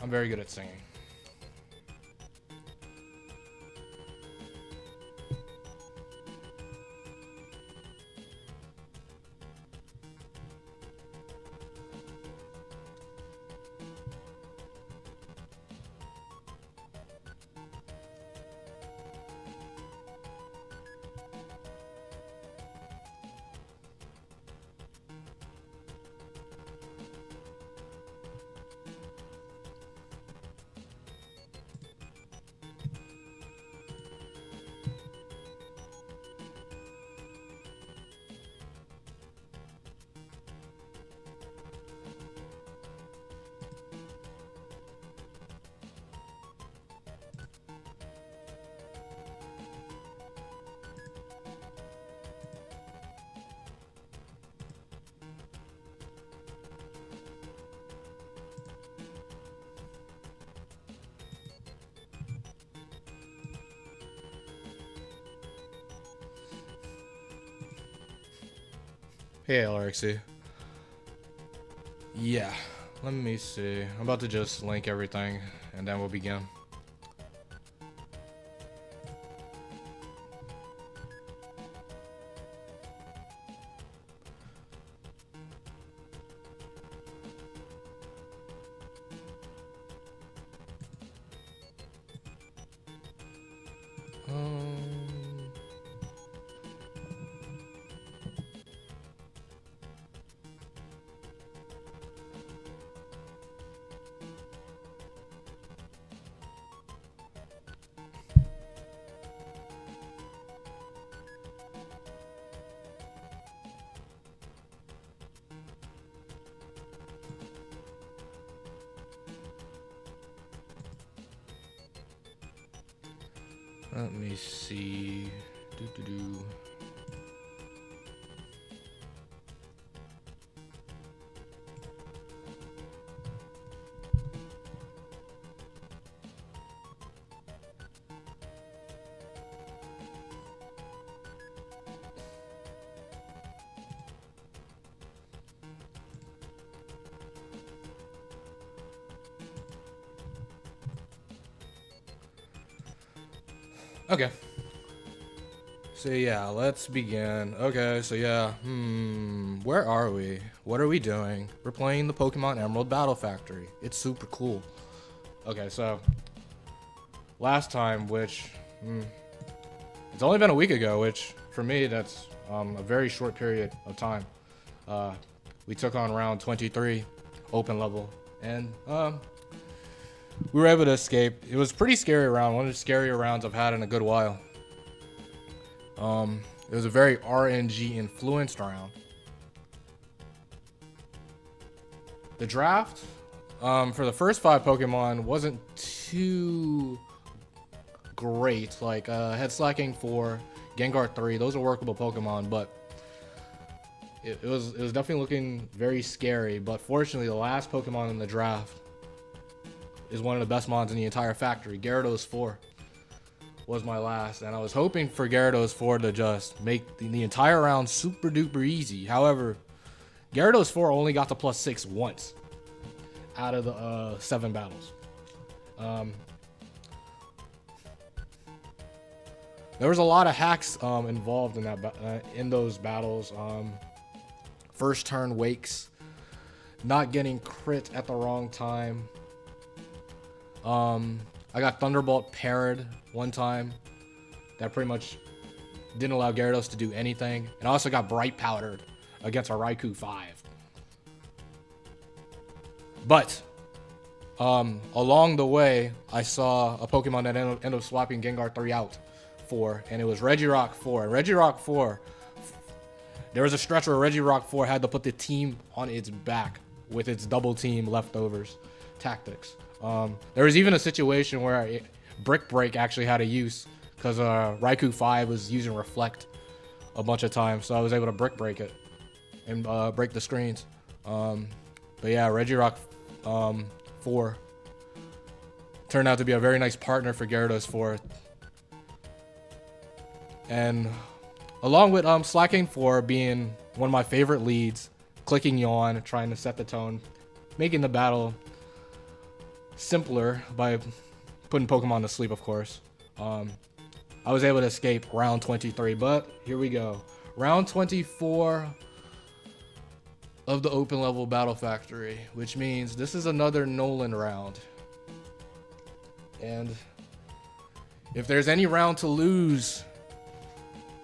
I'm very good at singing. Hey, LRXC. Yeah, let me see. I'm about to just link everything, and then we'll begin. Let me see. Okay. So yeah, let's begin. Okay, so yeah, where are we? What are we doing? We're playing the Pokemon Emerald Battle Factory. It's super cool. Okay, so last time, which it's only been a week ago, which for me that's a very short period of time. We took on round 23, open level, and we were able to escape. It was a pretty scary round, one of the scarier rounds I've had in a good while. It was a very RNG influenced round. The draft for the first 5 Pokemon wasn't too great. Like Head Slacking 4, Gengar 3, those are workable Pokemon, but it was definitely looking very scary. But fortunately, the last Pokemon in the draft is one of the best mons in the entire factory. Gyarados 4 was my last, and I was hoping for Gyarados 4 to just make the entire round super duper easy. However, Gyarados 4 only got to +6 once out of the 7 battles. There was a lot of hacks involved in that in those battles. First turn wakes, not getting crit at the wrong time. I got Thunderbolt parried one time. That pretty much didn't allow Gyarados to do anything. And I also got Bright Powdered against a Raikou 5. But along the way, I saw a Pokemon that ended up swapping Gengar 3 out for, and it was Regirock 4. And Regirock 4, there was a stretch where Regirock 4 had to put the team on its back with its double team leftovers tactics. There was even a situation where Brick Break actually had a use because Raikou 5 was using Reflect a bunch of times, so I was able to Brick Break it and break the screens. But yeah, Regirock 4 turned out to be a very nice partner for Gyarados 4. And Along with Slacking 4 being one of my favorite leads, clicking Yawn, trying to set the tone, making the battle simpler by putting Pokemon to sleep, of course. I was able to escape round 23, but here we go. Round 24 of the open level Battle Factory, which means this is another Noland round. And if there's any round to lose,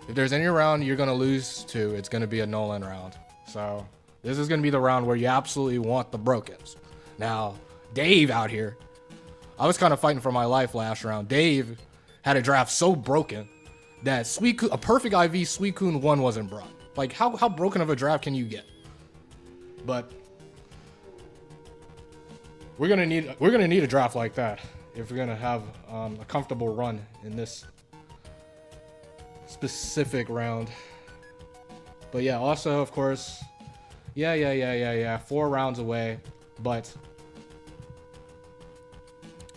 if there's any round you're going to lose to, it's going to be a Noland round. So this is going to be the round where you absolutely want the Brokens. Now, Dave out here, I was kind of fighting for my life last round. Dave had a draft so broken that a perfect IV Suicune 1 wasn't brought. Like, how broken of a draft can you get? But we're gonna need a draft like that if we're gonna have a comfortable run in this specific round. But yeah, also of course, yeah, 4 rounds away, but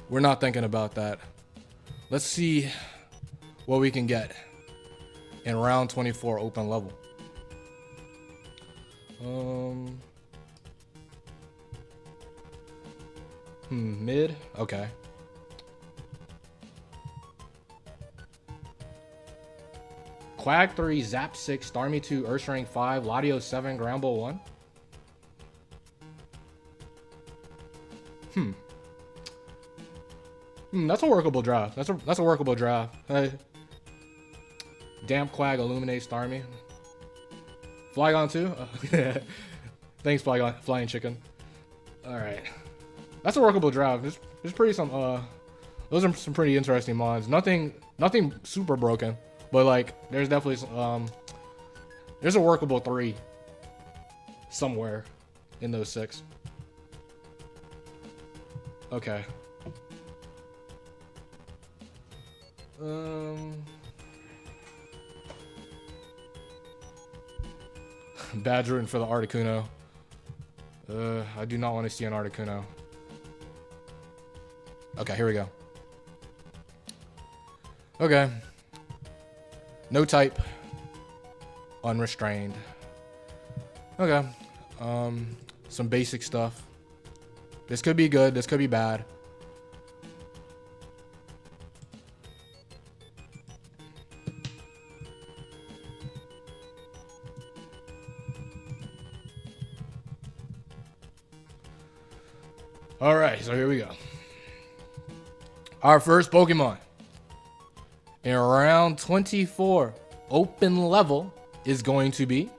we're not thinking about that. Let's see what we can get in round 24 open level. Mid? Okay. Quag 3, Zap 6, Starmie 2, Ursaring 5, Latios 7, Gramble 1. That's a workable draft. That's a workable draft. Damp Quag, Illuminate, Starmie. Flygon 2? Thanks, Flying Chicken. Alright. That's a workable draft. There's pretty those are some pretty interesting mods. Nothing super broken, but like there's definitely there's a workable 3 somewhere in those 6. Okay. Badgering for the Articuno. I do not want to see an Articuno. Okay, here we go. Okay. No type. Unrestrained. Okay. Some basic stuff. This could be good. This could be bad. Alright, so here we go. Our first Pokemon in round 24 open level is going to be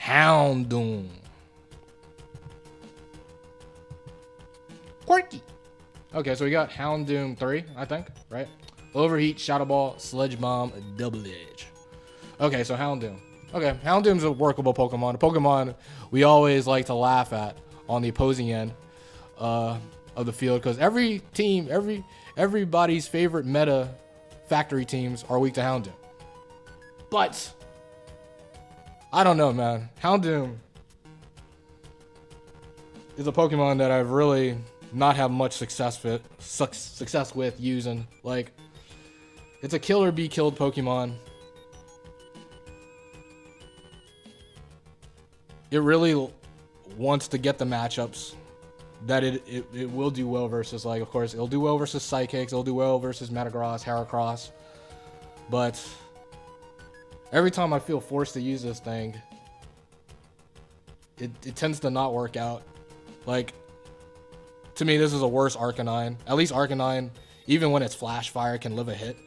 Houndoom. Quirky. Okay, so we got Houndoom 3, I think, right? Overheat, Shadow Ball, Sledge Bomb, Double Edge. Okay, so Houndoom. Okay, Houndoom's a workable Pokemon. A Pokemon we always like to laugh at on the opposing end of the field, because every team, everybody's favorite meta factory teams are weak to Houndoom. But I don't know, man. Houndoom is a Pokemon that I've really not had much success with using. Like, it's a kill or be killed Pokemon. It really wants to get the matchups that it will do well versus. Like, of course, it'll do well versus Psychics. It'll do well versus Metagross, Heracross. But every time I feel forced to use this thing, it tends to not work out. Like, to me, this is a worse Arcanine. At least Arcanine, even when it's Flash Fire, can live a hit.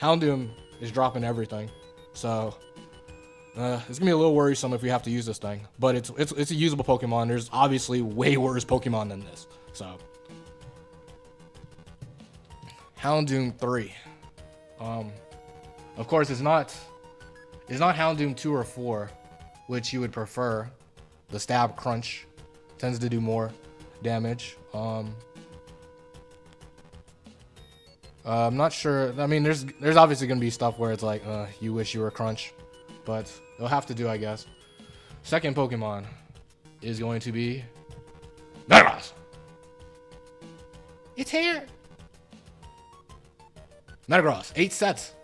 Houndoom is dropping everything. So it's gonna be a little worrisome if we have to use this thing, but it's a usable Pokemon. There's obviously way worse Pokemon than this. So Houndoom 3. Of course, it's not Houndoom 2 or 4, which you would prefer. The Stab Crunch tends to do more damage. I'm not sure. I mean, there's obviously gonna be stuff where it's like, you wish you were Crunch. But it'll have to do, I guess. Second Pokemon is going to be Metagross. It's here. Metagross, 8 sets.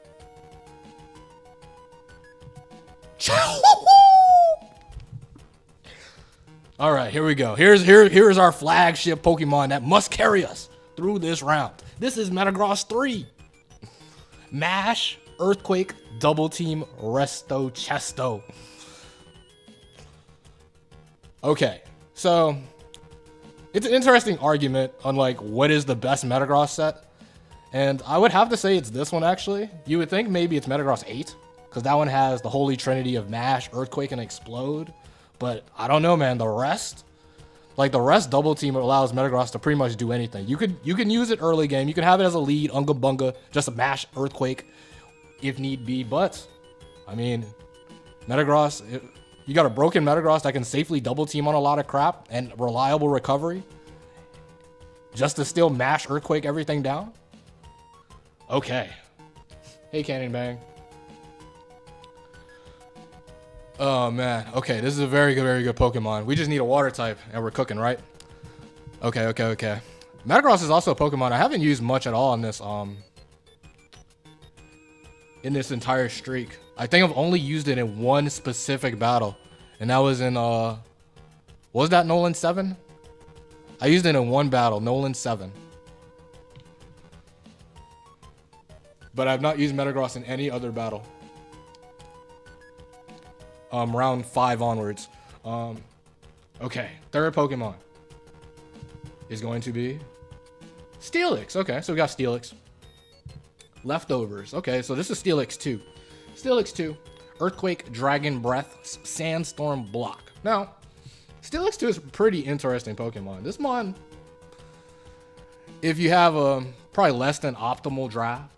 All right, here we go. Here's our flagship Pokemon that must carry us through this round. This is Metagross 3. Mash, Earthquake, Double Team, Resto, Chesto. Okay, so it's an interesting argument on like what is the best Metagross set. And I would have to say it's this one actually. You would think maybe it's Metagross 8, because that one has the holy trinity of Mash, Earthquake, and Explode. But I don't know, man. The rest Double Team allows Metagross to pretty much do anything. You can use it early game. You can have it as a lead, Unga Bunga, just a Mash, Earthquake, if need be. But I mean, Metagross, you got a broken Metagross that can safely Double Team on a lot of crap and reliable recovery, just to still Mash, Earthquake everything down. Okay. Hey, Cannon Bang. Oh, man. Okay, this is a very good Pokemon. We just need a water type, and we're cooking, right? Okay. Metagross is also a Pokemon I haven't used much at all in this entire streak. I think I've only used it in one specific battle, and that was in, was that Noland 7? I used it in one battle, Noland 7. But I've not used Metagross in any other battle. Round 5 onwards. Okay, third Pokemon is going to be Steelix. Okay, so we got Steelix. Leftovers. Okay, so this is Steelix 2. Steelix 2, Earthquake, Dragon Breath, Sandstorm, Block. Now, Steelix 2 is a pretty interesting Pokemon. This mon, if you have a probably less than optimal draft,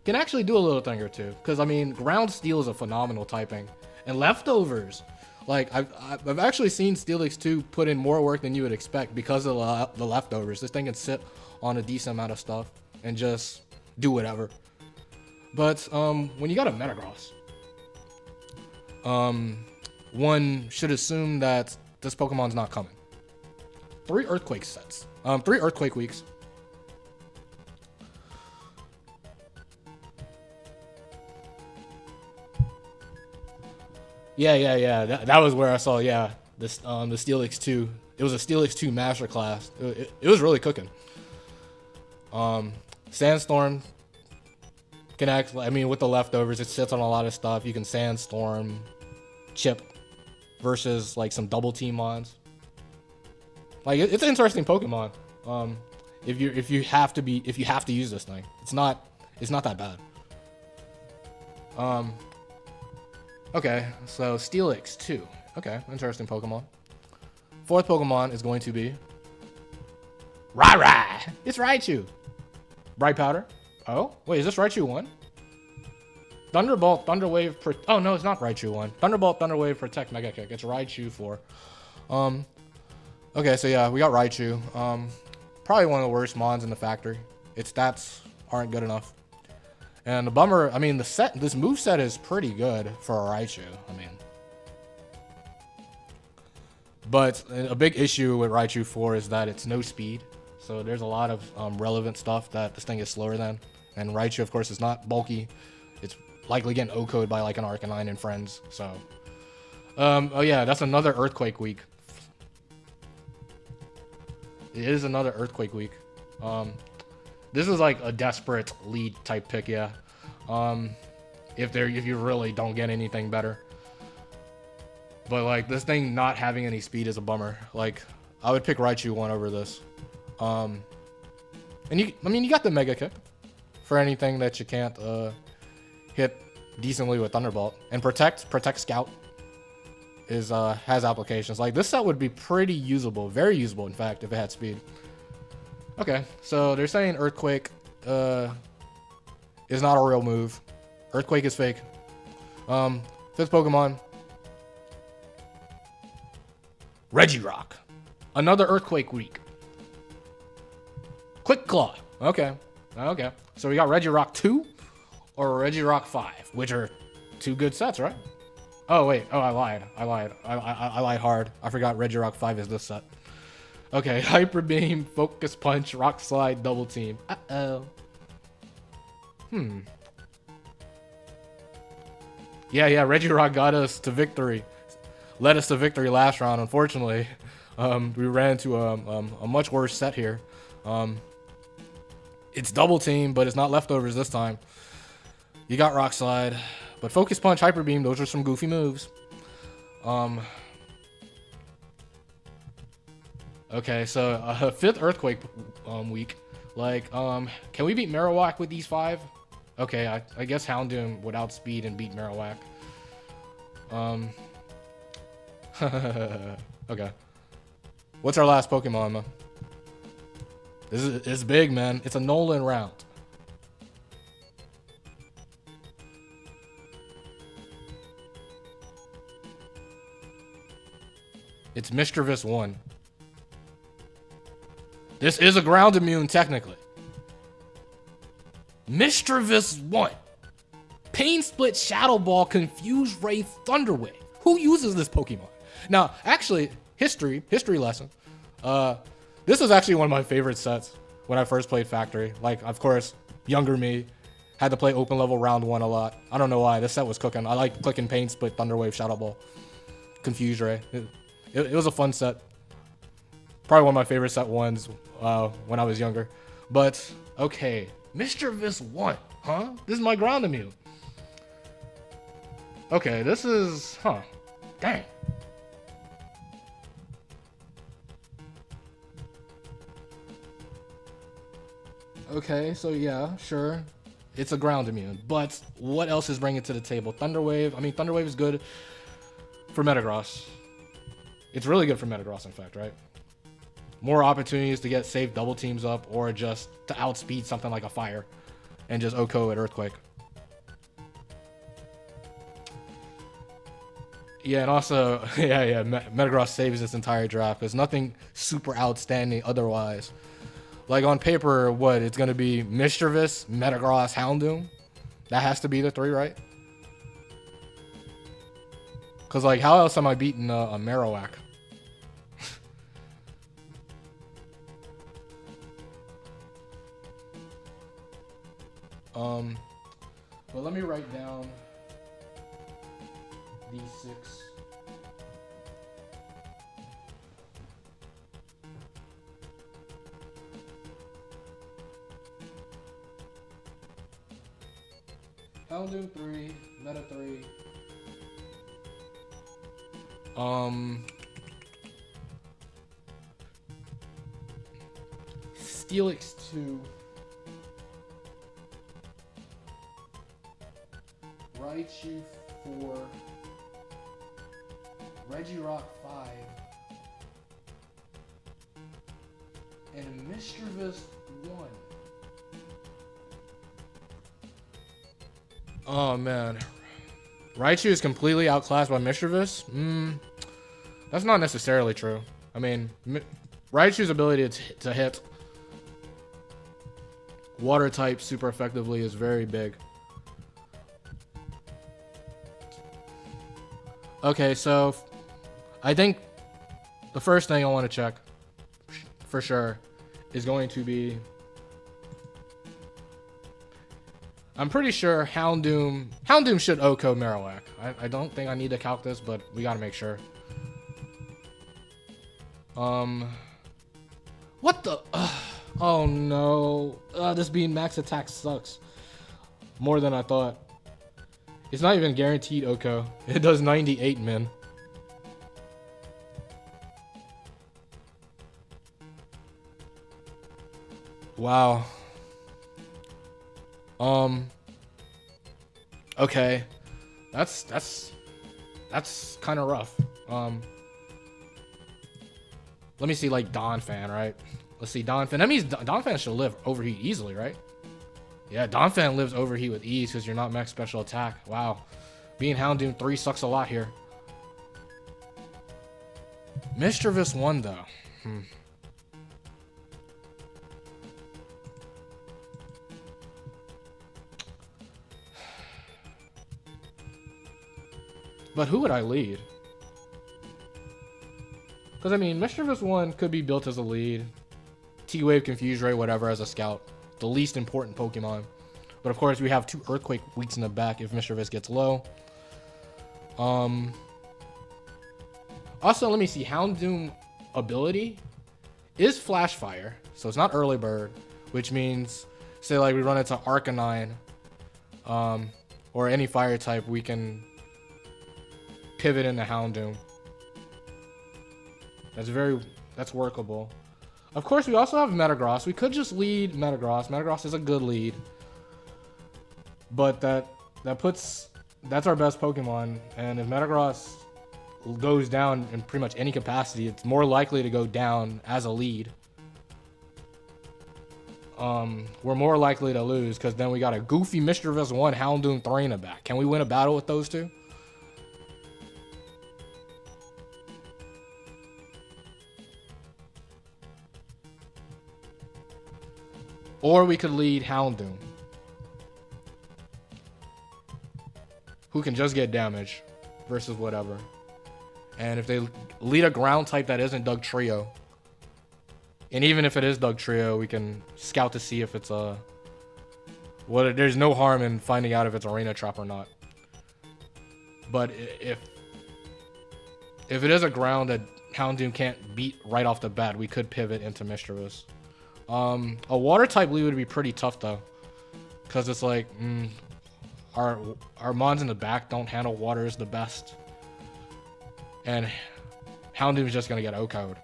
can actually do a little thing or two. Because, I mean, Ground Steel is a phenomenal typing. And Leftovers, like, I've actually seen Steelix 2 put in more work than you would expect because of the Leftovers. This thing can sit on a decent amount of stuff and just do whatever. But when you got a Metagross, one should assume that this Pokemon's not coming. 3 Earthquake sets. 3 Earthquake weeks. Yeah. That was where I saw, this the Steelix 2. It was a Steelix 2 Masterclass. It was really cooking. Sandstorm can act, I mean, with the Leftovers, it sits on a lot of stuff. You can Sandstorm, Chip versus like some Double Team mons. Like it's an interesting Pokemon. If you have to use this thing, it's not that bad. Okay, so Steelix 2. Okay, interesting Pokemon. Fourth Pokemon is going to be Rairai. It's Raichu. Bright Powder. Oh, wait, is this Raichu 1? Thunderbolt, Thunderwave, oh no, it's not Raichu 1. Thunderbolt, Thunderwave, Protect, Mega Kick. It's Raichu 4. Okay, so yeah, we got Raichu. Probably one of the worst mons in the factory. Its stats aren't good enough. And the bummer, I mean, this moveset is pretty good for a Raichu. I mean, but a big issue with Raichu 4 is that it's no speed. So there's a lot of relevant stuff that this thing is slower than. And Raichu, of course, is not bulky. It's likely getting OHKO'd by like an Arcanine and friends. So, oh yeah, that's another Earthquake week. It is another Earthquake week. This is like a desperate lead type pick, yeah. If you really don't get anything better. But like this thing not having any speed is a bummer. Like I would pick Raichu 1 over this. And you got the Mega Kick for anything that you can't hit decently with Thunderbolt. And Protect Scout is has applications. Like this set would be pretty usable, very usable in fact, if it had speed. Okay, so they're saying Earthquake is not a real move. Earthquake is fake. Fifth Pokemon, Regirock. Another Earthquake week. Quick Claw. Okay. So we got Regirock 2 or Regirock 5, which are 2 good sets, right? Oh, wait. Oh, I lied. I lied hard. I forgot Regirock 5 is this set. Okay, Hyper Beam, Focus Punch, Rock Slide, Double Team. Uh-oh. Yeah, Regirock got us to victory. Led us to victory last round, unfortunately. We ran into a much worse set here. It's double team, but it's not leftovers this time. You got Rock Slide, but Focus Punch, Hyper Beam, those are some goofy moves. Okay, so 5th Earthquake week. Like, can we beat Marowak with these 5? Okay, I guess Houndoom would outspeed and beat Marowak. Okay. What's our last Pokemon, man? This is big, man. It's a Noland round. It's Mischievous 1. This is a ground immune, technically. Mischievous 1. Pain Split, Shadow Ball, Confuse Ray, Thunder Wave. Who uses this Pokemon? Now, actually, history lesson. This was actually one of my favorite sets when I first played Factory. Like, of course, younger me had to play open level round 1 a lot. I don't know why. This set was cooking. I like clicking Pain Split, Thunder Wave, Shadow Ball, Confuse Ray. It was a fun set. Probably one of my favorite set ones when I was younger. But, okay. Mischievous 1, huh? This is my ground immune. Okay, this is... Huh. Dang. Okay, so yeah, sure. It's a ground immune. But what else is bringing it to the table? Thunder Wave. I mean, Thunder Wave is good for Metagross. It's really good for Metagross, in fact, right? More opportunities to get safe double teams up or just to outspeed something like a Fire and just OHKO at Earthquake. Yeah, and also, Metagross saves this entire draft because nothing super outstanding otherwise. Like on paper, what? It's going to be Mischievous, Metagross, Houndoom. That has to be the 3, right? Because, like, how else am I beating a Marowak? But let me write down these 6. Houndoom 3, Meta 3. Steelix 2. Raichu 4. Regirock 5. And Mischievous 1. Oh man. Raichu is completely outclassed by Mischievous? That's not necessarily true. I mean, Raichu's ability to hit water type super effectively is very big. Okay, so I think the first thing I want to check for sure is going to be, I'm pretty sure Houndoom should OHKO Marowak. I don't think I need to calc this, but we gotta make sure. What the? Oh no. This being max attack sucks. More than I thought. It's not even guaranteed OHKO. It does 98, man. Wow. Okay. That's kind of rough. Let me see, like, Donphan, right? Let's see, Donphan. That means Donphan should live Overheat easily, right? Yeah, Donphan lives Overheat with ease because you're not max special attack. Wow. Being Houndoom 3 sucks a lot here. Mischievous 1, though. But who would I lead? Because, I mean, Mischievous 1 could be built as a lead. T-Wave, Confuse Ray, whatever, as a scout. The least important Pokemon. But, of course, we have 2 Earthquake weeks in the back if Mischievous gets low. Um. Also, let me see. Houndoom ability is Flash Fire, so it's not Early Bird, which means, say like we run into Arcanine, or any fire type, we can pivot into Houndoom. That's workable. Of course, we also have Metagross. We could just lead Metagross. Metagross is a good lead, but that's our best Pokemon, and if Metagross goes down in pretty much any capacity, it's more likely to go down as a lead. We're more likely to lose because then we got a goofy Mischievous 1, Houndoom 3 in the back. Can we win a battle with those two? Or we could lead Houndoom, who can just get damage versus whatever. And if they lead a ground type that isn't Dugtrio, and even if it is Dugtrio, we can scout to see if it's there's no harm in finding out if it's Arena Trap or not. But if it is a ground that Houndoom can't beat right off the bat, we could pivot into Mischievous. A water type lead would be pretty tough though, because it's like our mons in the back don't handle waters the best, and Houndoom is just gonna get O-code.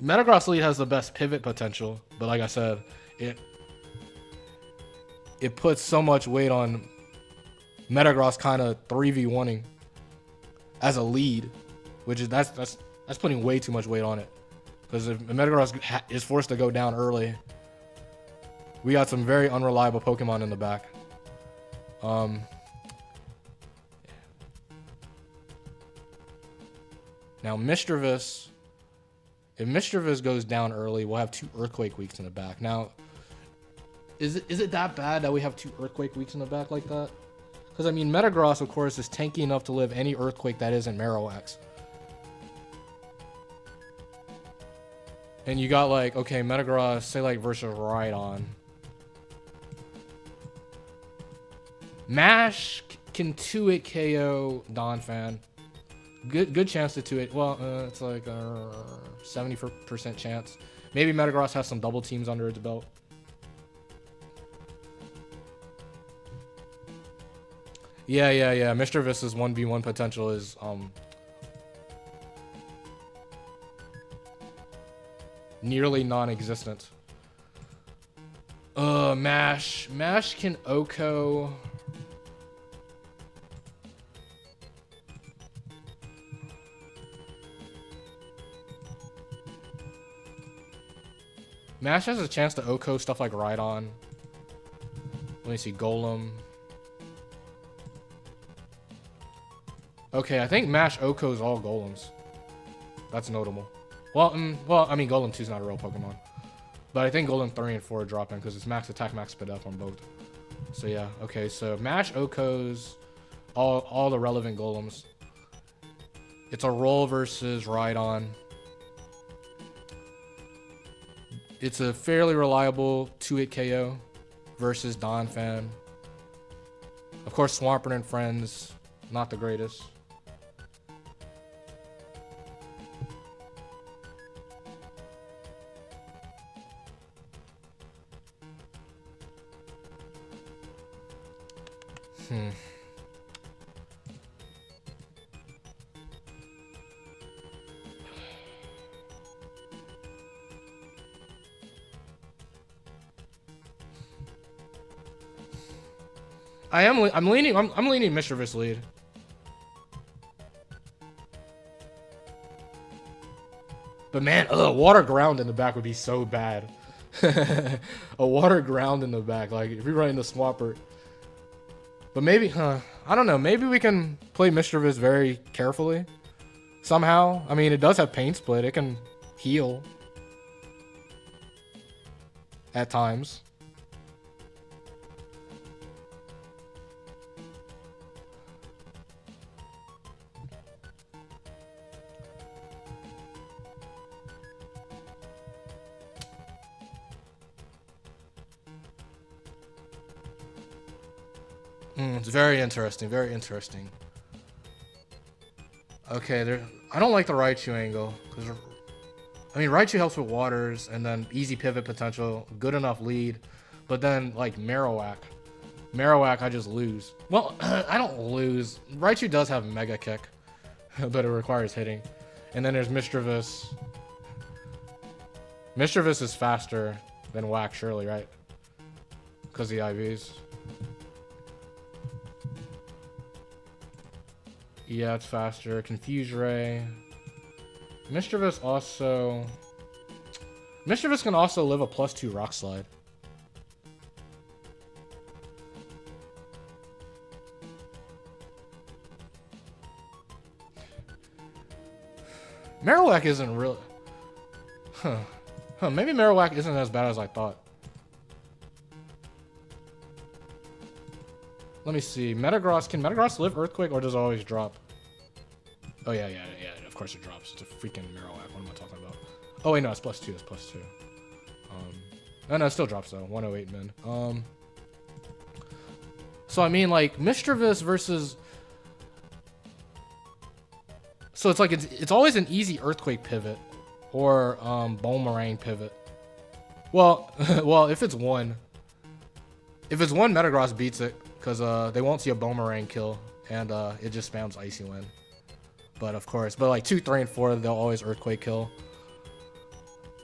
Metagross lead has the best pivot potential, but like I said, it puts so much weight on Metagross kind of 3v1ing as a lead, which is that's putting way too much weight on it. Because if Metagross is forced to go down early, we got some very unreliable Pokemon in the back. Now Mischievous, if Mischievous goes down early, we'll have 2 Earthquake weeks in the back. Now, is it that bad that we have 2 Earthquake weeks in the back like that? Because I mean, Metagross, of course, is tanky enough to live any Earthquake that isn't Marowak. And you got like, okay, Metagross, say like versus Rhydon. Mash can 2-hit KO Donphan. Good chance to 2-hit. Well, it's like a 70% chance. Maybe Metagross has some double teams under its belt. Yeah. Mischievous' 1v1 potential is nearly non-existent. Mash can Oko. Mash has a chance to Oko stuff like Rhydon. Let me see, Golem. Okay, I think Mash Oko's all Golems. That's notable. Well, I mean, Golem 2 is not a real Pokemon. But I think Golem 3 and 4 drop in because it's max attack, max speed up on both. So yeah, okay, so Mash Oko's all the relevant Golems. It's a roll versus Rhydon. It's a fairly reliable 2-hit KO versus Donphan. Of course, Swampert and friends, not the greatest. I'm leaning Mischievous lead. But man, water ground in the back would be so bad. A water ground in the back, like if we run into Swampert. But maybe, I don't know. Maybe we can play Mischievous very carefully somehow. I mean, it does have Pain Split. It can heal at times. It's very interesting. Very interesting. Okay, there. I don't like the Raichu angle because I mean Raichu helps with waters and then easy pivot potential, good enough lead, but then like Marowak, I just lose. Well, I don't lose. Raichu does have Mega Kick, but it requires hitting. And then there's Mischievous. Mischievous is faster than Whack, surely, right? Because the IVs. Yeah, it's faster. Confuse Ray. Mischievous also... Mischievous can also live a +2 Rock Slide. Marowak isn't really... Maybe Marowak isn't as bad as I thought. Let me see. Metagross. Can Metagross live Earthquake or does it always drop? Oh, yeah. Of course it drops. It's a freaking Marowak. What am I talking about? Oh, wait, no. It's +2. It's +2. Oh, no. It still drops, though. 108 min. So, I mean, like, Mischievous versus... So, it's like, it's always an easy Earthquake pivot. Or, Boomerang pivot. Well, well, if it's one... If it's one, Metagross beats it. Because they won't see a Boomerang kill. And it just spams Icy Wind. But of course, like 2, 3, and 4, they'll always Earthquake kill.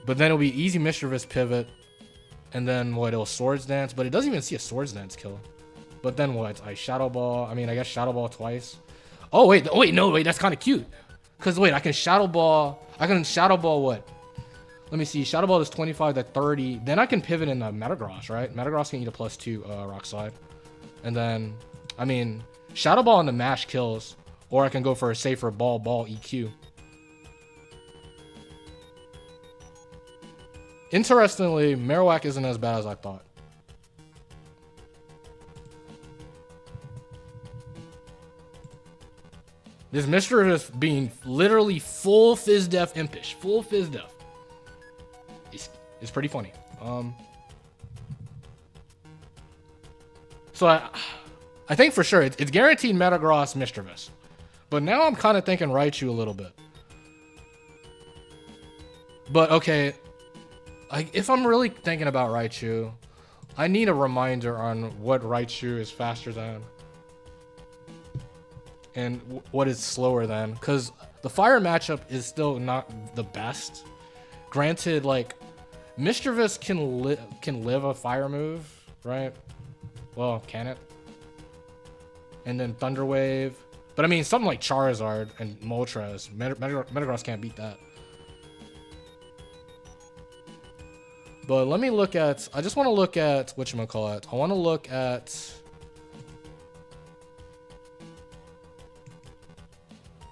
But then it'll be easy Mischievous pivot. And then what, it'll Swords Dance. But it doesn't even see a Swords Dance kill. But then what? I Shadow Ball. I mean, I guess Shadow Ball twice. Oh, wait. No, that's kind of cute. Because wait, I can Shadow Ball. I can Shadow Ball what? Let me see. Shadow Ball is 25 to 30. Then I can pivot in Metagross, right? Metagross can eat a +2 Rock Slide. And then, I mean, Shadow Ball into Mash kills. Or I can go for a safer Ball EQ. Interestingly, Marowak isn't as bad as I thought. This Mischievous being literally full Fizz Def Impish. Full Fizz Def. It's pretty funny. So I think for sure it's guaranteed Metagross Mischievous. But now I'm kind of thinking Raichu a little bit. But okay, if I'm really thinking about Raichu, I need a reminder on what Raichu is faster than. And what is slower than. Because the fire matchup is still not the best. Granted, like, Mischievous can live a fire move, right? Well, can it? And then Thunder Wave. But I mean, something like Charizard and Moltres, Metagross can't beat that. But let me look at... I just want to look at... whatchamacallit. I want to look at...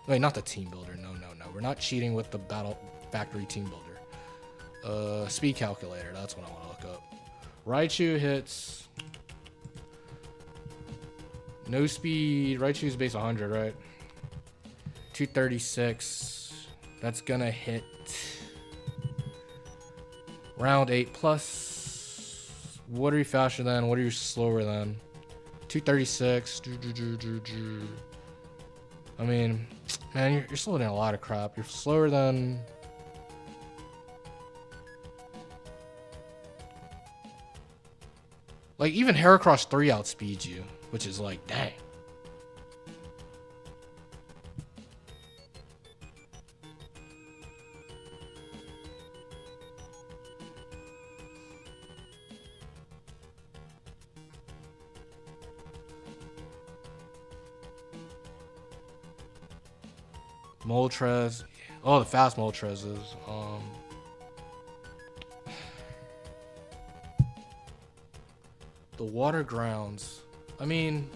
Wait, not the team builder. No. We're not cheating with the Battle Factory team builder. Speed calculator. That's what I want to look up. Raichu hits... No speed. Raichu's base 100, right? 236. That's gonna hit... Round 8 plus. What are you faster than? What are you slower than? 236. I mean, man, you're slower than a lot of crap. You're slower than... Like, even Heracross 3 outspeeds you, which is like, dang. Moltres. Oh, the fast Moltres is. The water grounds. I mean,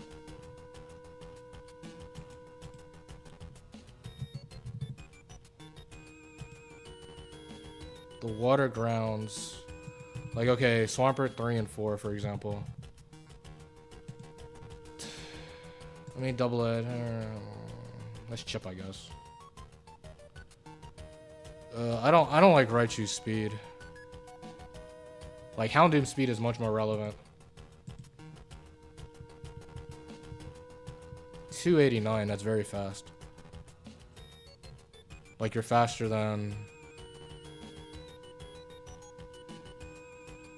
the water grounds. Like, okay, Swampert 3 and 4, for example. I mean, Double Ed. Let's chip, I guess. I don't like Raichu's speed. Like, Houndoom's speed is much more relevant. 289, that's very fast. Like, you're faster than...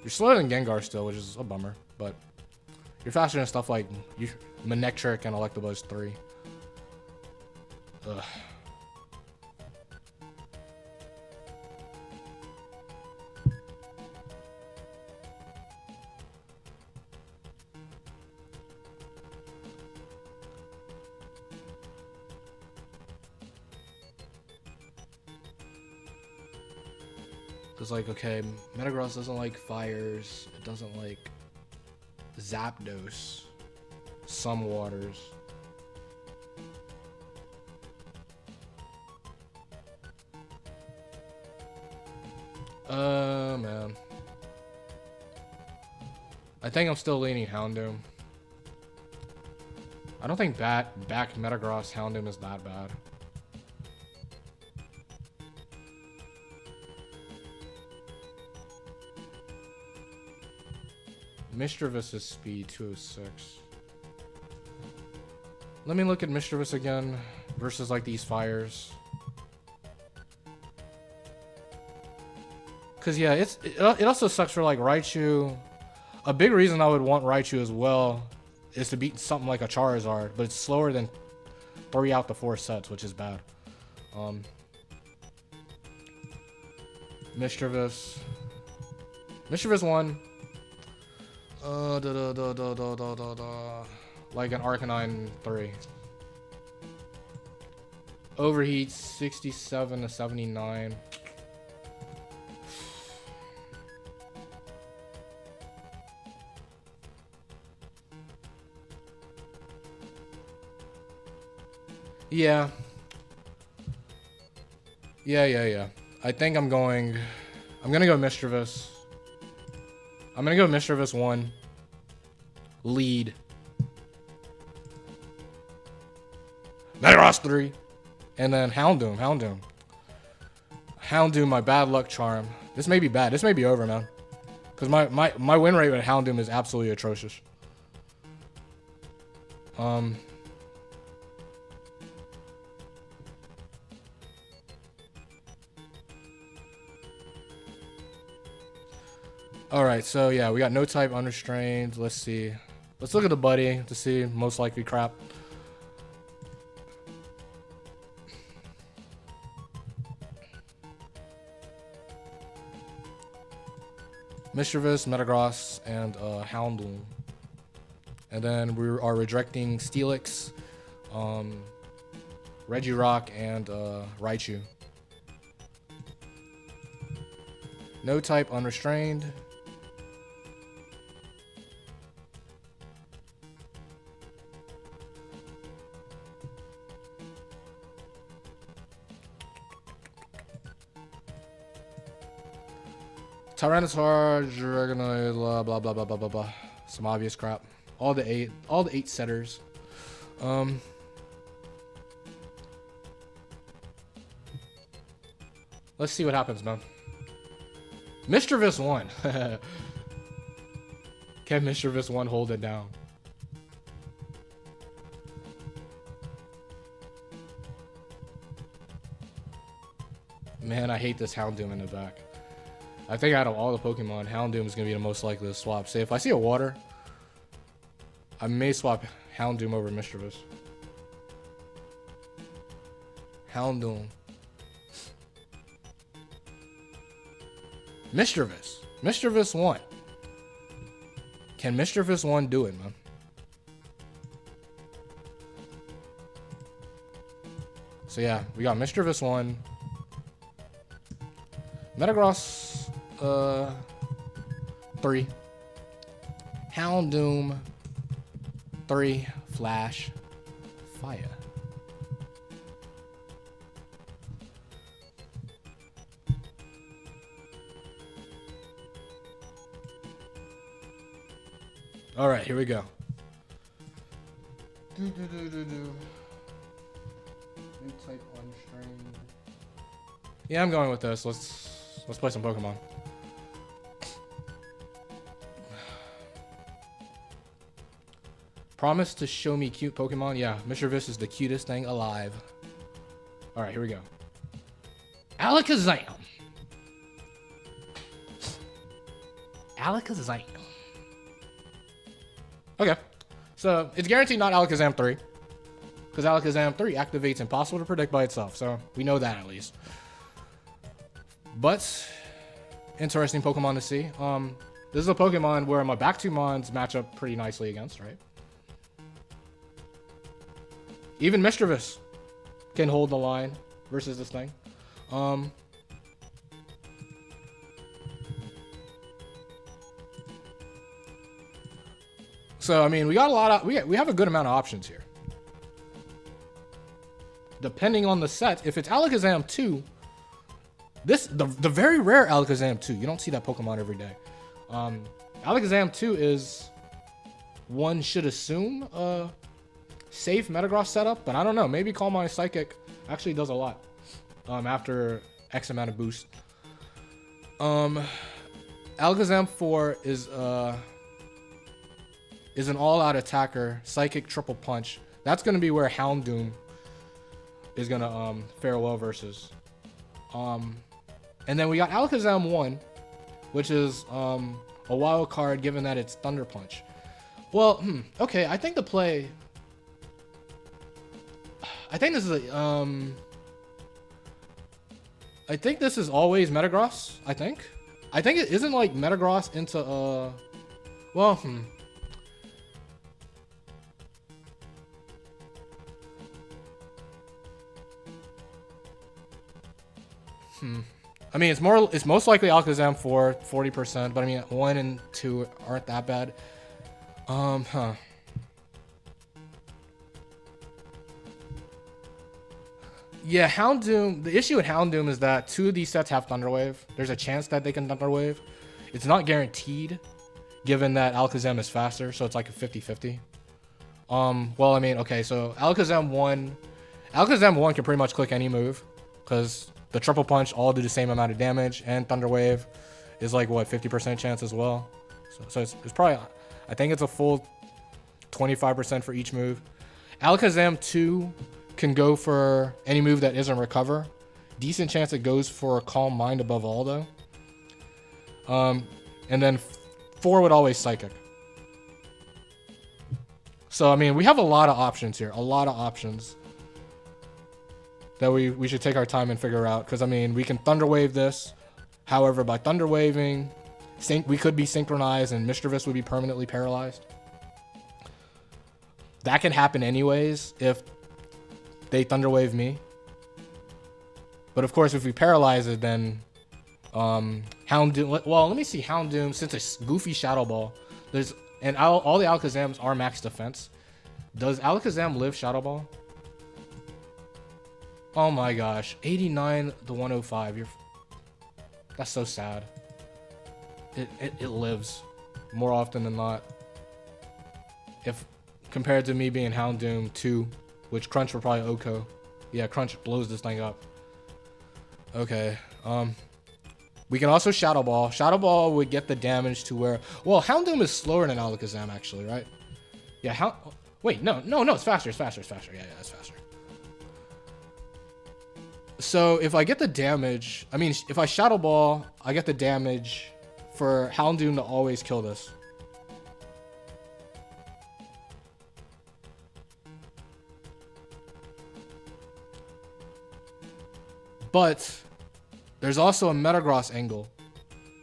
You're slower than Gengar still, which is a bummer, but... You're faster than stuff like Manectric and Electabuzz 3. Ugh. Cause like, okay, Metagross doesn't like fires. It doesn't like Zapdos. Some waters. Man. I think I'm still leaning Houndoom. I don't think back Metagross Houndoom is that bad. Mischievous is speed 206. Let me look at Mischievous again versus like these fires. Cause yeah, it also sucks for like Raichu. A big reason I would want Raichu as well is to beat something like a Charizard, but it's slower than 3 out the 4 sets, which is bad. Mischievous 1. Like an Arcanine 3. Overheat 67 to 79. Yeah. I think I'm gonna go Mischievous. I'm gonna go Mischievous 1. Lead. Metagross 3. And then Houndoom, my bad luck charm. This may be bad. This may be over, man. Because my win rate with Houndoom is absolutely atrocious. Alright, so yeah, we got no type unrestrained. Let's see. Let's look at the buddy to see most likely crap. Mischievous, Metagross, and Houndoom. And then we are rejecting Steelix, Regirock, and Raichu. No type unrestrained. Tyranitar, Dragonoid, blah blah blah blah blah blah blah. Some obvious crap. All the eight setters. Let's see what happens, man. Mischievous 1. Can Mischievous 1 hold it down? Man, I hate this Houndoom in the back. I think out of all the Pokemon, Houndoom is going to be the most likely to swap. Say, if I see a water, I may swap Houndoom over Mischievous. Houndoom. Mischievous 1. Can Mischievous 1 do it, man? So yeah, we got Mischievous 1. Metagross 3. Houndoom 3. Flash Fire. All right, here we go. New type unrestrained. Yeah, I'm going with this. Let's play some Pokemon. Promise to show me cute Pokemon. Yeah, Mischievous is the cutest thing alive. All right, here we go. Alakazam. Alakazam. Okay, so it's guaranteed not Alakazam 3. Because Alakazam 3 activates impossible to predict by itself. So we know that at least. But interesting Pokemon to see. This is a Pokemon where my back two Mons match up pretty nicely against, right? Even Mischievous can hold the line versus this thing. So I mean, we got a lot of we have a good amount of options here. Depending on the set, if it's Alakazam 2, the very rare Alakazam 2, you don't see that Pokemon every day. Alakazam 2 is, one should assume, a safe Metagross setup, but I don't know. Maybe Calm Mind Psychic actually does a lot after X amount of boost. Alakazam 4 is an all-out attacker, Psychic Triple Punch. That's going to be where Houndoom is going to fare well versus. And then we got Alakazam 1, which is a wild card given that it's Thunder Punch. Well, okay, I think the play... I think this is I think this is always Metagross, I think. I think it isn't like Metagross into, well, I mean, it's most likely Alakazam 4, 40%, but I mean, 1 and 2 aren't that bad. Yeah, Houndoom, the issue with Houndoom is that 2 of these sets have Thunder Wave. There's a chance that they can Thunder Wave. It's not guaranteed, given that Alakazam is faster, so it's like a 50-50. Well, I mean, okay, so Alakazam 1 can pretty much click any move, because the Triple Punch all do the same amount of damage, and Thunder Wave is like, what, 50% chance as well? So it's probably, I think it's a full 25% for each move. Alakazam 2 can go for any move that isn't Recover. Decent chance it goes for Calm Mind above all, though. And then 4 would always Psychic. So, I mean, we have a lot of options here. A lot of options that we should take our time and figure out. Because, I mean, we can Thunder Wave this. However, by Thunder Waving, we could be synchronized and Mischievous would be permanently paralyzed. That can happen anyways if they Thunder Wave me. But, of course, if we paralyze it, then Houndoom... Well, let me see Houndoom. Since it's goofy Shadow Ball, and all the Alakazams are max defense. Does Alakazam live Shadow Ball? Oh my gosh, 89 to 105. That's so sad. It lives more often than not. If compared to me being Houndoom 2, which Crunch would probably Oko. Yeah, Crunch blows this thing up. Okay. We can also Shadow Ball. Shadow Ball would get the damage to where... Well, Houndoom is slower than Alakazam, actually, right? Yeah, Wait, no, it's faster. Yeah, it's faster. So, if I get the damage... I mean, if I Shadow Ball, I get the damage for Houndoom to always kill this. But there's also a Metagross angle,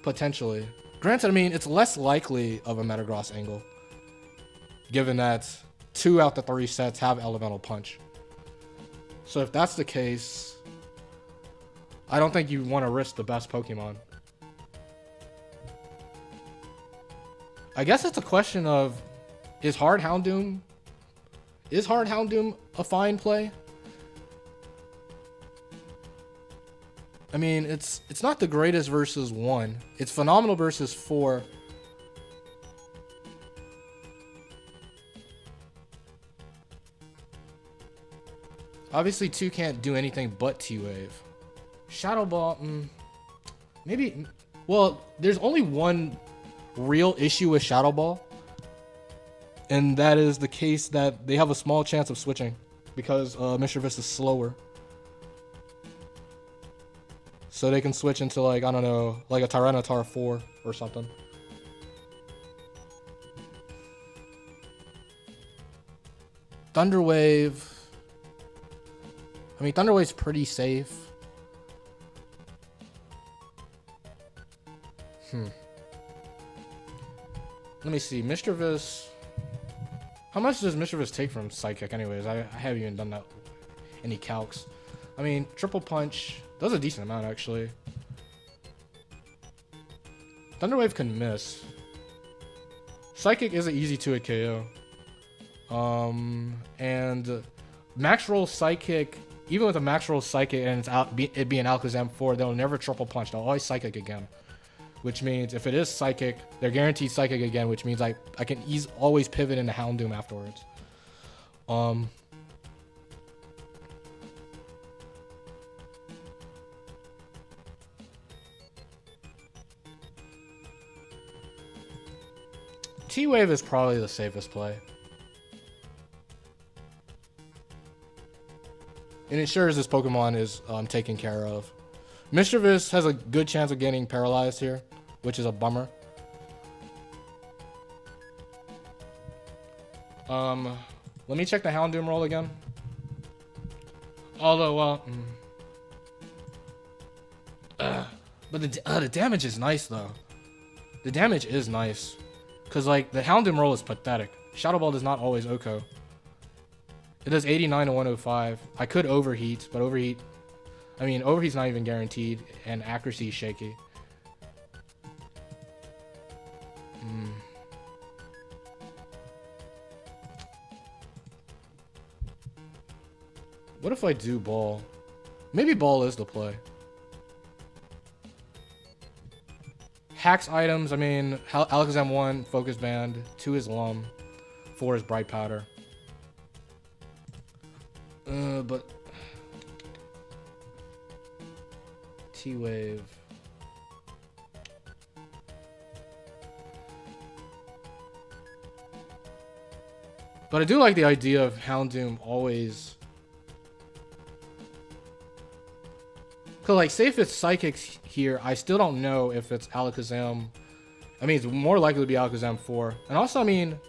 potentially. Granted, I mean, it's less likely of a Metagross angle, given that 2 out the 3 sets have Elemental Punch. So if that's the case, I don't think you want to risk the best Pokemon. I guess it's a question of, is Hard Houndoom a fine play? I mean, it's not the greatest versus 1. It's phenomenal versus 4. Obviously, 2 can't do anything but T-Wave. Shadow Ball, maybe... Well, there's only one real issue with Shadow Ball. And that is the case that they have a small chance of switching because Mischievous is slower. So they can switch into like, I don't know, like a Tyranitar 4 or something. Thunderwave. I mean, Thunderwave's pretty safe. Let me see. Mischievous. How much does Mischievous take from Psychic anyways? I haven't even done that. Any calcs. I mean, Triple Punch does a decent amount actually. Thunderwave can miss. Psychic is an easy 2-hit KO. And Max Roll Psychic, even with a Max Roll Psychic and it being Alakazam 4, they'll never Triple Punch. They'll always Psychic again. Which means if it is Psychic, they're guaranteed Psychic again, which means I can always pivot into Houndoom afterwards. T-Wave is probably the safest play. It ensures this Pokemon is taken care of. Mischievous has a good chance of getting paralyzed here, which is a bummer. Let me check the Houndoom roll again. Although, but the damage is nice though. The damage is nice, cause like the Houndoom roll is pathetic. Shadow Ball does not always OHKO. It does 89 to 105. I could overheat, but overheat. I mean, overheat's not even guaranteed, and accuracy is shaky. What if I do Ball? Maybe Ball is the play. Hacks items, I mean, Alakazam 1, Focus Band, 2 is Lum, 4 is Bright Powder. But... T-Wave... But I do like the idea of Houndoom always... Cause like, say if it's Psychics here, I still don't know if it's Alakazam. I mean, it's more likely to be Alakazam 4. And also, I mean,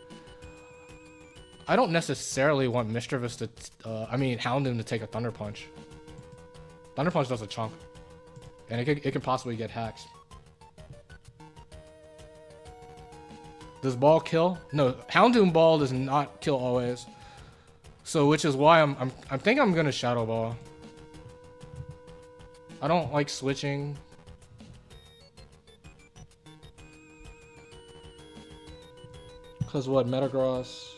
I don't necessarily want Mischievous to, Houndoom to take a Thunder Punch. Thunder Punch does a chunk. And it can possibly get hacks. Does Ball kill? No, Houndoom Ball does not kill always. So, which is why I think I'm gonna Shadow Ball. I don't like switching. Cause what, Metagross?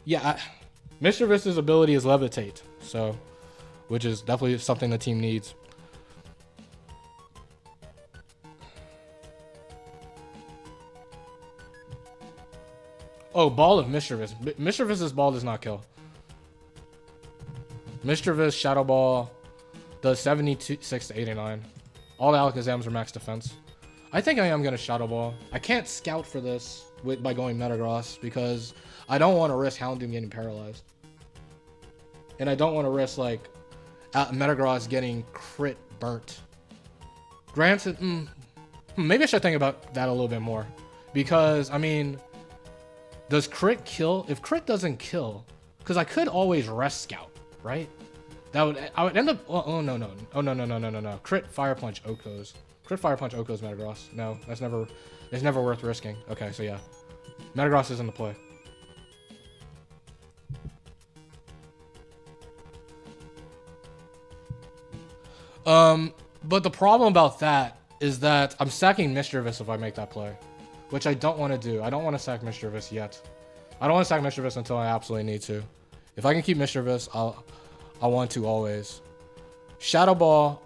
Yeah, Mishravis's ability is Levitate, so, which is definitely something the team needs. Oh, Ball of Mischievous. Mishravis's Ball does not kill. Mischievous Shadow Ball does 76 to 89. All the Alakazams are max defense. I think I am going to Shadow Ball. I can't scout for this by going Metagross because I don't want to risk Houndoom getting paralyzed. And I don't want to risk like Metagross getting crit burnt. Granted, maybe I should think about that a little bit more. Because, I mean, does crit kill? If crit doesn't kill, because I could always rest scout, right? I would end up. Oh no. Crit Fire Punch OHKOs. Crit Fire Punch OHKOs Metagross. No, that's never worth risking. Okay, so yeah, Metagross is in the play. But the problem about that is that I'm sacking Mischievous if I make that play, which I don't want to do. I don't want to sack Mischievous yet. I don't want to sack Mischievous until I absolutely need to. If I can keep Mischievous, I want to always. Shadow Ball.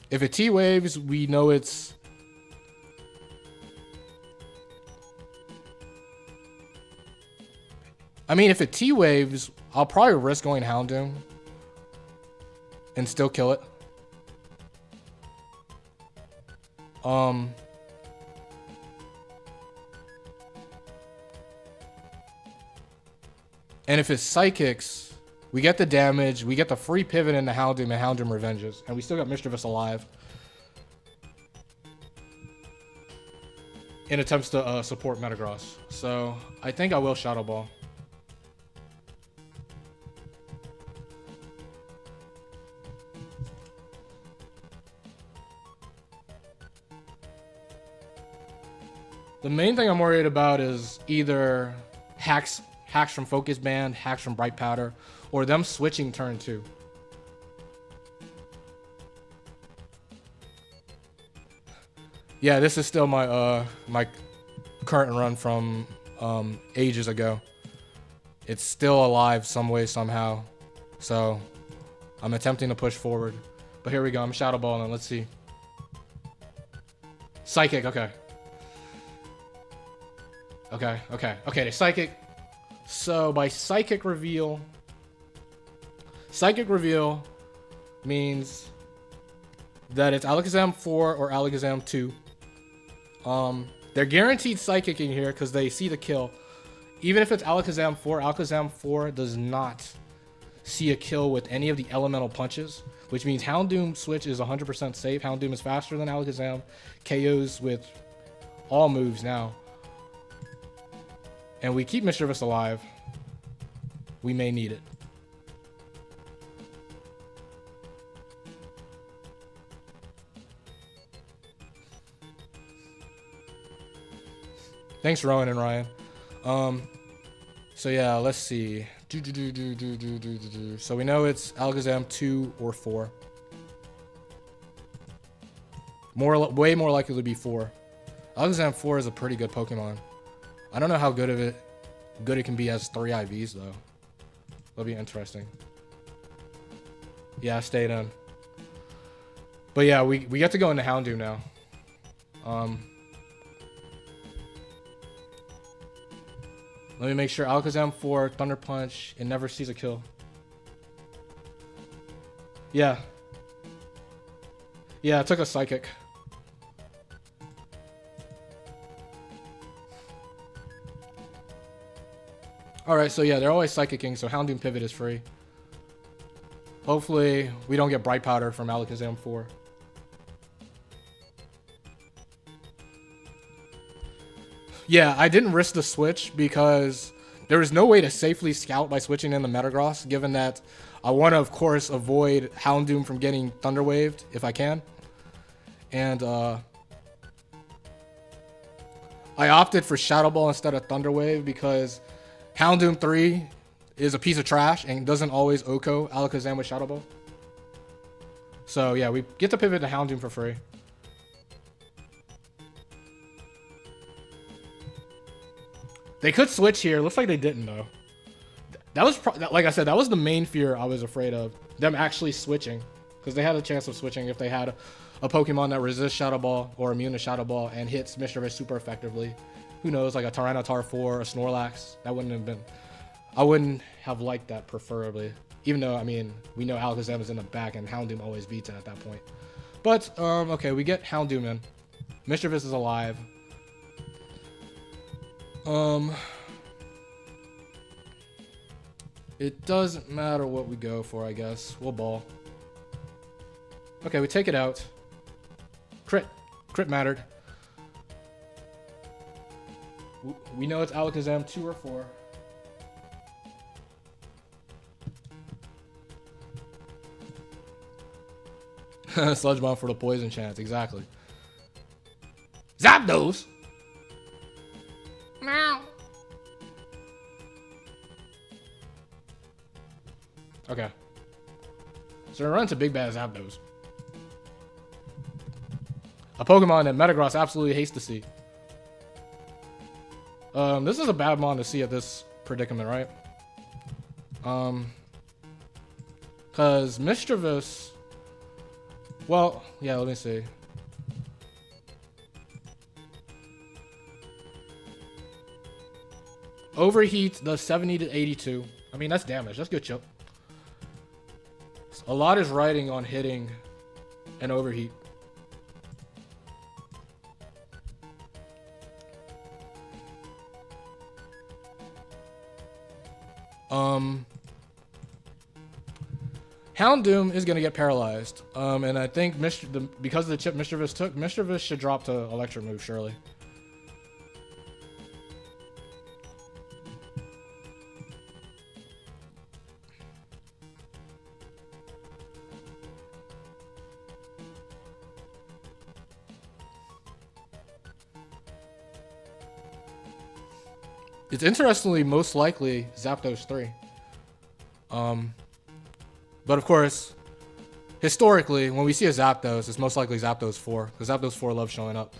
If it T-Waves, we know it's... I mean, if it T-Waves, I'll probably risk going Houndoom and still kill it. And if it's psychics, we get the damage, we get the free pivot into Houndoom and Houndoom Revenges. And we still got Mischievous alive. In attempts to support Metagross. So I think I will Shadow Ball. The main thing I'm worried about is either hacks from Focus Band, hacks from Bright Powder, or them switching turn 2. Yeah, this is still my my current run from ages ago. It's still alive some way, somehow. So I'm attempting to push forward. But here we go. I'm Shadow Balling. Let's see. Psychic. Okay. Okay, the Psychic. So by Psychic Reveal means that it's Alakazam 4 or Alakazam 2. They're guaranteed Psychic in here because they see the kill. Even if it's Alakazam 4 does not see a kill with any of the elemental punches, which means Houndoom switch is 100% safe. Houndoom is faster than Alakazam, KOs with all moves now. And we keep Mischievous alive. We may need it. Thanks, Rowan and Ryan. So yeah, let's see. So we know it's Alakazam 2 or 4. Way more likely to be 4. Alakazam 4 is a pretty good Pokemon. I don't know how good it can be as 3 IVs though. That'll be interesting. Yeah, stayed in. But yeah, we get to go into Houndoom now. Let me make sure. Alakazam 4, Thunder Punch. It never sees a kill. Yeah. Yeah, it took a Psychic. Alright, so yeah, they're always Psychicking, so Houndoom Pivot is free. Hopefully, we don't get Bright Powder from Alakazam 4. Yeah, I didn't risk the switch because there was no way to safely scout by switching in the Metagross, given that I want to, of course, avoid Houndoom from getting Thunder Waved if I can. And I opted for Shadow Ball instead of Thunder Wave because Houndoom 3 is a piece of trash and doesn't always OHKO Alakazam with Shadow Ball. So yeah, we get to pivot to Houndoom for free. They could switch here. Looks like they didn't though. That was like I said, that was the main fear I was afraid of. Them actually switching, because they had a chance of switching if they had a Pokemon that resists Shadow Ball or immune to Shadow Ball and hits Mischievous super effectively. Who knows, like a Tyranitar 4, a Snorlax. That wouldn't have been. I wouldn't have liked that preferably. Even though, I mean, we know Alakazam is in the back and Houndoom always beats it at that point. But okay, we get Houndoom in. Mischievous is alive. It doesn't matter what we go for, I guess. We'll ball. Okay, we take it out. Crit. Crit mattered. We know it's Alakazam 2 or 4. Sludge Bomb for the poison chance, exactly. Zapdos! Meow. Okay. So we run to Big Bad Zapdos. A Pokemon that Metagross absolutely hates to see. This is a bad mon to see at this predicament, right? Cause Mischievous. Well, yeah, let me see. Overheat does 70 to 82. I mean, that's damage. That's good chip. A lot is riding on hitting an overheat. Houndoom is gonna get paralyzed. And I think because of the chip Mischievous took, Mischievous should drop to Electric move surely. It's interestingly most likely Zapdos 3. But of course, historically, when we see a Zapdos, it's most likely Zapdos 4, because Zapdos 4 loves showing up.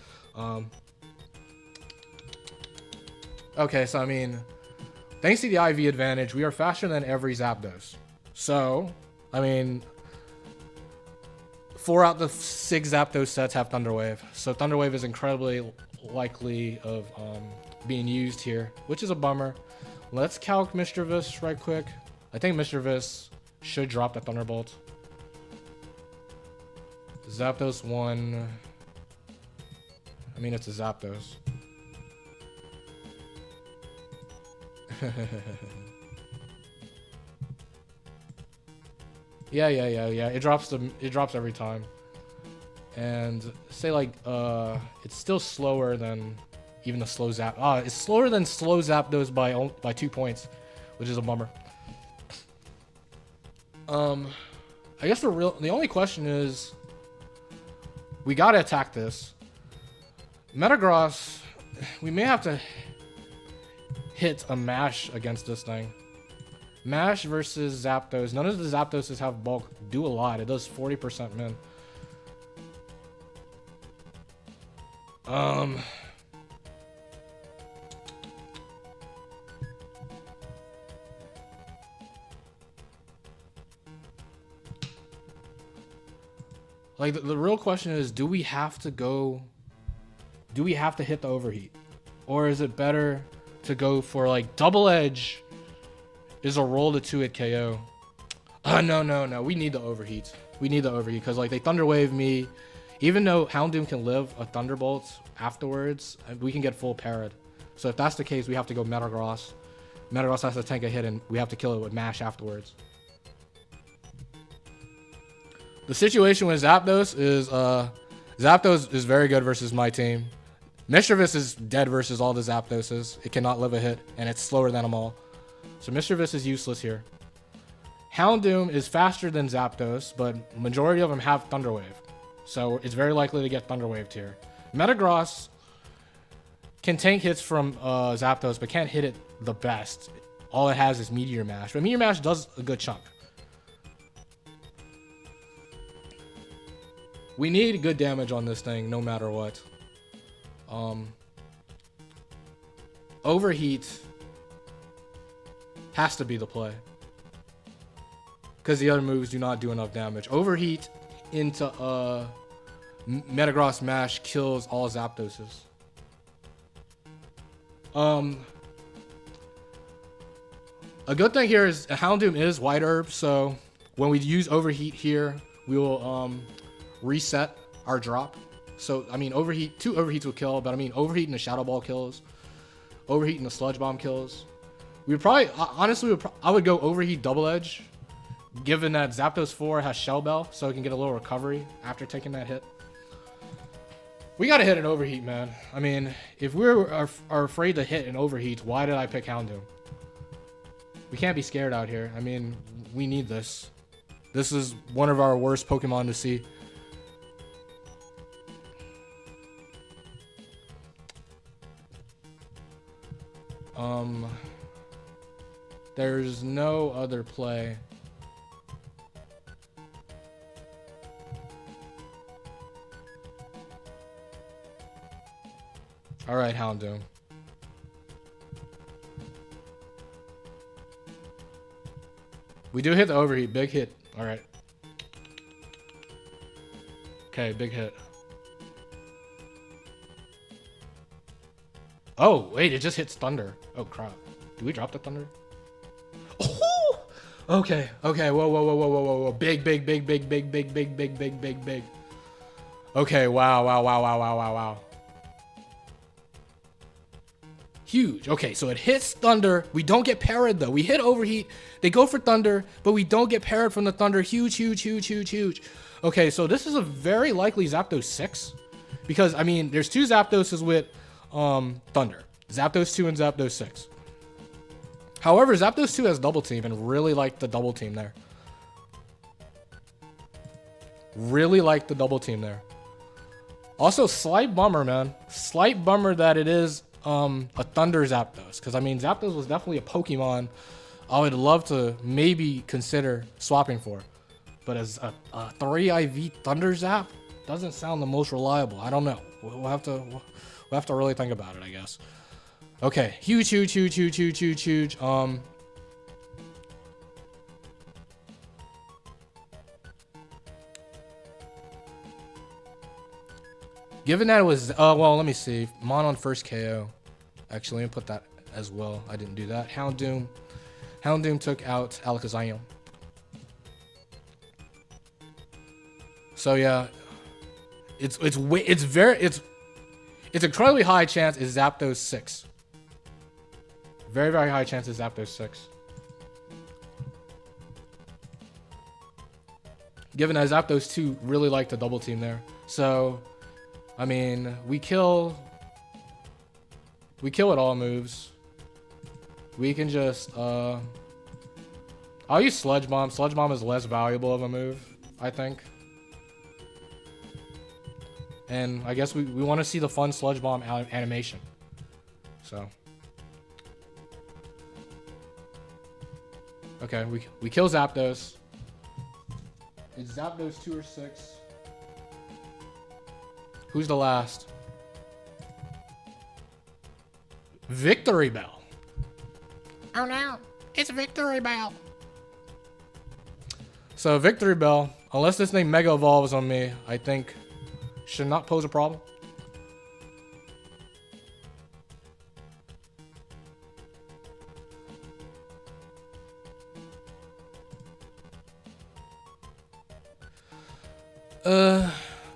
Okay, so I mean, thanks to the IV advantage, we are faster than every Zapdos. So, I mean, 4 out of the 6 Zapdos sets have Thunder Wave. So Thunder Wave is incredibly likely of being used here, which is a bummer. Let's calc Mischievous right quick. I think Mischievous should drop the Thunderbolt. Zapdos 1. I mean, it's a Zapdos. Yeah. It drops every time. And say like it's still slower than even the slow Zap. It's slower than slow Zapdos by 2 points, which is a bummer. I guess the only question is, we gotta attack this. Metagross, we may have to hit a mash against this thing. Mash versus Zapdos. None of the Zapdoses have bulk. Do a lot. It does 40% min. Like the real question is, do we have to hit the overheat? Or is it better to go for like double edge is a roll to 2-hit KO? No. We need the overheat. We need the overheat because like they Thunder Wave me. Even though Houndoom can live a Thunderbolt afterwards, we can get full parried. So if that's the case, we have to go Metagross. Metagross has to tank a hit and we have to kill it with Mash afterwards. The situation with Zapdos is Zapdos is very good versus my team. Mischievous is dead versus all the Zapdoses. It cannot live a hit, and it's slower than them all. So Mischievous is useless here. Houndoom is faster than Zapdos, but majority of them have Thunder Wave. So it's very likely to get Thunder Waved here. Metagross can tank hits from Zapdos, but can't hit it the best. All it has is Meteor Mash. But Meteor Mash does a good chunk. We need good damage on this thing no matter what. Overheat has to be the play. Because the other moves do not do enough damage. Overheat into Metagross Mash kills all Zapdoses. A good thing here is Houndoom is White Herb, so when we use Overheat here, we will reset our drop. So I mean, overheat, 2 overheats will kill, but I mean, overheat and the Shadow Ball kills, overheat and the Sludge Bomb kills. We would probably, honestly, I would go overheat double edge, given that Zapdos 4 has Shell Bell, so it can get a little recovery after taking that hit. We gotta hit an overheat, man. I mean, if we are afraid to hit an overheat, why did I pick Houndoom? We can't be scared out here. I mean, we need this. This is one of our worst Pokemon to see. There's no other play. All right, Houndoom. We do hit the overheat. Big hit. All right. Okay, big hit. Oh, wait, it just hits Thunder. Oh, crap. Do we drop the Thunder? Oh! Okay. Whoa. Big. Okay, wow. Huge. Okay, so it hits Thunder. We don't get parried, though. We hit Overheat. They go for Thunder, but we don't get parried from the Thunder. Huge, huge, huge, huge, huge. Okay, so this is a very likely Zapdos 6. Because, I mean, there's 2 Zapdoses with Thunder. Zapdos 2 and Zapdos 6. However, Zapdos 2 has Double Team and really like the Double Team there. Really like the Double Team there. Also, slight bummer, man. Slight bummer that it is a Thunder Zapdos. Because, I mean, Zapdos was definitely a Pokemon I would love to maybe consider swapping for. But as a 3 IV Thunder Zap doesn't sound the most reliable. I don't know. We'll have to really think about it, I guess. Okay. Huge, huge, huge, huge, huge, huge, huge. Given that it was, well, let me see. Mon on first KO. Actually, let me put that as well. I didn't do that. Houndoom took out Alakazam. So yeah, it's incredibly high chance it's Zapdos 6. Very, very high chance it's Zapdos 6. Given that Zapdos 2 really liked the Double Team there. So, I mean, we kill with all moves. We can just, I'll use Sludge Bomb. Sludge Bomb is less valuable of a move, I think. And I guess we want to see the fun Sludge Bomb animation. So. Okay, we kill Zapdos. It's Zapdos 2 or 6. Who's the last? Victory Bell. Oh no, it's Victory Bell. So Victory Bell, unless this thing Mega Evolves on me, I think should not pose a problem.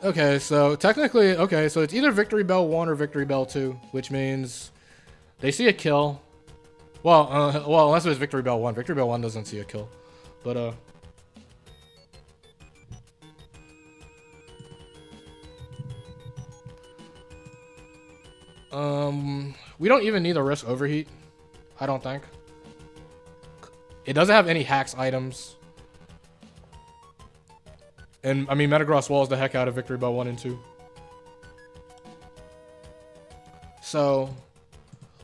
Okay, so technically, okay, so it's either Victory Bell 1 or Victory Bell 2, which means they see a kill. Well, unless it was Victory Bell 1. Victory Bell 1 doesn't see a kill. But, we don't even need to risk Overheat, I don't think. It doesn't have any hacks items. And, I mean, Metagross walls the heck out of Victory Bell 1 and 2. So,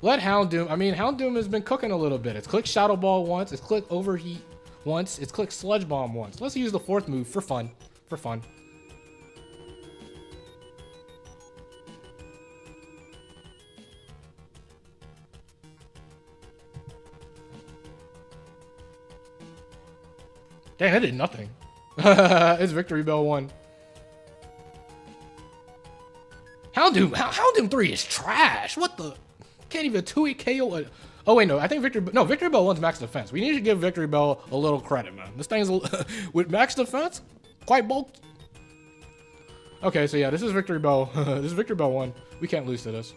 let Houndoom... I mean, Houndoom has been cooking a little bit. It's clicked Shadow Ball once. It's clicked Overheat once. It's clicked Sludge Bomb once. Let's use the 4th move for fun. For fun. Dang, that did nothing. It's Victory Bell 1. Houndoom 3 is trash. What the? Can't even 2-hit KO. Oh wait, no. I think Victory Bell 1's max defense. We need to give Victory Bell a little credit, man. This thing's with max defense, quite bulky. Okay, so yeah, this is Victory Bell. This is Victory Bell 1. We can't lose to this.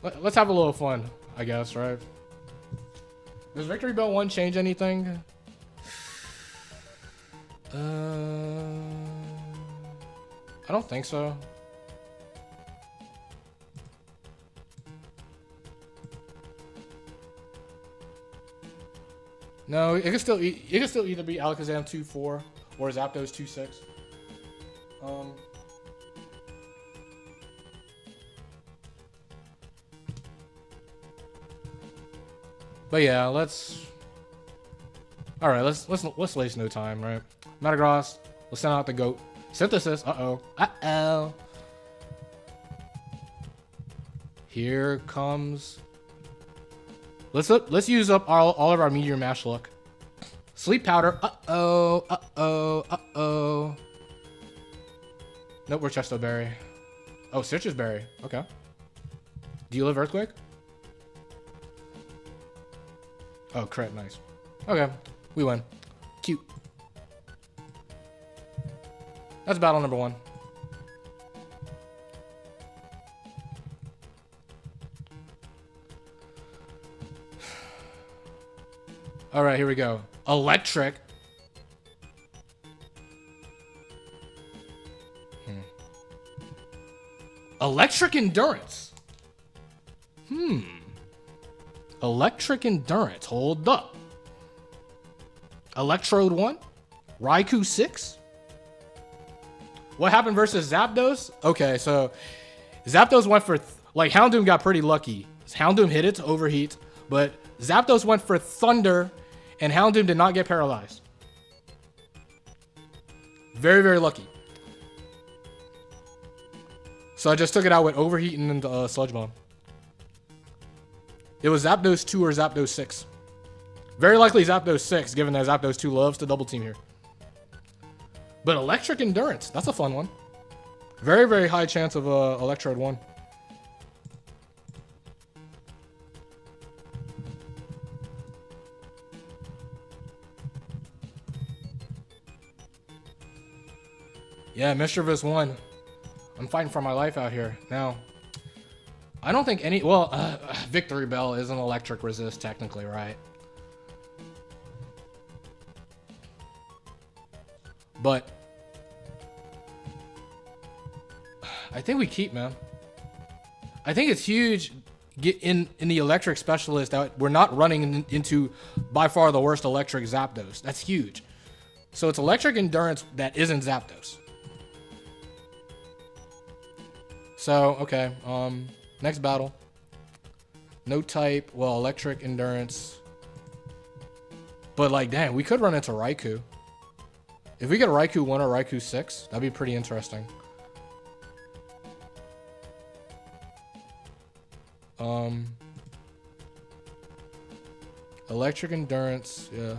Let's have a little fun, I guess, right? Does Victory Bell 1 change anything? I don't think so. No, it can still either be Alakazam 2-4 or Zapdos 2-6. But yeah, let's waste no time, right? Metagross, let's send out the goat. Synthesis, uh-oh. Here comes. Let's use up all of our Meteor Mash luck. Sleep Powder, uh-oh. Nope, we're Chesto Berry. Oh, Citrus Berry, okay. Do you live Earthquake? Oh, crit, nice. Okay, we win. Cute. That's battle number 1. All right, here we go. Electric. Electric Endurance. Electric Endurance. Hold up. Electrode 1. Raikou 6. What happened versus Zapdos? Okay, so Zapdos went for... like, Houndoom got pretty lucky. Houndoom hit it to overheat, but Zapdos went for Thunder, and Houndoom did not get paralyzed. Very, very lucky. So I just took it out with overheat and Sludge Bomb. It was Zapdos 2 or Zapdos 6. Very likely Zapdos 6, given that Zapdos 2 loves to double team here. But Electric Endurance, that's a fun one. Very, very high chance of Electrode 1. Yeah, Mischievous 1. I'm fighting for my life out here. Now, I don't think any... well, Victory Bell is an electric resist, technically, right? But I think we keep, man. I think it's huge in the electric specialist that we're not running into by far the worst electric Zapdos. That's huge. So it's electric endurance that isn't Zapdos. So, okay, next battle. No type, well, electric endurance. But like, damn, we could run into Raikou. If we get Raikou 1 or Raikou 6, that'd be pretty interesting. Electric endurance, yeah.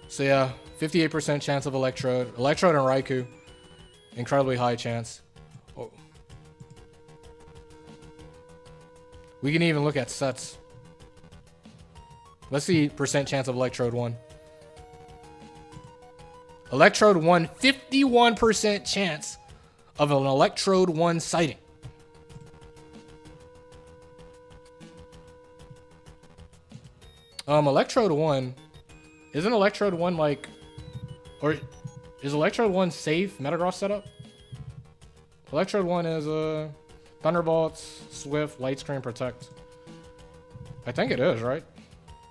So yeah, 58% chance of Electrode. Electrode and Raikou. Incredibly high chance. Oh. We can even look at sets. Let's see percent chance of Electrode 1. Electrode 1, 51% chance of an Electrode 1 sighting. Electrode 1, isn't Electrode 1 like, or is Electrode 1 safe Metagross setup? Electrode 1 is Thunderbolts, Swift, Light Screen, Protect. I think it is, right?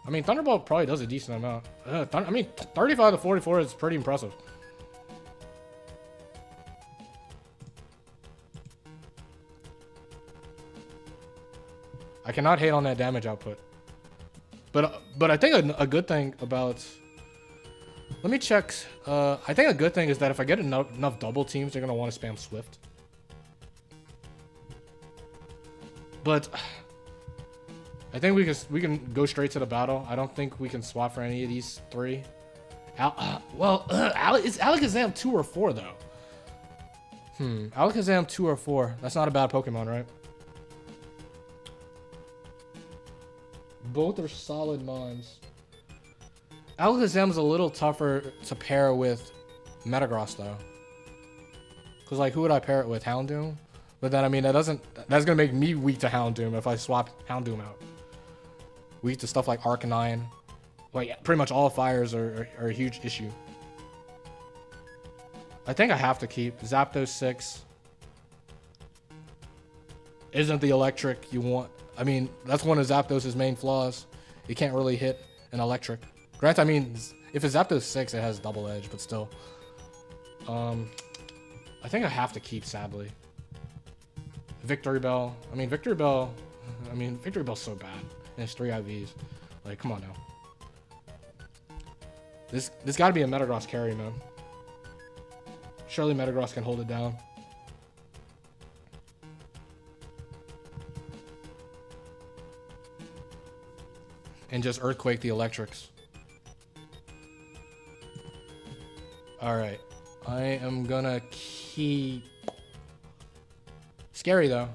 I mean, Thunderbolt probably does a decent amount. I mean, 35 to 44 is pretty impressive. I cannot hate on that damage output. But I think a good thing about... let me check. I think a good thing is that if I get enough double teams, they're going to want to spam Swift. But I think we can go straight to the battle. I don't think we can swap for any of these three. Is Alakazam 2 or 4 though? Alakazam 2 or 4. That's not a bad Pokemon, right? Both are solid mons. Alakazam's a little tougher to pair with Metagross though. Cause like, who would I pair it with? Houndoom? But then I mean that's gonna make me weak to Houndoom if I swap Houndoom out. Weak to stuff like Arcanine. Like pretty much all fires are a huge issue. I think I have to keep Zapdos 6. Isn't the electric you want? I mean, that's one of Zapdos' main flaws. You can't really hit an electric. Granted, I mean, if it's Zapdos 6, it has double edge, but still. I think I have to keep, sadly. Victory Bell. Victory Bell's so bad. And it's 3 IVs. Like, come on now. This gotta be a Metagross carry, man. Surely Metagross can hold it down. And just Earthquake the electrics. Alright. I am gonna keep... Scary, though.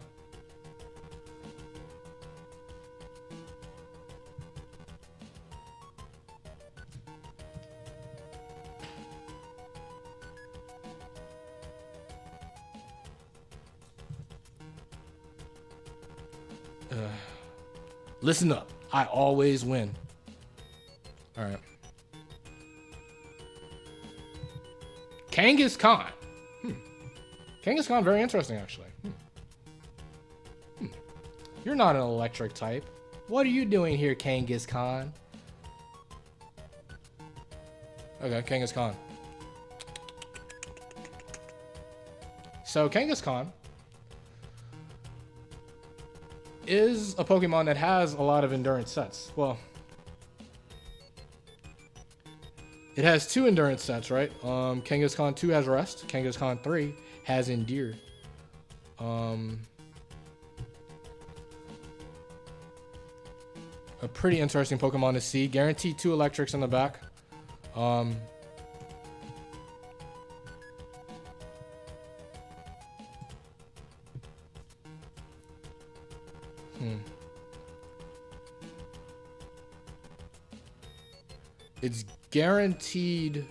Listen up. I always win. All right. Kangaskhan. Kangaskhan, very interesting, actually. You're not an electric type. What are you doing here, Kangaskhan? Okay, Kangaskhan. So, Kangaskhan is a Pokemon that has a lot of endurance sets. Well, it has 2 endurance sets, right? Kangaskhan 2 has Rest. Kangaskhan 3 has Endure. A pretty interesting Pokemon to see. Guaranteed 2 electrics in the back. It's guaranteed.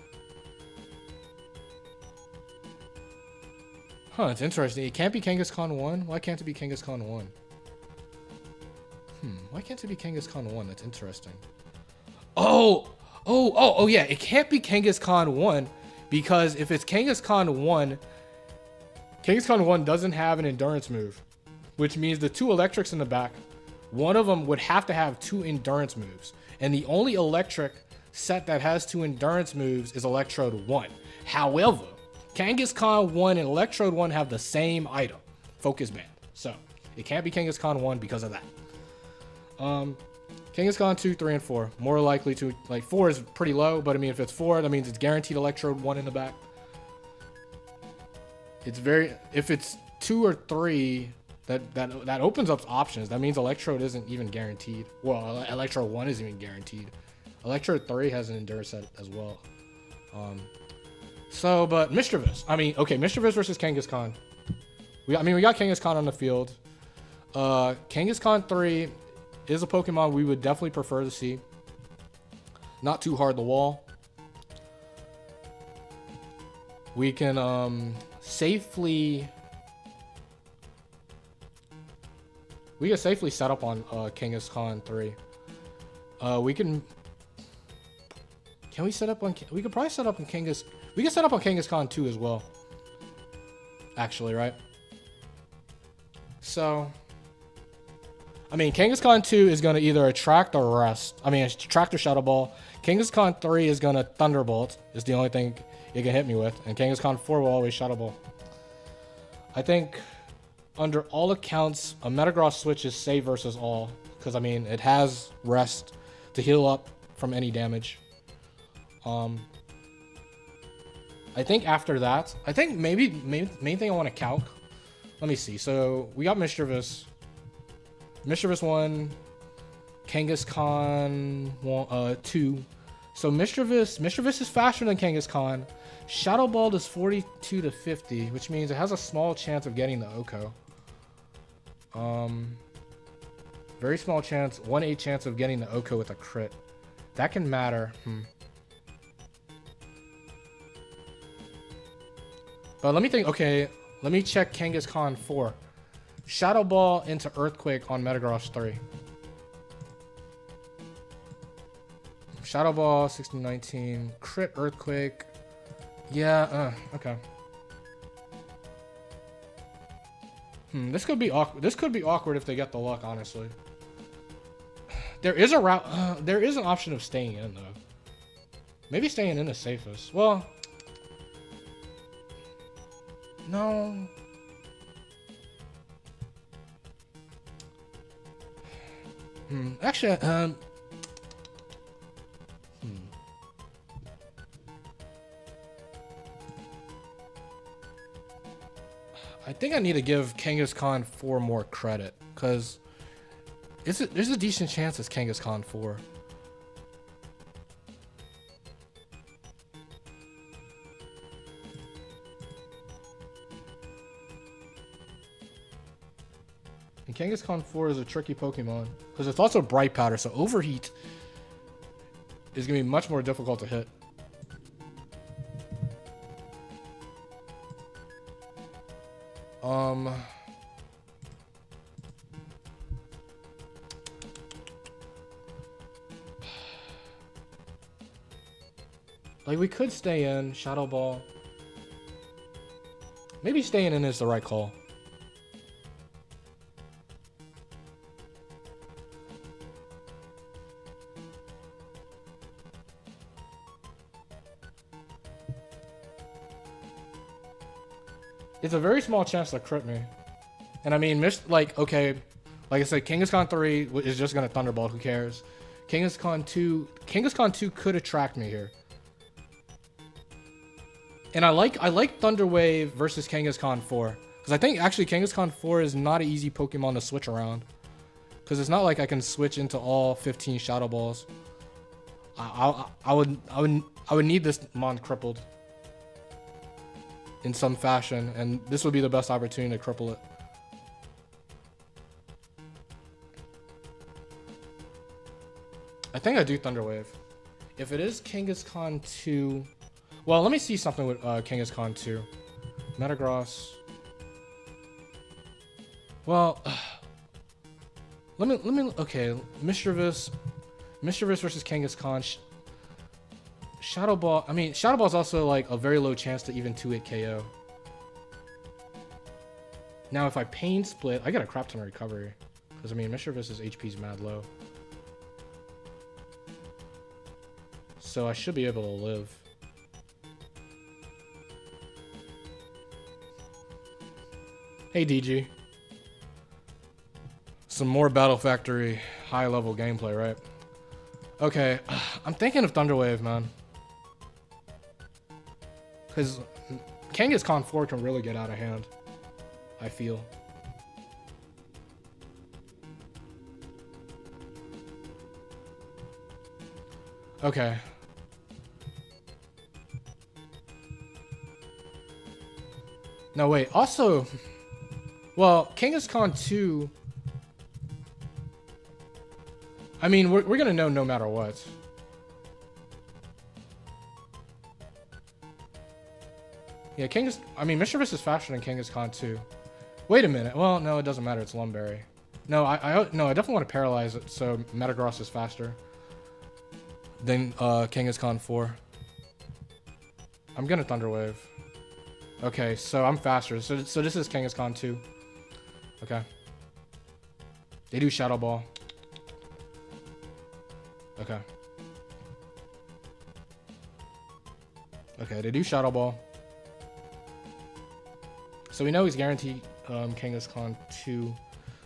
Huh, it's interesting. It can't be Kangaskhan 1? Why can't it be Kangaskhan 1? Why can't it be Kangaskhan 1? That's interesting. Oh, yeah. It can't be Kangaskhan 1 because if it's Kangaskhan 1, Kangaskhan 1 doesn't have an endurance move, which means the 2 electrics in the back, one of them would have to have 2 endurance moves. And the only electric set that has 2 endurance moves is Electrode 1. However, Kangaskhan 1 and Electrode 1 have the same item, Focus Band. So, it can't be Kangaskhan 1 because of that. Kangaskhan 2, 3, and 4. More likely to, like, 4 is pretty low, but I mean, if it's 4, that means it's guaranteed Electrode 1 in the back. It's very, if it's 2 or 3, that opens up options. That means Electrode isn't even guaranteed. Well, Electrode 1 isn't even guaranteed. Electrode 3 has an endurance set as well. But Mischievous. I mean, okay, Mischievous versus Kangaskhan. We got Kangaskhan on the field. Kangaskhan 3 is a Pokemon we would definitely prefer to see. Not too hard the wall. We can safely set up on Kangaskhan 3. Can we set up on? We could probably set up on Kangas. We can set up on Kangaskhan 2 as well. Actually, right? So, I mean, Kangaskhan 2 is going to either attract or rest. I mean, attract or Shadow Ball. Kangaskhan 3 is going to Thunderbolt. Is the only thing it can hit me with. And Kangaskhan 4 will always Shadow Ball. I think, under all accounts, a Metagross switch is safe versus all. Because, I mean, it has rest to heal up from any damage. I think after that, I think maybe main thing I want to calc. Let me see. So we got Mischievous 1, Kangaskhan 2. So Mischievous is faster than Kangaskhan. Shadow Ball does 42 to 50, which means it has a small chance of getting the Oko. Very small chance, 1/8 chance of getting the Oko with a crit. That can matter. But let me think. Okay, let me check Kangaskhan 4. Shadow Ball into Earthquake on Metagross 3. Shadow Ball 16-19. Crit Earthquake. Yeah. Okay. This could be awkward. This could be awkward if they get the luck. Honestly, there is a route. There is an option of staying in though. Maybe staying in is safest. Well. No. Actually, I think I need to give Kangaskhan 4 more credit because there's a decent chance it's Kangaskhan 4. And Kangaskhan 4 is a tricky Pokemon because it's also Bright Powder, so Overheat is going to be much more difficult to hit. Like, we could stay in Shadow Ball. Maybe staying in is the right call. It's a very small chance to crit me. And I mean, like, okay, like I said, Kangaskhan 3 is just going to Thunderbolt. Who cares? Kangaskhan 2 could attract me here. And I like Thunder Wave versus Kangaskhan 4. Because I think actually Kangaskhan 4 is not an easy Pokemon to switch around. Because it's not like I can switch into all 15 Shadow Balls. I would need this Mon crippled in some fashion, and this would be the best opportunity to cripple it. I think I do Thunder Wave. If it is Kangaskhan 2, well, let me see something with Kangaskhan 2. Metagross. Well, let me. Okay, Mischievous versus Kangaskhan. Shadow Ball. I mean, Shadow Ball is also like a very low chance to even 2-hit KO. Now, if I Pain Split, I get a crap ton of recovery. Because I mean, Mischievous' HP is mad low. So I should be able to live. Hey, DG. Some more Battle Factory high-level gameplay, right? Okay, I'm thinking of Thunder Wave, man. Because Kangaskhan 4 can really get out of hand, I feel. Okay. No, wait. Also, well, Kangaskhan 2... I mean, we're going to know no matter what. Yeah, I mean, Mischievous is faster than Kangaskhan 2. Wait a minute. Well, no, it doesn't matter. It's Lumberry. No, no, I definitely want to paralyze it so Metagross is faster than Kangaskhan 4. I'm going to Thunder Wave. Okay, so I'm faster. So this is Kangaskhan 2. Okay. They do Shadow Ball. Okay. Okay, they do Shadow Ball. So we know he's guaranteed Kangaskhan 2.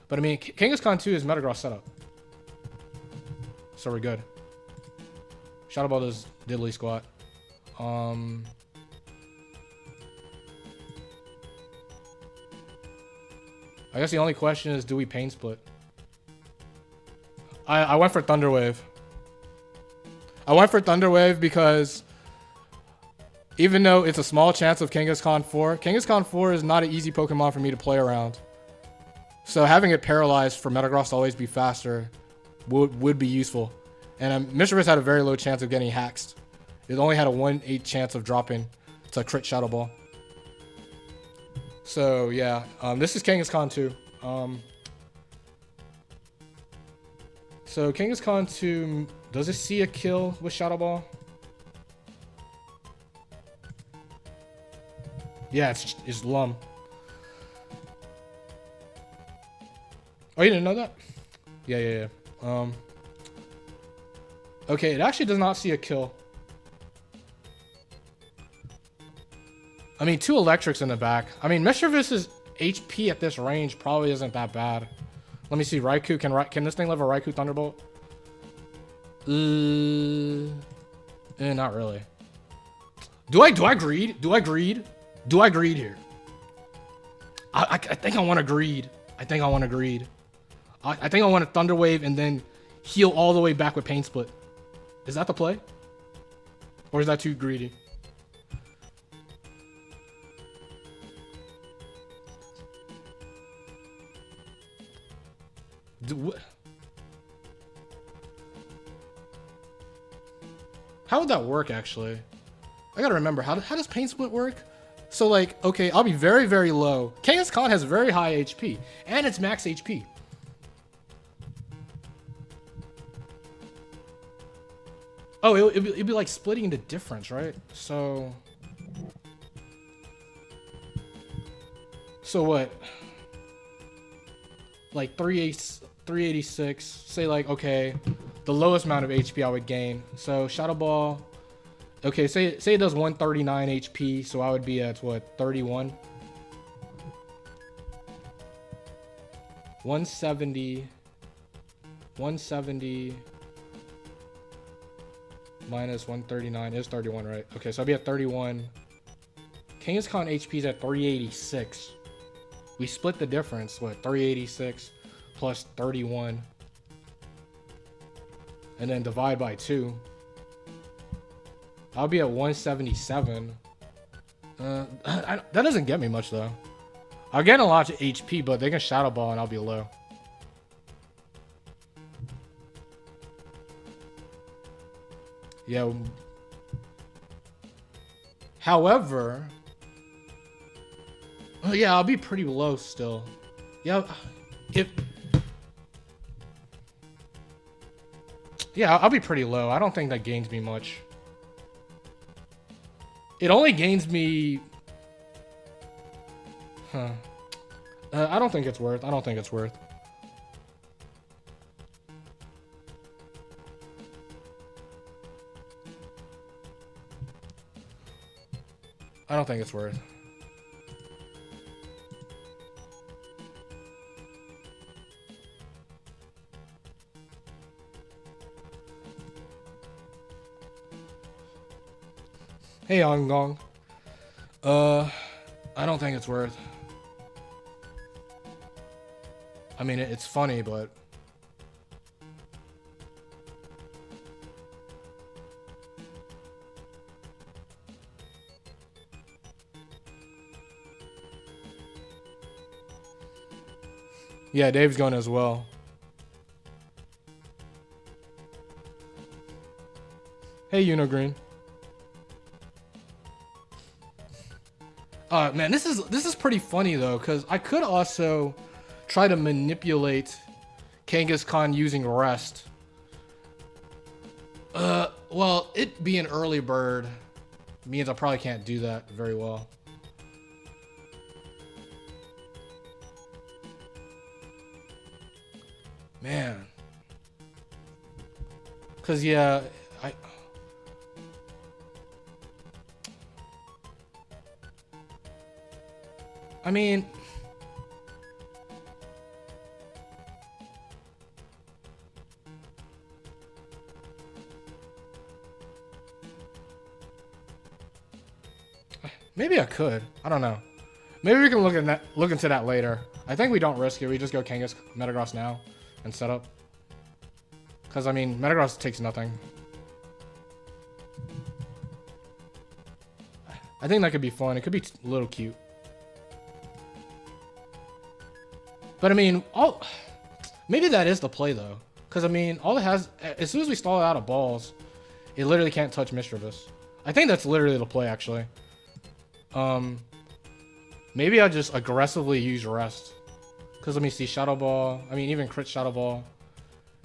But I mean, Kangaskhan 2 is Metagross setup. So we're good. Shadow Ball does diddly squat. I guess the only question is, do we Pain Split? I went for Thunder Wave. I went for Thunder Wave because even though it's a small chance of Kangaskhan 4, Kangaskhan 4 is not an easy Pokemon for me to play around. So having it paralyzed for Metagross to always be faster would be useful. And Mischievous had a very low chance of getting haxed. It only had a 1/8 chance of dropping to crit Shadow Ball. So yeah, this is Kangaskhan 2. So Kangaskhan 2, does it see a kill with Shadow Ball? Yeah, it's Lum. Oh, you didn't know that? Yeah. Okay, it actually does not see a kill. I mean, 2 electrics in the back. I mean, Mischievous' HP at this range probably isn't that bad. Let me see. Raikou, can this thing live a Raikou Thunderbolt? Not really. Do I greed? Do I greed? Do I greed here? I think I want to greed. I think I want to greed. I think I want to Thunder Wave and then heal all the way back with Pain Split. Is that the play? Or is that too greedy? How would that work, actually? I gotta remember, how does Pain Split work? So, like, okay, I'll be very, very low. Kangaskhan has very high HP, and it's max HP. Oh, it'd be like splitting the difference, right? So what? Like 386. Say like, okay, the lowest amount of HP I would gain. So Shadow Ball. Okay, say it does 139 HP, so I would be at what, 31? 170 minus 139 is 31, right? Okay, so I'll be at 31. Kangaskhan HP is at 386. We split the difference, what, 386 plus 31. And then divide by 2. I'll be at 177. That doesn't get me much, though. I'll get a lot of HP, but they can Shadow Ball and I'll be low. Yeah. However... yeah, I'll be pretty low still. Yeah, Yeah, I'll be pretty low. I don't think that gains me much. It only gains me... Huh. I don't think it's worth. I don't think it's worth. I don't think it's worth. Hey, Ongong. I don't think it's worth. I mean, it's funny, but... Yeah, Dave's going as well. Hey, Unogreen. Man, this is pretty funny though, because I could also try to manipulate Kangaskhan using rest. Well, it being early bird means I probably can't do that very well. Man. Because, yeah, I mean... Maybe I could. I don't know. Maybe we can look into that later. I think we don't risk it. We just go Kangas Metagross now and set up. Because, I mean, Metagross takes nothing. I think that could be fun. It could be a little cute. But, I mean, maybe that is the play, though. Because, I mean, all it has... As soon as we stall it out of balls, it literally can't touch Mischievous. I think that's literally the play, actually. Maybe I'll just aggressively use Rest. Because let me see, Shadow Ball. I mean, even crit Shadow Ball.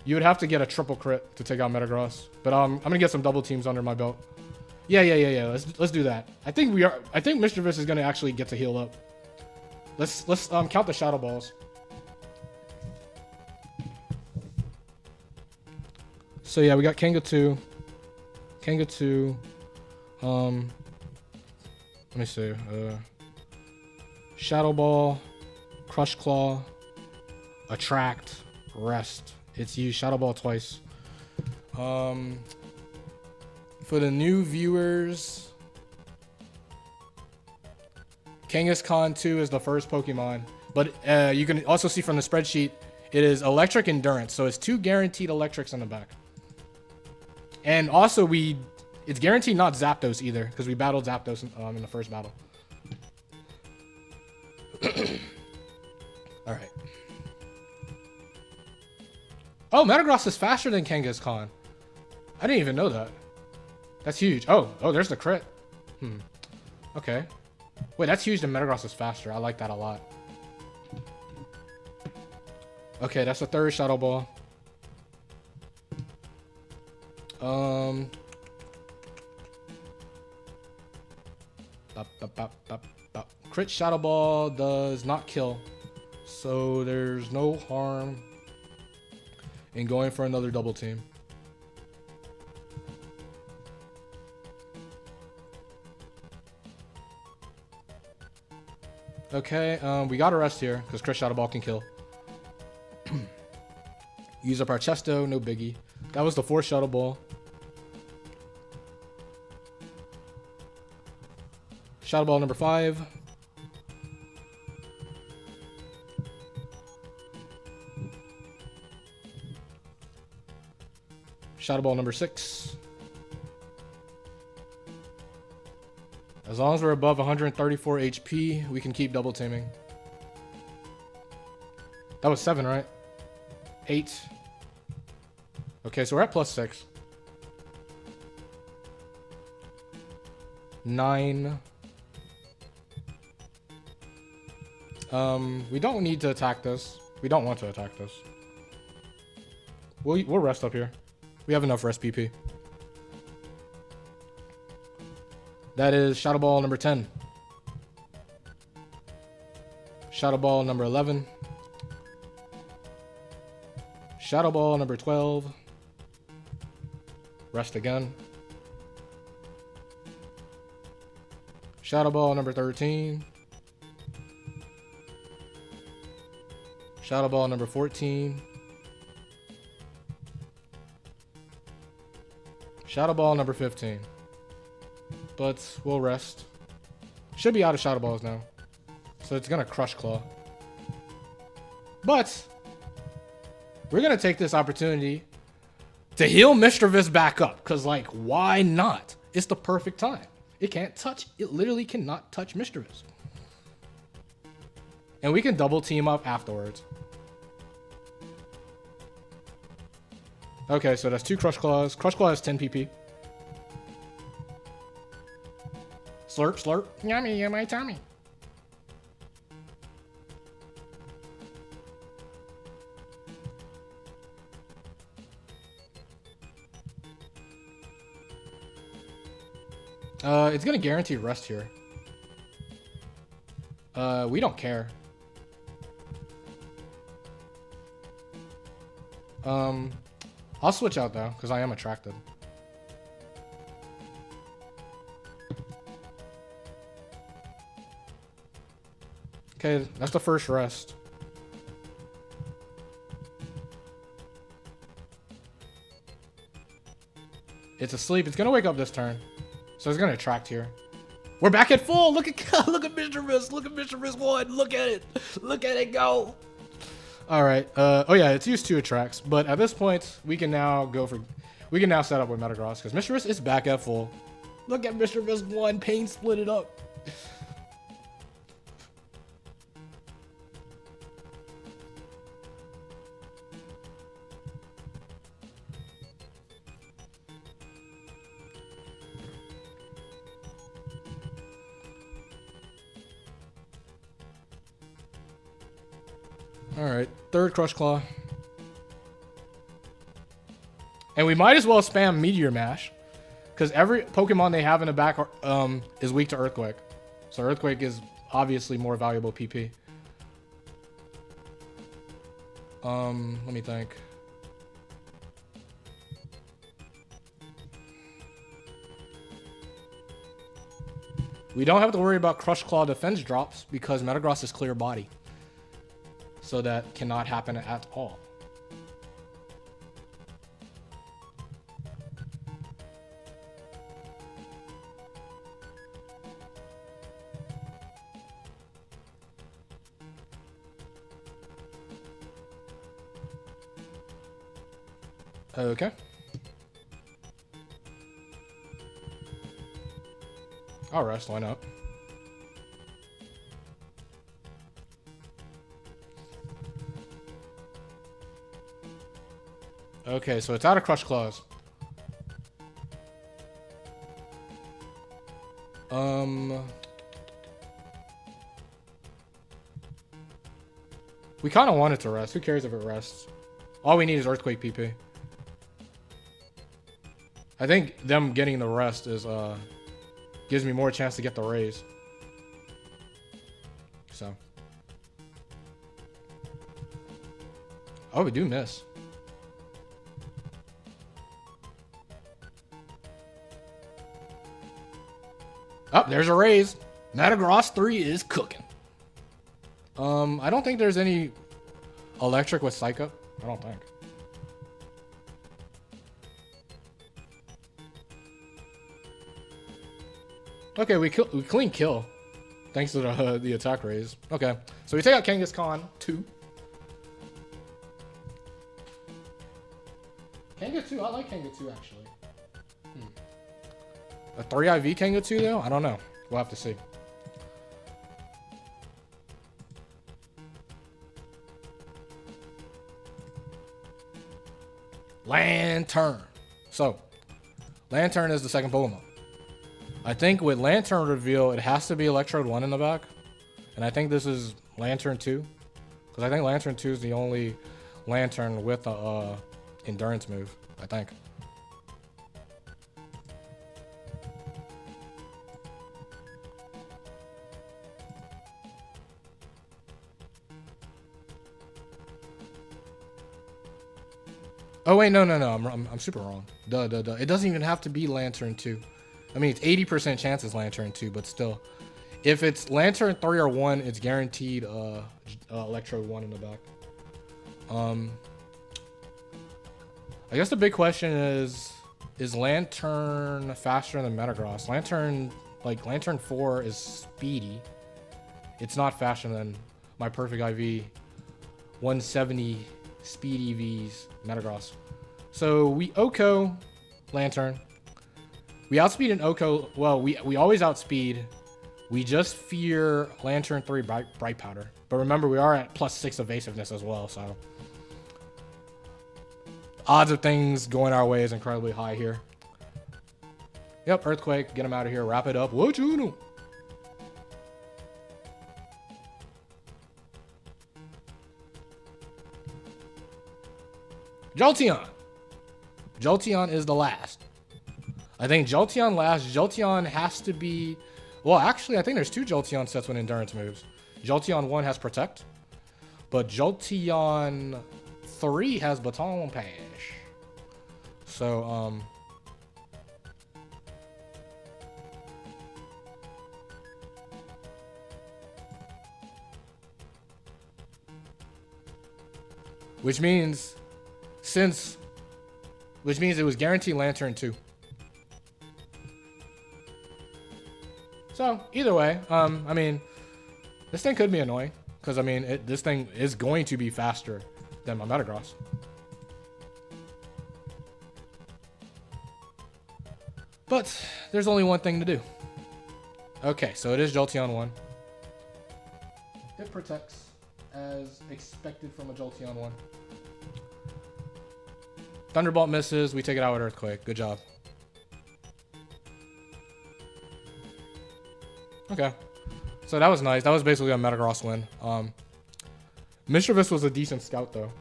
You would have to get a triple crit to take out Metagross. But I'm gonna get some double teams under my belt. Yeah. Let's do that. I think Mischievous is gonna actually get to heal up. Let's count the Shadow Balls. So yeah, we got Kanga 2. Let me see. Shadow Ball, Crush Claw, Attract, Rest. It's used Shadow Ball twice. For the new viewers, Kangaskhan 2 is the first Pokemon. But you can also see from the spreadsheet, it is Electric Endurance. So it's 2 guaranteed Electrics on the back. And also it's guaranteed not Zapdos either, because we battled Zapdos in the first battle. Alright. Oh, Metagross is faster than Kangaskhan. I didn't even know that. That's huge. Oh, there's the crit. Okay. Wait, that's huge that Metagross is faster. I like that a lot. Okay, that's the third Shadow Ball. Crit Shadow Ball does not kill, so there's no harm in going for another double team. Okay, we got a rest here because Crit Shadow Ball can kill. Use up our Chesto, no biggie. That was the 4th Shadow Ball. Shadow Ball number 5. Shadow Ball number 6. As long as we're above 134 HP, we can keep double teaming. That was 7, right? 8. Okay, so we're at +6. 9. We don't need to attack this. We don't want to attack this. We'll rest up here. We have enough rest PP. That is Shadow Ball number 10. Shadow Ball number 11. Shadow Ball number 12. Rest again. Shadow Ball number 13. Shadow Ball number 14. Shadow Ball number 15. But we'll rest. Should be out of Shadow Balls now. So it's going to Crush Claw. But we're going to take this opportunity to heal Mischievous back up. Because, like, why not? It's the perfect time. It can't touch. It literally cannot touch Mischievous. And we can double team up afterwards. Okay, so that's 2 Crush Claws. Crush Claw has 10 PP. Slurp, slurp. Yummy in my tummy. It's gonna guarantee rest here. We don't care. I'll switch out though, because I am attracted. Okay, that's the first rest. It's asleep. It's gonna wake up this turn, so it's gonna attract here. We're back at full. Look at look at Mischievous. Look at Mischievous 1. Look at it. Look at it go. All right. Oh yeah, it's used 2 attracts, but at this point we can now set up with Metagross because Mischievous is back at full. Look at Mischievous 1. Pain split it up. Alright, 3rd Crush Claw. And we might as well spam Meteor Mash. Because every Pokemon they have in the back is weak to Earthquake. So Earthquake is obviously more valuable PP. Let me think. We don't have to worry about Crush Claw defense drops because Metagross is clear body. So that cannot happen at all. Okay. I'll rest, why not? Okay, so it's out of Crush Claws. We kind of want it to rest. Who cares if it rests? All we need is Earthquake PP. I think them getting the rest is gives me more chance to get the raise. Oh, we do miss. Oh, there's a raise. Metagross 3 is cooking. I don't think there's any electric with Psych Up. I don't think. Okay, we clean kill. Thanks to the attack raise. Okay, so we take out Kangaskhan 2. Kanga 2, I like Kanga 2 actually. A 3 IV Kanga 2 though? I don't know. We'll have to see. Lantern. So, Lantern is the second Pokemon. I think with Lantern reveal, it has to be Electrode 1 in the back. And I think this is Lantern 2. Because I think Lantern 2 is the only Lantern with a endurance move, I think. Oh wait, no, I'm super wrong. Duh. It doesn't even have to be Lantern 2. I mean, it's 80% chance it's Lantern 2, but still. If it's Lantern 3 or 1, it's guaranteed Electrode 1 in the back. I guess the big question is Lantern faster than Metagross? Lantern 4 is speedy. It's not faster than my Perfect IV 170 speed EVs Metagross. So we OHKO Lantern. We outspeed an OHKO. Well, we always outspeed. We just fear Lantern 3 Bright Powder. But remember, we are at +6 evasiveness as well, so odds of things going our way is incredibly high here. Yep, Earthquake, get him out of here, wrap it up. What you know? Jolteon. Jolteon is the last. I think Jolteon last. Jolteon has to be... Well, actually, I think there's 2 Jolteon sets with endurance moves. Jolteon 1 has Protect, but Jolteon 3 has Baton Pass. So, which means it was guaranteed Lantern 2. So, either way, I mean, this thing could be annoying. Because, I mean, this thing is going to be faster than my Metagross. But, there's only one thing to do. Okay, so it is Jolteon 1. It protects, as expected from a Jolteon 1. Thunderbolt misses, we take it out with Earthquake. Good job. Okay. So that was nice. That was basically a Metagross win. Mischievous was a decent scout though.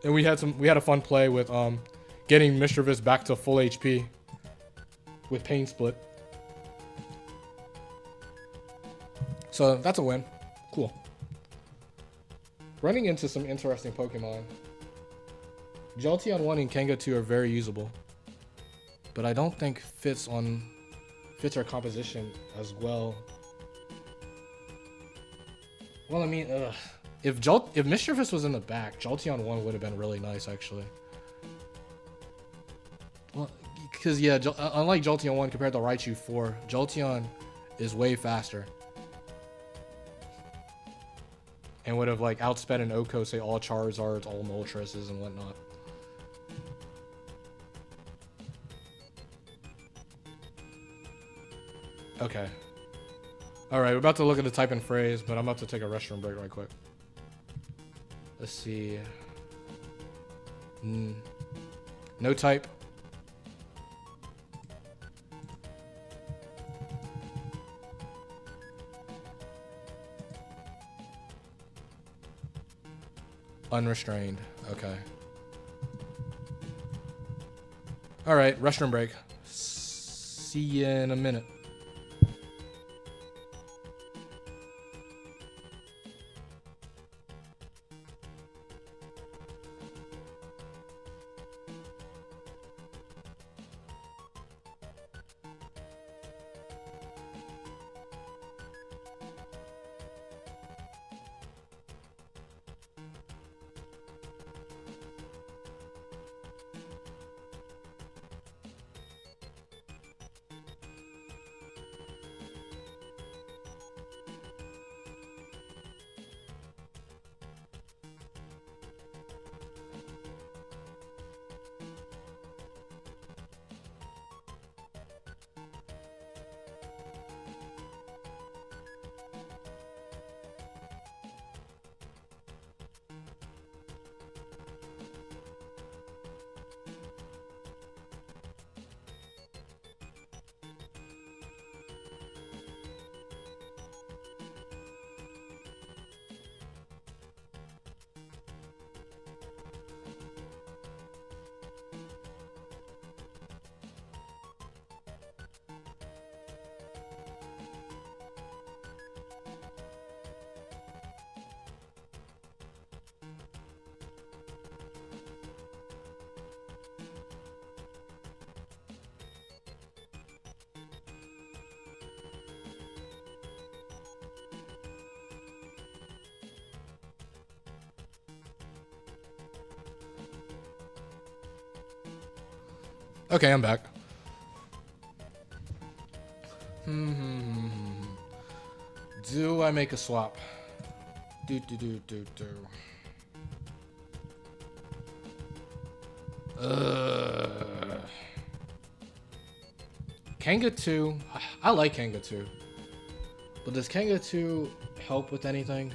And we had a fun play with getting Mischievous back to full HP with Pain Split. So that's a win. Cool. Running into some interesting Pokemon. Jolteon 1 and Kanga 2 are very usable. But I don't think fits our composition as well. Well, I mean, if Mischievous was in the back, Jolteon 1 would have been really nice, actually. Well, because, yeah, unlike Jolteon 1 compared to Raichu 4, Jolteon is way faster. And would have, like, outsped an OHKO, say, all Charizards, all Moltres, and whatnot. Okay. Alright, we're about to look at the type and phrase, but I'm about to take a restroom break right quick. Let's see. No type. Unrestrained. Okay. Alright, restroom break. See you in a minute. Okay, I'm back. Do I make a swap? Do. Kanga 2. I like Kanga 2. But does Kanga 2 help with anything?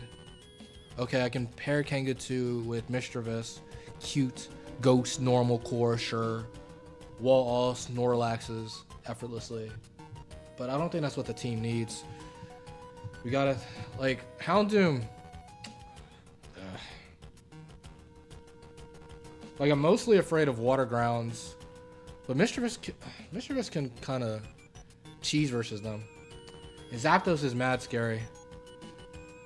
Okay, I can pair Kanga 2 with Mischievous, Cute, Ghost, Normal, Core, sure. Wall all Snorlaxes effortlessly. But I don't think that's what the team needs. We gotta, like, Houndoom. Like, I'm mostly afraid of Water Grounds. But Mischievous can kind of cheese versus them. And Zapdos is mad scary.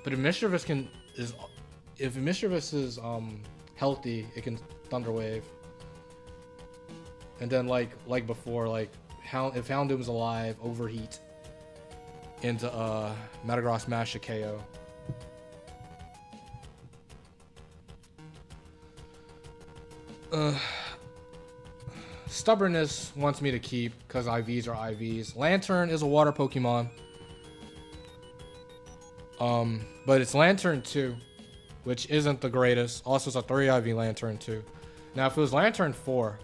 But if Mischievous is healthy, it can Thunder Wave. And then like before, like if Houndoom's alive, Overheat into Metagross Mash to KO. Stubbornness wants me to keep because IVs are IVs. Lantern is a water Pokemon. But it's Lantern 2, which isn't the greatest. Also, it's a 3 IV Lantern 2. Now, if it was Lantern 4,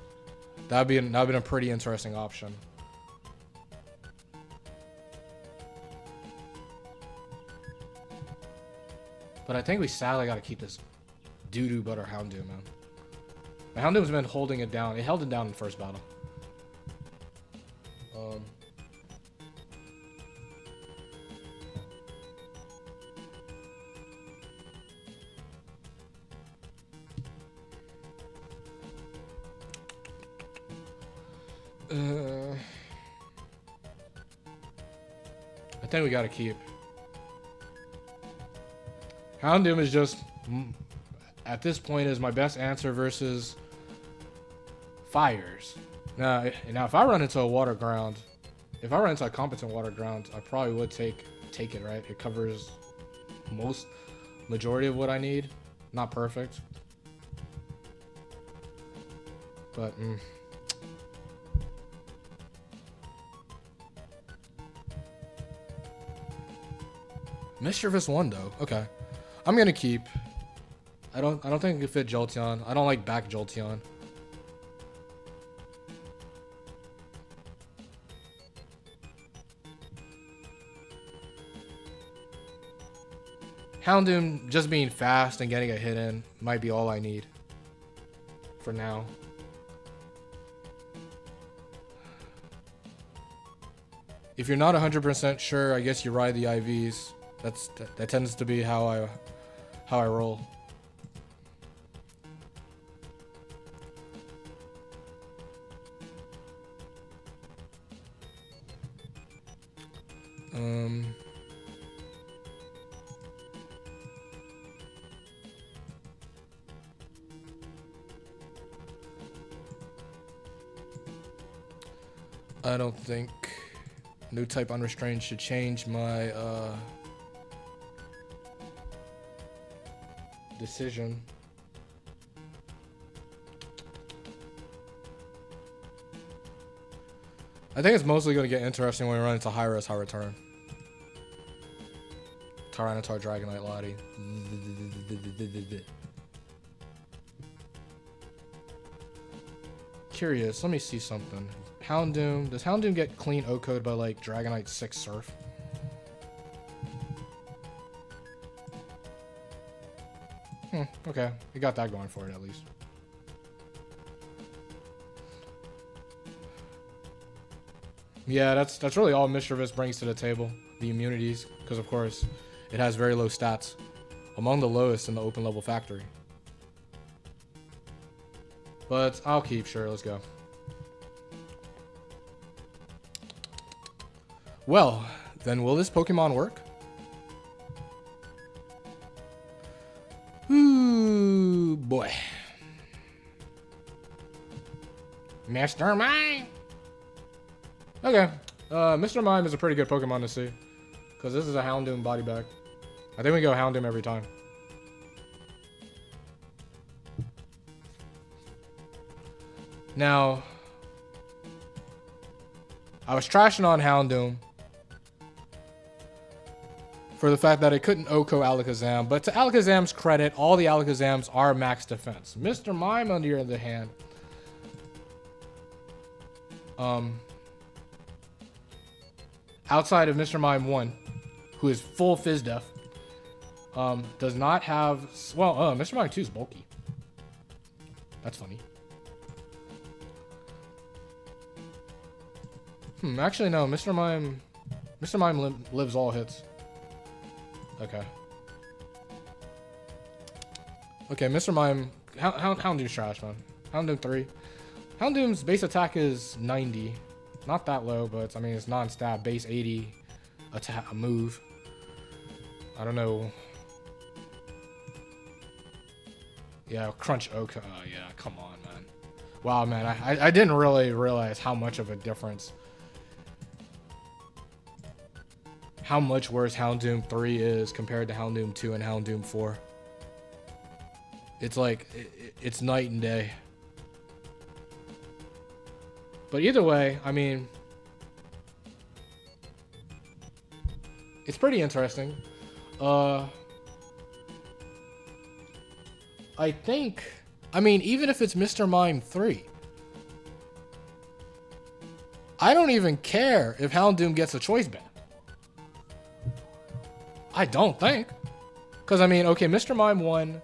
that'd been a pretty interesting option. But I think we sadly got to keep this doo-doo butter Houndoom, man. The Houndoom's been holding it down. It held it down in the first battle. I think we gotta keep. Houndoom is just, at this point, is my best answer versus Fires. Now if I run into a water ground, if I run into a competent water ground, I probably would take it, right? It covers majority of what I need. Not perfect. But, Mischievous 1 though. Okay. I'm gonna keep. I don't think it could fit Jolteon. I don't like back Jolteon. Houndoom just being fast and getting a hit in might be all I need for now. If you're not 100% sure, I guess you ride the IVs. That tends to be how I roll. I don't think new type unrestrained should change my decision. I think it's mostly going to get interesting when we run into High-Res High Return. Tyranitar, Dragonite, Lottie. Curious, let me see something. Houndoom. Does Houndoom get clean O-Code by like Dragonite 6 Surf? Okay. We got that going for it at least. Yeah, that's really all Mischievous brings to the table. The immunities, because of course it has very low stats. Among the lowest in the open level factory. But I'll keep, sure, let's go. Well, then will this Pokemon work? Ooh, boy. Mr. Mime! Okay, Mr. Mime is a pretty good Pokemon to see. Because this is a Houndoom body bag. I think we go Houndoom every time. Now, I was trashing on Houndoom for the fact that it couldn't OHKO Alakazam, but to Alakazam's credit, all the Alakazams are max defense. Mr. Mime, on the other hand, outside of Mr. Mime 1, who is full Fizz Def, does not have... Well, Mr. Mime 2 is bulky. That's funny. Actually, no. Mr. Mime lives all hits. Okay. Okay, Mr. Mime... Houndoom's trash, man. Houndoom 3. Houndoom's base attack is 90. Not that low, but, I mean, it's non-stab. Base 80. Attack, move. I don't know. Yeah, Crunch OHKO. Yeah, come on, man. Wow, man. I didn't really realize how much of a difference. How much worse Houndoom 3 is compared to Houndoom 2 and Houndoom 4. It's like, it's night and day. But either way, I mean, it's pretty interesting. I think, I mean, even if it's Mr. Mime 3, I don't even care if Houndoom gets a choice band. I don't think. Because, I mean, okay, Mr. Mime 1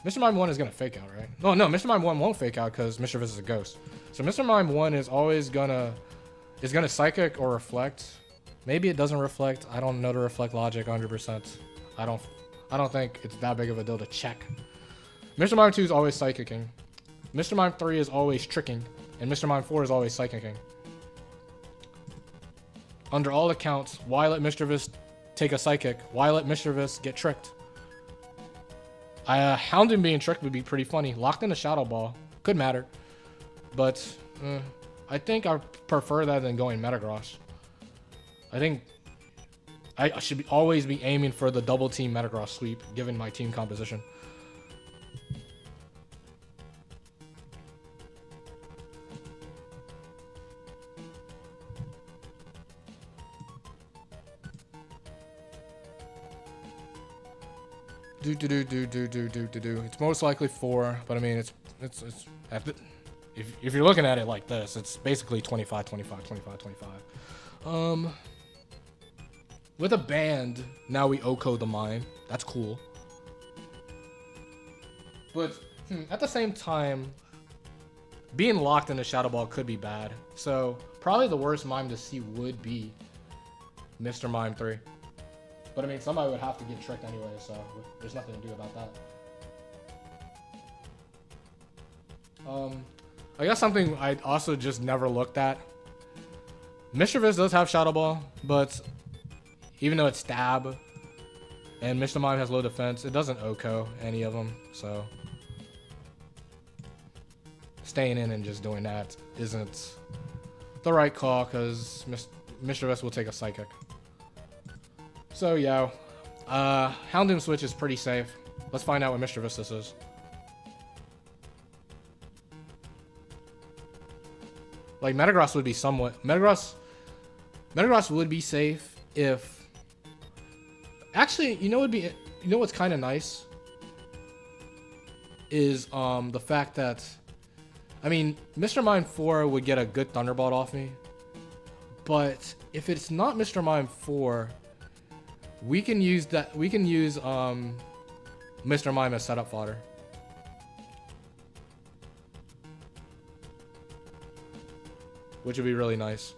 is going to fake out, right? No, Mr. Mime 1 won't fake out because Mischievous is a ghost. So Mr. Mime 1 is always gonna Psychic or Reflect. Maybe it doesn't Reflect. I don't know the Reflect logic 100%. I don't think it's that big of a deal to check. Mr. Mime 2 is always Psychicking. Mr. Mime 3 is always Tricking. And Mr. Mime 4 is always Psychicking. Under all accounts, why let Mischievous take a Psychic? Why let Mischievous get tricked? Houndoom being tricked would be pretty funny. Locked in a Shadow Ball. Could matter. But I think I prefer that than going Metagross. I think I should always be aiming for the double team Metagross sweep, given my team composition. It's most likely 4, but I mean it's if you're looking at it like this, it's basically 25, 25, 25, 25. With a band, now we OHKO the Mime. That's cool. But at the same time, being locked in a Shadow Ball could be bad. So probably the worst Mime to see would be Mr. Mime 3. But I mean, somebody would have to get tricked anyway, so there's nothing to do about that. I guess something I also just never looked at. Mischievous does have Shadow Ball, but even though it's Stab and Mr. Mime has low defense, it doesn't OHKO any of them, so staying in and just doing that isn't the right call because Mischievous will take a Psychic. So yeah, Houndoom switch is pretty safe. Let's find out what Mischievous this is. Like Metagross would be somewhat Metagross would be safe if actually you know what's kind of nice is the fact that I mean Mr. Mime 4 would get a good Thunderbolt off me, but if it's not Mr. Mime 4, we can use Mr. Mime as setup fodder. Which would be really nice.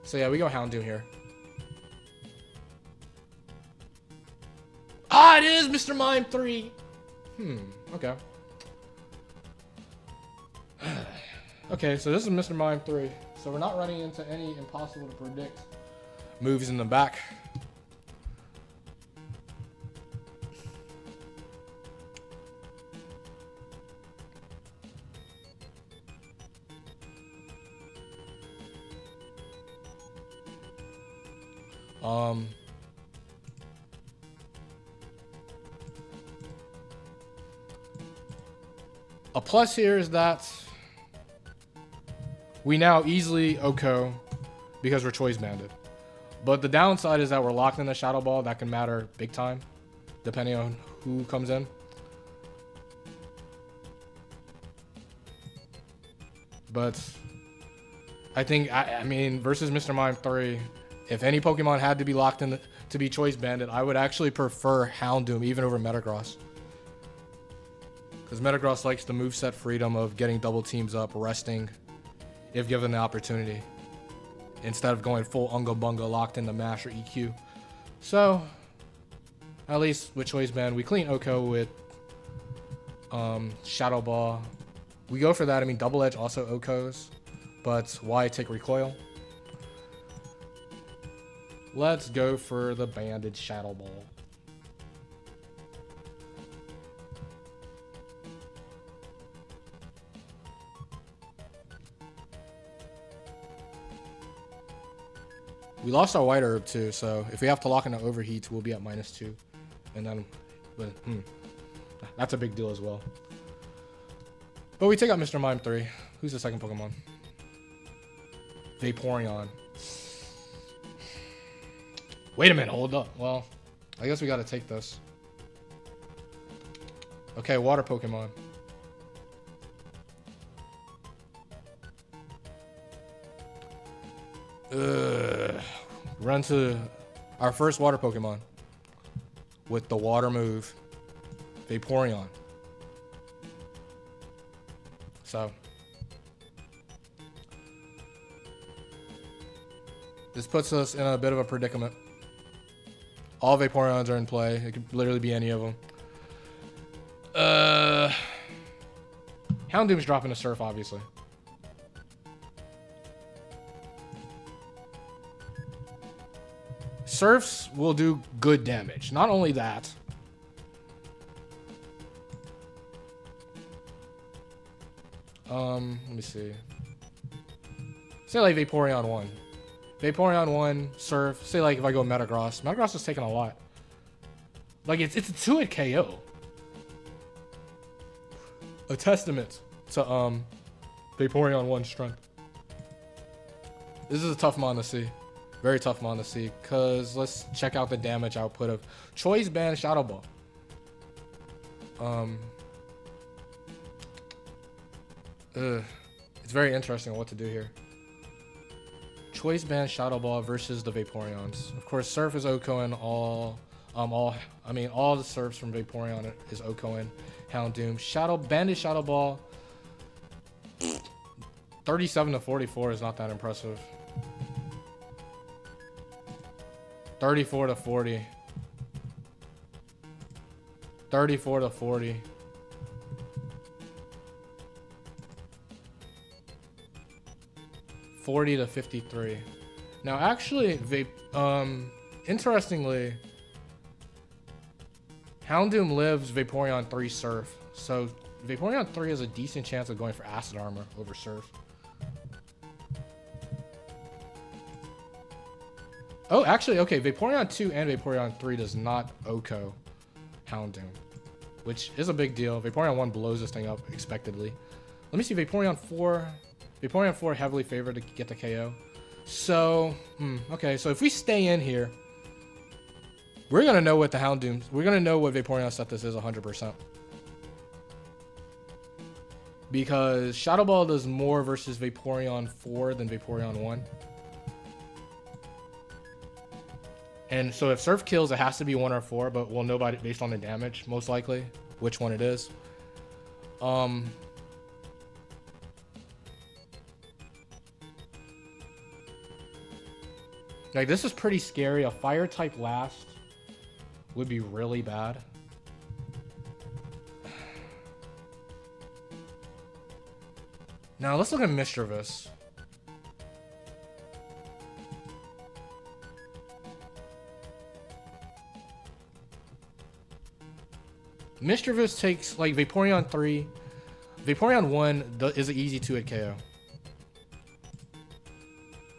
So yeah, we go Houndoom here. Ah, it is Mr. Mime 3! Okay. Okay, so this is Mr. Mime 3. So we're not running into any impossible to predict moves in the back. A plus here is that we now easily OHKO because we're choice banded. But the downside is that we're locked in the Shadow Ball. That can matter big time, depending on who comes in. But I think, I mean, versus Mr. Mime 3, if any Pokemon had to be locked in to be choice banded, I would actually prefer Houndoom even over Metagross. Because Metagross likes the moveset freedom of getting double teams up, resting, if given the opportunity, instead of going full Unga Bunga locked into Mash or EQ. So, at least with Choice Band, we clean OHKO with Shadow Ball. We go for that. I mean, Double Edge also OHKOs, but why take Recoil? Let's go for the Banded Shadow Ball. We lost our White Herb too, so if we have to lock into Overheat, we'll be at -2. And then, but, that's a big deal as well. But we take out Mr. Mime 3. Who's the second Pokemon? Vaporeon. Wait a minute, hold up. Well, I guess we gotta take this. Okay, Water Pokemon. Run to our first Water Pokemon with the Water move, Vaporeon. So this puts us in a bit of a predicament. All Vaporeons are in play. It could literally be any of them. Houndoom's dropping a Surf, obviously. Surfs will do good damage. Not only that, let me see. Say like Vaporeon 1. Vaporeon 1, Surf. Say like if I go Metagross. Metagross is taking a lot. Like it's a 2-hit KO. A testament to Vaporeon 1 strength. This is a tough mon to see. Very tough mon to see. Cause let's check out the damage output of Choice Band Shadow Ball. It's very interesting what to do here. Choice Band Shadow Ball versus the Vaporeons. Of course, Surf is OHKOing all the Surfs from Vaporeon is OHKOing Houndoom. Banded Shadow Ball. 37 to 44 is not that impressive. 34 to 40. 34 to 40. 40 to 53. Now, actually, interestingly, Houndoom lives Vaporeon 3 Surf. So, Vaporeon 3 has a decent chance of going for Acid Armor over Surf. Oh, actually, okay, Vaporeon 2 and Vaporeon 3 does not OHKO Houndoom, which is a big deal. Vaporeon 1 blows this thing up expectedly. Let me see, Vaporeon 4. Vaporeon 4 heavily favored to get the KO. So, okay, so if we stay in here, we're going to know what the Houndoom, we're going to know what Vaporeon set this is 100%. Because Shadow Ball does more versus Vaporeon 4 than Vaporeon 1. And so if Surf kills, it has to be 1 or 4, but we'll know based on the damage, most likely, which one it is. Like, this is pretty scary. A fire type last would be really bad. Now, let's look at Mischievous. Mischievous takes, like, Vaporeon 3. Vaporeon 1 is an easy 2-hit KO.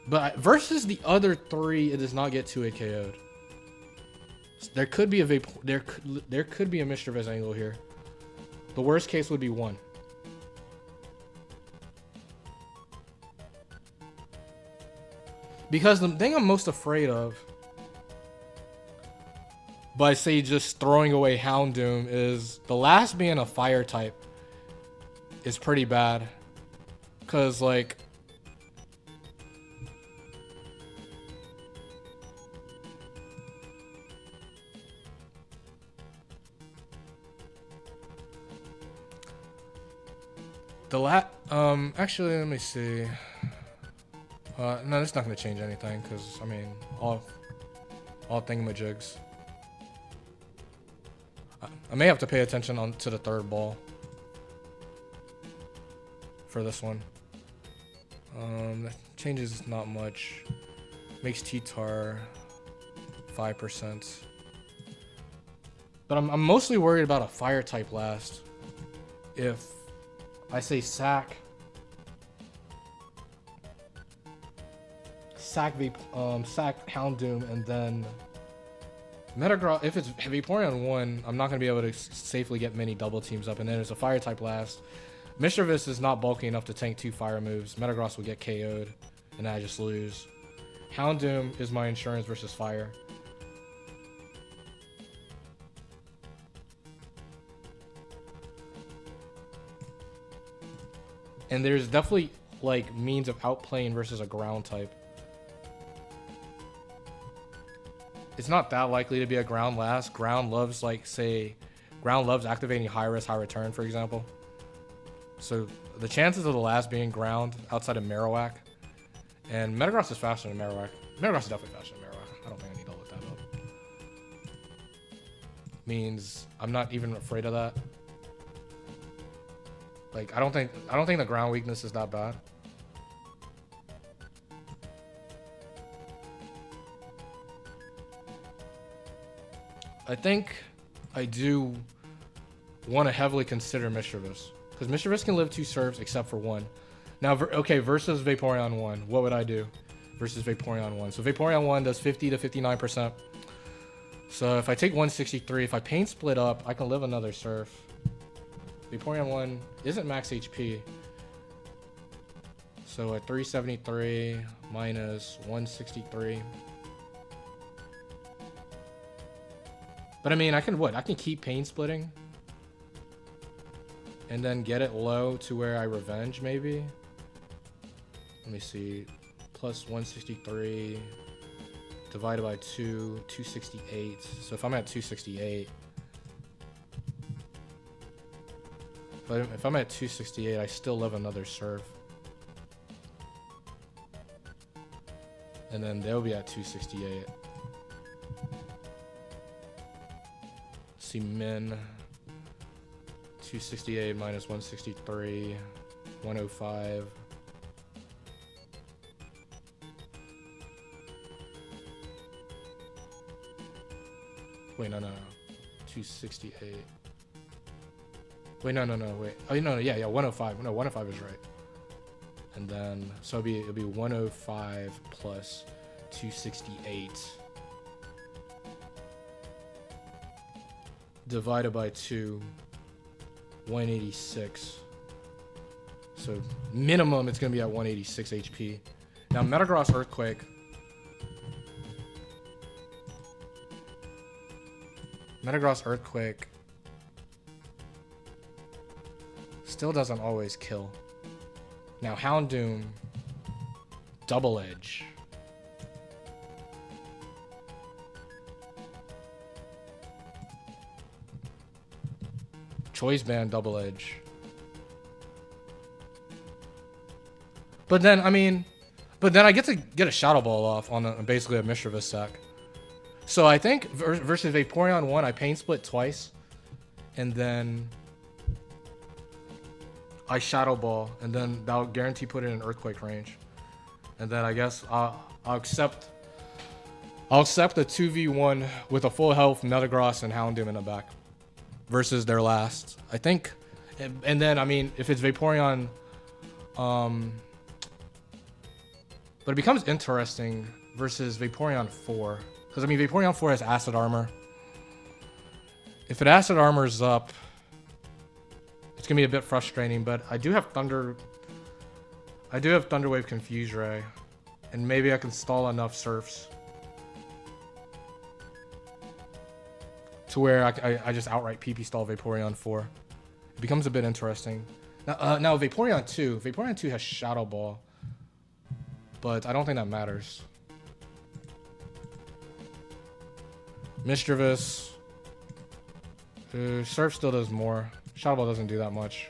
But versus the other 3, it does not get 2-hit KO'd. There could be a there could be a Mischievous angle here. The worst case would be 1. Because the thing I'm most afraid of by, say, just throwing away Houndoom is the last being a fire type is pretty bad. Because, like, actually, let me see. No, that's not going to change anything, because, I mean, all thingamajigs. I may have to pay attention to the third ball for this one. That changes not much. Makes T-Tar 5%. But I'm mostly worried about a fire type last. If I say sack Houndoom, and then Metagross, if it's Vaporeon 1, I'm not going to be able to safely get many double teams up, and then there's a fire type last. Mischievous is not bulky enough to tank 2 fire moves. Metagross will get KO'd, and I just lose. Houndoom is my insurance versus fire. And there's definitely, like, means of outplaying versus a ground type. It's not that likely to be a ground last. Ground loves, like, say, ground loves activating high risk, high return, for example. So the chances of the last being ground outside of Marowak, and Metagross is faster than Marowak. Metagross is definitely faster than Marowak. I don't think I need to look that up. Means I'm not even afraid of that. Like, I don't think the ground weakness is that bad. I think I do want to heavily consider Mischievous, because Mischievous can live 2 serves except for 1. Now, okay, versus Vaporeon 1, what would I do versus Vaporeon 1? So Vaporeon 1 does 50 to 59%. So if I take 163, if I pain split up, I can live another serve. Vaporeon 1 isn't max HP. So at 373 minus 163. But I mean, I can keep pain splitting and then get it low to where I revenge, maybe. Let me see. Plus 163 divided by 2, 268. So if I'm at 268, if I'm at 268, I still live another serve. And then they'll be at 268. See, min 268 minus 163, 105. Wait, no. 268. Wait, no, wait. Oh, no, yeah, 105. No, 105 is right. And then, so it'll be 105 plus 268. Divided by 2, 186. So minimum it's going to be at 186 HP. Now Metagross Earthquake. Metagross Earthquake still doesn't always kill. Now Houndoom Double Edge. Choice Band Double Edge. But then, I get to get a Shadow Ball off on basically a Mischievous sack. So I think versus Vaporeon 1, I pain split twice. And then I Shadow Ball. And then that'll guarantee put it in Earthquake range. And then I guess I'll accept a 2v1 with a full health Metagross and Houndoom in the back. Versus their last, I think. And then, if it's Vaporeon, but it becomes interesting versus Vaporeon 4. Because, Vaporeon 4 has Acid Armor. If it Acid Armors up, it's going to be a bit frustrating, but I do have Thunder Wave Confuse Ray. And maybe I can stall enough surfs to where I just outright PP stall Vaporeon 4. It becomes a bit interesting. Now Vaporeon 2. Vaporeon 2 has Shadow Ball. But I don't think that matters. Mischievous. Surf still does more. Shadow Ball doesn't do that much.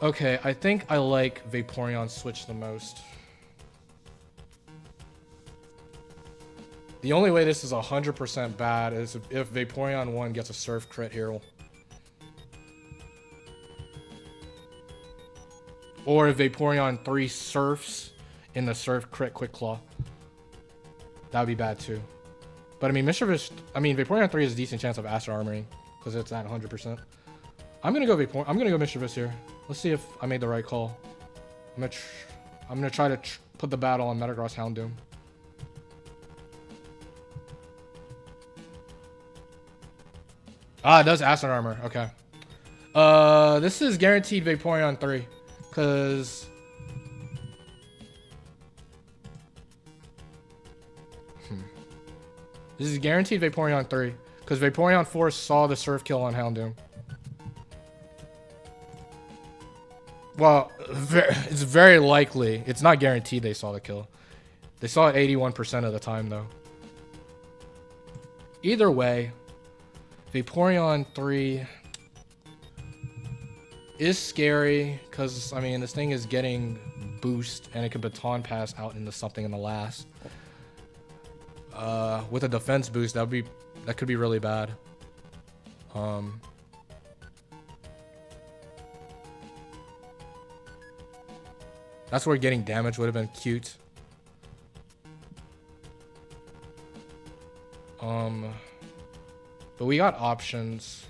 Okay, I think I like Vaporeon Switch the most. The only way this is 100% bad is if Vaporeon 1 gets a Surf crit here. Or if Vaporeon 3 surfs in the Surf crit Quick Claw. That would be bad too. But I mean, Vaporeon 3 has a decent chance of Acid Armoring because it's at 100%. I'm gonna go Mischievous here. Let's see if I made the right call. I'm gonna try to put the battle on Metagross Houndoom. Ah, it does Acid Armor. Okay. This is guaranteed Vaporeon 3. Because... This is guaranteed Vaporeon 3. Because Vaporeon 4 saw the Surf kill on Houndoom. Well, it's very likely. It's not guaranteed they saw the kill. They saw it 81% of the time, though. Either way... Vaporeon 3 is scary because, I mean, this thing is getting boost and it can baton pass out into something in the last. With a defense boost, that could be really bad. That's where getting damage would have been cute. But we got options.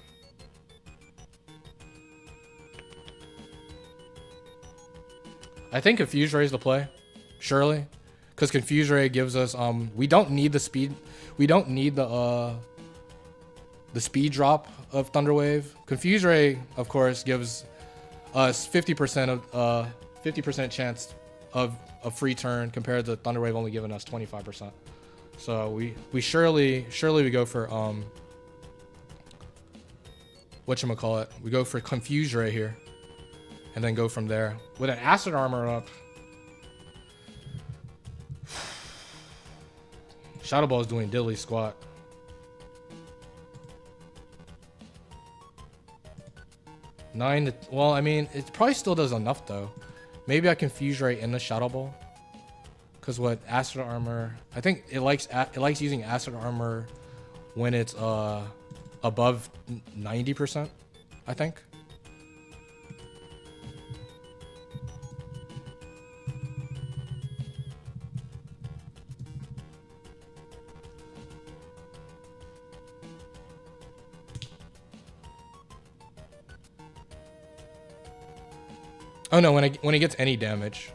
I think Confuse Ray is the play, surely, because Confuse Ray gives us we don't need the speed, we don't need the speed drop of Thunder Wave. Confuse Ray, of course, gives us 50% chance of a free turn compared to Thunder Wave only giving us 25%. So we surely we go for whatchamacallit, we go for Confuse Ray here. And then go from there. With an Acid Armor up. Shadow Ball is doing diddly squat. Well, I mean, it probably still does enough though. Maybe I Confuse Ray in the Shadow Ball. Cause what Acid Armor, I think it likes using Acid Armor when it's above 90%, I think. Oh no, when he gets any damage.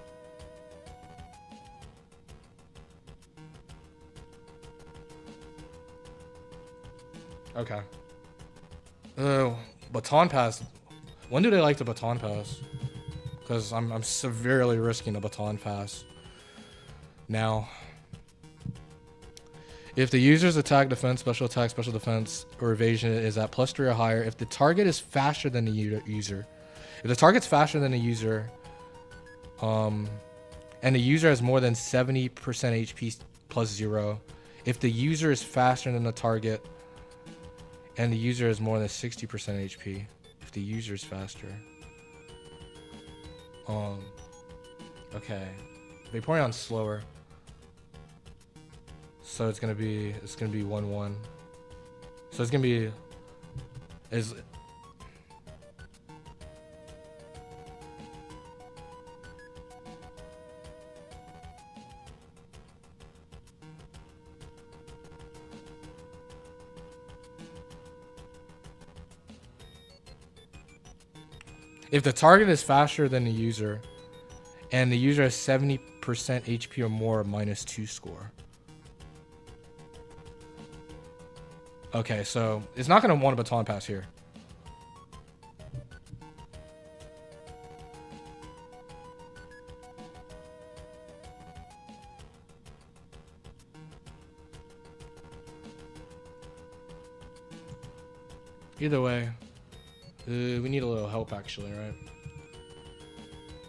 Okay. Baton Pass. When do they like to Baton Pass? Because I'm severely risking a Baton Pass. Now. If the user's attack, defense, special defense, or evasion is at +3 or higher, if the target is faster than the user. If the target's faster than the user, and the user has more than 70% HP +0, if the user is faster than the target, and the user has more than 60% HP, if the user is faster. Okay. Vaporeon's slower. So it's gonna be 1-1. So it's gonna be if the target is faster than the user, and the user has 70% HP or more, -2 score. Okay, so it's not going to want a Baton Pass here. Either way, we need a little help actually, right?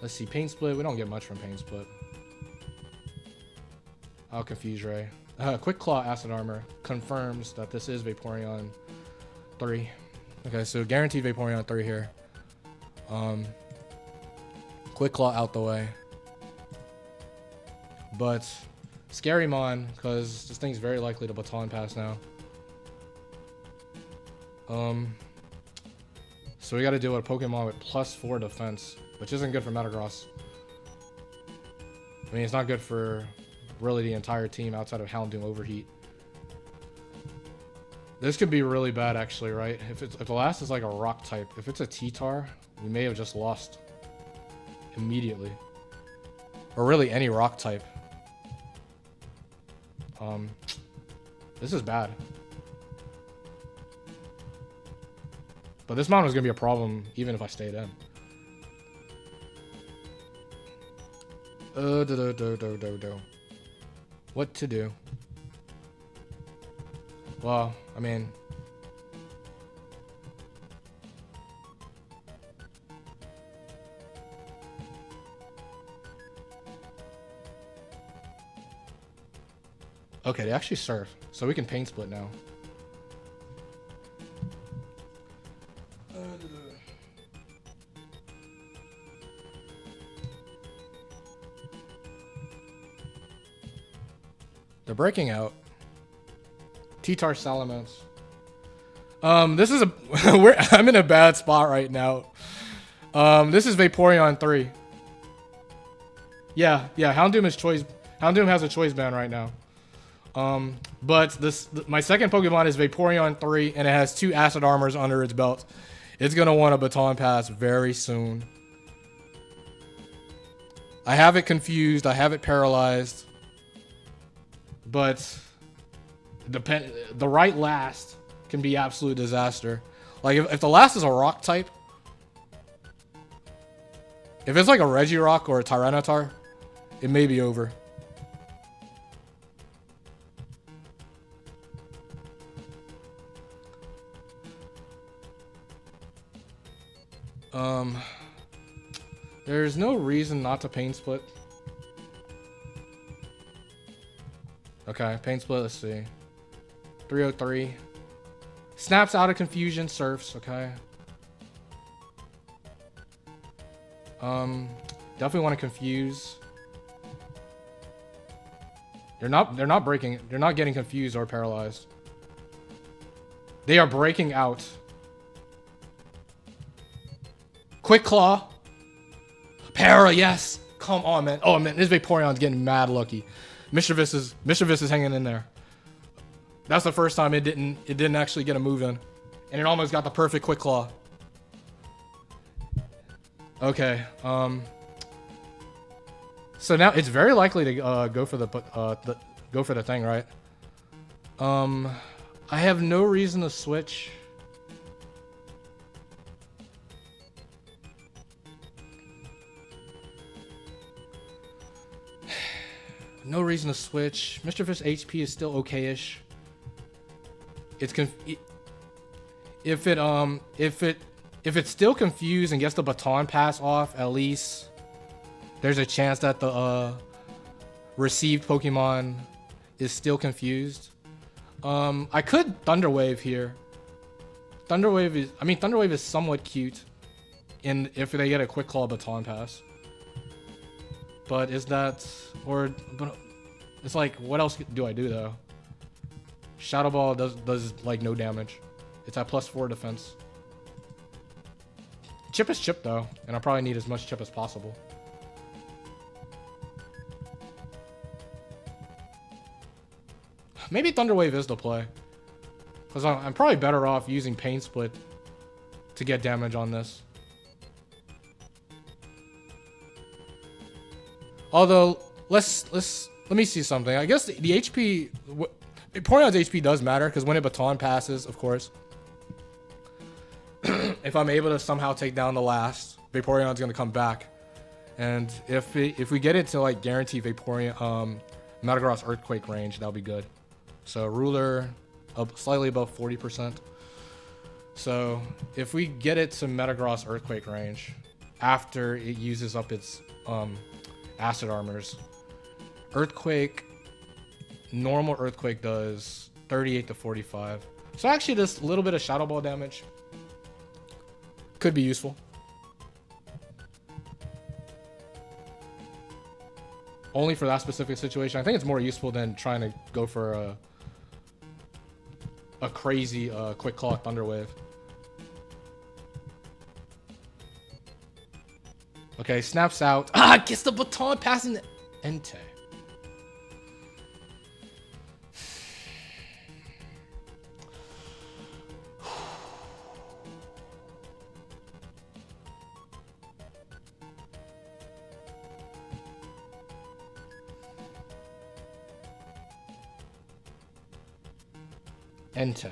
Let's see, Pain Split. We don't get much from Pain Split. I'll Confuse Ray. Quick Claw Acid Armor confirms that this is Vaporeon 3. Okay, so guaranteed Vaporeon 3 here. Quick Claw out the way. But Scary Mon, because this thing's very likely to Baton Pass now. So we got to deal with a Pokemon with +4 defense, which isn't good for Metagross. I mean, it's not good for really the entire team outside of Houndoom Overheat. This could be really bad, actually, right? If the last is like a rock type, if it's a T-Tar, we may have just lost immediately. Or really any rock type. This is bad. But this mountain is going to be a problem even if I stayed in. What to do? Well, I mean... Okay, they actually surf, so we can Pain Split now. They're breaking out. T-Tar Salamence. This is a... I'm in a bad spot right now. This is Vaporeon 3. Yeah, Houndoom is choice... Houndoom has a choice band right now. But my second Pokemon is Vaporeon 3, and it has 2 Acid Armors under its belt. It's gonna want a Baton Pass very soon. I have it confused. I have it paralyzed. But the right last can be absolute disaster. Like if the last is a rock type, if it's like a Regirock or a Tyranitar, it may be over. There's no reason not to Pain Split. Okay, Pain Split, let's see. 303. Snaps out of Confusion, surfs, okay. Definitely want to confuse. They're not getting confused or paralyzed. They are breaking out. Quick Claw. Para, yes. Come on, man. Oh man, this Vaporeon's getting mad lucky. Mischievous is hanging in there. That's the first time it didn't actually get a move in. And it almost got the perfect Quick Claw. Okay. So now it's very likely to go for the thing, right? I have no reason to switch. No reason to switch. Mischievous HP is still okay-ish. It's if it's still confused and gets the Baton Pass off, at least there's a chance that the received Pokemon is still confused. I could Thunder Wave here. Thunder Wave is somewhat cute, if they get a Quick Claw Baton Pass. But is that, but it's like, what else do I do though? Shadow Ball does like no damage. It's at +4 defense. Chip is chip though, and I probably need as much chip as possible. Maybe Thunder Wave is the play, because I'm probably better off using Pain Split to get damage on this. Although, let me see something. I guess the HP, Vaporeon's HP does matter, because when it Baton passes, of course, if I'm able to somehow take down the last, Vaporeon's going to come back. And if we get into like guaranteed Vaporeon, Metagross Earthquake range, that'll be good. So Ruler, slightly above 40%. So if we get it to Metagross Earthquake range after it uses up its acid armors, Earthquake, normal Earthquake does 38 to 45. So actually this little bit of Shadow Ball damage could be useful. Only for that specific situation. I think it's more useful than trying to go for a crazy Quick Claw Thunder Wave. Okay, snaps out. Ah, gets the baton passing the Entei. Entei.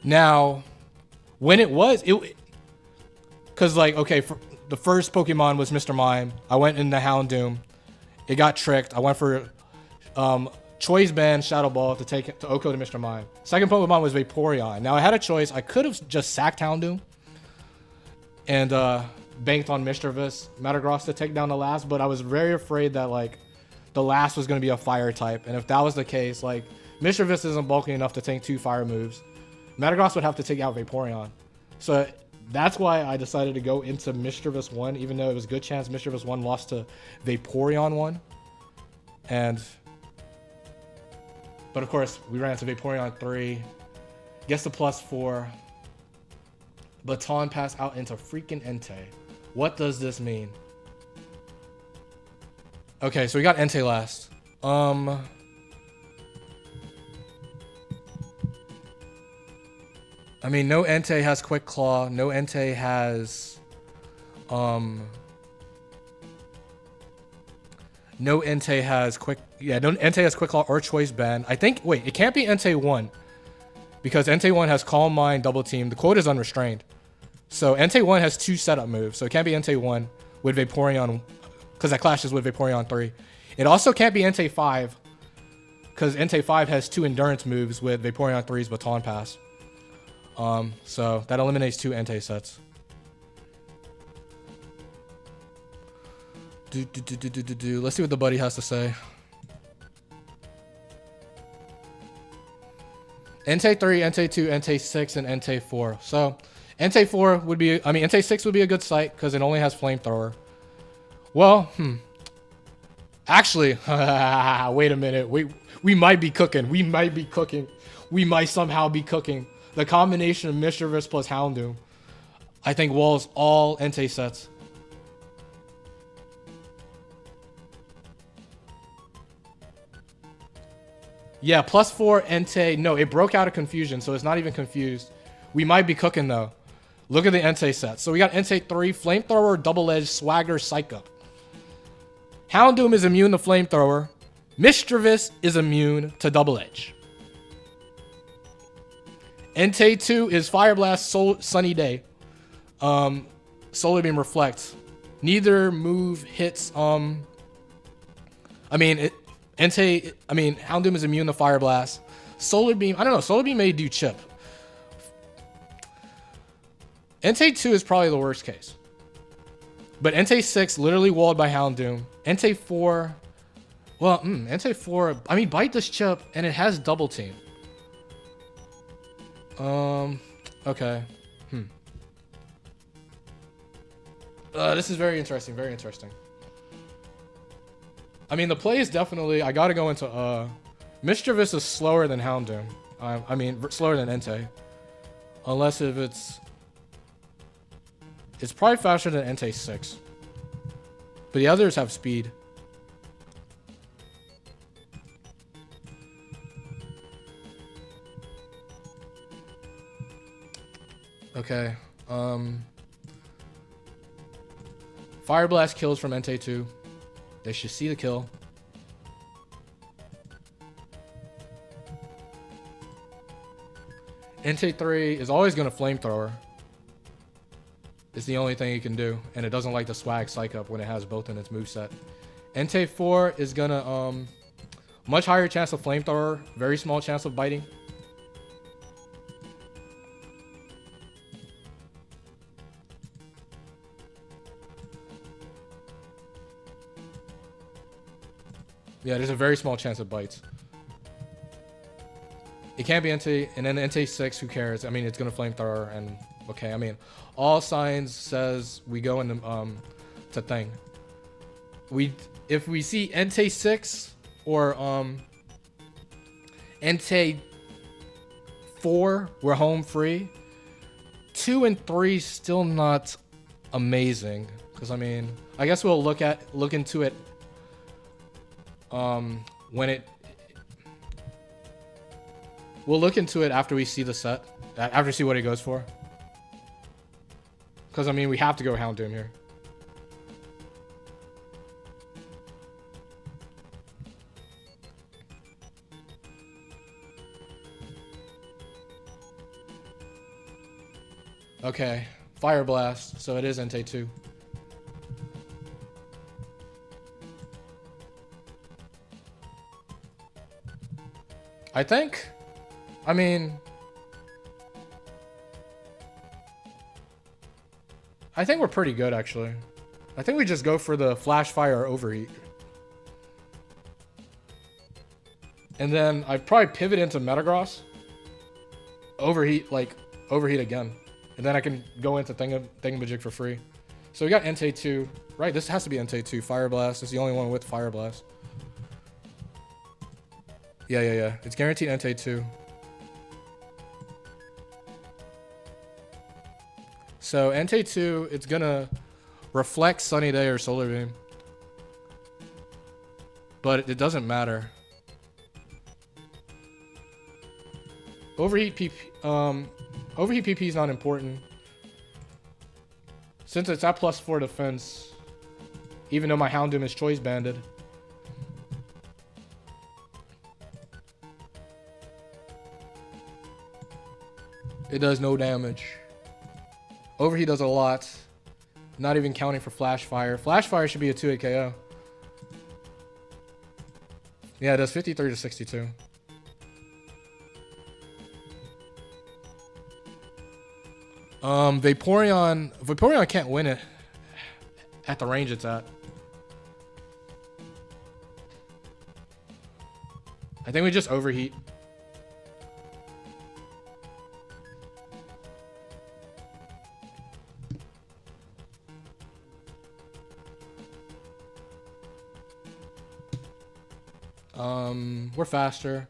Now, when it was, because like, okay, for the first Pokemon was Mr. Mime. I went into Houndoom. It got tricked. I went for Choice Band Shadow Ball to take it to Oko to Mr. Mime. Second Pokemon was Vaporeon. Now I had a choice. I could have just sacked Houndoom and banked on Mischievous Metagross to take down the last, but I was very afraid that like the last was going to be a fire type, and if that was the case, like Mischievous isn't bulky enough to take 2 fire moves. Metagross would have to take out Vaporeon. So that's why I decided to go into Mischievous 1, even though it was a good chance Mischievous 1 lost to Vaporeon 1. But of course, we ran into Vaporeon 3. Gets the +4. Baton pass out into freaking Entei. What does this mean? Okay, so we got Entei last. I mean, no Entei has Quick Claw. No Entei has... no Entei has Quick... Yeah, no Entei has Quick Claw or Choice Band. I think... Wait, it can't be Entei 1. Because Entei 1 has Calm Mind, Double Team. The quote is Unrestrained. So Entei 1 has 2 setup moves. So it can't be Entei 1 with Vaporeon... Because that clashes with Vaporeon 3. It also can't be Entei 5. Because Entei 5 has 2 Endurance moves with Vaporeon 3's Baton Pass. So that eliminates 2 Entei sets. Let's see what the buddy has to say. Entei 3, Entei 2, Entei 6, and Entei 4. So Entei 4 would be, I mean, Entei 6 would be a good site because it only has Flamethrower. Well, actually, wait a minute. We might be cooking. We might be cooking. We might somehow be cooking. The combination of Mischievous plus Houndoom, I think, walls all Entei sets. Yeah, +4 Entei. No, it broke out of confusion, so it's not even confused. We might be cooking, though. Look at the Entei sets. So we got Entei 3, Flamethrower, Double Edge, Swagger, Psych Up. Houndoom is immune to Flamethrower. Mischievous is immune to Double Edge. Entei 2 is Fire Blast, Sunny Day. Solar Beam, Reflect. Neither move hits, Houndoom is immune to Fire Blast. Solar Beam, I don't know, Solar Beam may do chip. Entei 2 is probably the worst case. But Entei 6, literally walled by Houndoom. Entei 4, well, Entei 4, I mean, Bite does chip, and it has Double Team. Okay. This is very interesting, very interesting. I mean, the play is definitely, I gotta go into, Mischievous is slower than Houndoom. I mean, slower than Entei. Unless if it's probably faster than Entei 6. But the others have speed. Okay. Fire Blast kills from Entei 2. They should see the kill. Entei 3 is always going to Flamethrower. It's the only thing it can do, and it doesn't like the swag psych up when it has both in its moveset. Entei 4 is gonna much higher chance of flamethrower, very small chance of biting. Yeah, there's a very small chance of bites. It can't be Entei, and then Entei 6, who cares? I mean, it's gonna flamethrower, and okay, I mean, all signs says we go into to thing. If we see Entei 6 or Entei 4, we're home free. 2 and 3 still not amazing, because I mean, I guess we'll look into it we'll look into it after we see the set, after we see what it goes for. Because I mean, we have to go Houndoom here. Okay, Fire Blast, so it is Entei 2. I think, I mean, I think we're pretty good, actually. I think we just go for the Flash Fire or Overheat. And then I'd probably pivot into Metagross. Overheat again. And then I can go into Thingamajig for free. So we got Entei 2. Right, this has to be Entei 2. Fire Blast. It's the only one with Fire Blast. Yeah. It's guaranteed Entei 2. So Entei 2, it's gonna reflect Sunny Day or Solar Beam. But it doesn't matter. Overheat PP is not important. Since it's at +4 defense, even though my Houndoom is choice banded. It does no damage. Overheat does a lot. Not even counting for Flash Fire. Flash Fire should be a 2-hit KO. Yeah, it does 53 to 62. Vaporeon can't win it at the range it's at. I think we just Overheat. We're faster.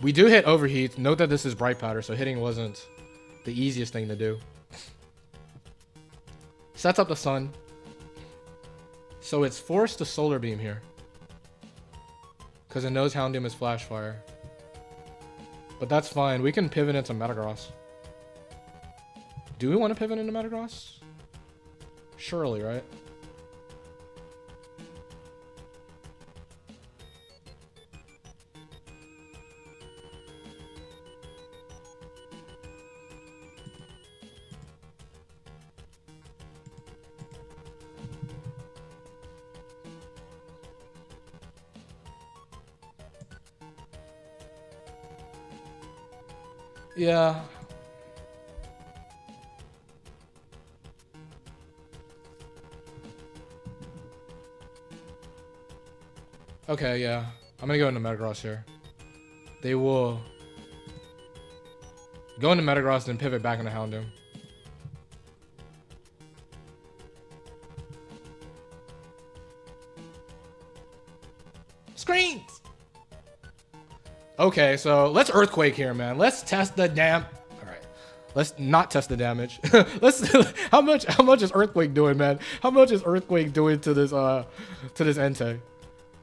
We do hit Overheat. Note that this is Bright Powder, so hitting wasn't the easiest thing to do. Sets up the Sun. So it's forced to Solar Beam here. Because it knows Houndoom is Flash Fire. But that's fine. We can pivot into Metagross. Do we want to pivot into Metagross? Surely, right? Yeah. Okay, yeah. I'm gonna go into Metagross here. They will go into Metagross and pivot back into Houndoom. Screens! Okay, so let's Earthquake here, man. Let's test the All right, let's not test the damage. How much is Earthquake doing, man? How much is Earthquake doing to this Entei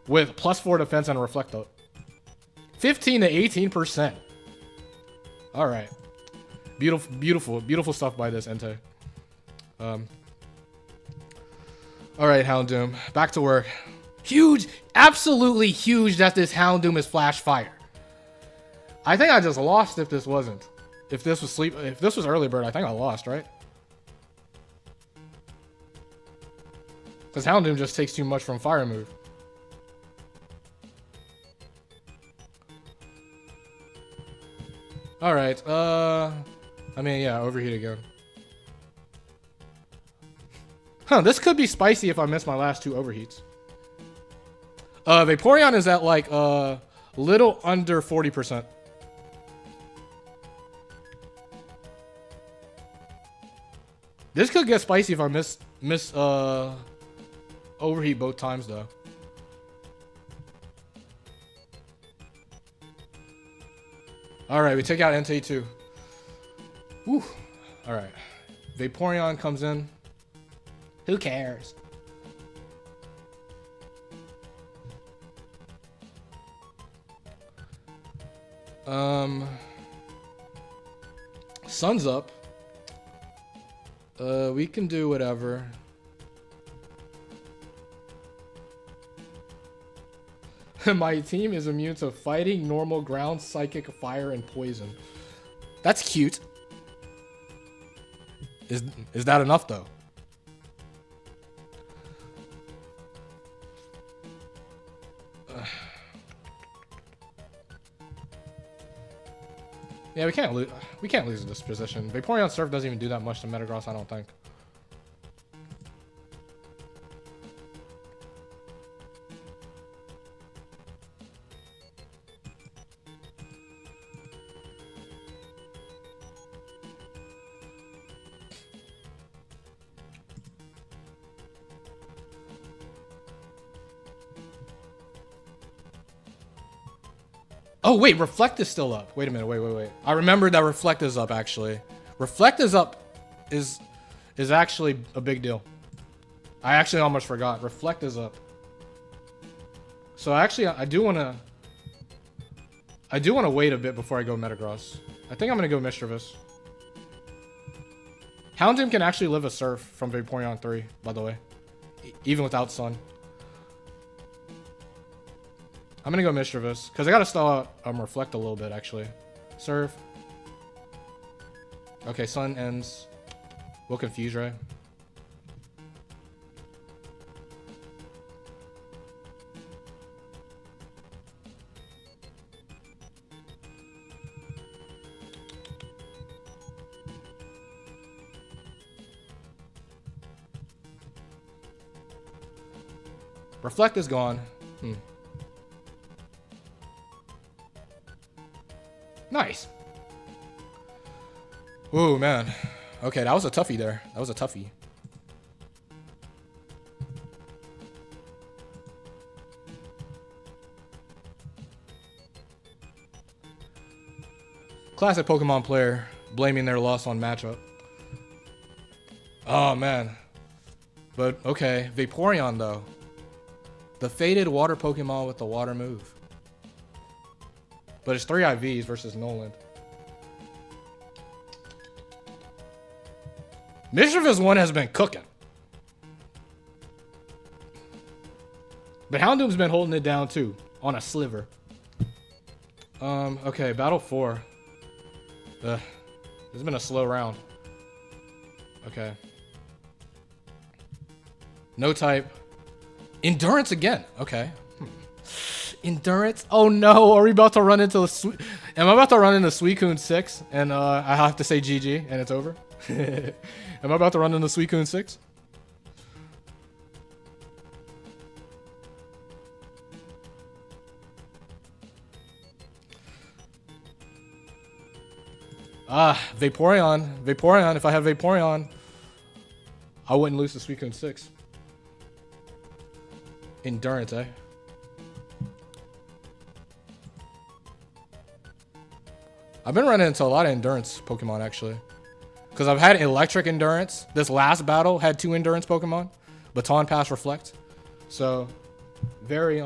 with +4 defense and a Reflecto? 15 to 18%. All right, beautiful stuff by this Entei. All right, Houndoom, back to work. Huge, absolutely huge that this Houndoom is Flash Fire. I think I just lost if this wasn't. If this was Early Bird, I think I lost, right? Because Houndoom just takes too much from fire move. Alright, I mean, yeah, overheat again. Huh, this could be spicy if I miss my last 2 overheats. Vaporeon is at like, little under 40%. This could get spicy if I miss overheat both times though. Alright, we take out NT2. Whew. Alright. Vaporeon comes in. Who cares? Sun's up. We can do whatever. My team is immune to fighting, normal, ground, psychic, fire, and poison. That's cute. Is that enough though? Yeah, we can't lose. We can't lose this position. Vaporeon Surf doesn't even do that much to Metagross, I don't think. Oh, wait, Reflect is still up. Wait a minute, wait. I remembered that Reflect is up, actually. Reflect is up is actually a big deal. I actually almost forgot. Reflect is up. So actually, I do want to wait a bit before I go Metagross. I think I'm going to go Mischievous. Houndoom can actually live a Surf from Vaporeon 3, by the way. Even without Sun. I'm gonna go Mischievous, because I gotta stall out Reflect a little bit, actually. Surf. Okay, Sun ends. We'll Confuse Ray. Reflect is gone. Nice. Ooh, man. Okay, that was a toughie there. That was a toughie. Classic Pokemon player blaming their loss on matchup. Oh, man. But, okay. Vaporeon, though. The faded water Pokemon with the water move. But it's 3 IVs versus Noland. Mischievous 1 has been cooking. But Houndoom's been holding it down too. On a sliver. Okay, Battle 4. This has been a slow round. Okay. No type. Endurance again. Okay. Endurance? Oh no, are we about to run into am I about to run into Suicune 6 and I have to say GG and it's over? Am I about to run into Suicune 6? Vaporeon. Vaporeon, if I have Vaporeon, I wouldn't lose to Suicune 6. Endurance, eh? I've been running into a lot of endurance Pokemon, actually. Because I've had electric endurance. This last battle had 2 endurance Pokemon. Baton Pass, Reflect. So, very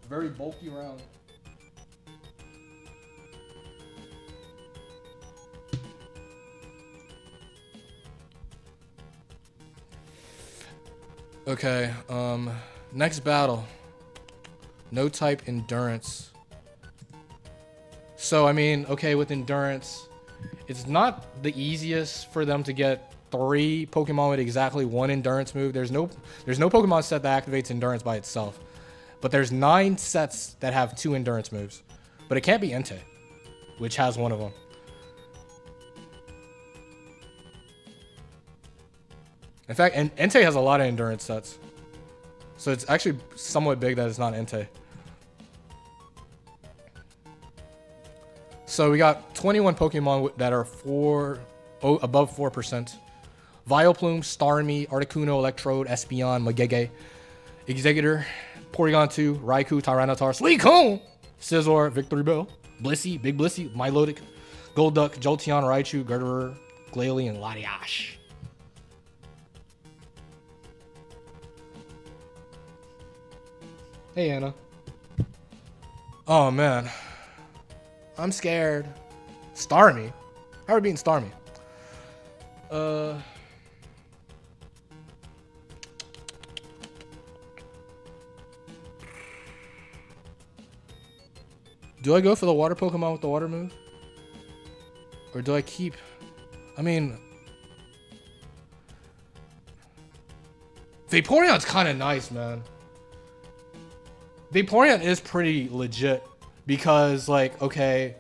bulky round. Okay, next battle. No type endurance. So, I mean, okay, with endurance, it's not the easiest for them to get 3 Pokemon with exactly 1 endurance move. There's no Pokemon set that activates endurance by itself. But there's 9 sets that have 2 endurance moves. But it can't be Entei, which has one of them. In fact, Entei has a lot of endurance sets. So it's actually somewhat big that it's not Entei. So we got 21 Pokemon that are above 4%. Vileplume, Starmie, Articuno, Electrode, Espeon, Magege, Exeggutor, Porygon 2, Raikou, Tyranitar, Suicune, Scizor, Victory Bell, Blissey, Big Blissey, Milotic, Golduck, Jolteon, Raichu, Gardevoir, Glalie, and Latias. Hey, Anna. Oh, man. I'm scared. Starmie? How are we beating Starmie? Do I go for the water Pokemon with the water move? Or do I keep... I mean... Vaporeon's kind of nice, man. Vaporeon is pretty legit. Because, like, okay...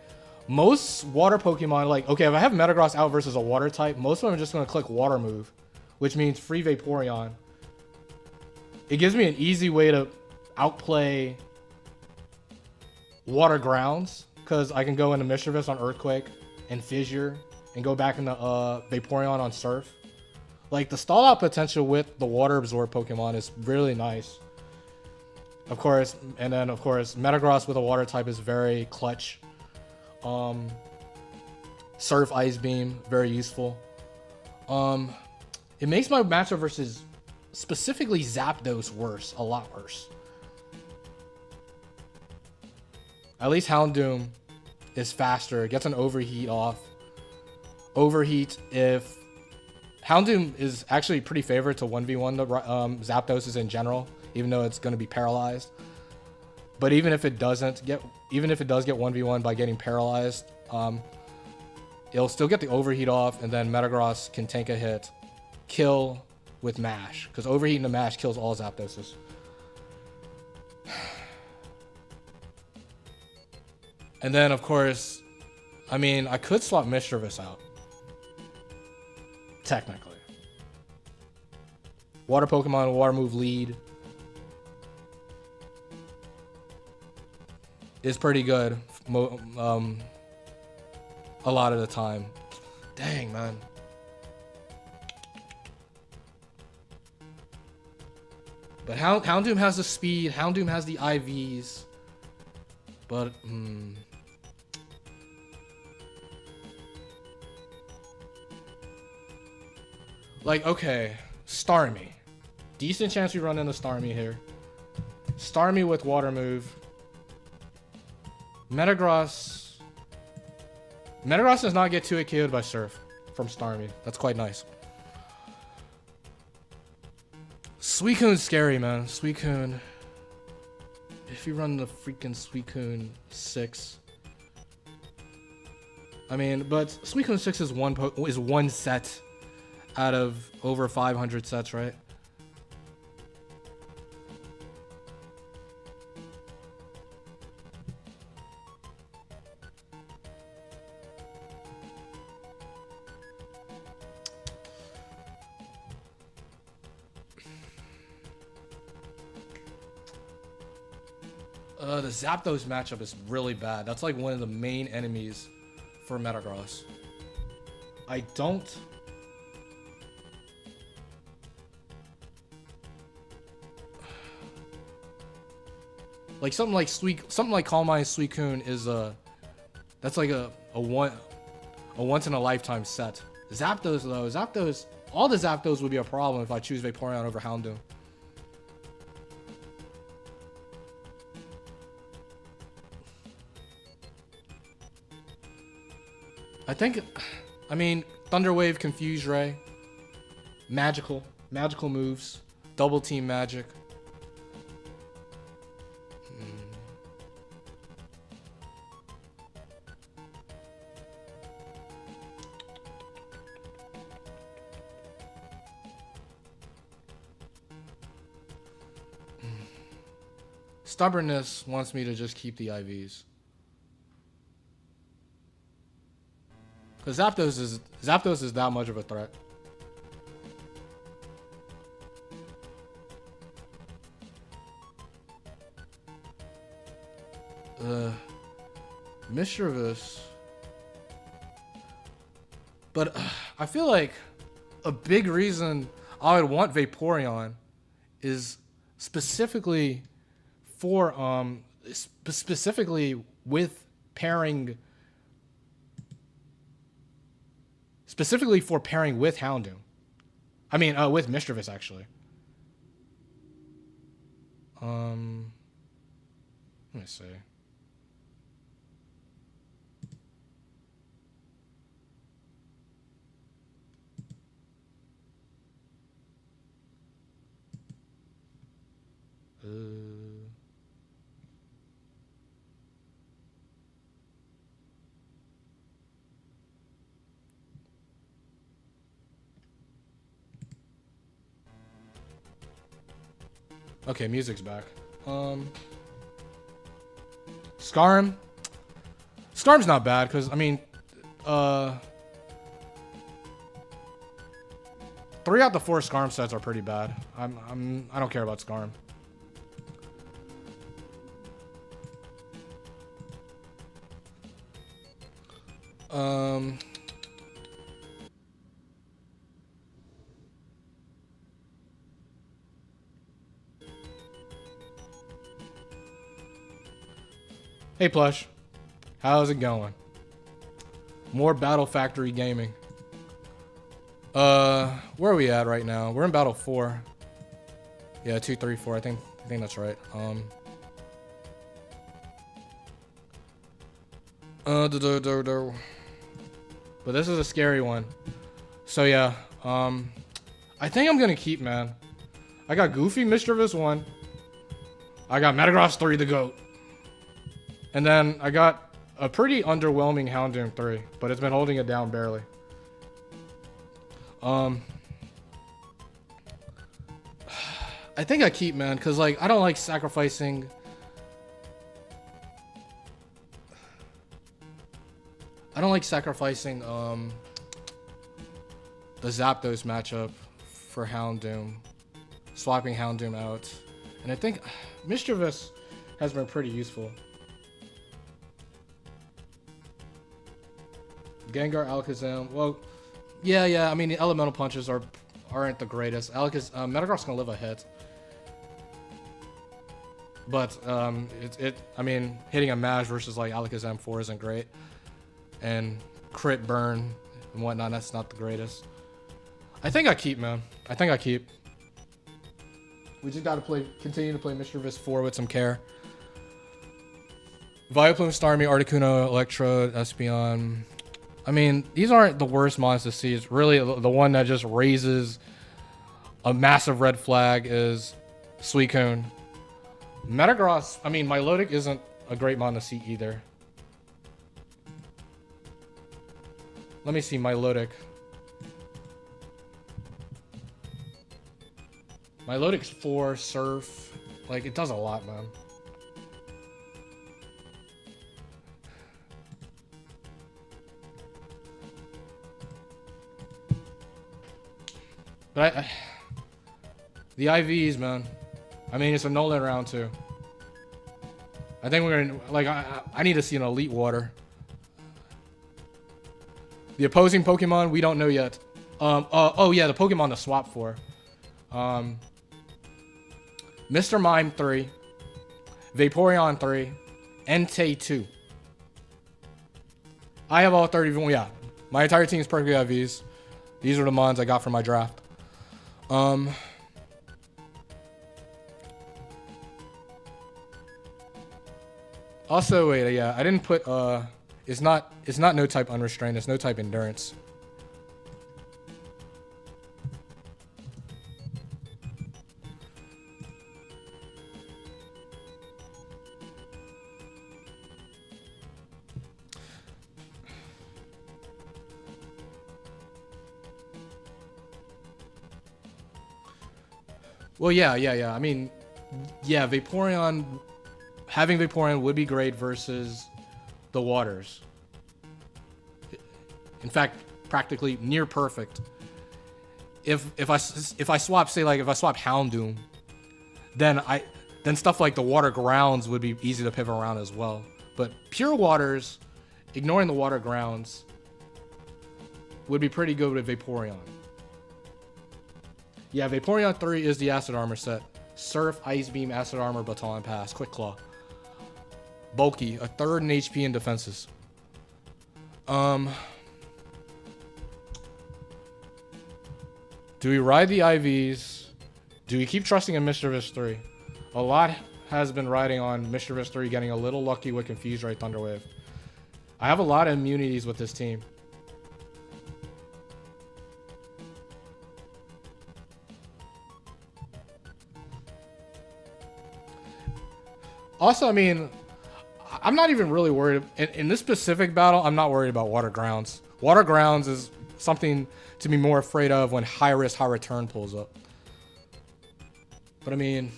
Most water Pokemon, like... Okay, if I have Metagross out versus a water type, most of them are just going to click water move. Which means free Vaporeon. It gives me an easy way to outplay... water grounds, because I can go into Mischievous on Earthquake and Fissure and go back into Vaporeon on Surf. Like, the stall out potential with the water absorb Pokemon is really nice. Of course, and then of course Metagross with a water type is very clutch. Surf, Ice Beam, very useful. It makes my matchup versus specifically Zapdos worse, a lot worse. At least Houndoom is faster. It gets an overheat off. Overheat if... Houndoom is actually pretty favored to 1v1 the Zapdos in general, even though it's going to be paralyzed. But even if it does get 1v1 by getting paralyzed, it'll still get the overheat off, and then Metagross can tank a hit, kill with Mash, because overheat into Mash kills all Zapdoses. And then, of course, I mean, I could swap Mischievous out. Technically. Water Pokemon, water move lead. Is pretty good. A lot of the time. Dang, man. But Houndoom has the speed. Houndoom has the IVs. But, like, okay, Starmie. Decent chance we run into Starmie here. Starmie with water move. Metagross does not get 2-hit KO'd by Surf from Starmie. That's quite nice. Suicune's scary, man. Suicune. If you run the freaking Suicune 6. I mean, but Suicune 6 is one set out of over 500 sets, right? The Zapdos matchup is really bad. That's like one of the main enemies for Metagross. I don't... Like something like Calm Mind Suicune is that's like a once in a lifetime set. Zapdos though, all the Zapdos would be a problem if I choose Vaporeon over Houndoom. I mean, Thunder Wave, Confuse Ray, magical moves, double team magic. stubbornness wants me to just keep the IVs. Because Zapdos is that much of a threat. Mischievous. But I feel like a big reason I would want Vaporeon is specifically for specifically with pairing specifically for pairing with Houndoom. I mean with Mischievous actually. Let me see. Okay, music's back. Scarm. Scarm's not bad because I mean, 3 out of the 4 Scarm sets are pretty bad. I don't care about Scarm. Hey Plush, how's it going? More Battle Factory gaming. Where are we at right now? We're in Battle 4. Yeah, 2, 3, 4. I think that's right. But this is a scary one. So yeah, I think I'm gonna keep, man. I got Goofy Mischievous 1. I got Metagross 3, the GOAT. And then I got a pretty underwhelming Houndoom 3, but it's been holding it down barely. I think I keep, man, because like I don't like sacrificing. I don't like sacrificing the Zapdos matchup for Houndoom, swapping Houndoom out, and I think Mischievous has been pretty useful. Gengar, Alakazam. Well, yeah. I mean, the elemental punches aren't the greatest. Metagross can live a hit, but I mean, hitting a Maj versus like Alakazam 4 isn't great, and crit burn and whatnot. That's not the greatest. I think I keep, man. I think I keep. We just gotta continue to play Mischievous 4 with some care. Vileplume, Starmie, Articuno, Electrode, Espeon. I mean, these aren't the worst mons to see. It's really the one that just raises a massive red flag is Suicune. Metagross, I mean, Milotic isn't a great mon to see either. Let me see Milotic. Milotic's 4, Surf. Like, it does a lot, man. But the IVs, man. I mean, it's a Noland round too. I think we're gonna like. I need to see an Elite Water. The opposing Pokemon, we don't know yet. Oh yeah, the Pokemon to swap for. Mr. Mime 3, Vaporeon 3, Entei 2. I have all 30. Yeah, my entire team is perfectly IVs. These are the mons I got from my draft. Also, wait, yeah, I didn't put, it's not no type unrestrained, it's no type endurance. Well, yeah. I mean, yeah, Vaporeon having Vaporeon would be great versus the waters. In fact, practically near perfect. If I swap, say like if I swap Houndoom, then stuff like the water grounds would be easy to pivot around as well. But pure waters, ignoring the water grounds, would be pretty good with Vaporeon. Yeah, Vaporeon 3 is the Acid Armor set. Surf, Ice Beam, Acid Armor, Baton Pass, Quick Claw. Bulky, a third in HP and defenses. Do we ride the IVs? Do we keep trusting in Mischievous 3? A lot has been riding on Mischievous 3 getting a little lucky with Confuse Ray Thunder Wave. I have a lot of immunities with this team. Also, I mean, I'm not even really worried. In this specific battle, I'm not worried about Water Grounds. Water Grounds is something to be more afraid of when high risk, high return pulls up. But I mean,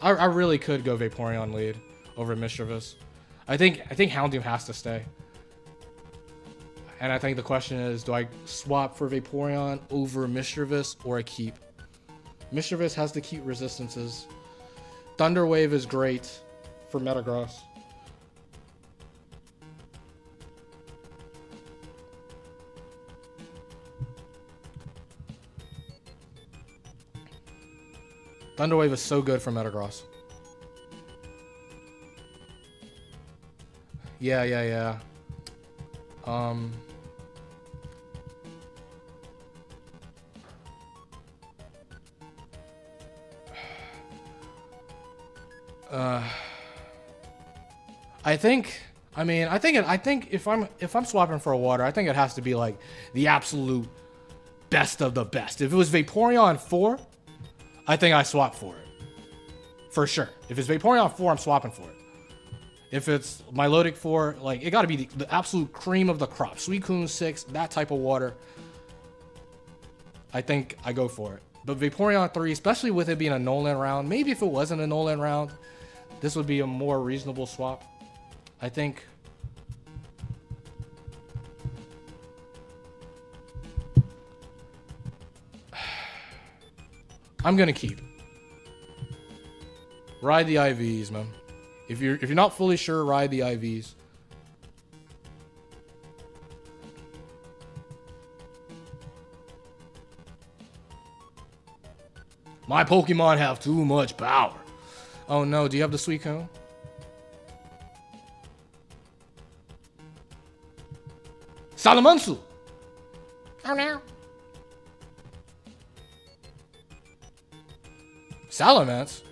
I really could go Vaporeon lead over Mischievous. I think Houndoom has to stay. And I think the question is, do I swap for Vaporeon over Mischievous or I keep? Mischievous has to keep resistances. Thunder Wave is great for Metagross. Thunder Wave is so good for Metagross. Yeah. I think if I'm swapping for a water, I think it has to be like the absolute best of the best. If it was Vaporeon 4, I think I swap for it. For sure. If it's Vaporeon 4, I'm swapping for it. If it's Milotic 4, like it gotta be the absolute cream of the crop. Suicune 6, that type of water. I think I go for it. But Vaporeon 3, especially with it being a Noland round, maybe if it wasn't a Noland round, this would be a more reasonable swap. I think. I'm gonna keep. Ride the IVs, man. If you're not fully sure, ride the IVs. My Pokemon have too much power. Oh no, do you have the Suicune? Salamansu! Oh no. Salamence?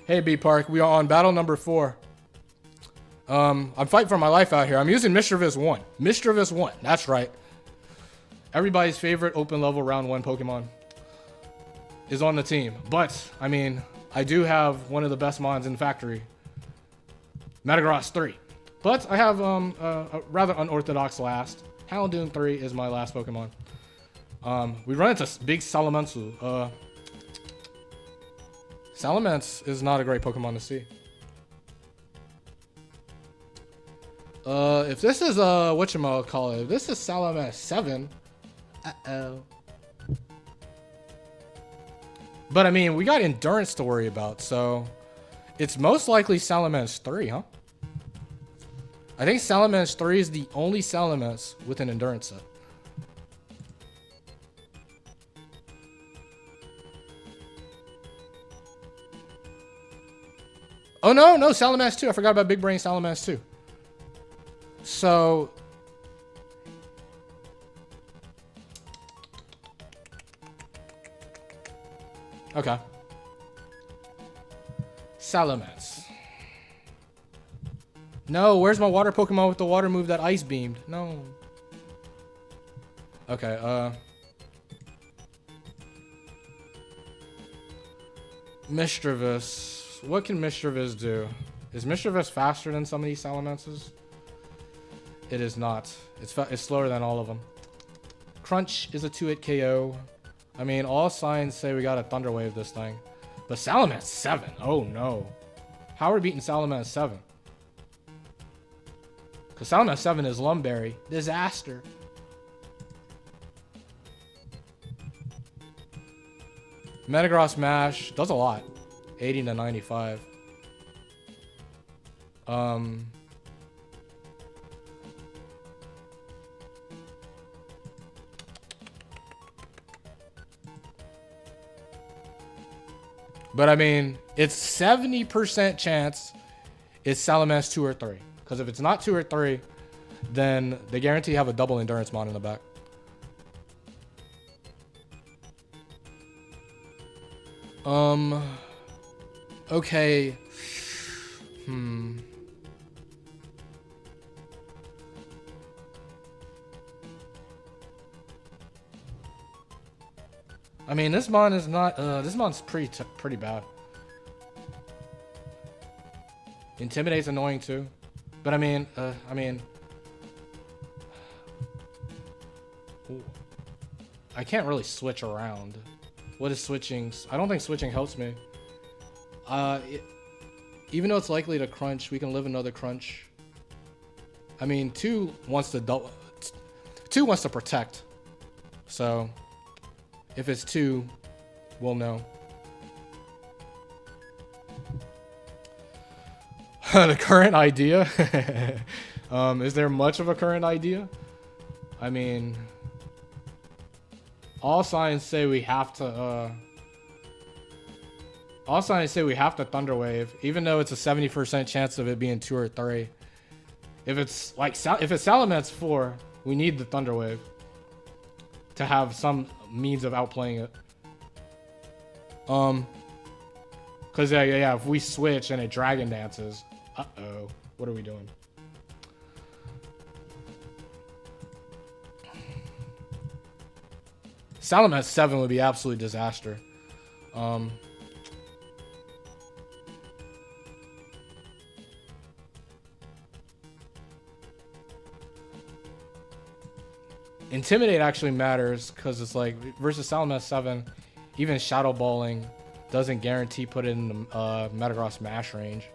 Hey B Park, we are on battle number 4. I'm fighting for my life out here. I'm using Mischievous 1. Mischievous 1, that's right. Everybody's favorite open level round 1 Pokemon is on the team. But, I mean, I do have one of the best mons in the factory. Metagross 3. But I have a rather unorthodox last. Houndoom 3 is my last Pokemon. We run into big Salamansu. Salamence is not a great Pokemon to see. If this is whatchamacallit, if this is Salamence 7, uh-oh. But I mean, we got Endurance to worry about, so it's most likely Salamence 3, huh? I think Salamence 3 is the only Salamence with an Endurance set. Oh no, Salamence 2. I forgot about Big Brain Salamence 2. So okay. Salamence. No, where's my water Pokemon with the water move that Ice Beamed? No. Okay, Mischievous. What can Mischievous do? Is Mischievous faster than some of these Salamences? It is not. It's slower than all of them. Crunch is a 2-hit KO. I mean, all signs say we got a Thunder Wave this thing. But Salamence 7. Oh no. How are we beating Salamence 7? Because Salamence 7 is Lumberry. Disaster. Metagross Mash does a lot. 80 to 95. But I mean, it's 70% chance it's Salamence 2 or 3. Because if it's not 2 or 3, then they guarantee have a double endurance mod in the back. Okay. I mean, this mon is not. This mon's pretty bad. Intimidate's annoying too, but I mean, ooh. I can't really switch around. What is switching? I don't think switching helps me. Even though it's likely to crunch, we can live another crunch. I mean, 2 wants to double. 2 wants to protect, so. If it's 2, we'll know. The current idea? Is there much of a current idea? I mean, all signs say we have to. All signs say we have to Thunder Wave, even though it's a 70% chance of it being 2 or 3. If it's like if it's Salamence 4, we need the Thunder Wave to have some means of outplaying it. Cause yeah, if we switch and it Dragon Dances, what are we doing? Salamence 7 would be absolute disaster. Intimidate actually matters because it's like versus Salamence 7, even Shadow Balling doesn't guarantee put it in the Metagross Mash range.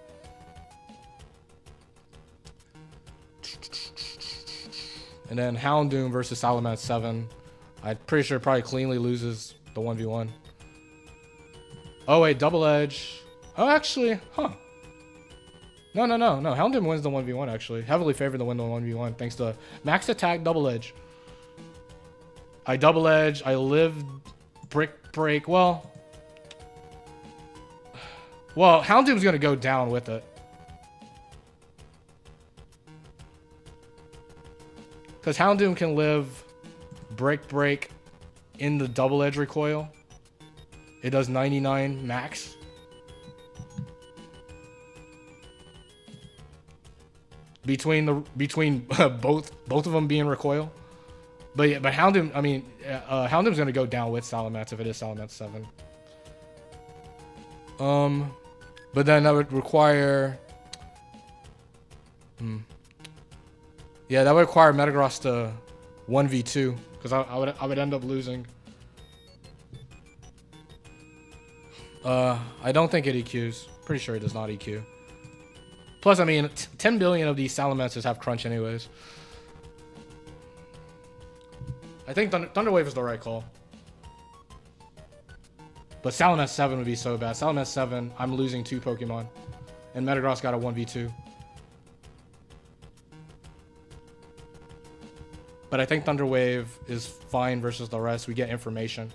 And then Houndoom versus Salamence 7, I'm pretty sure it probably cleanly loses the 1v1. Oh wait, Double Edge. Oh, actually, huh. No. Houndoom wins the 1v1 actually. Heavily favored to win the 1v1 thanks to max attack Double Edge. I Double Edge, I live Brick Break. Well, Houndoom's gonna go down with it. Because Houndoom can live Brick Break in the Double Edge recoil. It does 99 max. Between both of them being recoil. But yeah, but Houndoom, I mean, Houndoom's gonna go down with Salamence if it is Salamence 7. But then that would require, yeah, that would require Metagross to 1v2 because I would end up losing. I don't think it EQs. Pretty sure it does not EQ. Plus, I mean, 10 billion of these Salamences have crunch anyways. I think Thunder Wave is the right call. But Salamence 7 would be so bad. Salamence 7, I'm losing 2 Pokemon. And Metagross got a 1v2. But I think Thunder Wave is fine versus the rest. We get information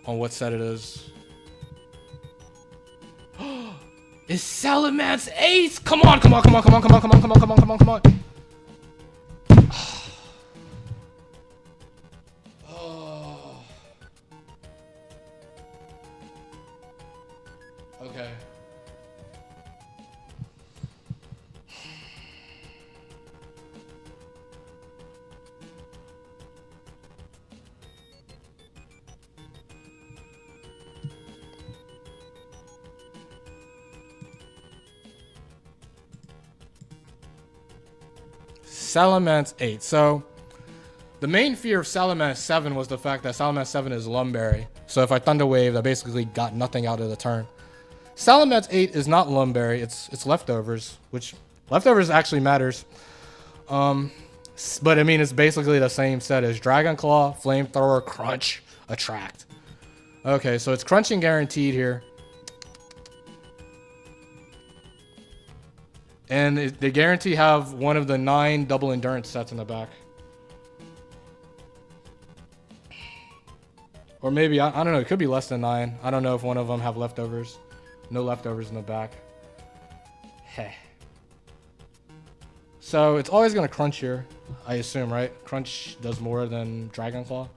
on what set it is. It's Salamence Ace! Come on! Okay. Salamence 8. So, The main fear of Salamence 7 was the fact that Salamence 7 is Lumberry. So if I Thunder Wave, I basically got nothing out of the turn. Salamence 8 is not Lumberry, it's Leftovers, which Leftovers actually matters. But I mean, it's basically the same set as Dragon Claw, Flamethrower, Crunch, Attract. Okay, so it's crunching guaranteed here. And they guarantee have one of the 9 double endurance sets in the back. Or maybe, I don't know, it could be less than 9. I don't know if one of them have leftovers. No leftovers in the back. Heh. So it's always going to crunch here, I assume, right? Crunch does more than Dragon Claw.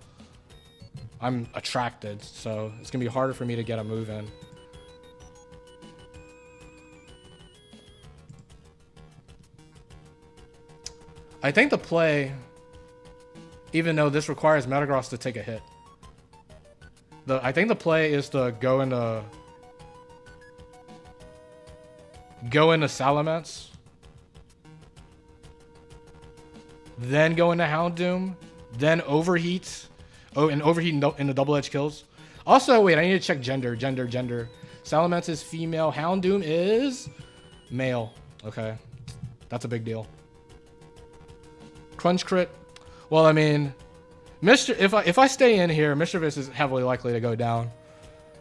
I'm attracted, so it's going to be harder for me to get a move in. I think the play, even though this requires Metagross to take a hit, I think the play is to go into Salamence, then go into Houndoom, then Overheat. Oh, and Overheat in the double edge kills. Also, wait, I need to check gender. Salamence is female. Houndoom is male. Okay, that's a big deal. Crunch crit. Well, I mean, if I stay in here, Mischievous is heavily likely to go down.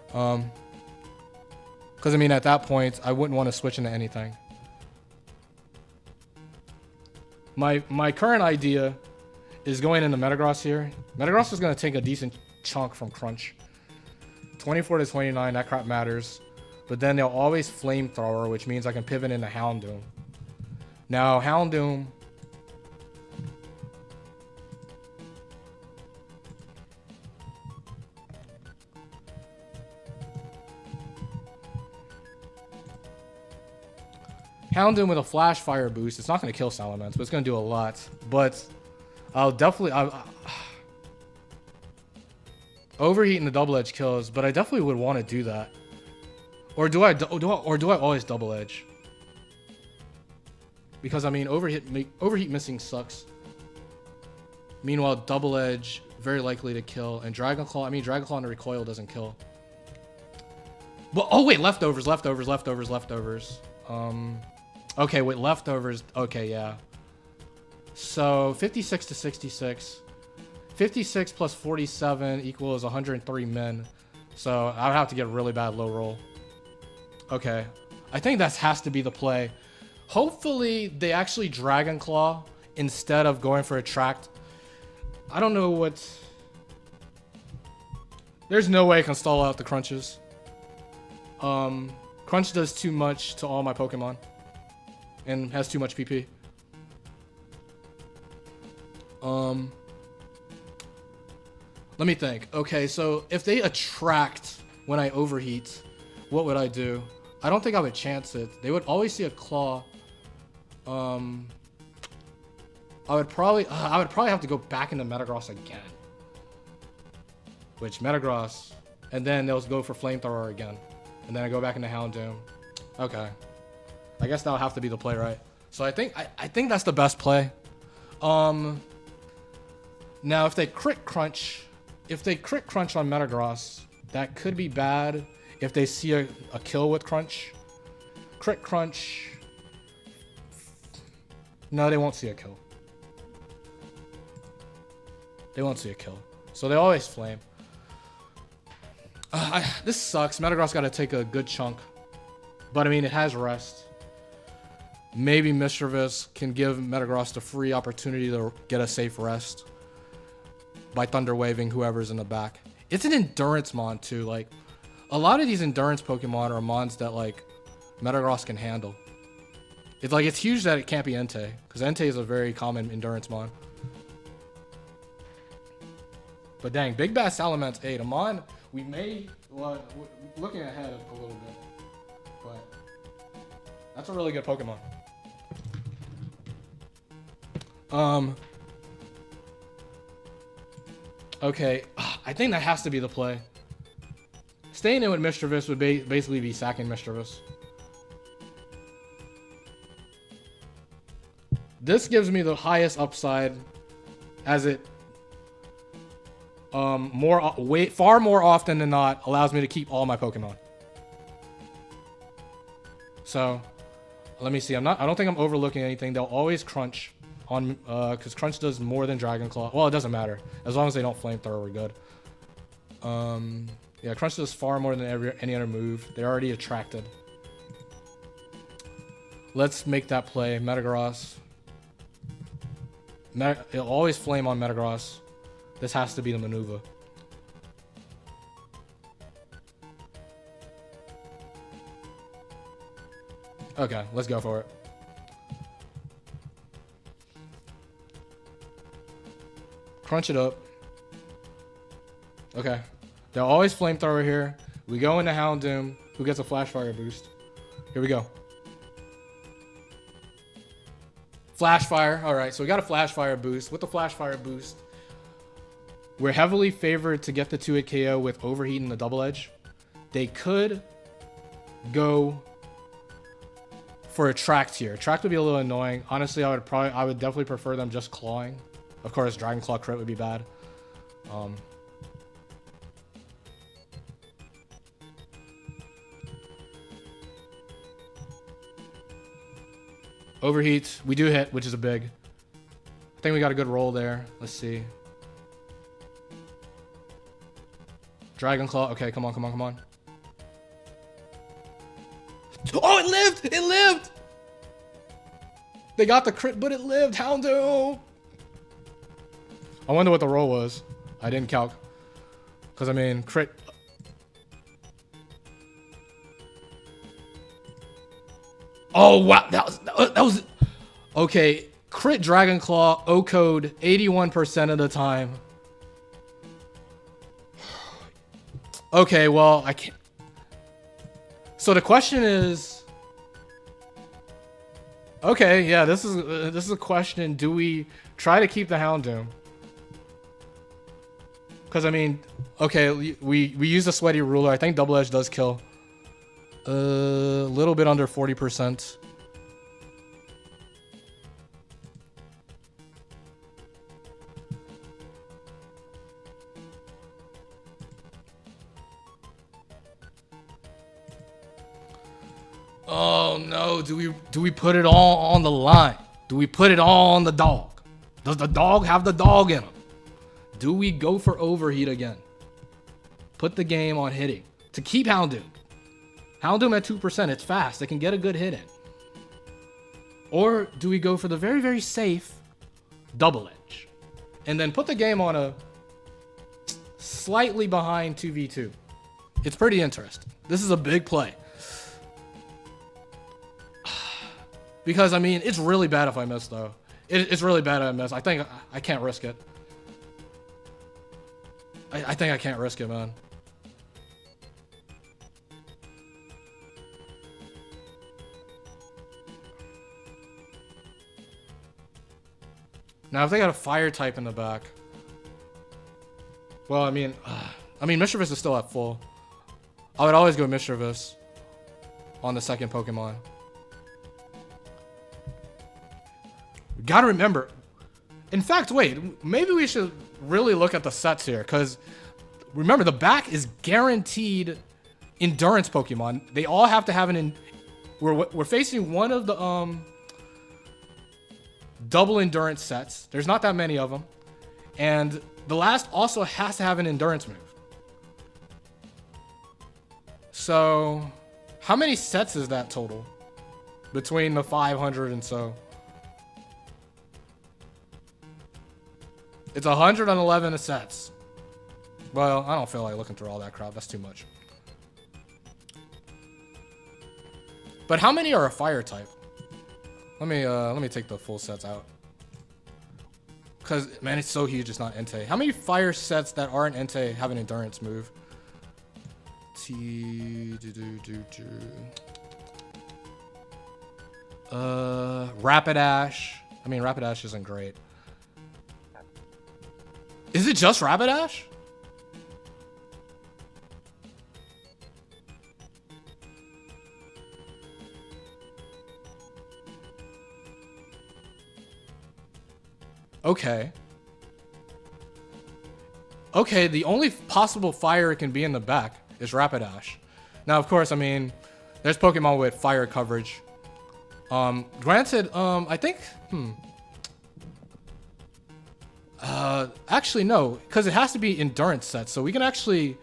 Because I mean, at that point, I wouldn't want to switch into anything. My current idea is going into Metagross here. Metagross is going to take a decent chunk from Crunch. 24 to 29, that crap matters. But then they'll always Flamethrower, which means I can pivot into Houndoom. Now, Houndoom... Houndoom with a Flash Fire boost. It's not going to kill Salamence, but it's going to do a lot. But I'll definitely... Overheat in the double edge kills, but I definitely would want to do that. Or do I always double edge? Because I mean, overheat missing sucks. Meanwhile, double edge very likely to kill, and Dragon Claw. I mean, Dragon Claw and recoil doesn't kill. But oh wait, leftovers. Okay, wait, leftovers. Okay, yeah. So 56 to 66. 56 plus 47 equals 103 min. So I would have to get a really bad low roll. Okay. I think that has to be the play. Hopefully they actually Dragon Claw instead of going for Attract. I don't know what... There's no way I can stall out the Crunches. Crunch does too much to all my Pokemon. And has too much PP. Let me think. Okay, so if they Attract when I Overheat, what would I do? I don't think I would chance it. They would always see a Claw. I would probably have to go back into Metagross again. Which Metagross, and then they'll go for Flamethrower again, and then I go back into Houndoom. Okay, I guess that'll have to be the play, right? So I think that's the best play. Now if they crit crunch on Metagross, that could be bad. If they see a kill with Crunch, crit crunch. No, they won't see a kill. They won't see a kill. So they always flame. This sucks. Metagross got to take a good chunk. But I mean, it has rest. Maybe Mischievous can give Metagross the free opportunity to get a safe rest by Thunder Waving whoever's in the back. It's an endurance mon too. Like, a lot of these endurance Pokemon are mons that like Metagross can handle. It's like, it's huge that it can't be Entei, because Entei is a very common endurance mon. But dang, Big Bass Salamence 8, a mon we may, well, looking ahead a little bit, but that's a really good Pokemon. Okay, I think that has to be the play. Staying in with Mischievous would basically be sacking Mischievous. This gives me the highest upside as it far more often than not allows me to keep all my Pokemon. So, let me see. I don't think I'm overlooking anything. They'll always crunch on, because crunch does more than Dragon Claw. Well, it doesn't matter as long as they don't flamethrower. We're good. Yeah, crunch does far more than any other move. They're already attracted. Let's make that play. Metagross. It'll always flame on Metagross. This has to be the maneuver. Okay, let's go for it. Crunch it up. Okay. They'll always flamethrower here. We go into Houndoom, who gets a Flash Fire boost. Here we go. Flash Fire. Alright, so we got a Flash Fire boost. With the Flash Fire boost, we're heavily favored to get the 2-hit KO with Overheat and the Double Edge. They could go for a Tract here. Tract would be a little annoying. Honestly, I would definitely prefer them just clawing. Of course, Dragon Claw crit would be bad. Overheat. We do hit, which is a big. I think we got a good roll there. Let's see. Dragon Claw. Okay, come on, come on, come on. Oh, it lived! It lived! They got the crit, but it lived. Houndoom! I wonder what the roll was. I didn't calc. Because, I mean, crit. Oh, wow. That was... Okay. Crit Dragon Claw, O-code 81% of the time. Okay, well, I can't... So the question is... Okay, yeah, this is a question. Do we try to keep the Houndoom? Because, I mean, okay, we use the Sweaty Ruler. I think Double Edge does kill. A little bit under 40%. Oh no, do we put it all on the line? Do we put it all on the dog? Does the dog have the dog in him? Do we go for Overheat again? Put the game on hitting to keep Houndoom. Houndoom at 2%, it's fast. They can get a good hit in. Or do we go for the very, very safe Double Edge? And then put the game on a slightly behind 2v2. It's pretty interesting. This is a big play. Because, I mean, it's really bad if I miss, though. It's really bad if I miss. I think I can't risk it. I think I can't risk it, man. Now, if they got a fire type in the back... Well, I mean, Mischievous is still at full. I would always go Mischievous on the second Pokemon. Gotta remember. In fact, wait. Maybe we should really look at the sets here. Because, remember, the back is guaranteed endurance Pokemon. They all have to have an... We're facing one of the double endurance sets. There's not that many of them. And the last also has to have an endurance move. So, how many sets is that total? Between the 500 and so... It's 111 sets. Well, I don't feel like looking through all that crap. That's too much. But how many are a fire type? Let me take the full sets out. Cause man, it's so huge. It's not Entei. How many fire sets that aren't Entei have an endurance move? Rapidash. I mean, Rapidash isn't great. Is it just Rapidash? Okay. Okay, the only possible fire it can be in the back is Rapidash. Now, of course, I mean, there's Pokemon with fire coverage. Granted, I think, actually no, because it has to be endurance sets, so we can actually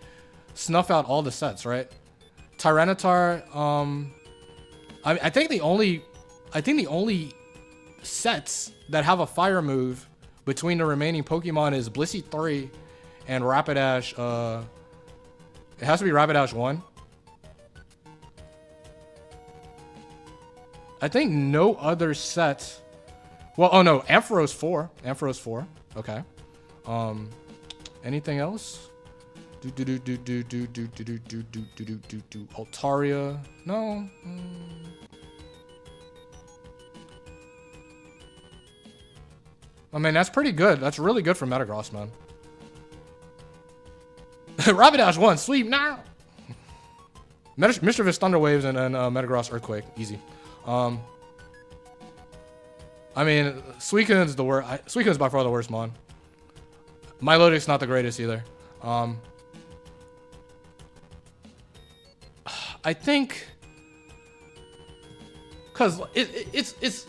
snuff out all the sets, right? Tyranitar, I think the only sets that have a fire move between the remaining Pokemon is Blissey 3 and Rapidash. It has to be Rapidash 1. I think no other set. Well, oh no, Ampharos 4. Ampharos 4. Okay. Anything else? Altaria. No. I mean, that's pretty good. That's really good for Metagross, man. Rapidash 1, sweep now. Mischievous Thunder Waves and then Metagross Earthquake, easy. I mean, Suicune's the worst. Suicune's by far the worst mon. Milotic's not the greatest either. I think, cause it's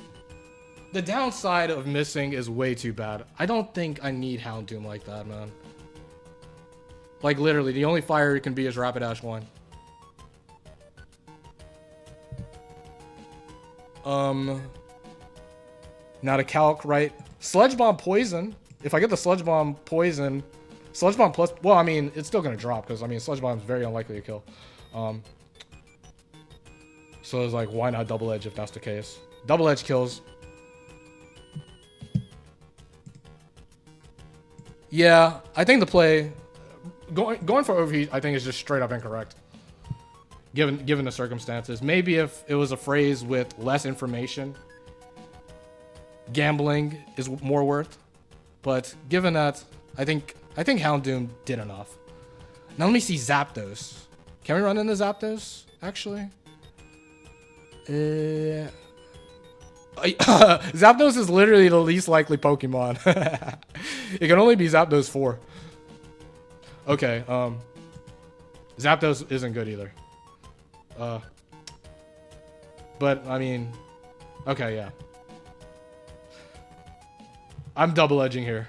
the downside of missing is way too bad. I don't think I need Houndoom like that, man. Like literally, the only fire it can be is Rapidash 1. Not a calc, right? Sludge Bomb Poison. If I get the Sludge Bomb Poison, Sludge Bomb plus, well, I mean, it's still gonna drop because I mean, Sludge Bomb is very unlikely to kill. So it's like, why not Double Edge if that's the case? Double Edge kills. Yeah, I think the play going for overheat, I think is just straight up incorrect. Given the circumstances, maybe if it was a phrase with less information, gambling is more worth. But given that, I think Houndoom did enough. Now let me see Zapdos. Can we run into Zapdos actually? Zapdos is literally the least likely Pokemon. It can only be Zapdos 4. Okay, Zapdos isn't good either. But I mean, okay, yeah. I'm double edging here.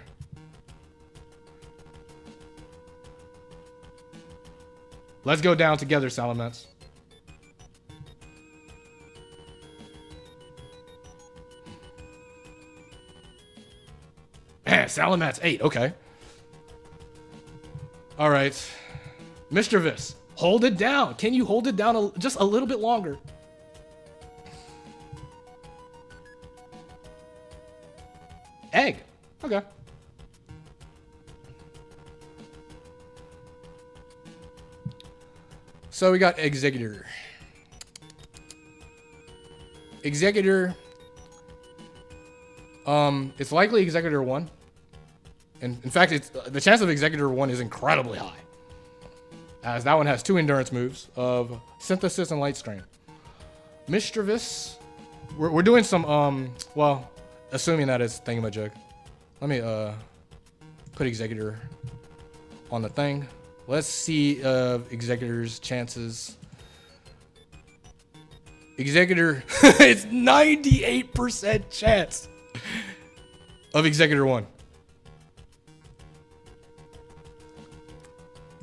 Let's go down together, Salamence. Salamence 8, okay. Alright. Mischievous, hold it down. Can you hold it down just a little bit longer? Egg. Okay. So we got Executor. Executor. It's likely Executor 1. And in fact, it's the chance of Executor 1 is incredibly high, as that one has 2 endurance moves of Synthesis and Light Strain. Mischievous. We're doing some well, assuming that it's Thingamajig. Let me put Executor on the thing. Let's see Executor's chances. Executor, it's 98% chance of Executor 1.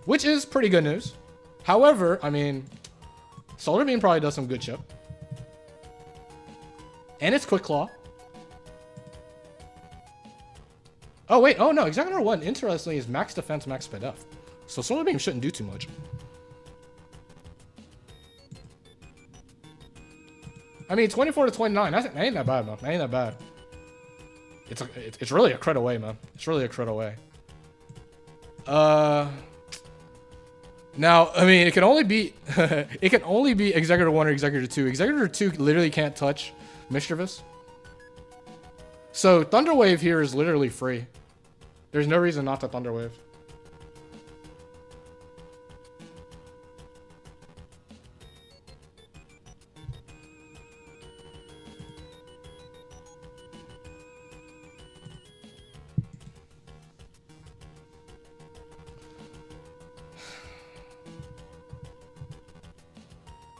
Which is pretty good news. However, I mean, Solar Beam probably does some good chip. And it's Quick Claw. Oh, wait. Oh, no. Executor 1, interestingly, is max defense, max speed F. So Solar Beam shouldn't do too much. I mean, 24 to 29. That ain't that bad, man. That ain't that bad. It's really a crit away, man. It's really a crit away. Now, I mean, it can only be it can only be Executor 1 or Executor 2. Executor 2 literally can't touch Mischievous. So Thunder Wave here is literally free. There's no reason not to Thunder Wave.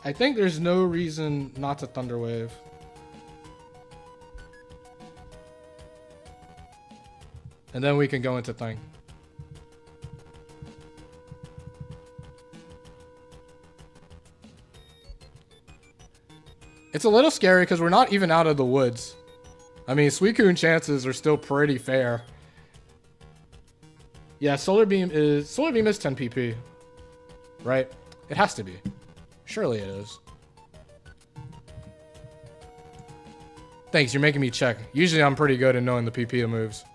I think there's no reason not to Thunder Wave. And then we can go into thing. It's a little scary because we're not even out of the woods. I mean, Suicune chances are still pretty fair. Yeah, Solar Beam is 10 PP. Right? It has to be. Surely it is. Thanks, you're making me check. Usually I'm pretty good at knowing the PP of moves.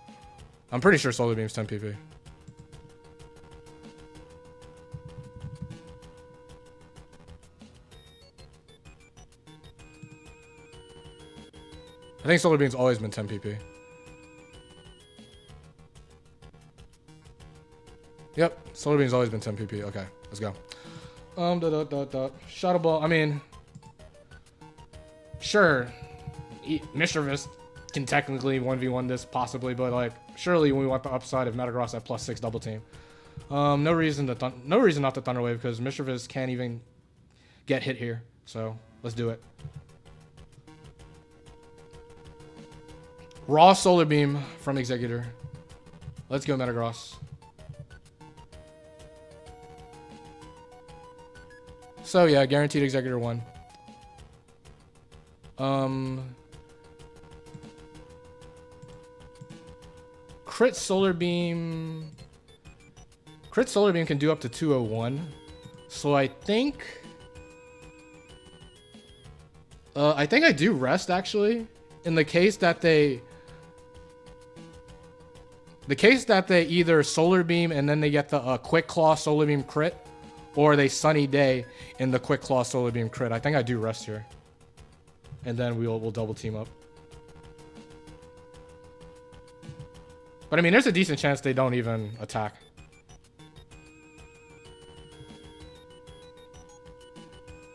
I'm pretty sure Solar Beam's 10 PP. I think Solar Beam's always been 10 PP. Yep, Solar Beam's always been 10 PP. Okay, let's go. Shadow Ball. I mean, sure, Mischievous can technically 1v1 this possibly, but like, surely we want the upside of Metagross at +6 double team. No reason not to Thunder Wave because Mischievous can't even get hit here. So let's do it. Raw Solar Beam from Executor. Let's go Metagross. So yeah, guaranteed Executor 1. Crit Solar Beam can do up to 201. So I think I do rest actually. In the case that they either Solar Beam and then they get the Quick Claw Solar Beam crit, or they Sunny Day in the Quick Claw Solar Beam crit. I think I do rest here. And then we'll double team up. But I mean, there's a decent chance they don't even attack.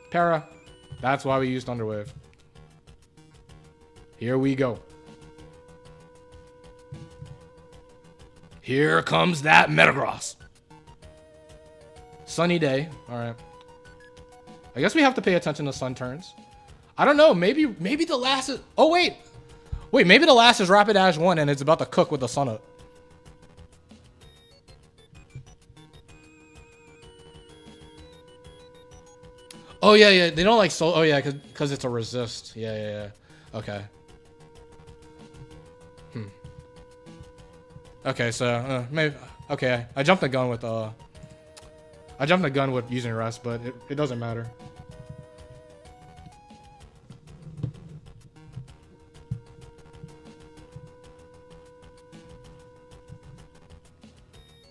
Para. That's why we used Thunder Wave. Here we go. Here comes that Metagross. Sunny Day. Alright. I guess we have to pay attention to sun turns. I don't know. Maybe the last is... Oh, wait. Wait, maybe the last is Rapidash 1 and it's about to cook with the sun up. Oh, yeah. They don't like soul. Oh, yeah, because it's a resist. Yeah. Okay. Okay, so maybe... Okay, I jumped the gun with using rest, but it doesn't matter.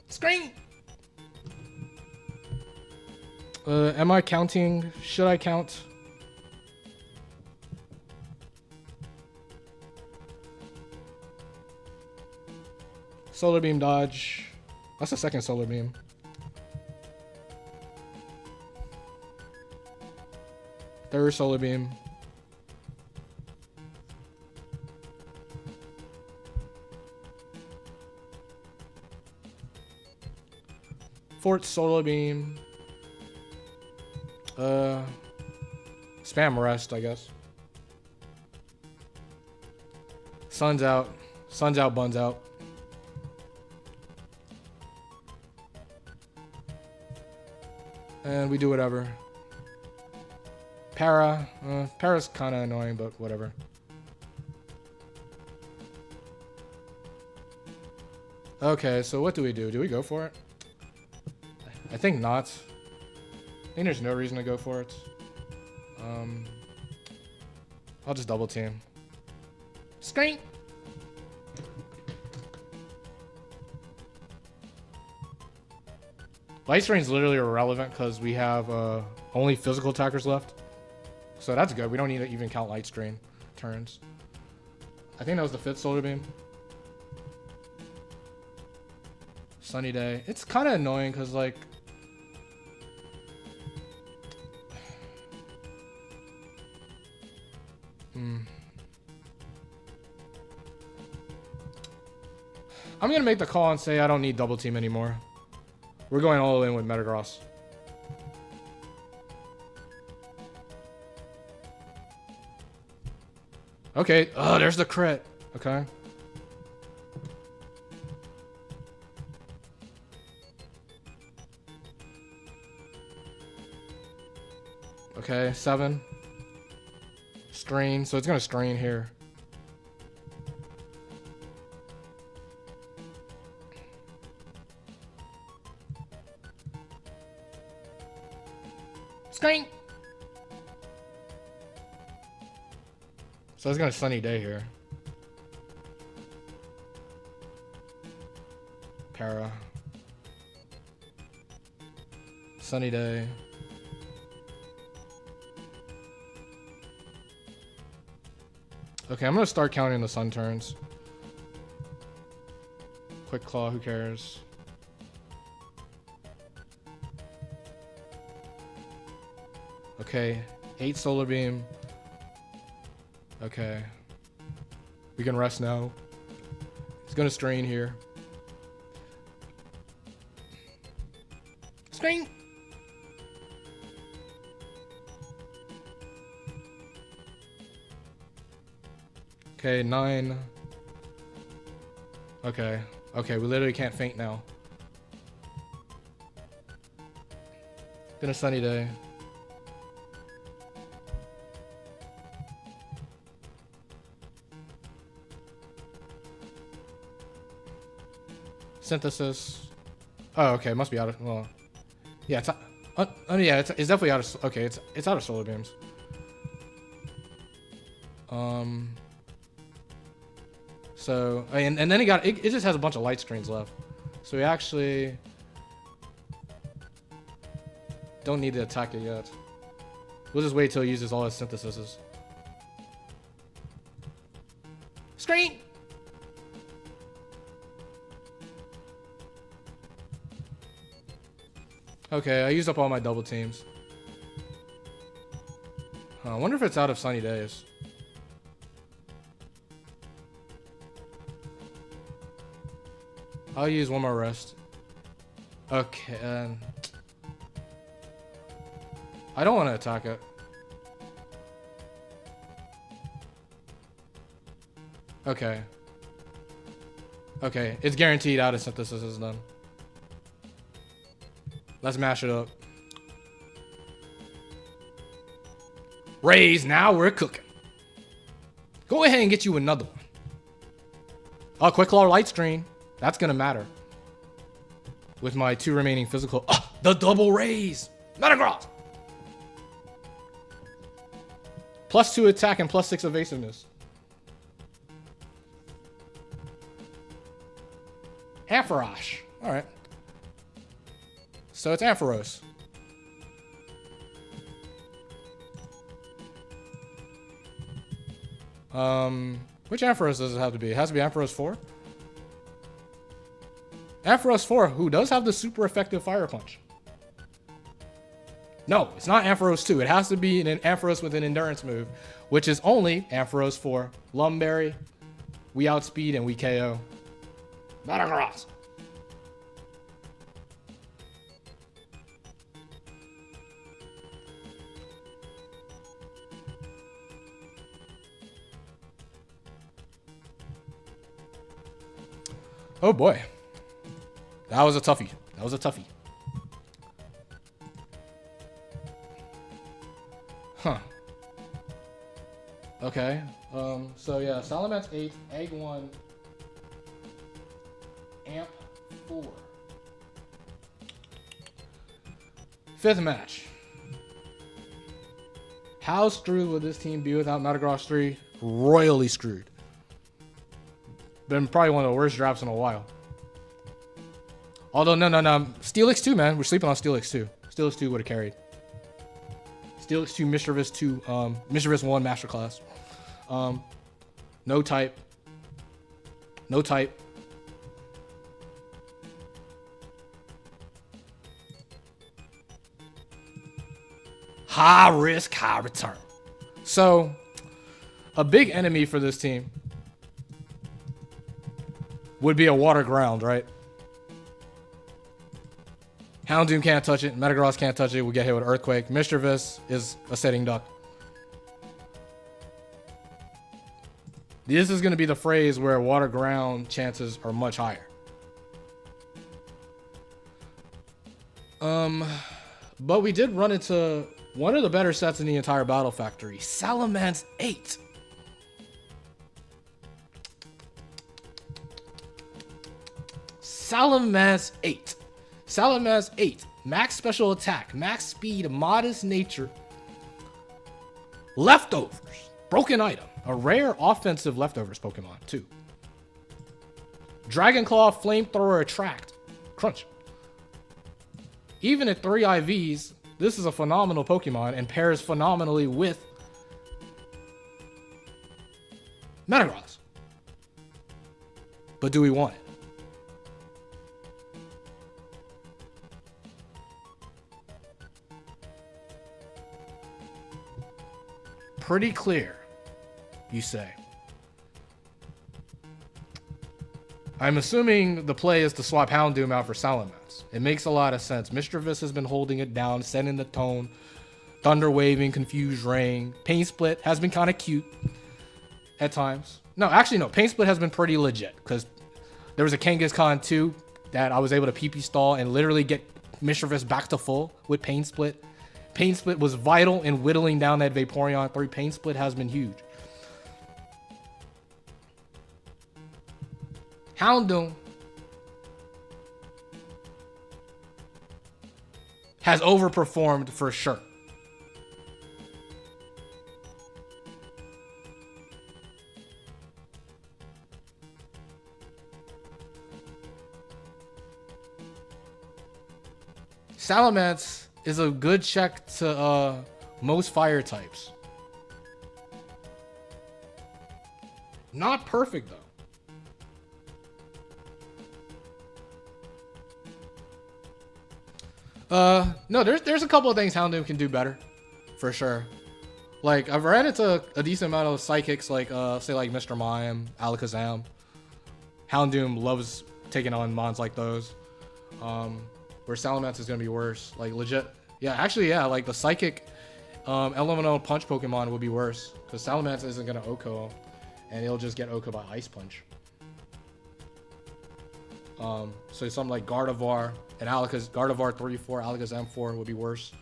Screen. Am I counting? Should I count? Solar Beam dodge. That's the second Solar Beam. Third Solar Beam. Fourth Solar Beam. Spam rest, I guess. Sun's out. Sun's out, Bun's out. And we do whatever. Para. Para's kind of annoying, but whatever. Okay, so what do we do? Do we go for it? I think not. I think there's no reason to go for it. I'll just double team. Screen. Light Strain's literally irrelevant because we have only physical attackers left. So that's good. We don't need to even count Light Strain turns. I think that was the fifth Solar Beam. Sunny Day. It's kind of annoying because, like... I'm going to make the call and say I don't need double team anymore. We're going all in with Metagross. Okay. Oh, there's the crit. Okay. Okay, 7. Strain. So it's gonna strain here. Strain. So it's gonna sunny day here. Para. Sunny day. Okay, I'm gonna start counting the sun turns. Quick claw, who cares? Okay, 8 solar beam. Okay. We can rest now. It's gonna strain here. Strain! Okay, 9. Okay. Okay, we literally can't faint now. Been a sunny day. Synthesis. Oh, okay, it must be out of, well, yeah, it's, yeah, it's definitely out of, okay, it's out of solar beams. So, and then it just has a bunch of light screens left. So we actually don't need to attack it yet. We'll just wait till he uses all his synthesises. Screen! Okay, I used up all my double teams. Huh, I wonder if it's out of sunny days. I'll use one more rest. Okay. I don't want to attack it. Okay. Okay, it's guaranteed out of synthesis is done. Let's mash it up. Raise, now we're cooking. Go ahead and get you another one. Oh, quick claw light screen. That's gonna matter. With my 2 remaining physical. Oh, the double raise. Metagross. +2 attack and +6 evasiveness. Ampharosh. Alright. So it's Ampharos. Which Ampharos does it have to be? It has to be Ampharos 4? Ampharos 4, who does have the super effective Fire Punch. No, it's not Ampharos 2. It has to be an Ampharos with an endurance move, which is only Ampharos 4. Lumberry, we outspeed and we KO. Metagross. Oh boy. That was a toughie. That was a toughie. Huh. Okay. So yeah, Salamence 8, Egg 1, Amp 4. 5th match. How screwed would this team be without Metagross 3? Royally screwed. Been probably one of the worst drops in a while. Although, no. Steelix 2, man. We're sleeping on Steelix 2. Steelix 2 would have carried. Steelix 2, Mischievous 2, Mischievous 1 Masterclass. No type. No type. High risk, high return. So, a big enemy for this team would be a water ground, right? Houndoom can't touch it. Metagross can't touch it. We get hit with Earthquake. Mischievous is a setting duck. This is going to be the phrase where water ground chances are much higher. But we did run into one of the better sets in the entire Battle Factory, Salamence 8. Salamence 8. Salamence 8. Max special attack, max speed, modest nature. Leftovers. Broken item. A rare offensive leftovers Pokemon, too. Dragon Claw, Flamethrower, Attract. Crunch. Even at 3 IVs, this is a phenomenal Pokemon and pairs phenomenally with Metagross. But do we want it? Pretty clear, you say. I'm assuming the play is to swap Houndoom out for Salamence. It makes a lot of sense. Mischievous has been holding it down, setting the tone. Thunder Waving, Confused Rain. Pain Split has been kind of cute at times. No, actually, no. Pain Split has been pretty legit because there was a Kangaskhan 2 that I was able to PP stall and literally get Mischievous back to full with Pain Split. Pain Split was vital in whittling down that Vaporeon 3. Pain Split has been huge. Houndoom has overperformed for sure. Salamence is a good check to most fire types. Not perfect though. No, there's a couple of things Houndoom can do better, for sure. Like, I've ran into a decent amount of psychics, like, say, like Mr. Mime, Alakazam. Houndoom loves taking on mons like those. Where Salamence is gonna be worse. Like, legit. Yeah, actually, yeah, like, the psychic, elemental punch Pokemon would be worse. Because Salamence isn't gonna OHKO, and it'll just get OHKO by Ice Punch. So something like Gardevoir and Gardevoir 3-4, Alakazam 4 would be worse.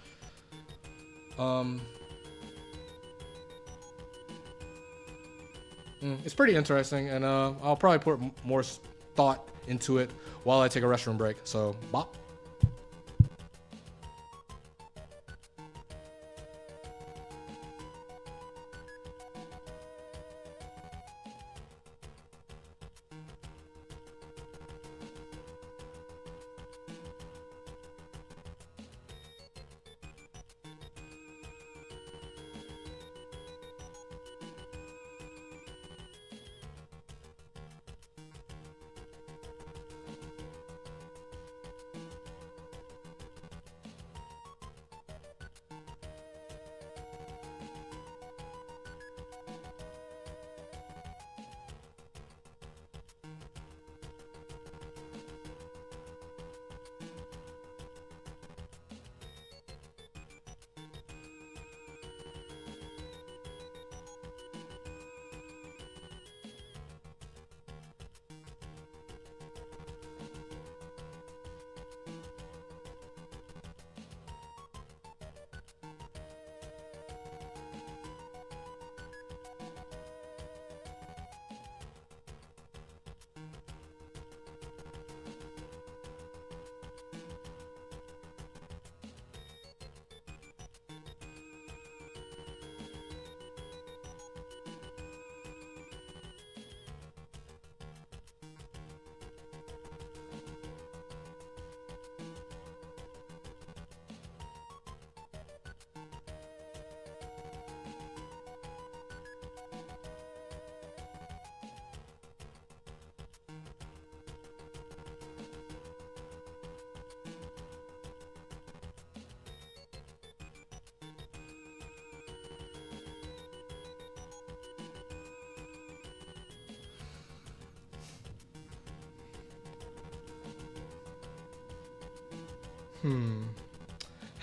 It's pretty interesting, and I'll probably put more thought into it while I take a restroom break. So, bop.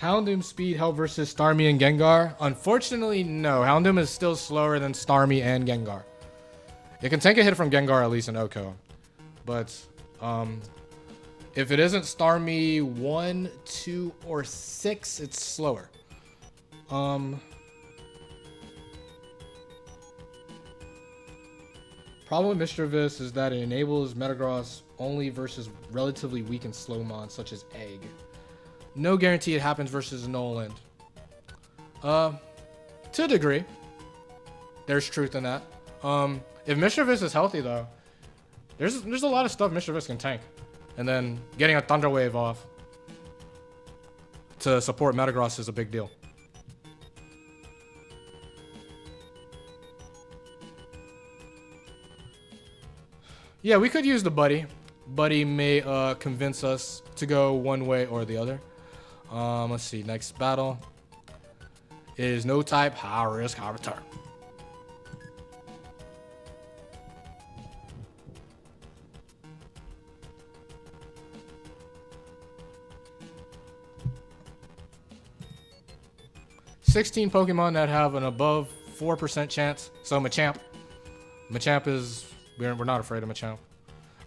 Houndoom speed help versus Starmie and Gengar? Unfortunately, no. Houndoom is still slower than Starmie and Gengar. It can take a hit from Gengar at least in Oko. But if it isn't Starmie 1, 2, or 6, it's slower. Problem with Mischievous is that it enables Metagross only versus relatively weak and slow mons such as Egg. No guarantee it happens versus Noland. To a degree, there's truth in that. If Mischievous is healthy though, there's a lot of stuff Mischievous can tank, and then getting a Thunder Wave off to support Metagross is a big deal. Yeah, we could use the Buddy. Buddy may convince us to go one way or the other. Let's see. Next battle is no type, high risk, high return. $16 Pokemon that have an above 4% chance. So Machamp. Machamp is... We're not afraid of Machamp.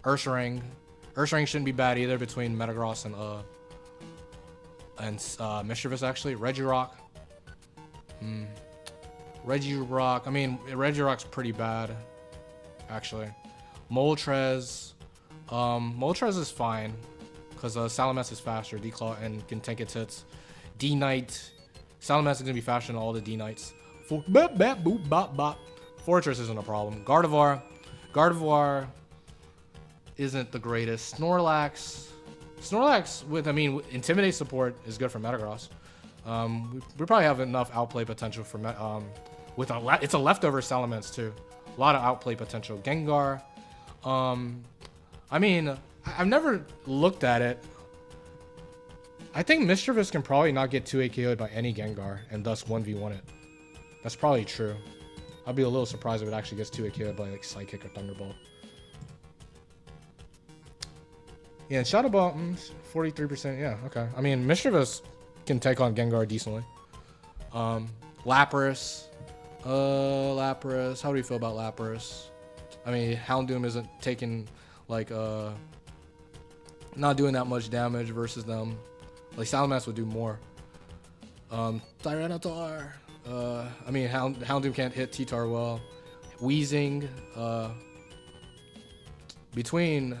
Ursaring. Ursaring shouldn't be bad either between Metagross and Mischievous actually. Regirock. Regirock. I mean, Regirock's pretty bad actually. Moltres. Moltres is fine because Salamence is faster. D-Claw and can take its hits. D-Knight. Salamence is gonna be faster than all the D-Knights. Fortress isn't a problem. Gardevoir. Gardevoir isn't the greatest. Snorlax with, I mean, Intimidate support is good for Metagross. We probably have enough outplay potential for it's a leftover Salamence too. A lot of outplay potential. Gengar. I mean, I've never looked at it. I think Mischievous can probably not get 2 KO'd by any Gengar and thus 1v1 it. That's probably true. I'd be a little surprised if it actually gets 2 KO'd by like Psychic or Thunderbolt. Yeah, and Shadow Ball, 43%. Yeah, okay. I mean, Mischievous can take on Gengar decently. Lapras. Lapras. How do you feel about Lapras? I mean, Houndoom isn't taking, like, not doing that much damage versus them. Like, Salamence would do more. Tyranitar. I mean, Houndoom can't hit T-Tar well. Weezing. Between...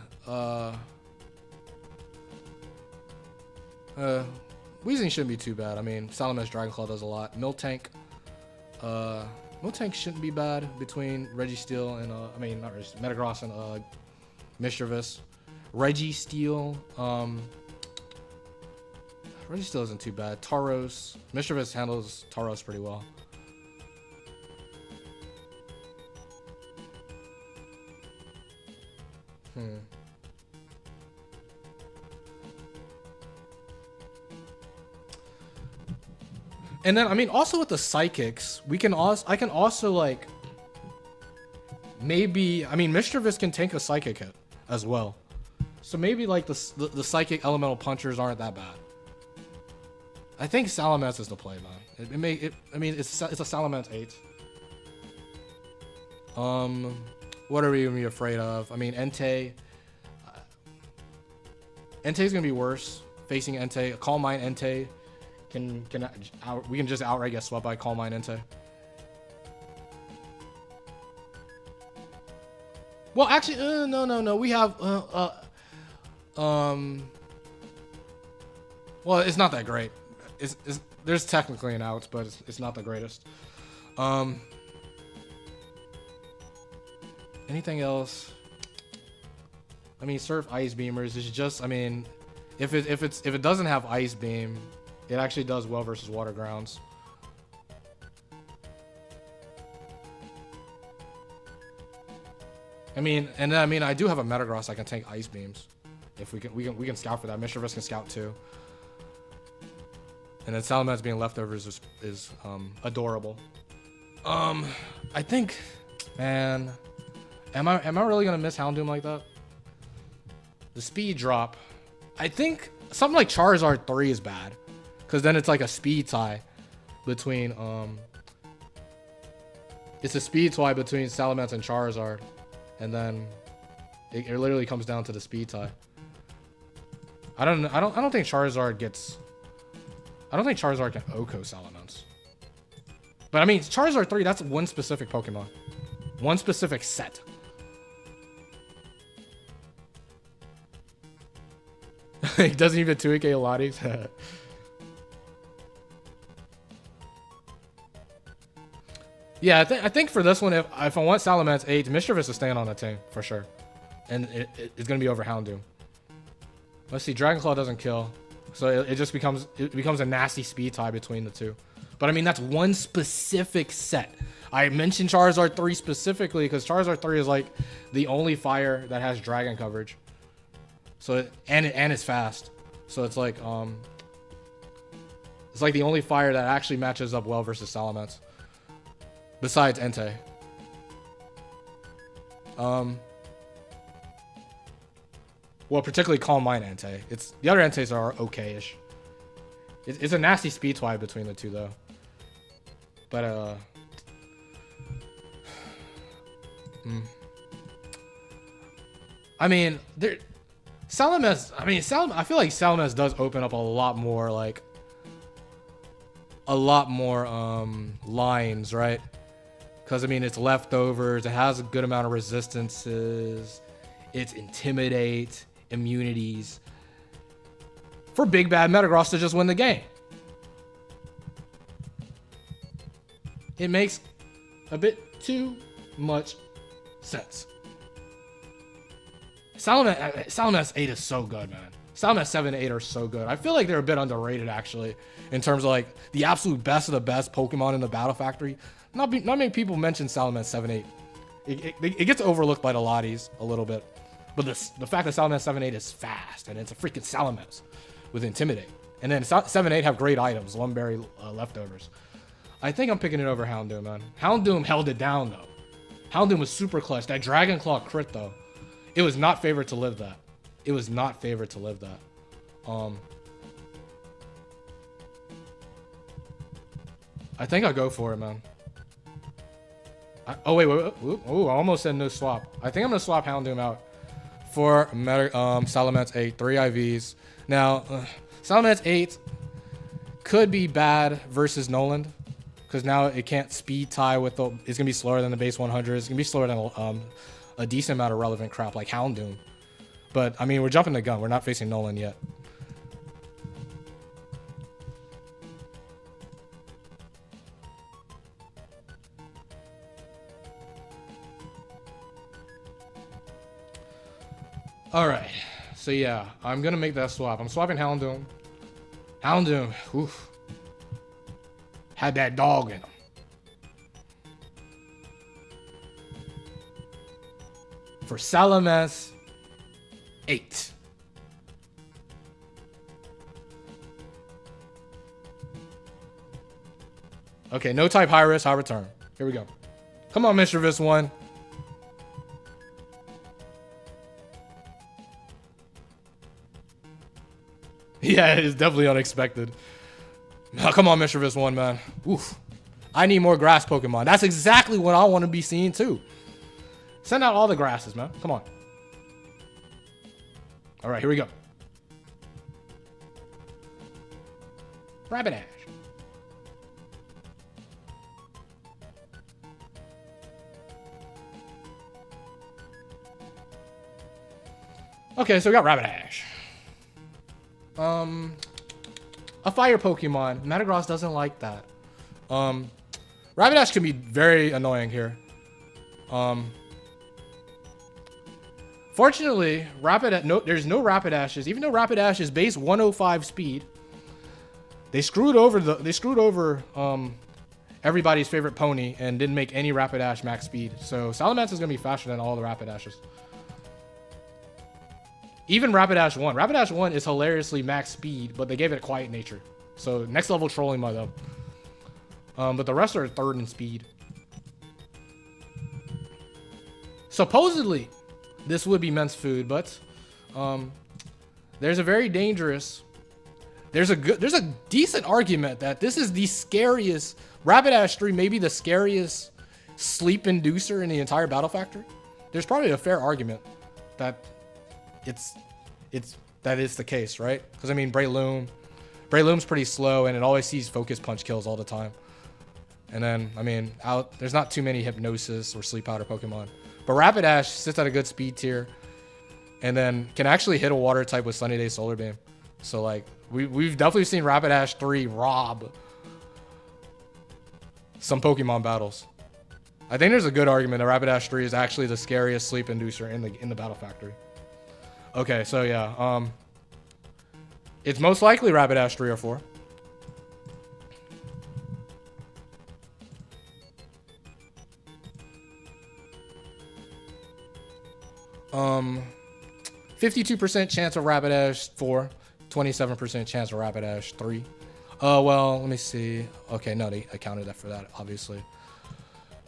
Weezing shouldn't be too bad. I mean, Salamence Dragon Claw does a lot. Miltank. Miltank shouldn't be bad between Registeel and, I mean, not Registeel, Metagross and, Mischievous. Registeel, Registeel isn't too bad. Tauros. Mischievous handles Tauros pretty well. And then, I mean, also with the Psychics, I can also, like, maybe, I mean, Mischievous can tank a Psychic hit as well. So maybe, like, the Psychic Elemental Punchers aren't that bad. I think Salamence is the play, man. I mean, it's a Salamence 8. What are we gonna be afraid of? I mean, Entei. Entei's gonna be worse. Facing Entei, Calm Mind Entei we can just outright get swept by Calm Mind Entei. Well, actually, no. We have well, it's not that great. There's technically an out, but it's not the greatest. Anything else? I mean, Surf Ice Beamers is just, I mean, if it doesn't have Ice Beam, it actually does well versus Water Grounds. I mean, and then, I mean, I do have a Metagross I can tank Ice Beams. If we can scout for that. Mischievous can scout too. And then Salamence being leftovers is adorable. I think, man, am I really gonna miss Houndoom like that? The speed drop. I think something like Charizard 3 is bad, because then it's like a speed tie between it's a speed tie between Salamence and Charizard. and then it literally comes down to the speed tie. I don't think Charizard gets. I don't think Charizard can Oko Salamence. But I mean, Charizard 3, that's one specific Pokemon. One specific set. It doesn't even 2K Lotties. Yeah, I think for this one, if I want Salamence 8, Mischievous is staying on the team for sure. And it's going to be over Houndoom. Let's see, Dragon Claw doesn't kill. So it just becomes a nasty speed tie between the two. But I mean, that's one specific set. I mentioned Charizard 3 specifically because Charizard 3 is like the only fire that has dragon coverage. So and it's fast. So it's like the only fire that actually matches up well versus Salamence. Besides Entei. Well, particularly Calm Mind Entei. The other Enteis are okay-ish. It's a nasty speed tie between the two though. But I mean, Salamence. I feel like Salamence does open up a lot more lines, right? Because I mean, it's leftovers. It has a good amount of resistances. It's Intimidate, immunities. For Big Bad Metagross to just win the game. It makes a bit too much sense. Salamence 8 is so good, man. Salamence 7 and 8 are so good. I feel like they're a bit underrated, actually, in terms of like the absolute best of the best Pokemon in the Battle Factory. Not many people mention Salamence 7 8. It gets overlooked by the Lotties a little bit. But the fact that Salamence 7 8 is fast, and it's a freaking Salamence with Intimidate. And then 7 8 have great items, Lumberry leftovers. I think I'm picking it over Houndoom, man. Houndoom held it down, though. Houndoom was super clutch. That Dragon Claw crit, though. It was not favored to live that. It was not favored to live that. I think I'll go for it, man. Oh, wait. Oh, I almost said no swap. I think I'm going to swap Houndoom out for Salamence 8. 3 IVs. Now, Salamence 8 could be bad versus Noland. Because now it can't speed tie with the... It's going to be slower than the base 100. It's going to be slower than a decent amount of relevant crap like Houndoom. But, I mean, we're jumping the gun. We're not facing Noland yet. Alright. So, yeah. I'm going to make that swap. I'm swapping Houndoom. Houndoom. Oof. Had that dog in him. For Salamence 8. Okay, no type, high risk, high return. Here we go. Come on, Mischievous one. Yeah, it's definitely unexpected. Now, come on, Mischievous one, man. Oof. I need more grass Pokemon. That's exactly what I want to be seeing, too. Send out all the grasses, man. Come on. All right, here we go. Rapidash. Okay, so we got Rapidash. A fire Pokemon. Metagross doesn't like that. Rapidash can be very annoying here. Fortunately, there's no Rapidashes. Even though Rapidash is base 105 speed, they screwed over everybody's favorite pony and didn't make any Rapidash max speed. So Salamence is gonna be faster than all the Rapidashes. Even Rapidash 1. Rapidash 1 is hilariously max speed, but they gave it quiet nature. So next level trolling by them. But the rest are third in speed. Supposedly, this would be men's food, but there's a very dangerous... There's a decent argument that this is the scariest... Rapidash 3 may be the scariest sleep inducer in the entire Battle Factory. there's probably a fair argument that that is the case, right? Because I mean, Breloom's pretty slow, and it always sees focus punch kills all the time. And then, I mean, there's not too many Hypnosis or Sleep Powder Pokemon. But Rapidash sits at a good speed tier, and then can actually hit a water type with Sunny Day Solar Beam. So like, we've definitely seen Rapidash 3 rob some Pokemon battles. I think there's a good argument that Rapidash 3 is actually the scariest sleep inducer in the Battle Factory. Okay, so yeah, it's most likely Rapidash 3 or 4. 52% chance of Rapidash 4, 27% chance of Rapidash 3. Well, let me see. Okay, no, they accounted that for that, obviously.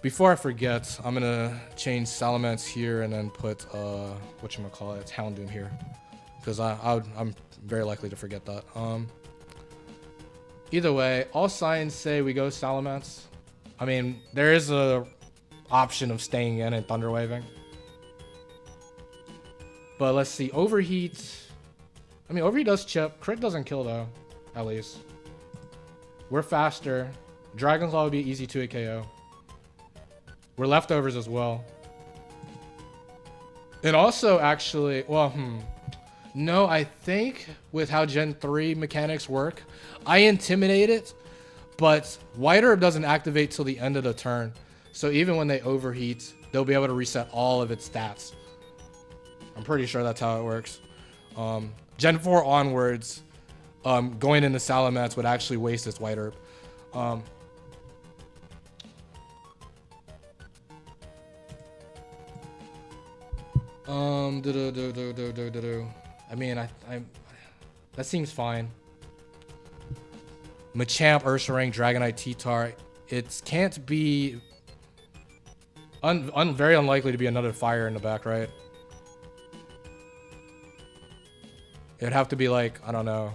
Before I forget, I'm gonna change Salamence here and then put whatchamacallit, Houndoom here, because I'm very likely to forget that. Either way, all signs say we go Salamence. I mean, there is a option of staying in and Thunder Waving. But let's see, Overheat. I mean, Overheat does chip. Crit doesn't kill, though, at least. We're faster. Dragon Claw would be easy to a KO. We're leftovers as well. And also, actually, well, no, I think with how Gen 3 mechanics work, I Intimidate it, but White Herb doesn't activate till the end of the turn. So even when they overheat, they'll be able to reset all of its stats. I'm pretty sure that's how it works. Gen 4 onwards, going into Salamence would actually waste its White Herb. I mean, that seems fine. Machamp, Ursaring, Dragonite, T-Tar. It can't be very unlikely to be another fire in the back, right? It'd have to be like, I don't know.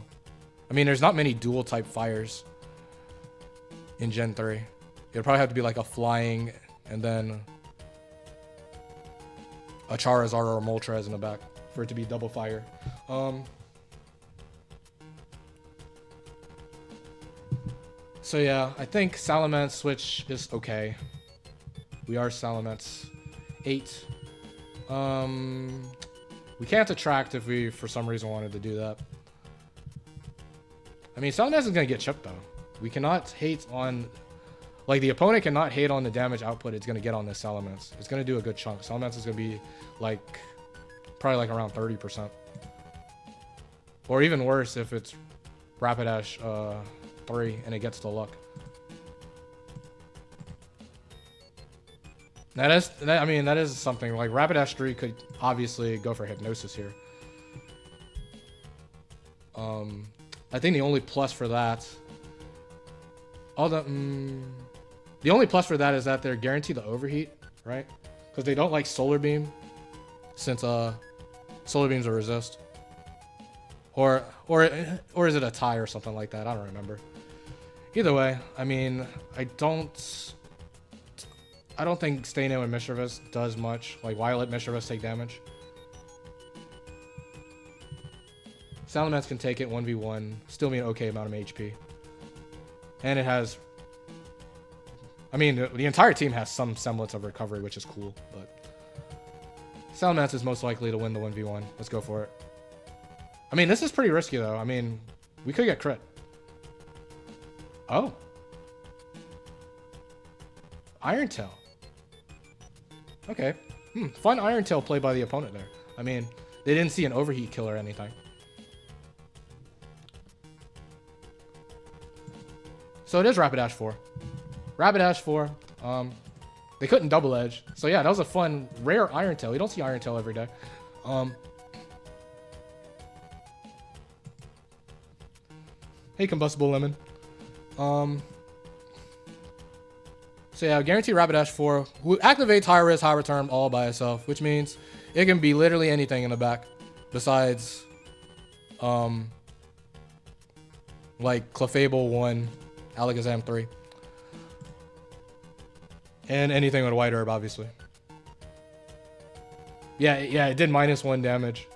I mean, there's not many dual type fires in Gen 3. It'd probably have to be like a flying and then a Charizard or a Moltres in the back for it to be double fire. So yeah, I think Salamence switch is okay. We are Salamence 8. We can't attract if we, for some reason, wanted to do that. I mean, Salamence is going to get chipped, though. We cannot hate on... Like, the opponent cannot hate on the damage output it's going to get on this Salamence. It's going to do a good chunk. Salamence is going to be, like, probably, like, around 30%. Or even worse if it's Rapidash 3 and it gets the luck. That is something. Like, Rapidash 3 could obviously go for Hypnosis here. I think the only plus for that... The only plus for that is that they're guaranteed to overheat, right? Because they don't like Solar Beam, since Solar Beam's a resist. Or is it a tie or something like that? I don't remember. Either way, I mean, I don't think staying in with Mischievous does much. Like, why let Mischievous take damage? Salamence can take it 1v1, still be an okay amount of HP. And it has... I mean, the entire team has some semblance of recovery, which is cool, but... Salamence is most likely to win the 1v1. Let's go for it. I mean, this is pretty risky, though. I mean, we could get crit. Oh. Iron Tail. Okay. Fun Iron Tail play by the opponent there. I mean, they didn't see an overheat kill or anything. So it is Rapidash 4. Rapidash 4. They couldn't double edge. So yeah, that was a fun, rare Iron Tail. You don't see Iron Tail every day. Hey, Combustible Lemon. So yeah, guaranteed Rapidash 4. Who activates high risk, high return all by itself, which means it can be literally anything in the back besides like Clefable 1, Alakazam 3. And anything with White Herb, obviously. Yeah, it did -1 damage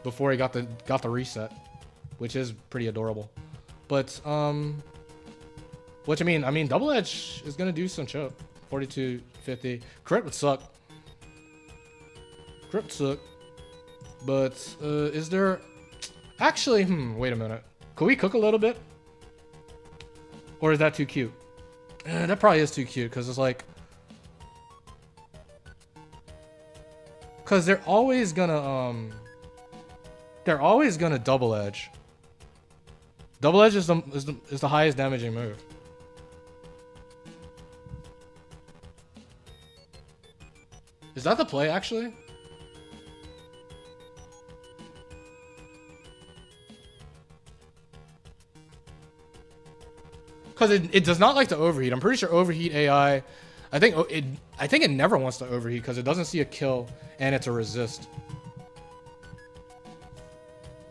before he got the reset, which is pretty adorable. But what you mean? I mean, double edge is gonna do some chip. 4250 crit would suck. Crit would suck. But is there actually? Wait a minute. Could we cook a little bit? Or is that too cute? That probably is too cute because it's like. Because they're always gonna double edge. Double edge is the highest damaging move. Is that the play actually? Because it does not like to overheat. I'm pretty sure overheat AI. I think it never wants to overheat because it doesn't see a kill and it's a resist.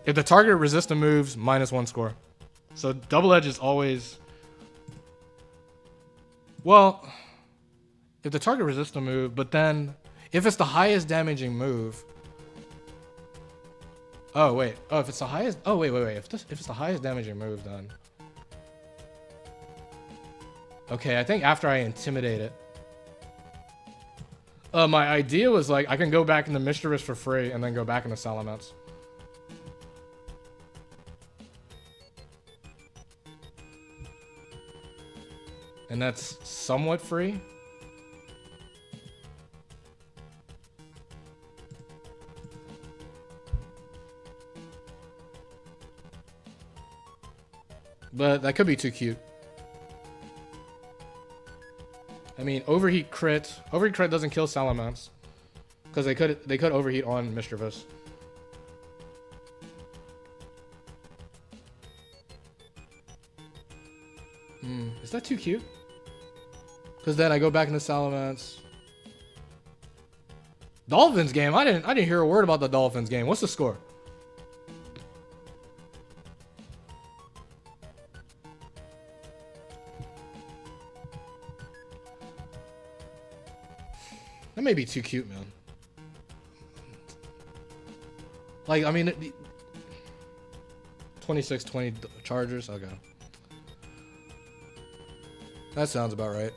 If the target resist the moves, -1 score. So double edge is always. Well, if the target resists the move, but then if it's the highest damaging move. Oh wait. Oh, if it's the highest. Oh wait. If it's the highest damaging move, then. Okay, I think after I intimidate it. My idea was like I can go back into Mischievous for free and then go back into Salamence. And that's somewhat free. But that could be too cute. I mean, overheat crit. Overheat crit doesn't kill Salamence. Because they could overheat on Mischievous. Is that too cute? Because then I go back into Salamence. Dolphins game. I didn't hear a word about the Dolphins game. What's the score? That may be too cute, man. Like, I mean, 26-20 Chargers. Okay. That sounds about right.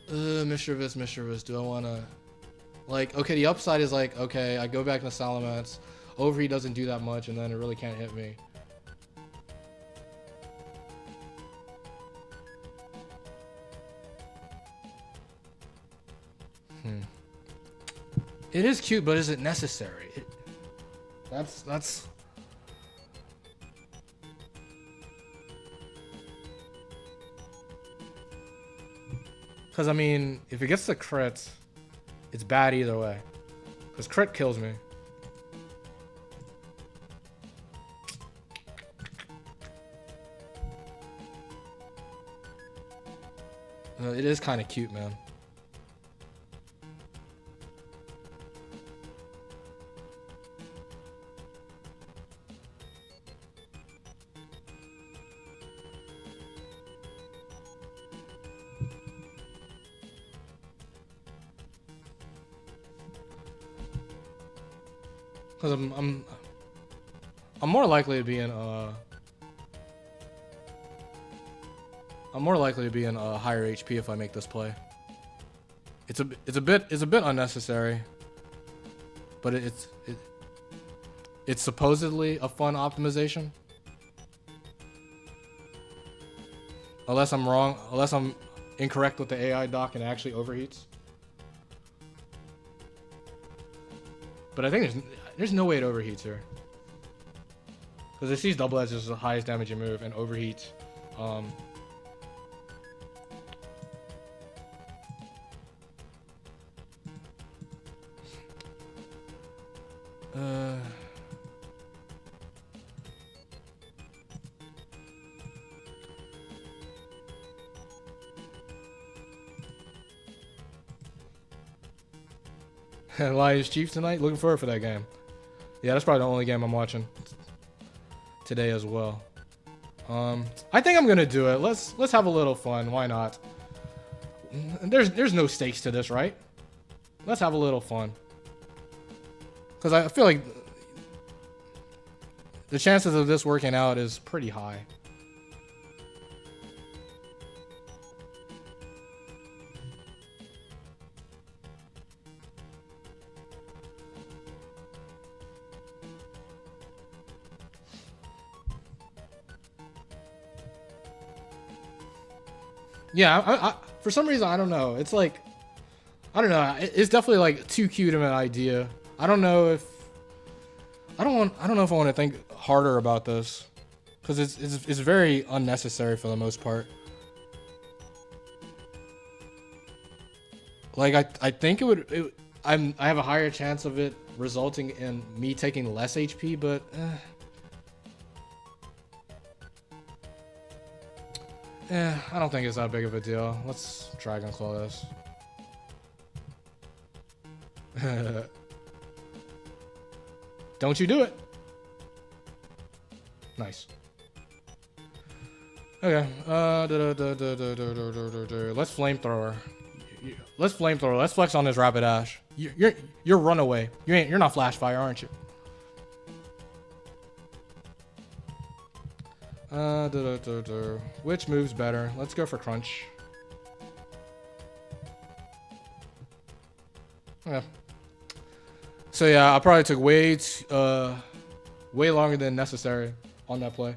Mischievous. Do I want to... Like, okay, the upside is like, okay, I go back to Salamence. Overheat doesn't do that much, and then it really can't hit me. It is cute, but is it necessary? That's... Because, I mean, if it gets the crit, it's bad either way. Because crit kills me. It is kind of cute, man. Because I'm more likely to be in higher HP if I make this play. It's a bit unnecessary, but it's supposedly a fun optimization. Unless I'm wrong, unless I'm incorrect with the AI doc and it actually overheats. But I think there's no way it overheats here. Because it sees double edge as the highest damaging move and overheats. Lions Chiefs tonight. Looking forward for that game. Yeah, that's probably the only game I'm watching today as well. I think I'm gonna do it. Let's have a little fun. Why not? There's no stakes to this, right? let's have a little fun. Because I feel like the chances of this working out is pretty high. Yeah, I, for some reason, I don't know. It's like, I don't know. It's definitely like too cute of an idea. I don't know if I don't know if I want to think harder about this, because it's very unnecessary for the most part. Like I think I have a higher chance of it resulting in me taking less HP, but I don't think it's that big of a deal. Let's Dragon Claw this. Don't you do it. Nice. Okay. Let's flamethrower. Let's flamethrower. Let's flex on this rapid dash. You're runaway. You're not flash fire, aren't you? Which moves better? Let's go for crunch. Yeah. So yeah, I probably took way longer than necessary on that play.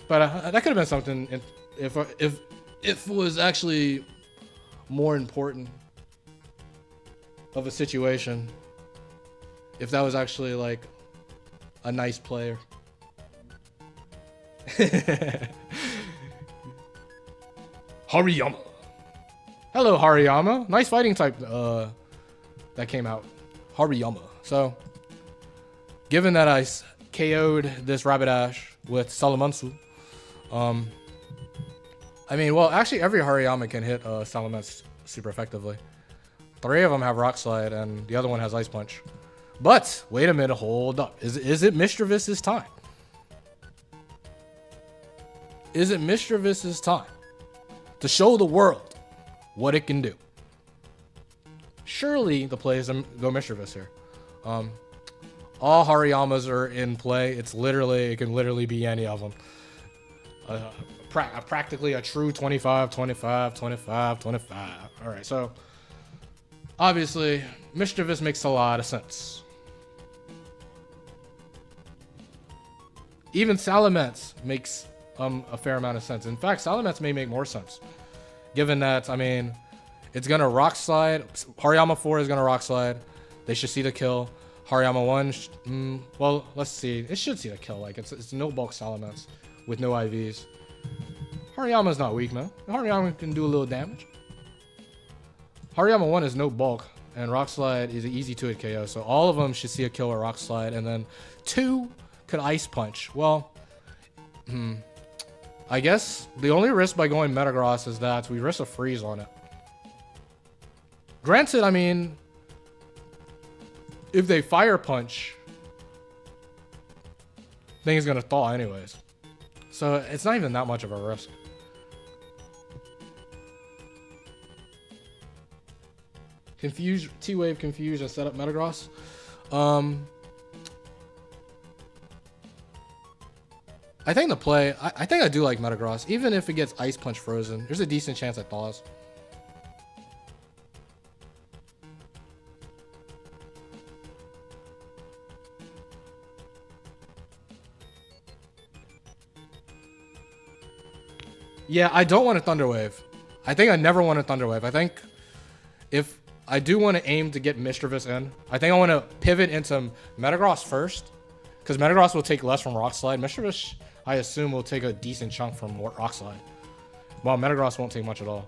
But that could have been something if it was actually more important of a situation. If that was actually like a nice player. Hariyama. Hello, Hariyama. Nice fighting type that came out. Hariyama. So, given that I KO'd this Rapidash with Salamansu, I mean, well, actually, every Hariyama can hit Salamence super effectively. 3 of them have Rock Slide, and the other one has Ice Punch. But, wait a minute, hold up. Is it Mischievous' time? Is it Mischievous' time to show the world what it can do? Surely the plays go Mischievous here. All Hariyamas are in play. It can literally be any of them. Practically a true 25, 25, 25, 25. All right, so obviously Mischievous makes a lot of sense. Even Salamence makes a fair amount of sense. In fact, Salamence may make more sense, given that, I mean, it's gonna Rock Slide. Hariyama 4 is gonna Rock Slide. They should see the kill. Hariyama 1, well, let's see. It should see the kill. Like, it's no bulk Salamence with no IVs. Hariyama's not weak, man. Hariyama can do a little damage. Hariyama 1 is no bulk, and Rock Slide is an easy 2-hit KO, so all of them should see a kill or Rock Slide, and then 2 could Ice Punch. Well, I guess the only risk by going Metagross is that we risk a freeze on it. Granted, I mean, if they Fire Punch, thing's gonna thaw anyways. So it's not even that much of a risk. Confuse, T-Wave Confuse and set up Metagross. I think the play, I think I do like Metagross. Even if it gets Ice Punch frozen, there's a decent chance it thaws. Yeah, I don't want a Thunder Wave. I think I never want a Thunder Wave. I think if I do want to aim to get Mischievous in, I think I want to pivot into Metagross first, because Metagross will take less from Rock Slide. Mischievous, I assume, will take a decent chunk from Rock Slide, while Metagross won't take much at all.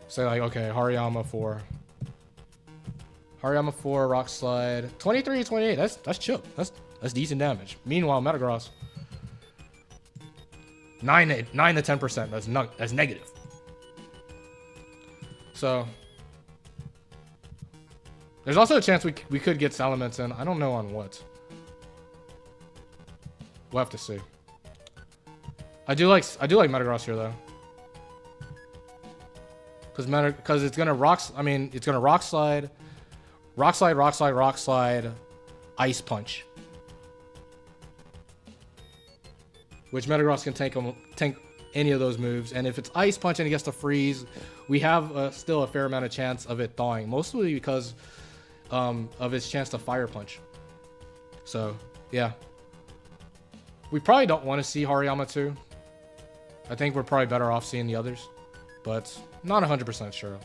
So, like, okay, Hariyama 4. Hariyama 4, Rock Slide. 23, 28, that's chill. That's decent damage. Meanwhile, Metagross, 9 to 10%. That's negative. So there's also a chance we could get Salamence in. I don't know on what. We'll have to see. I do like Metagross here though. because it's gonna it's gonna rock slide, rock slide, rock slide, rock slide, ice punch, which Metagross can tank any of those moves. And if it's ice punch and it gets to freeze, we have still a fair amount of chance of it thawing, mostly because of its chance to fire punch. So yeah, we probably don't want to see Hariyama 2. I think we're probably better off seeing the others, but not 100% sure.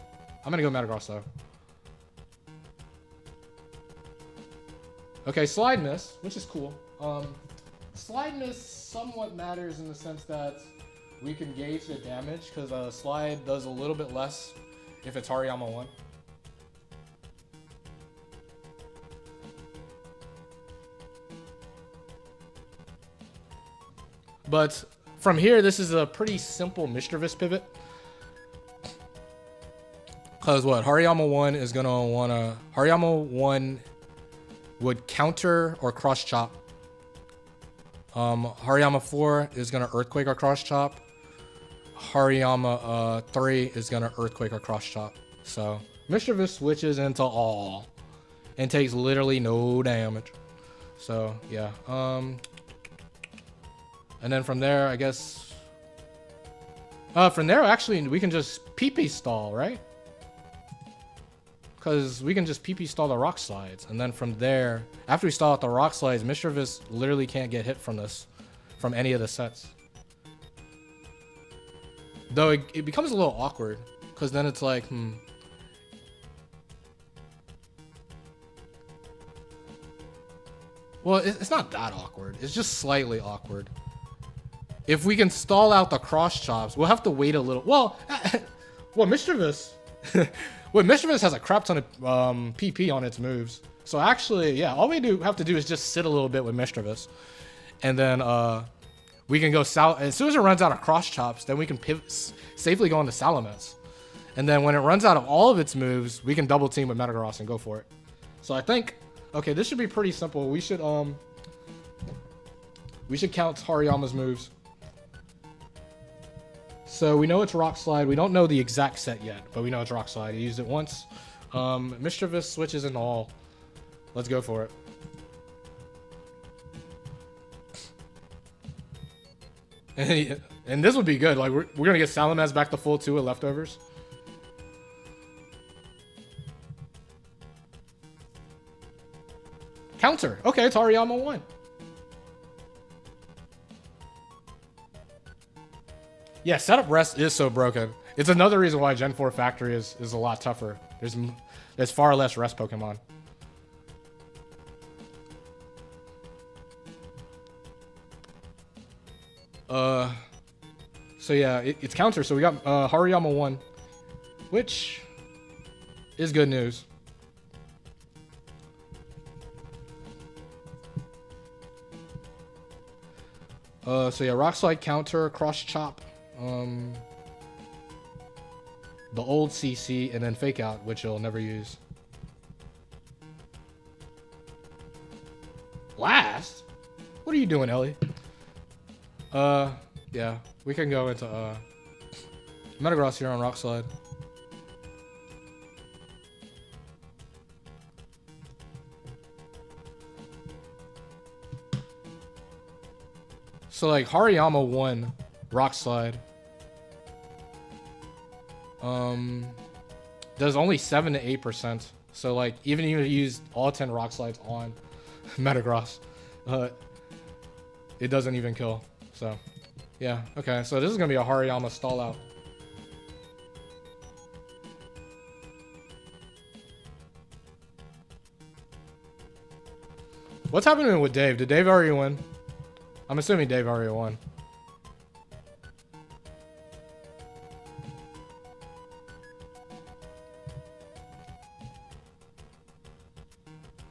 I'm gonna go Metagross though. Okay, Slide Miss, which is cool. Slide Miss somewhat matters in the sense that we can gauge the damage, because Slide does a little bit less if it's Hariyama 1. But from here, this is a pretty simple Mischievous pivot. Because what? Hariyama 1 is going to want to... Hariyama 1 would counter or cross chop. Hariyama 4 is going to Earthquake or cross chop. Hariyama 3 is going to Earthquake or cross chop. So Mischievous switches into all and takes literally no damage. So yeah. And then from there, I guess... from there, actually, we can just PP stall, right? Because we can just PP stall the rock slides. And then from there, after we stall out the rock slides, Mischievous literally can't get hit from this, from any of the sets. Though it becomes a little awkward, because then it's like, Well, it's not that awkward. It's just slightly awkward. If we can stall out the cross chops, we'll have to wait a little. Well, Mischievous... Well, Mischievous has a crap ton of PP on its moves. So actually, yeah, all we have to do is just sit a little bit with Mischievous. And then we can go south. As soon as it runs out of cross chops, then we can safely go into Salamence. And then when it runs out of all of its moves, we can double team with Metagross and go for it. So I think, okay, this should be pretty simple. We should count Hariyama's moves. So we know it's Rock Slide. We don't know the exact set yet, but we know it's Rock Slide. He used it once. Mischievous switches into all. Let's go for it. And this would be good. Like we're gonna get Salamence back to full 2 with leftovers. Counter. Okay, it's Hariyama 1. Yeah, setup rest is so broken. It's another reason why Gen 4 Factory is a lot tougher. There's far less rest Pokemon. So yeah, it's counter. So we got Hariyama 1, which is good news. So yeah, Rock Slide counter, cross chop. The old CC, and then Fake Out, which you'll never use. Last? What are you doing, Ellie? Yeah, we can go into Metagross here on Rock Slide. So like Hariyama 1 Rock Slide does only 7 to 8%. So like even if you use all 10 Rock Slides on Metagross, it doesn't even kill. So yeah, okay. So this is gonna be a Hariyama stall out. What's happening with Dave? Did Dave already win? I'm assuming Dave already won.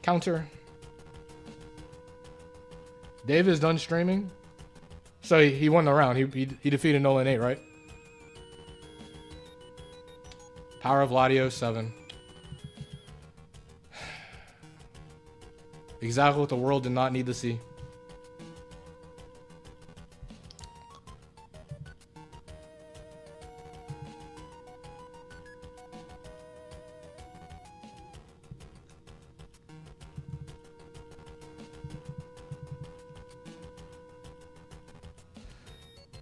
Counter. Dave is done streaming. So he won the round. He defeated Noland 8, right? Power of Latios 7. Exactly what the world did not need to see.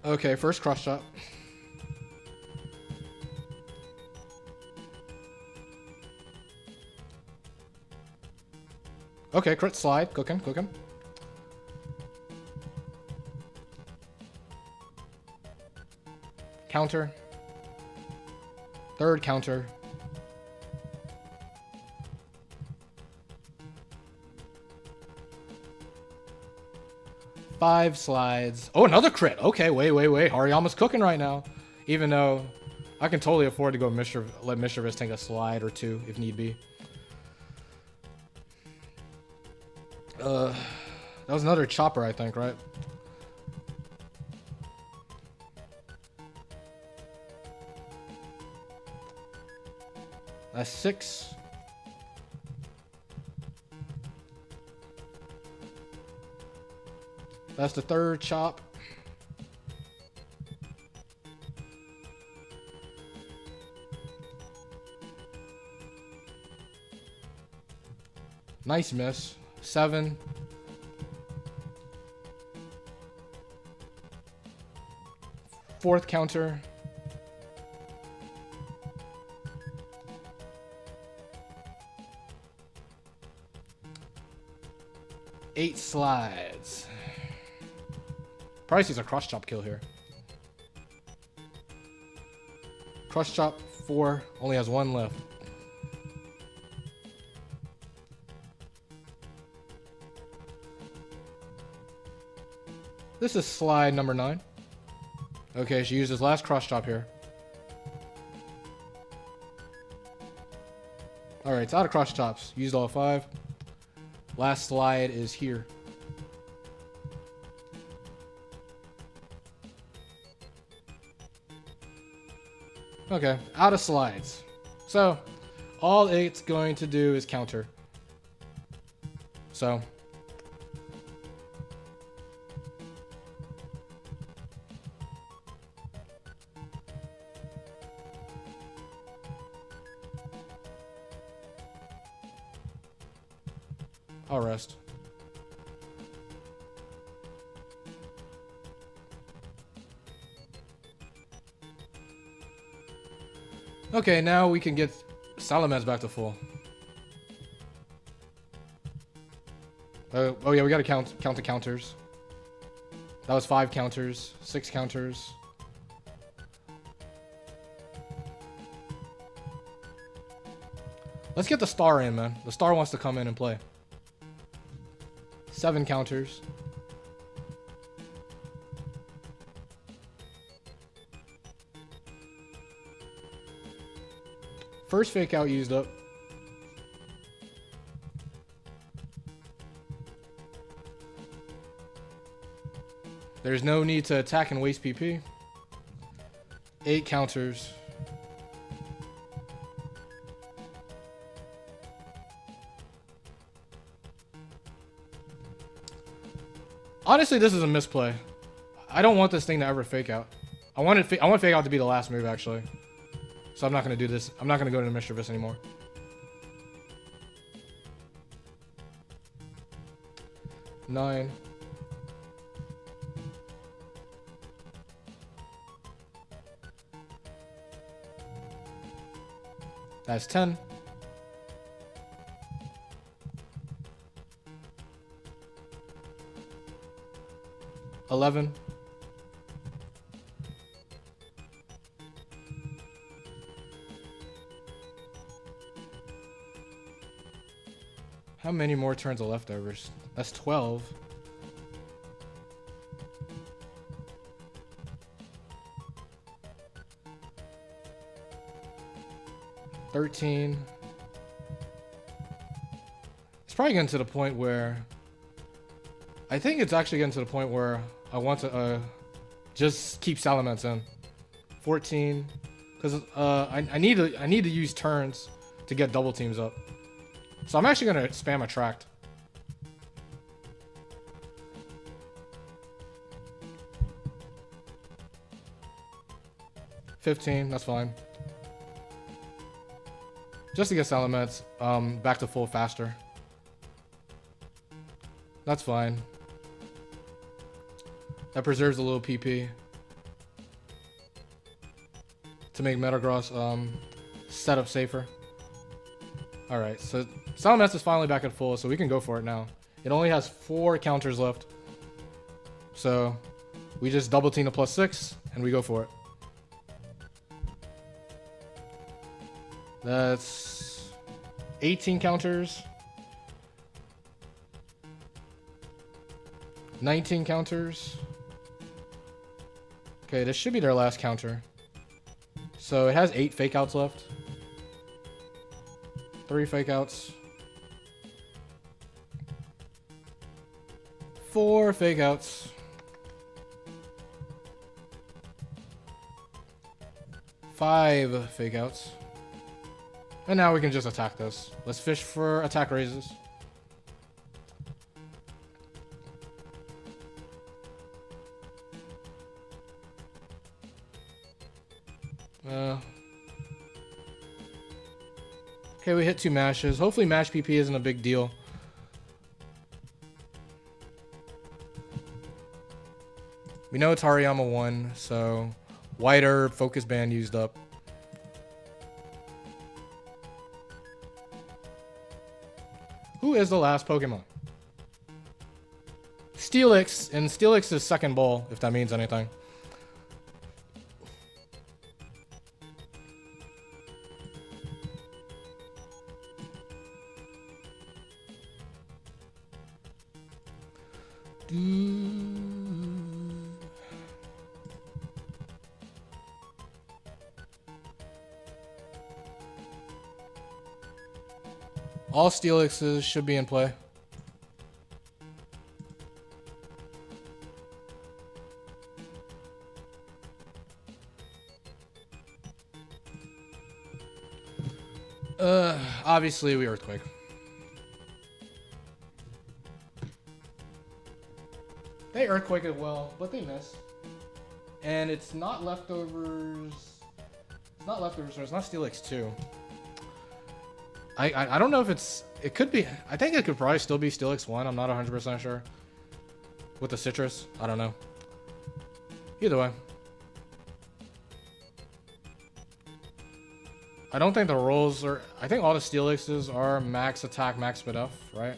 Okay, first cross chop. Okay, crit slide. Cooking, cooking. Counter. Third counter. Five slides. Oh, another crit. Okay, wait. Hariyama's cooking right now. Even though I can totally afford to go let Mischievous take a slide or two if need be. That was another chopper, I think, right? That's 6. That's the third chop. Nice miss. 7. Fourth counter. Eight slides. Probably sees a cross chop kill here. Cross chop 4, only has 1 left. This is slide number 9. Okay, she used his last cross chop here. Alright, it's out of cross chops. Used all 5. Last slide is here. Okay, out of slides. So, all it's going to do is counter. So, I'll rest. Okay, now we can get Salamence back to full. Oh yeah, we gotta count the counters. That was 5 counters, 6 counters. Let's get the star in, man. The star wants to come in and play. 7 counters. First fake out used up. There's no need to attack and waste PP. 8 counters. Honestly, this is a misplay. I don't want this thing to ever fake out. I want fake out to be the last move, actually. So I'm not going to do this. I'm not going to go to Mischievous anymore. Nine. That's 10. $11. How many more turns of leftovers? That's 12. $13. It's probably getting to the point where I think it's actually getting to the point where I want to just keep Salamence in. 14, because I need to use turns to get double teams up. So I'm actually gonna spam attract. 15, that's fine. Just to get Salamence back to full faster. That's fine. That preserves a little PP. to make Metagross setup safer. Alright, so Salamence is finally back at full, so we can go for it now. It only has 4 counters left. So we just double team the +6 and we go for it. That's 18 counters. 19 counters. Okay, this should be their last counter. So it has 8 fake outs left. 3 fake outs. 4 fake outs. 5 fake outs. And now we can just attack this. Let's fish for attack raises. Okay, we hit 2 mashes. Hopefully mash PP isn't a big deal. We know it's Hariyama 1, so White Herb, Focus Band used up. Who is the last Pokemon? Steelix, and Steelix is second ball, if that means anything. All Steelixes should be in play. Obviously we Earthquake. They Earthquake it well, but they miss. And it's not leftovers. It's not leftovers, so it's not Steelix 2. I don't know if it's... It could be... I think it could probably still be Steelix 1. I'm not 100% sure. With the citrus. I don't know. Either way. I don't think the rolls are... I think all the Steelixes are max attack, max speed F, right?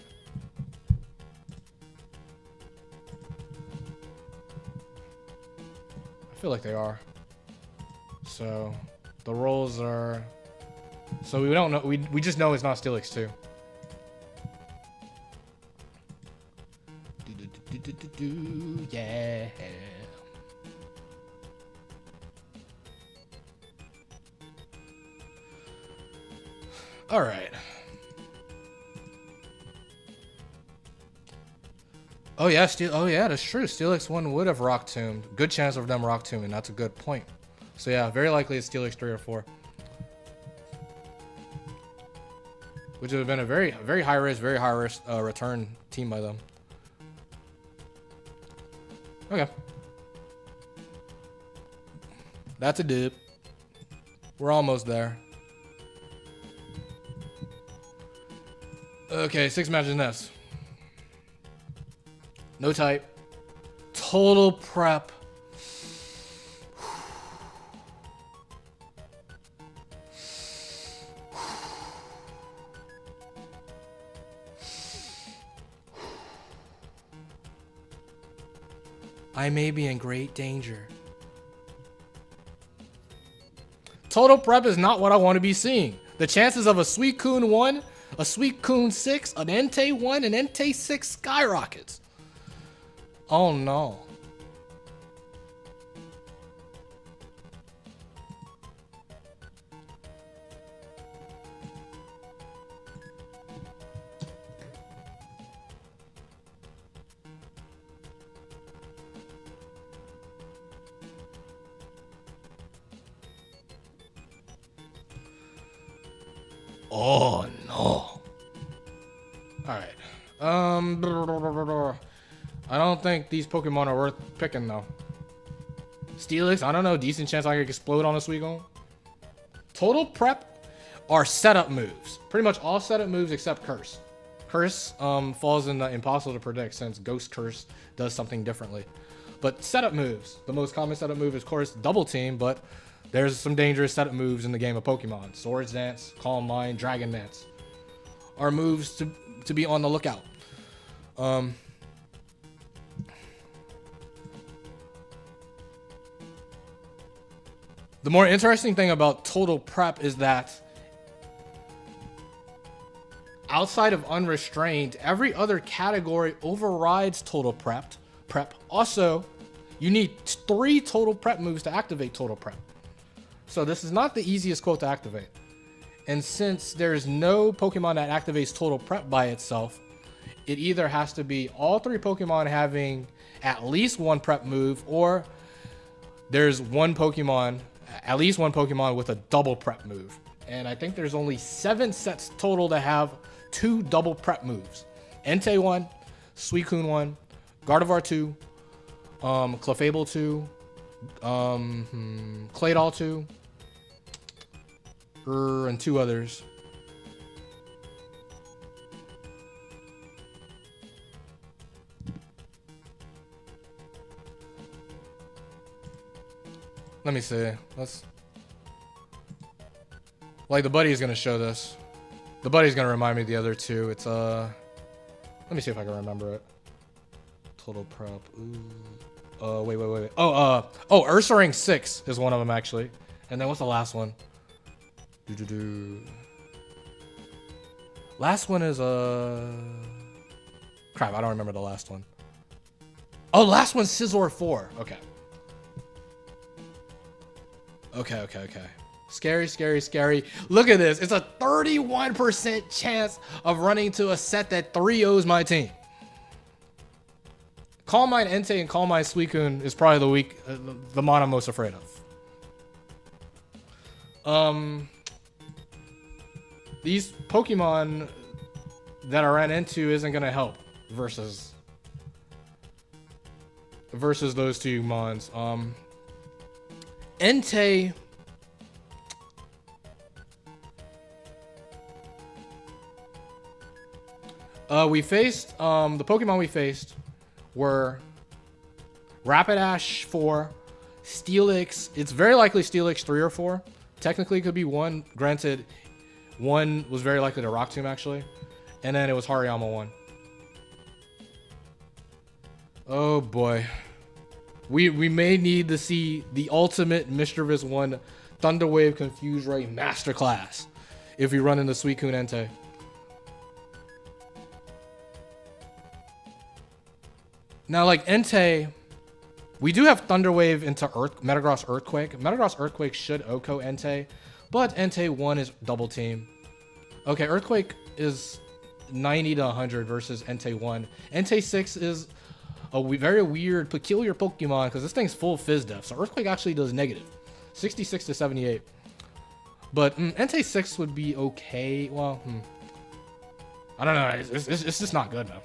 I feel like they are. So, the rolls are... So we don't know. We just know it's not Steelix 2. Yeah. All right. Oh yeah, oh yeah, that's true. Steelix 1 would have Rock Tombed. Good chance of them Rock Tombing. That's a good point. So yeah, very likely it's Steelix 3 or 4. Which would have been a very high risk, return team by them. Okay. That's a dip. We're almost there. Okay, 6 matches next. No type. Total prep. I may be in great danger. Total prep is not what I want to be seeing. The chances of a Suicune 1, a Suicune 6, an Entei 1, and Entei 6 skyrockets. Oh no. Oh no. Alright. I don't think these Pokemon are worth picking though. Steelix, I don't know. Decent chance I could explode on a Suicune. Total prep are setup moves. Pretty much all setup moves except Curse. Curse falls in the impossible to predict since Ghost Curse does something differently. But setup moves. The most common setup move is, of course, Double Team, but there's some dangerous set of moves in the game of Pokemon. Swords Dance, Calm Mind, Dragon Dance are moves to be on the lookout. The more interesting thing about Total Prep is that outside of Unrestrained, every other category overrides Total Prep. Also, you need 3 Total Prep moves to activate Total Prep. So this is not the easiest quote to activate. And since there's no Pokemon that activates Total Prep by itself, it either has to be all 3 Pokemon having at least 1 prep move, or there's at least one Pokemon with a double prep move. And I think there's only 7 sets total to have 2 double prep moves. Entei 1, Suicune 1, Gardevoir 2, Clefable 2, Claydol 2, and 2 others. Let me see. Like, the buddy is gonna show this. The buddy's gonna remind me of the other 2. It's let me see if I can remember it. Total Prep. Ooh. Wait. Oh, Ursaring 6 is one of them actually. And then what's the last one? Last one is crap, I don't remember the last one. Oh, last one's Scizor 4. Okay. Scary. Look at this. It's a 31% chance of running to a set that 3-0s my team. Calm Mind Entei and Calm Mind Suicune is probably the mon I'm most afraid of. These Pokemon that I ran into isn't gonna help versus those 2 mons. Entei. We faced the Pokemon we faced were Rapidash 4, Steelix. It's very likely Steelix 3 or 4. Technically, it could be 1. Granted, 1 was very likely to Rock Tomb actually, and then it was Hariyama 1. Oh boy. We may need to see the ultimate Mischievous 1 Thunderwave Confuse Ray Masterclass if we run into Suicune Entei. Now, like Entei, we do have Thunderwave into Metagross Earthquake. Metagross Earthquake should OHKO Entei, but Entei 1 is double team. Okay, Earthquake is 90 to 100 versus Entei 1. Entei 6 is a very weird, peculiar Pokemon because this thing's full Fizz Def. So Earthquake actually does negative. 66 to 78. But Entei 6 would be okay. Well, I don't know. It's just not good, man.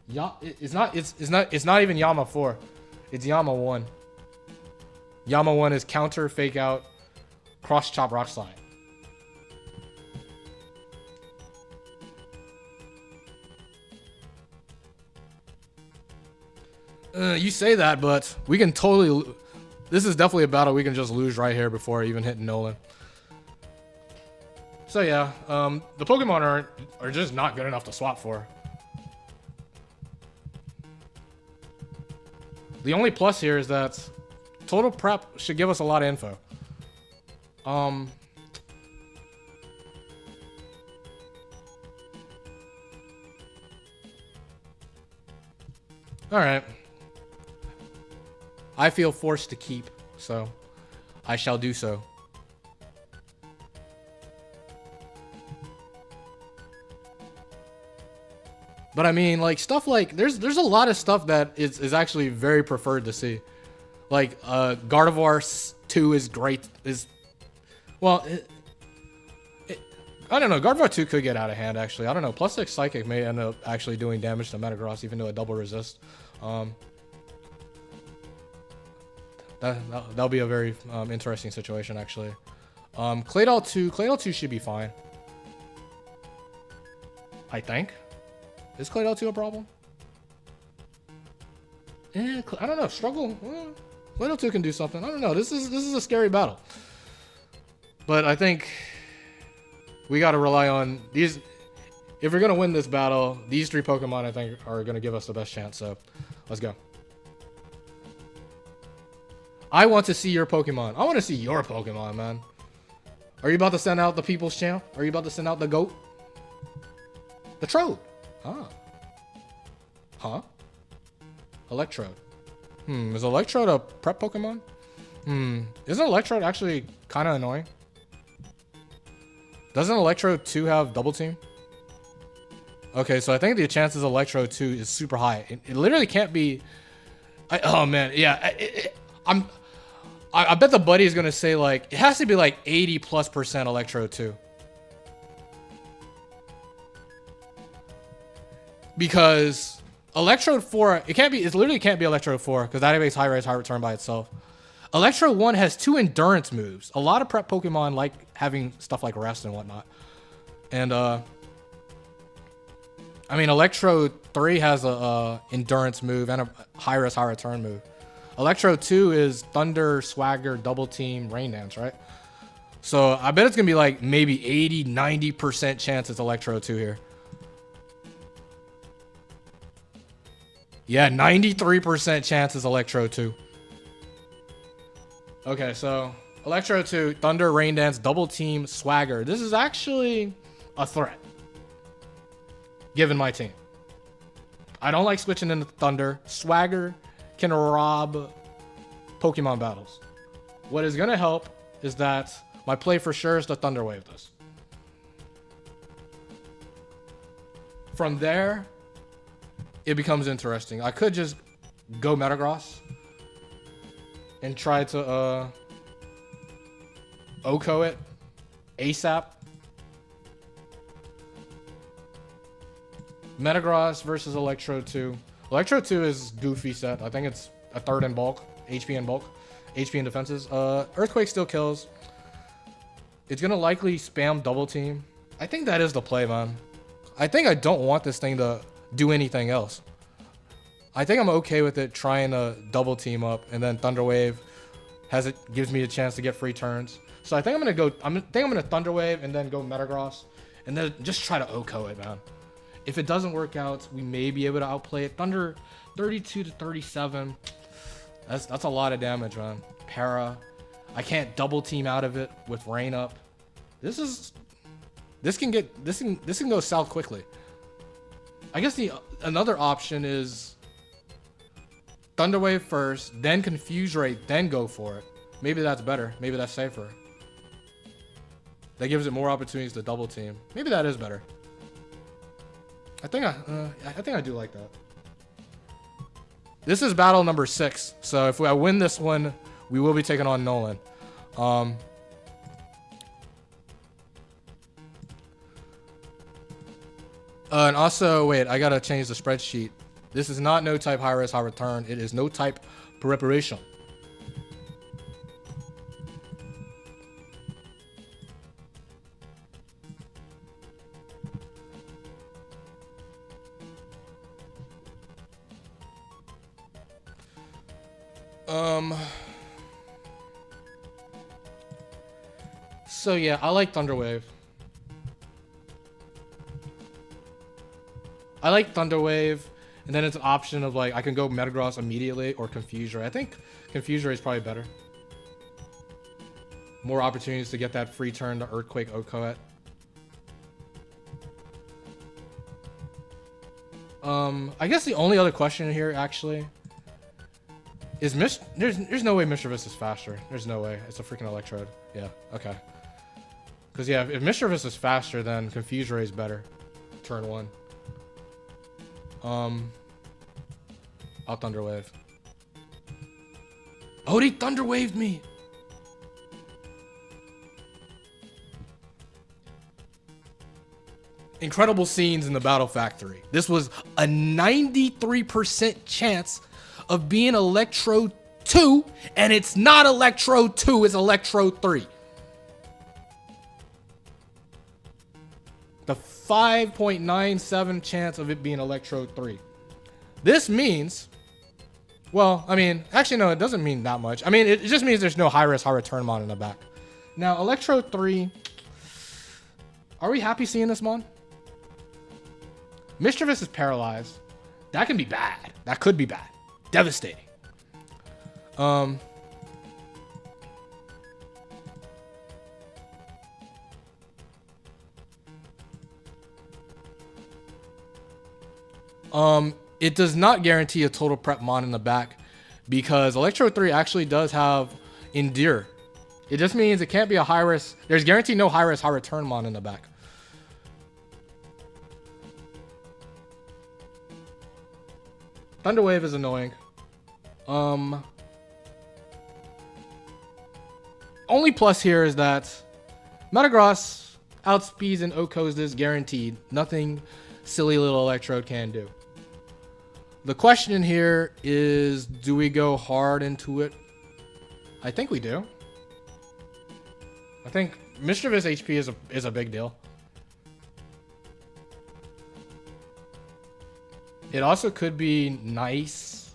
It's not even Yama 4. It's Yama 1. Yama 1 is counter, fake out, cross chop, rock slide. You say that, but we can totally. This is definitely a battle we can just lose right here before even hitting Noland. So yeah, the Pokemon are just not good enough to swap for. The only plus here is that Total Prep should give us a lot of info. All right. I feel forced to keep, so I shall do so. But I mean, like, stuff like there's a lot of stuff that is actually very preferred to see. Like Gardevoir 2 is great. I don't know. Gardevoir 2 could get out of hand actually. I don't know. Plus 6 Psychic may end up actually doing damage to Metagross even though it double resist. That'll be a very interesting situation actually. Claydol 2 should be fine. I think. Is Claydol 2 a problem? I don't know. Struggle. Little 2 can do something. I don't know. This is a scary battle. But I think we got to rely on these. If we're going to win this battle, these 3 Pokemon, I think, are going to give us the best chance. So, let's go. I want to see your Pokemon. I want to see your Pokemon, man. Are you about to send out the People's Champ? Are you about to send out the GOAT? The Trode. Huh? Electrode. Is Electrode a prep Pokemon? Isn't Electrode actually kind of annoying? Doesn't Electrode 2 have Double Team? Okay, so I think the chances of Electrode 2 is super high. It literally can't be... oh, man. Yeah. I bet the buddy is going to say, like... It has to be, like, 80+% Electrode 2. Because... Electrode 4... It literally can't be Electrode 4. Because that activates High Rise, High Return by itself. Electrode 1 has 2 Endurance moves. A lot of prep Pokemon like having stuff like Rest and whatnot. And, I mean, Electrode 3 has a Endurance move and a High Risk, High Return move. Electrode 2 is Thunder, Swagger, Double Team, Rain Dance, right? So I bet it's going to be like maybe 80-90% chance it's Electrode 2 here. Yeah, 93% chance it's Electrode 2. Okay, so Electrode 2, Thunder, Rain Dance, Double Team, Swagger. This is actually a threat. Given my team. I don't like switching into Thunder. Swagger can rob Pokemon battles. What is going to help is that my play for sure is to Thunder Wave this. From there, it becomes interesting. I could just go Metagross and try to OHKO it ASAP. Metagross versus Electrode 2. Electrode 2 is goofy set. I think it's a 3rd in bulk. HP in bulk. HP in defenses. Earthquake still kills. It's going to likely spam Double Team. I think that is the play, man. I think I don't want this thing to do anything else. I think I'm okay with it trying to Double Team up, and then Thunder Wave gives me a chance to get free turns. So I think I'm gonna Thunder Wave and then go Metagross, and then just try to OHKO it, man. If it doesn't work out, we may be able to outplay it. Thunder 32 to 37. That's a lot of damage, man. Para. I can't Double Team out of it with Rain up. This can go south quickly. I guess another option is Thunder Wave first, then Confuse Ray, then go for it. Maybe that's better. Maybe that's safer. That gives it more opportunities to Double Team. Maybe that is better. I think I do like that. This is battle number 6. So if I win this one, we will be taking on Noland. And also, wait, I gotta change the spreadsheet. This is not no type high risk, high return. It is no type preparation. So yeah, I like Thunder Wave. I like Thunder Wave, and then it's an option of like I can go Metagross immediately or Confuse Ray. I think Confuse Ray is probably better. More opportunities to get that free turn to Earthquake OHKO it. I guess the only other question here actually is there's no way Mischievous is faster. There's no way. It's a freaking Electrode. Yeah, okay. Because yeah, if Mischievous is faster, then Confuse Ray is better. Turn 1. I'll Thunder Wave. Oh, he Thunder Waved me! Incredible scenes in the Battle Factory. This was a 93% chance of being Electrode 2, and it's not Electrode 2, it's Electrode 3. The 5.97 chance of it being Electrode 3. This means Well, I mean, actually, no, it doesn't mean that much. I mean, it just means there's no high risk, high return mon in the back. Now, Electro 3. Are we happy seeing this mon? Mischievous is paralyzed. That can be bad. That could be bad. Devastating. It does not guarantee a total prep mon in the back because Electro 3 actually does have Endure. It just means it can't be a high risk. There's guaranteed no high risk, high return mon in the back. Thunderwave is annoying. Only plus here is that Metagross outspeeds and OHKOs this guaranteed. Nothing silly little Electrode can do. The question here is, do we go hard into it? I think we do. I think Mischievous HP is a big deal. It also could be nice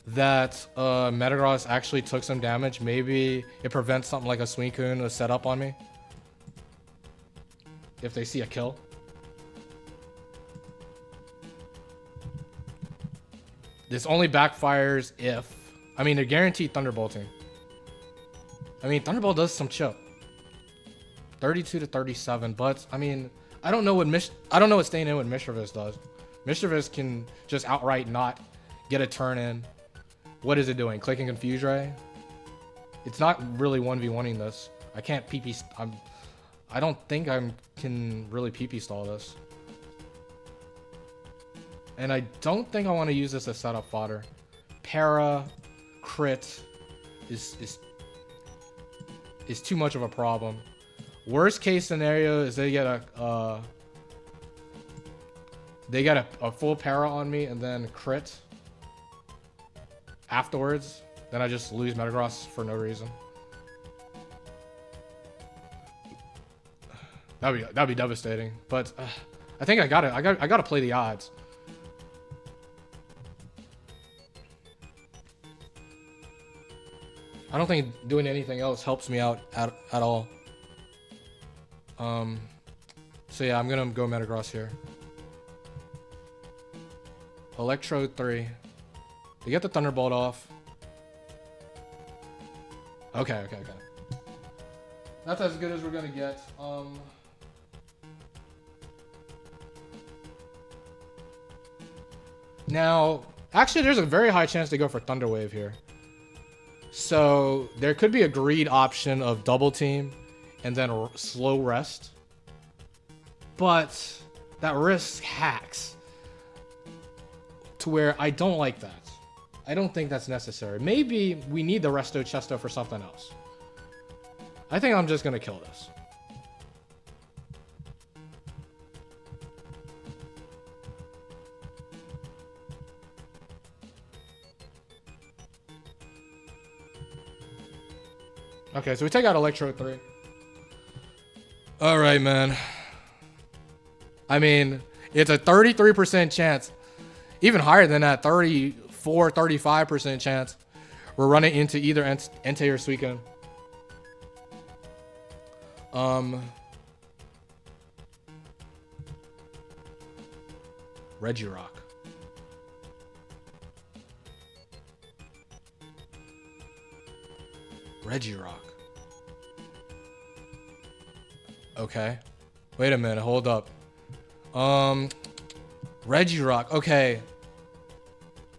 that Metagross actually took some damage. Maybe it prevents something like a Suicune to set up on me if they see a kill. This only backfires if... I mean, they're guaranteed Thunderbolting. I mean, Thunderbolt does some chip. 32 to 37, but I mean, I don't know what staying in with Mischievous does. Mischievous can just outright not get a turn in. What is it doing? Clicking Confuse Ray? It's not really 1v1ing this. I can't PP... I don't think I can really PP stall this. And I don't think I want to use this as setup fodder. Para, crit is too much of a problem. Worst case scenario is they get a full para on me and then crit afterwards. Then I just lose Metagross for no reason. That'd be devastating. But I think I gotta play the odds. I don't think doing anything else helps me out at all. So yeah, I'm gonna go Metagross here. Electrode 3. They get the Thunderbolt off. Okay. That's as good as we're gonna get. Now, actually, there's a very high chance to go for Thunder Wave here. So there could be a greed option of double team and then a slow rest. But that risk hacks to where I don't like that. I don't think that's necessary. Maybe we need the Resto Chesto for something else. I think I'm just going to kill this. Okay, so we take out Electro 3. Alright, man. I mean, it's a 33% chance. Even higher than that, 34, 35% chance. We're running into either Entei or Suicune. Regirock. Regirock. Okay. Wait a minute, hold up. Regirock. Okay.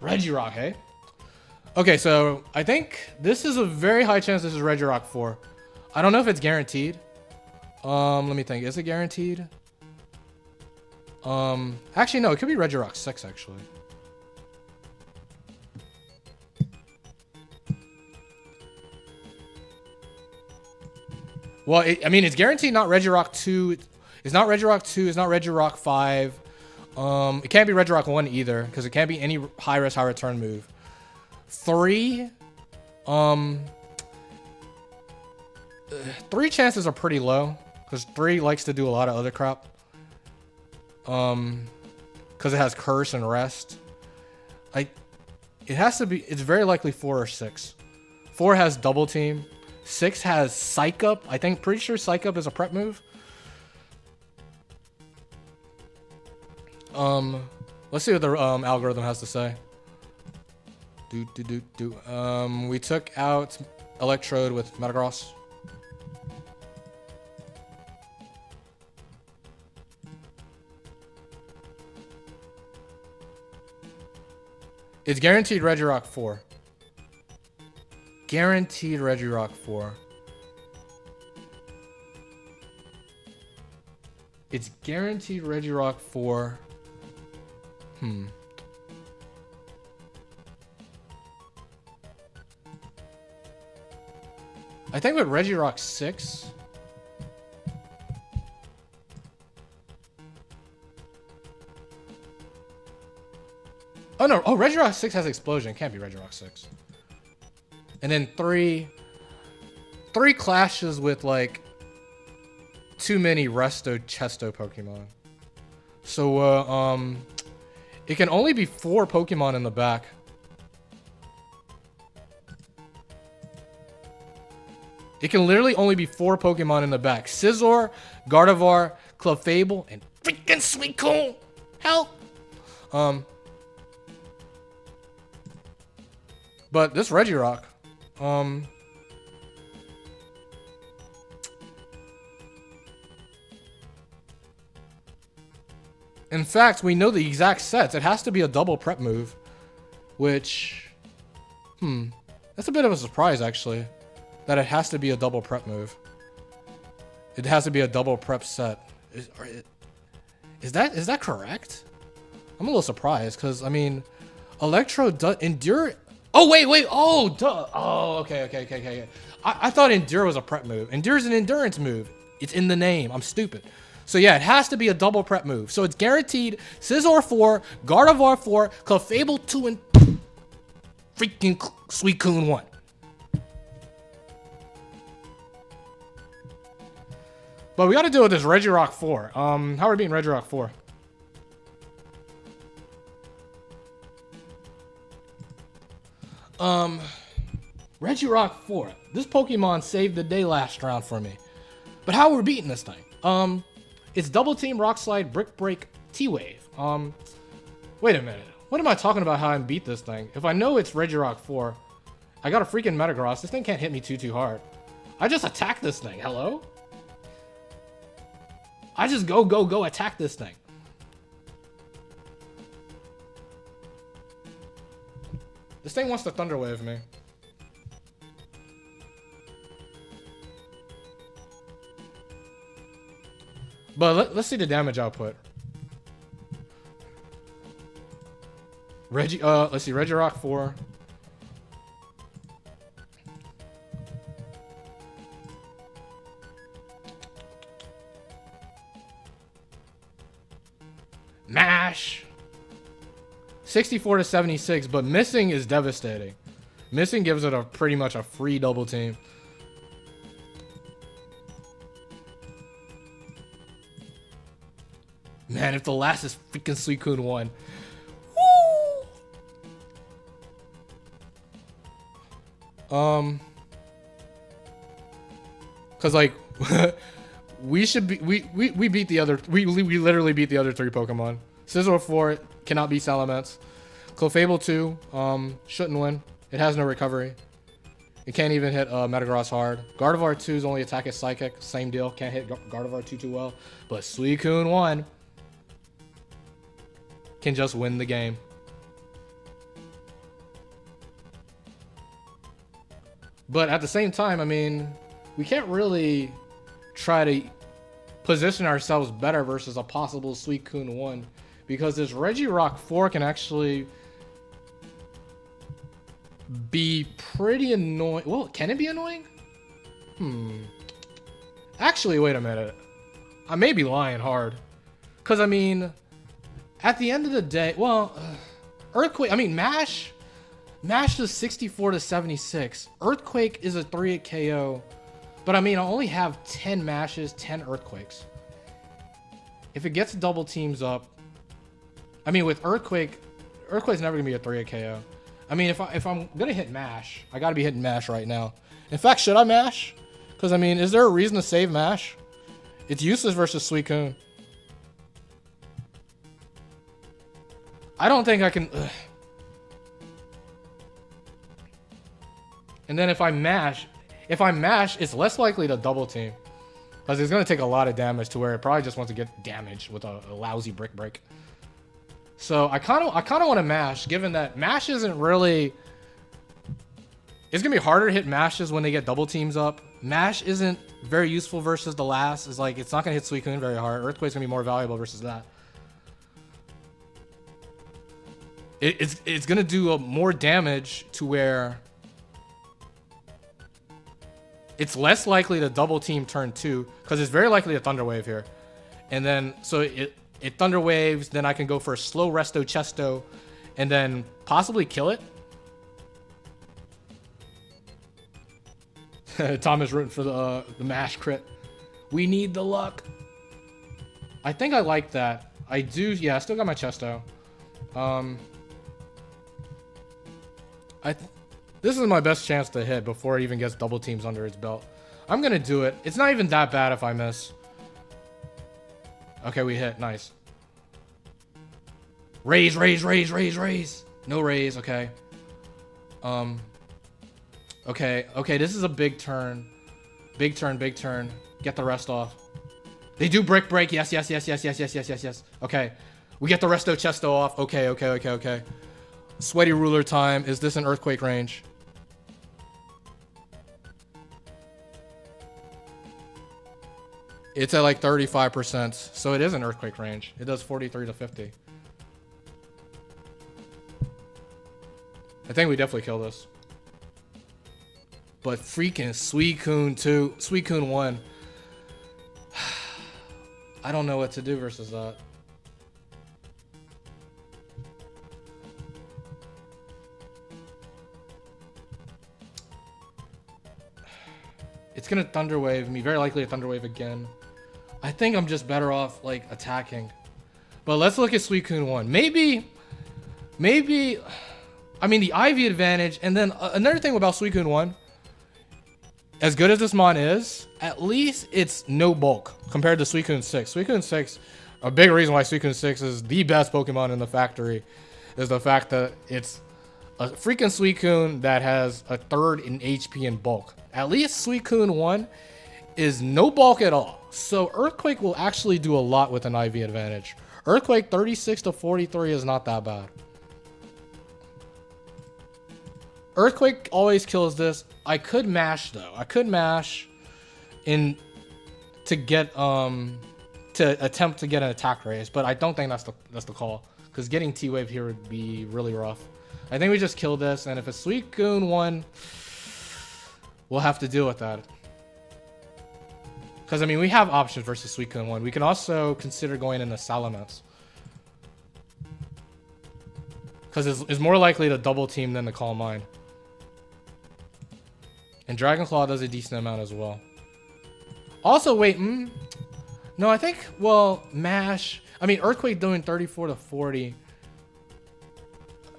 Regirock, hey? Okay, so I think this is a very high chance this is Regirock 4. I don't know if it's guaranteed. Let me think. Is it guaranteed? Actually, no. It could be Regirock 6, actually. Well, I mean, it's guaranteed not Regirock 2. It's not Regirock 2. It's not Regirock 5. It can't be Regirock 1 either, because it can't be any high risk, high return move. 3. 3 chances are pretty low, because 3 likes to do a lot of other crap. Because it has Curse and Rest. It has to be. It's very likely 4 or 6. 4 has double team. 6 has psych up. I think, pretty sure psych up is a prep move. Let's see what the algorithm has to say. We took out Electrode with Metagross. It's guaranteed Regirock 4. Guaranteed Regirock 4. It's guaranteed Regirock 4. I think with Regirock 6. Oh no, oh Regirock 6 has Explosion. It can't be Regirock 6. And then 3 clashes with like too many Resto Chesto Pokemon. So it can only be 4 Pokemon in the back. It can literally only be 4 Pokemon in the back. Scizor, Gardevoir, Clefable, and freaking Suicune. Help! But this Regirock, in fact, we know the exact sets. It has to be a double prep move, which, that's a bit of a surprise actually. That it has to be a double prep move. It has to be a double prep set. Is that correct? I'm a little surprised because I mean, Electro does Endure. Oh wait. Oh duh. Oh okay. I thought Endure was a prep move. Endure is an endurance move. It's in the name. I'm stupid. So yeah, it has to be a double prep move. So it's guaranteed Scizor 4, Gardevoir 4, Clefable 2, and freaking Suicune 1. But we got to deal with this Regirock 4. How are we beating Regirock 4? Regirock 4. This Pokemon saved the day last round for me. But how are we beating this thing? It's Double Team, Rock Slide, Brick Break, T-Wave. Wait a minute. What am I talking about how I beat this thing? If I know it's Regirock 4, I got a freaking Metagross. This thing can't hit me too hard. I just attack this thing. Hello? I just go attack this thing. This thing wants to Thunder Wave me. But let's see the damage output. Let's see, Regirock 4. Mash. 64 to 76, but missing is devastating. Missing gives it a pretty much a free double team. Man, if the last is freaking Suicune 1. Woo! Cause like we should be we beat the other we literally beat the other 3 Pokemon. Scizor 4 cannot beat Salamence. Clefable 2 shouldn't win. It has no recovery. It can't even hit Metagross hard. Gardevoir 2's only attack is Psychic. Same deal. Can't hit Gardevoir 2 too well. But Suicune 1 can just win the game. But at the same time, I mean, we can't really try to position ourselves better versus a possible Suicune 1 because this Regirock 4 can actually be pretty annoying. Well, can it be annoying? Actually, wait a minute. I may be lying hard. Because, I mean, at the end of the day, well, Earthquake, I mean, Mash does 64 to 76. Earthquake is a 3-hit KO. But, I mean, I only have 10 Mashes, 10 Earthquakes. If it gets double teams up, I mean, with Earthquake's never going to be a 3-hit KO. I mean, if I'm gonna hit mash, I gotta be hitting mash right now. In fact, should I mash? Because I mean, is there a reason to save mash? It's useless versus Suicune. I don't think I can. Ugh. And then if I mash, it's less likely to double team. Because it's going to take a lot of damage to where it probably just wants to get damaged with a lousy brick break. So I kind of want to mash, given that mash isn't really... It's going to be harder to hit mashes when they get double teams up. Mash isn't very useful versus the last. It's like, it's not going to hit Suicune very hard. Earthquake's going to be more valuable versus that. It's going to do more damage to where... It's less likely to double team turn 2 because it's very likely a Thunder Wave here. And then, so it Thunder Waves, then I can go for a slow Resto Chesto and then possibly kill it. Tom is rooting for the mash crit. We need the luck. I think I like that. I do, yeah, I still got my Chesto. This is my best chance to hit before it even gets double teams under its belt. I'm going to do it. It's not even that bad if I miss. Okay, we hit. Nice. Raise, raise, raise, raise, raise. No raise. Okay. Okay, this is a big turn. Big turn, big turn. Get the rest off. They do brick break. Yes, yes, yes, yes, yes, yes, yes, yes, yes. Okay. We get the Resto Chesto off. Okay, okay, okay, okay. Sweaty ruler time. Is this an earthquake range? It's at like 35%, so it is an earthquake range. It does 43 to 50. I think we definitely kill this. But freaking Suicune 2, Suicune 1. I don't know what to do versus that. It's gonna Thunder Wave me, very likely a Thunder Wave again. I think I'm just better off like attacking. But let's look at Suicune 1. Maybe, I mean the IV advantage, and then another thing about Suicune 1, as good as this mon is, at least it's no bulk compared to Suicune 6. Suicune 6, a big reason why Suicune 6 is the best Pokemon in the factory is the fact that it's a freaking Suicune that has a third in HP and bulk. At least Suicune 1 is no bulk at all. So Earthquake will actually do a lot with an IV advantage. Earthquake 36 to 43 is not that bad. Earthquake always kills this. I could mash though. I could mash in to get to attempt to get an attack raise, but I don't think that's the call because getting T-Wave here would be really rough. I think we just kill this, and if it's Suicune 1, we'll have to deal with that. Because, I mean, we have options versus Suicune 1. We can also consider going into Salamence. Because it's more likely to double team than to Calm Mind. And Dragon Claw does a decent amount as well. Also, wait, no, I think, well, Mash. I mean, Earthquake doing 34 to 40.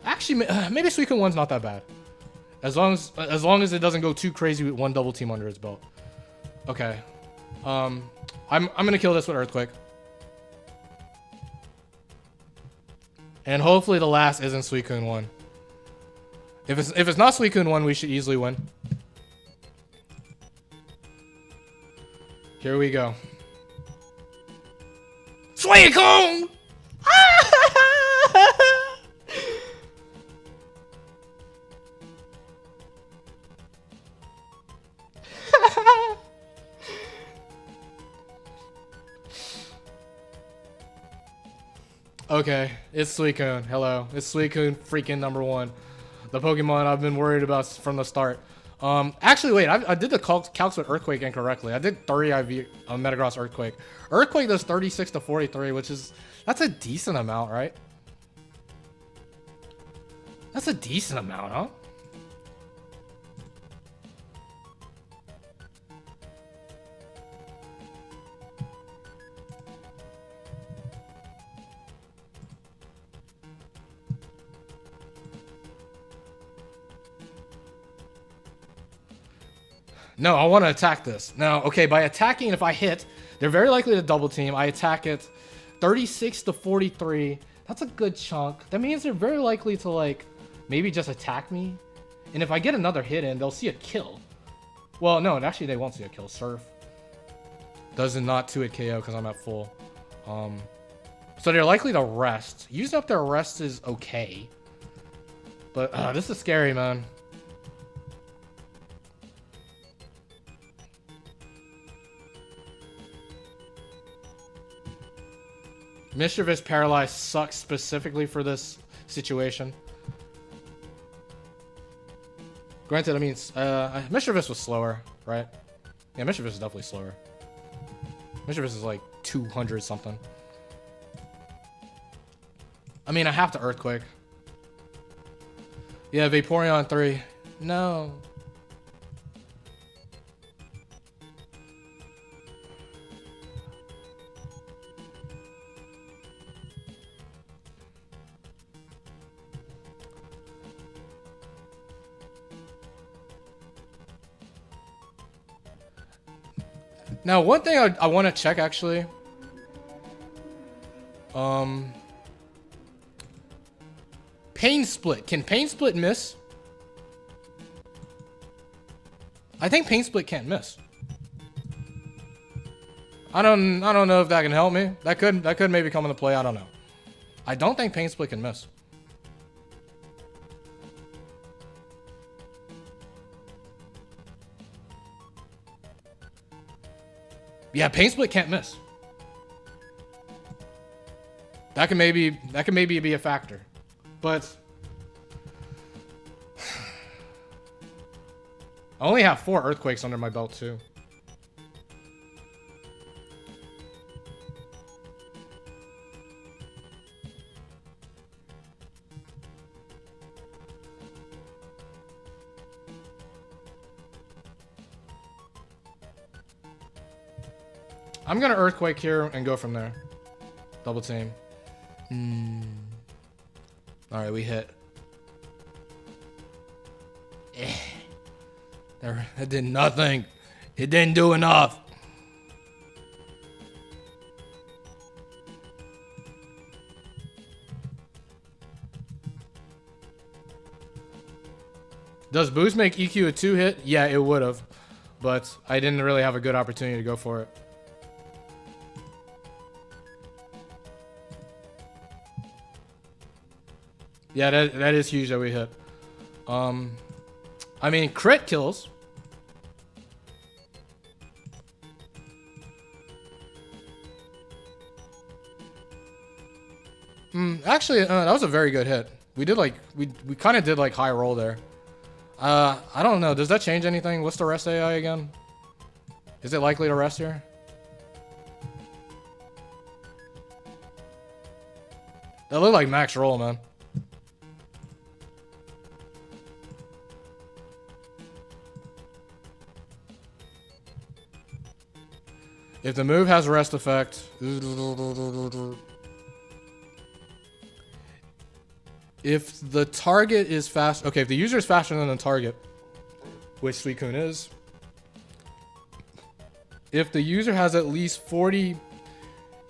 Actually, maybe Suicune 1's not that bad. As long as it doesn't go too crazy with one double team under its belt. Okay. I'm gonna kill this with Earthquake. And hopefully the last isn't Suicune 1. If it's not Suicune 1, we should easily win. Here we go. Suicune! Okay, it's Suicune. Hello, it's Suicune freaking #1. The Pokemon I've been worried about from the start. Actually, wait, I did the calcs with Earthquake incorrectly. I did 30 IV on Metagross Earthquake. Earthquake does 36 to 43, which is, that's a decent amount, right? That's a decent amount, huh? No, I want to attack this. Now, okay, by attacking, if I hit, they're very likely to double team. I attack it 36 to 43. That's a good chunk. That means they're very likely to, like, maybe just attack me. And if I get another hit in, they'll see a kill. Well, no, actually, they won't see a kill. Surf does not 2-hit KO because I'm at full. So they're likely to rest. Using up their rest is okay. But this is scary, man. Mischievous Paralyzed sucks specifically for this situation. Granted, I mean, Mischievous was slower, right? Yeah, Mischievous is definitely slower. Mischievous is like 200 something. I mean, I have to Earthquake. Yeah, Vaporeon 3. No. Now, one thing I want to check, actually. Pain Split. Can Pain Split miss? I think Pain Split can't miss. I don't know if that can help me. That could maybe come into play. I don't know. I don't think Pain Split can miss. Yeah, Pain Split can't miss. That can maybe be a factor. But I only have 4 Earthquakes under my belt too. I'm gonna Earthquake here and go from there. Double team. Alright, we hit. That did nothing. It didn't do enough. Does Boost make EQ a 2-hit? Yeah, it would have. But I didn't really have a good opportunity to go for it. Yeah, that is huge that we hit. I mean, crit kills. Actually, that was a very good hit. We did like we kind of did like high roll there. I don't know. Does that change anything? What's the rest AI again? Is it likely to rest here? That looked like max roll, man. If the move has rest effect, if the target is fast, okay, if the user is faster than the target, which Suicune is, if the user has at least 40,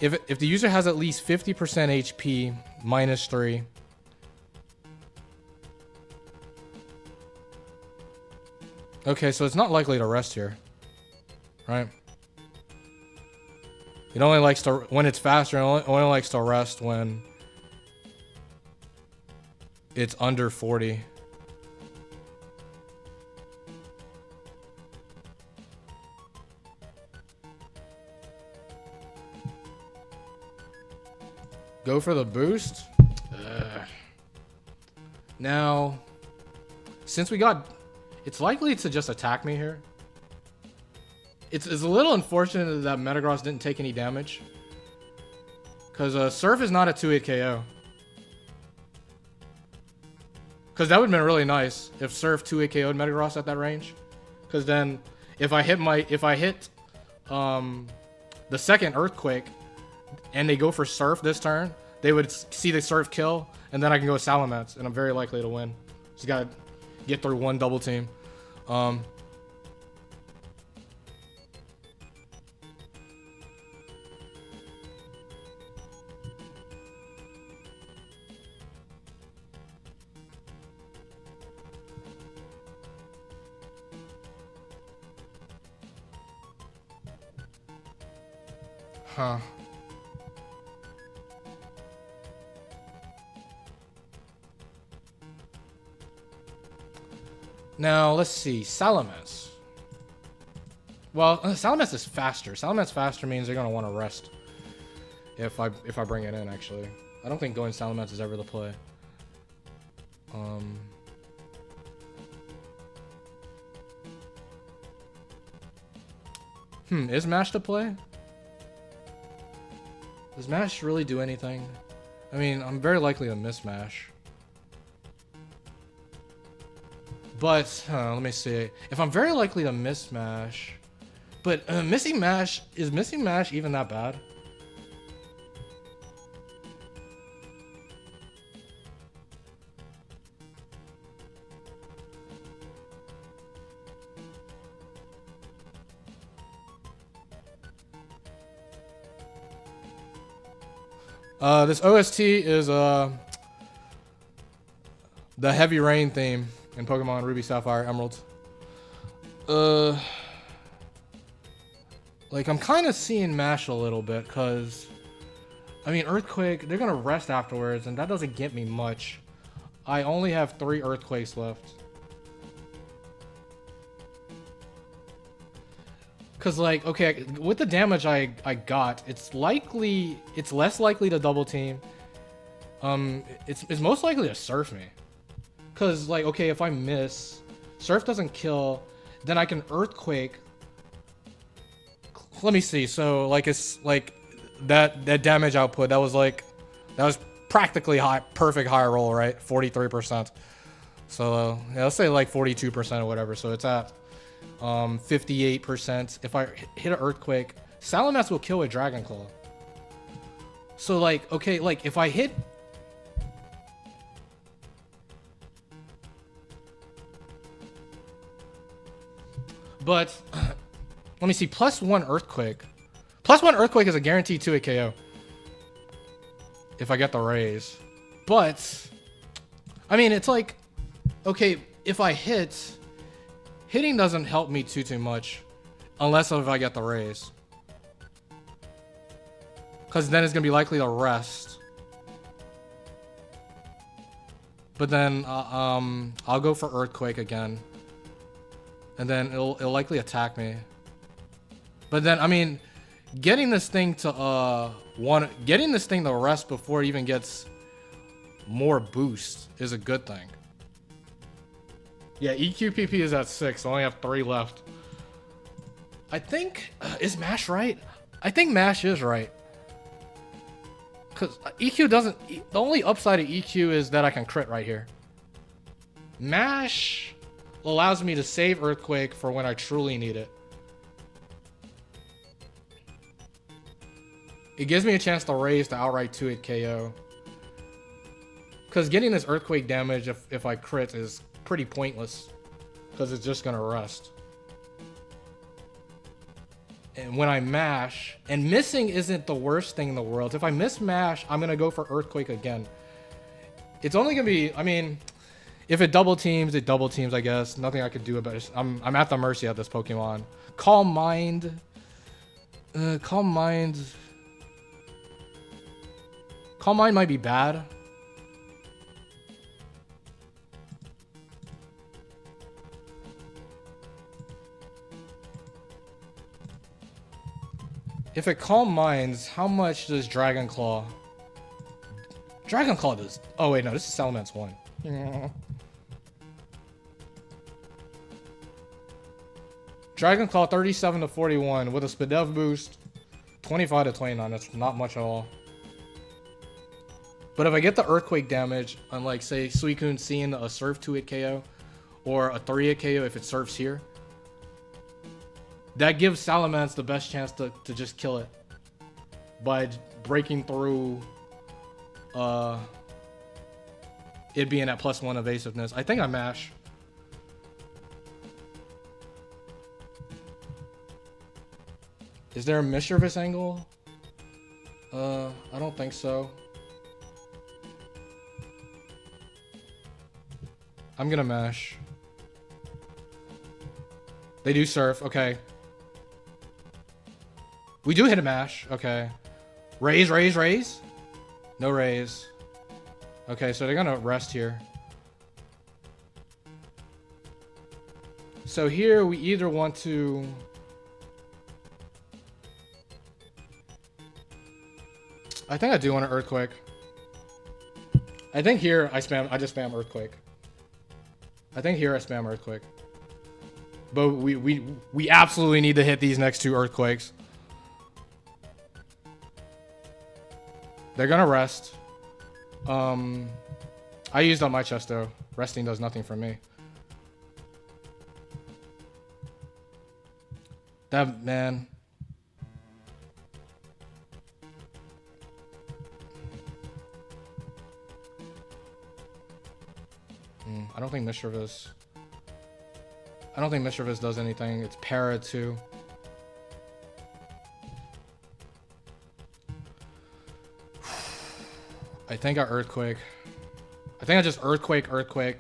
if the user has at least 50% HP, -3. Okay, so it's not likely to rest here, right? It only likes to, when it's faster, it only likes to rest when it's under 40. Go for the boost. Now, since we got, it's likely to just attack me here. It's a little unfortunate that Metagross didn't take any damage. Because Surf is not a 2-hit KO. Because that would have been really nice if Surf 2-hit KO'd Metagross at that range. Because then if I hit the second Earthquake and they go for Surf this turn, they would see the Surf kill and then I can go Salamence and I'm very likely to win. Just gotta get through one double team. Huh. Now, let's see. Salamence. Well, Salamence is faster. Salamence faster means they're going to want to rest. If I bring it in, actually. I don't think going Salamence is ever the play. Is Mash the play? Does Mash really do anything? I mean, I'm very likely to miss Mash. But, let me see. If I'm very likely to miss Mash... But, missing Mash... Is missing Mash even that bad? This OST is the Heavy Rain theme in Pokemon Ruby, Sapphire, Emerald. Like, I'm kind of seeing Mash a little bit, because, I mean, Earthquake, they're going to rest afterwards, and that doesn't get me much. I only have 3 Earthquakes left. Because, like, okay, with the damage I got, it's less likely to double team. It's most likely to Surf me. Because, like, okay, if I miss, Surf doesn't kill, then I can Earthquake. Let me see. So, like, it's, like, that damage output, that was practically perfect high roll, right? 43%. So, yeah, let's say, like, 42% or whatever. So, it's at 58%. If I hit an Earthquake, Salamence will kill a Dragon Claw. So, like, okay, like, if I hit... But, let me see, +1 Earthquake. +1 Earthquake is a guaranteed 2-hit KO. If I get the raise. But, I mean, it's like, okay, if I hit... Hitting doesn't help me too much. Unless if I get the raise. Because then it's going to be likely to rest. But then, I'll go for Earthquake again. And then it'll likely attack me. But then, I mean, getting this thing to rest before it even gets more boost is a good thing. Yeah, EQPP is at 6. I only have 3 left. I think... is Mash right? I think Mash is right. Because EQ doesn't... The only upside of EQ is that I can crit right here. Mash allows me to save Earthquake for when I truly need it. It gives me a chance to raise the outright 2-hit KO. Because getting this Earthquake damage if I crit is pretty pointless. Because it's just going to rest. And when I mash... And missing isn't the worst thing in the world. If I miss mash, I'm going to go for Earthquake again. It's only going to be... I mean... If it double teams, it double teams, I guess. Nothing I could do about it. I'm at the mercy of this Pokemon. Calm Mind. Calm Mind... Calm Mind might be bad. If it Calm Minds, how much does Dragon Claw? Dragon Claw does... Oh wait, no, this is Salamence 1. Yeah. Dragon Claw 37 to 41 with a Spadev boost 25 to 29. That's not much at all. But if I get the Earthquake damage, unlike, say, Suicune seeing a Surf 2-hit KO, or a 3-hit KO if it surfs here, that gives Salamence the best chance to just kill it. By breaking through it being at +1 evasiveness. I think I mash. Is there a mischievous angle? I don't think so. I'm gonna mash. They do surf, okay. We do hit a mash. Okay. Raise, raise, raise. No raise. Okay, so they're gonna rest here. So here we either want to... I think I do want an Earthquake. I think here I just spam Earthquake. I think here I spam Earthquake. But we absolutely need to hit these next two Earthquakes. They're gonna rest. I used up my chest though. Resting does nothing for me. That man. I don't think Mischievous. I don't think Mischievous does anything. It's Para too. I think I Earthquake. I think I just Earthquake.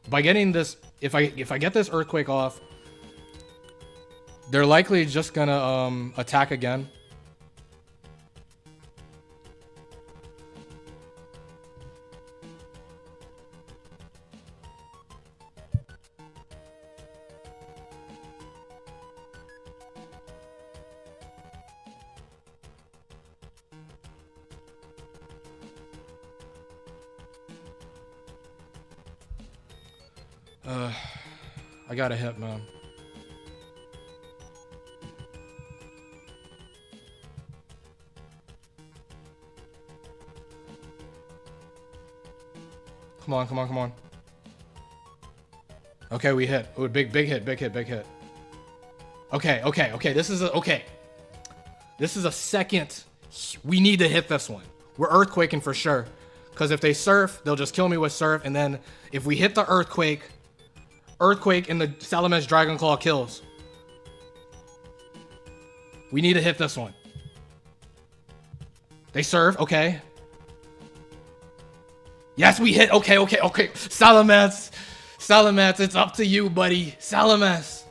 By getting this, if I get this Earthquake off, they're likely just gonna attack again. I got a hit, man. Come on. Okay, we hit. Ooh, big hit. Okay. This is a second. We need to hit this one. We're Earthquaking for sure. Because if they surf, they'll just kill me with surf. And then if we hit the Earthquake and the Salamence Dragon Claw kills. We need to hit this one. They surf, okay. Yes, we hit. Okay. Salamence, it's up to you, buddy. Salamence.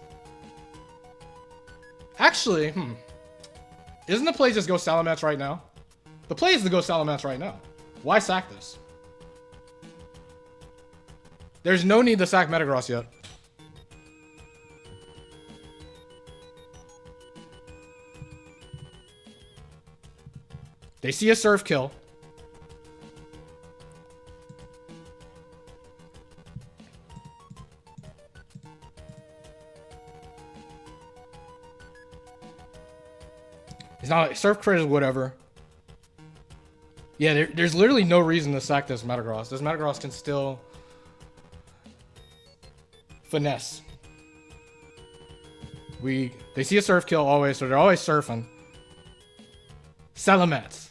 Actually, isn't the play just go Salamence right now? The play is to go Salamence right now. Why sack this? There's no need to sack Metagross yet. They see a surf kill. It's not like surf crit is whatever. Yeah, there's literally no reason to sack this Metagross. This Metagross can still finesse. They see a surf kill always, so they're always surfing. Salamence.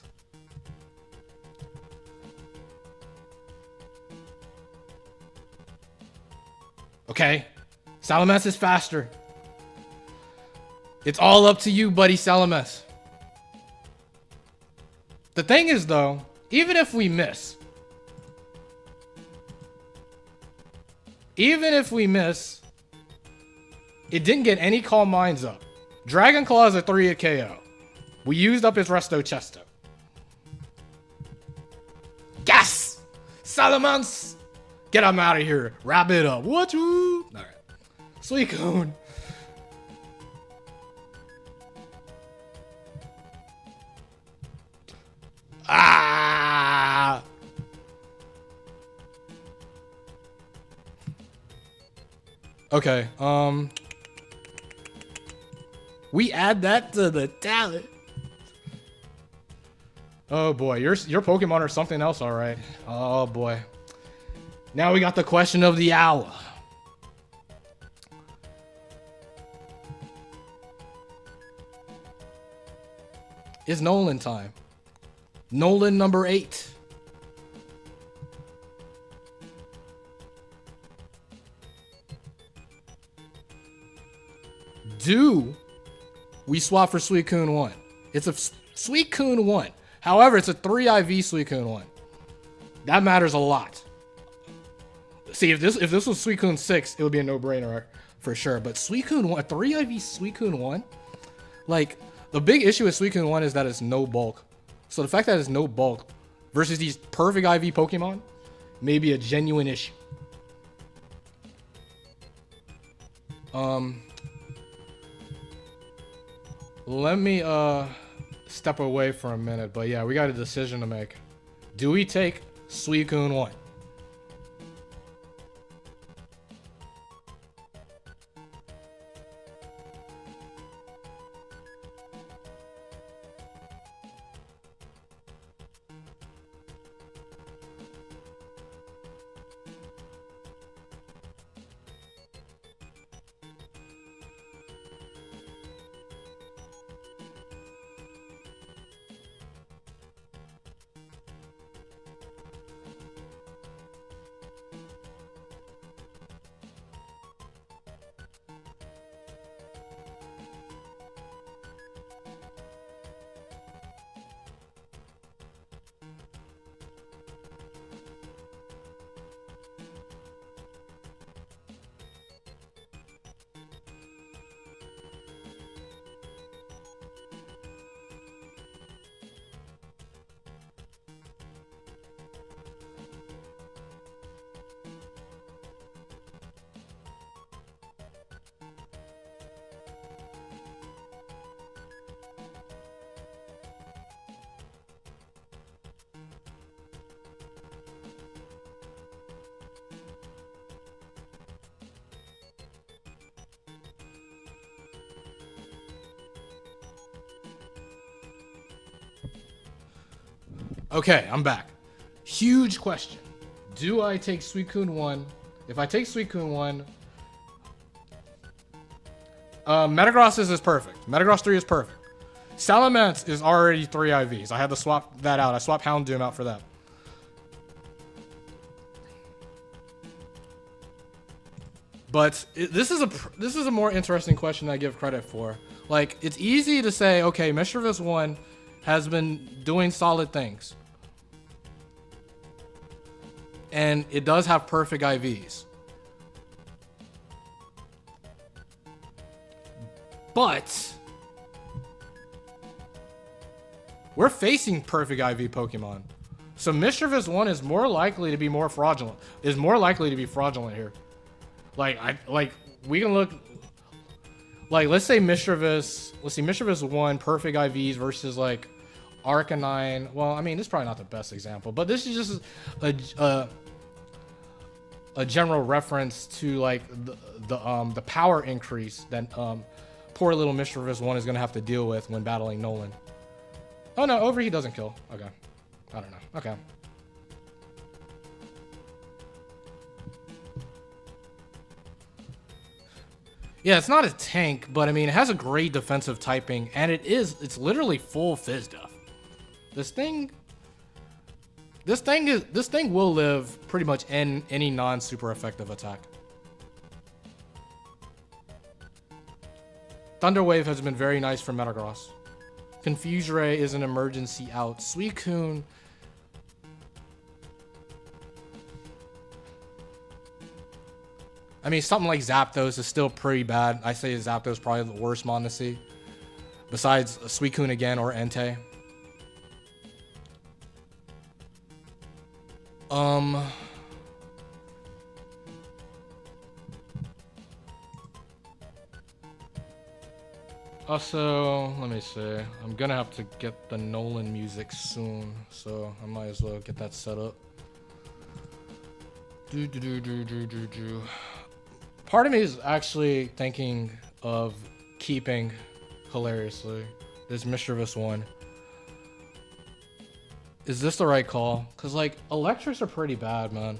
Okay. Salamence is faster. It's all up to you, buddy, Salamence. The thing is, though, even if we miss, it didn't get any Calm Minds up. Dragon Claw is a 3-hit KO. We used up his Resto Chesto. Yes! Salamence! Get him out of here. Wrap it up. What you? Alright. Suicune. Ah! Okay, we add that to the talent. Oh boy, your Pokemon are something else, all right. Oh boy. Now we got the question of the hour. It's Noland time. Noland number 8. Do we swap for Suicune 1? It's a Suicune 1. However, it's a 3 IV Suicune 1. That matters a lot. See, if this was Suicune 6, it would be a no-brainer for sure. But Suicune 1, a 3 IV Suicune 1? Like, The big issue with Suicune 1 is that it's no bulk. So the fact that it's no bulk versus these perfect IV Pokemon may be a genuine issue. Let me step away for a minute, but yeah, we got a decision to make. Do we take Suicune 1? Okay, I'm back. Huge question. Do I take Suicune 1? If I take Suicune 1, Metagross is perfect. Metagross 3 is perfect. Salamence is already 3 IVs. I had to swap that out. I swapped Houndoom out for that. But this is a more interesting question than I give credit for. Like, it's easy to say, okay, Mischievous 1 has been doing solid things. And it does have perfect IVs. But we're facing perfect IV Pokemon. So Mischievous 1 is more likely to be more fraudulent. Is more likely to be fraudulent here. Like we can look, like, let's say Mischievous 1 perfect IVs versus like Arcanine. Well, I mean, this is probably not the best example, but this is just a general reference to like the power increase that poor little Mischievous 1 is gonna have to deal with when battling Noland. Oh no, Overheat doesn't kill. Okay, I don't know. Okay. Yeah, it's not a tank, but I mean, it has a great defensive typing, and it's literally full Fizz Def. This thing will live pretty much in any non-super effective attack. Thunder Wave has been very nice for Metagross. Confuse Ray is an emergency out. Suicune. I mean, something like Zapdos is still pretty bad. I say Zapdos is probably the worst mon to see. Besides Suicune again or Entei. Also, let me see. I'm gonna have to get the Noland music soon, so I might as well get that set up. Part of me is actually thinking of keeping, hilariously, this Mischievous 1. Is this the right call? Because, like, Electrics are pretty bad, man.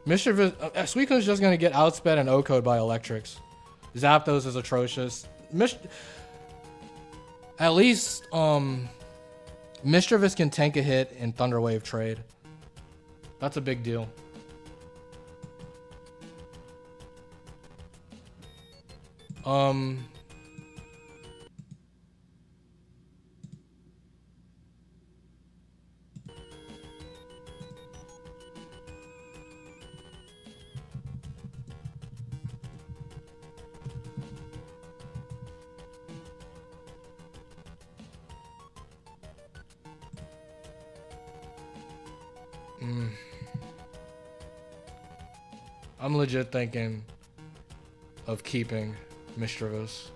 Mischievous... Suicune's just going to get outsped and O-code by Electrics. Zapdos is atrocious. At least, Mischievous can tank a hit in Thunder Wave trade. That's a big deal. I'm legit thinking of keeping Mischievous.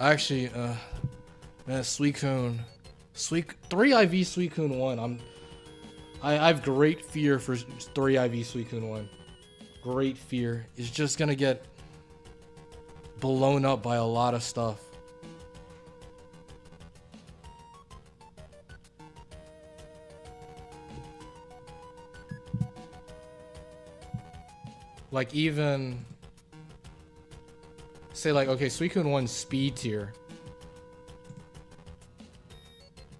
Actually, man, Suicune. 3 IV Suicune 1. I have great fear for 3 IV Suicune 1. Great fear. It's just gonna get blown up by a lot of stuff. Like even say like, okay, Suicune 1 speed tier.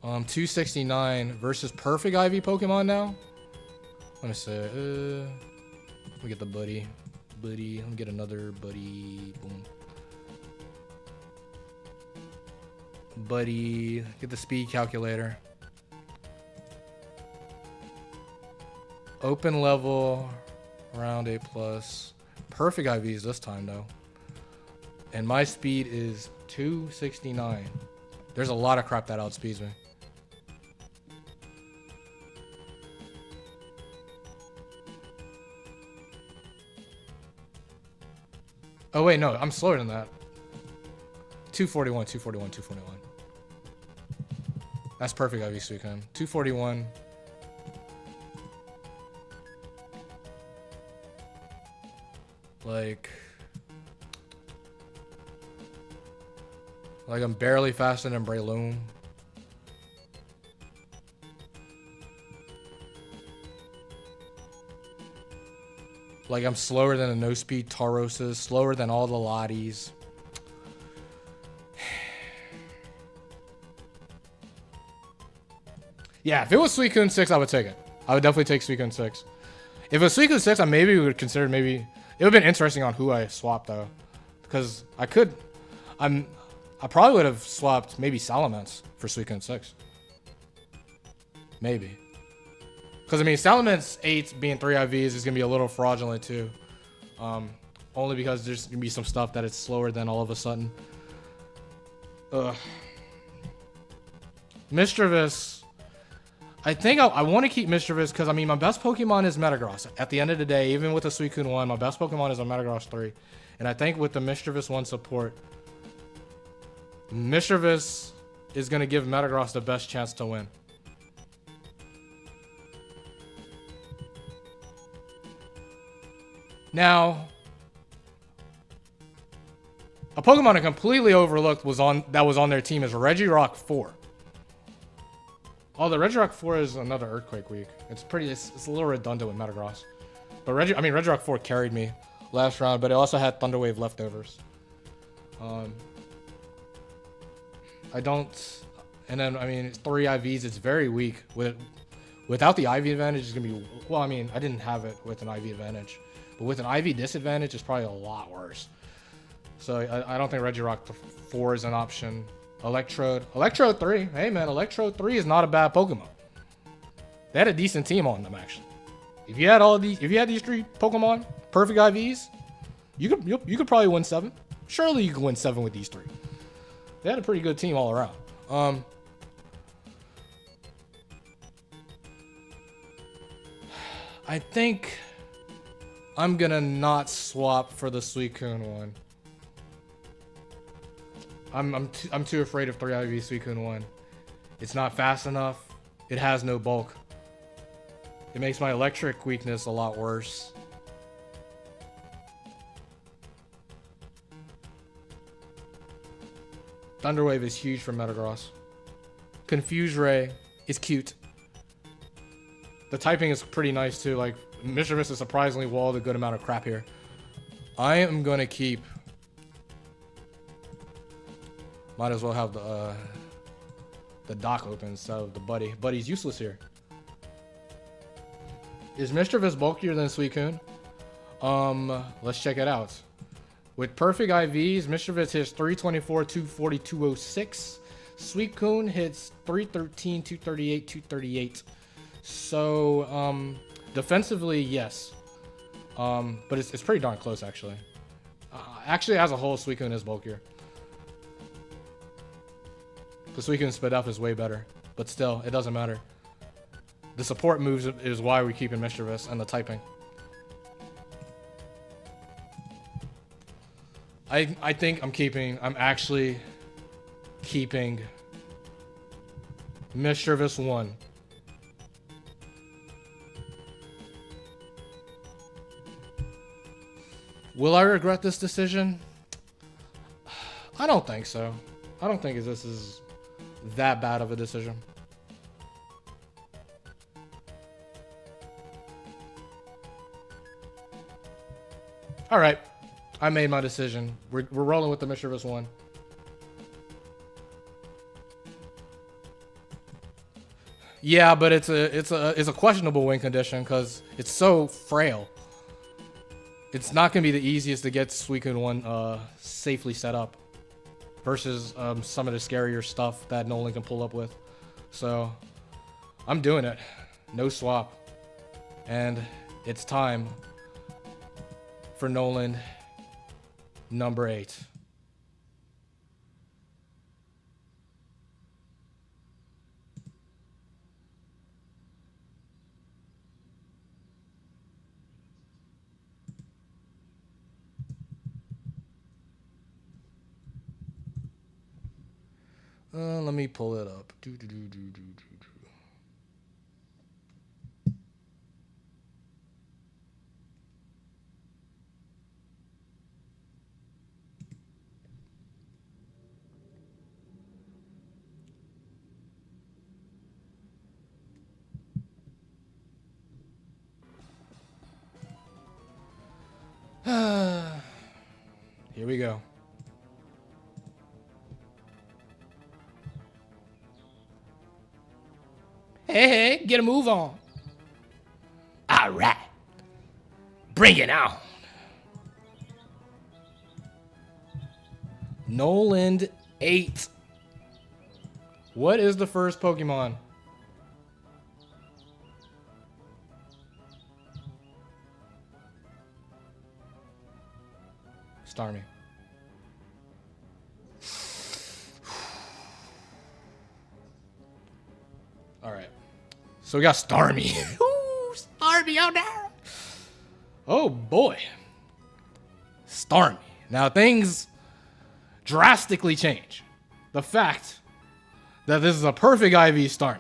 269 versus perfect IV Pokemon now. Let me say, let me get the buddy. Let me get another buddy. Boom. Buddy, get the speed calculator. Open level, round A+. Perfect IVs this time though. And my speed is 269. There's a lot of crap that outspeeds me. Oh wait, no, I'm slower than that. 241. That's perfect IV Suicune. 241. Like I'm barely faster than Breloom. Like I'm slower than a no-speed Tauros, slower than all the Lotties. Yeah, if it was Suicune 6, I would take it. I would definitely take Suicune 6. If it was Suicune 6, I maybe would consider it would have been interesting on who I swapped though. Because I probably would have swapped maybe Salamence for Suicune 6. Maybe. Because, I mean, Salamence 8 being 3 IVs is going to be a little fraudulent, too. Only because there's going to be some stuff that it's slower than all of a sudden. Mischievous. I think I want to keep Mischievous because, I mean, my best Pokemon is Metagross. At the end of the day, even with the Suicune 1, my best Pokemon is a Metagross 3. And I think with the Mischievous 1 support, Mischievous is going to give Metagross the best chance to win. Now, a Pokemon I completely overlooked that was on their team is Regirock 4. Oh, the Regirock 4 is another Earthquake week. It's a little redundant with Metagross. But Regirock 4 carried me last round, but it also had Thunderwave leftovers. And then, I mean, it's 3 IVs, it's very weak. Without the IV advantage, it's going to be, well, I mean, I didn't have it with an IV advantage. But with an IV disadvantage, it's probably a lot worse. So I don't think Regirock 4 is an option. Electrode 3. Hey man, Electrode 3 is not a bad Pokemon. They had a decent team on them actually. If you had these 3 Pokemon, perfect IVs, you could probably win 7. Surely you could win 7 with these 3. They had a pretty good team all around. I think I'm gonna not swap for the Suicune 1. I'm too afraid of 3 IV Suicune 1. It's not fast enough. It has no bulk. It makes my electric weakness a lot worse. Thunderwave is huge for Metagross. Confuse Ray is cute. The typing is pretty nice too. Like, Mischievous is surprisingly walled a good amount of crap here. I am gonna keep. Might as well have the dock open instead of the buddy. Buddy's useless here. Is Mischievous bulkier than Suicune? Let's check it out. With perfect IVs, Mischievous hits 324, 240, 206. Suicune hits 313, 238, 238. So, defensively, yes. But it's pretty darn close, actually. Actually, as a whole, Suicune is bulkier. The Suicune spit up is way better. But still, it doesn't matter. The support moves is why we keep in Mischievous and the typing. I think I'm actually keeping Mischievous 1. Will I regret this decision? I don't think so. I don't think this is that bad of a decision. All right, I made my decision. We're rolling with the Mischievous 1. Yeah, but it's a questionable win condition because it's so frail. It's not gonna be the easiest to get Suicune 1 safely set up versus some of the scarier stuff that Nolan can pull up with. So I'm doing it. No swap. And it's time for Noland number 8. Let me pull it up. Here we go. Hey, get a move on. All right. Bring it on. Noland 8. What is the first Pokemon? Starmie. All right. So we got Starmie. Ooh, Starmie out there. Oh boy. Starmie. Now things drastically change. The fact that this is a perfect IV Starmie.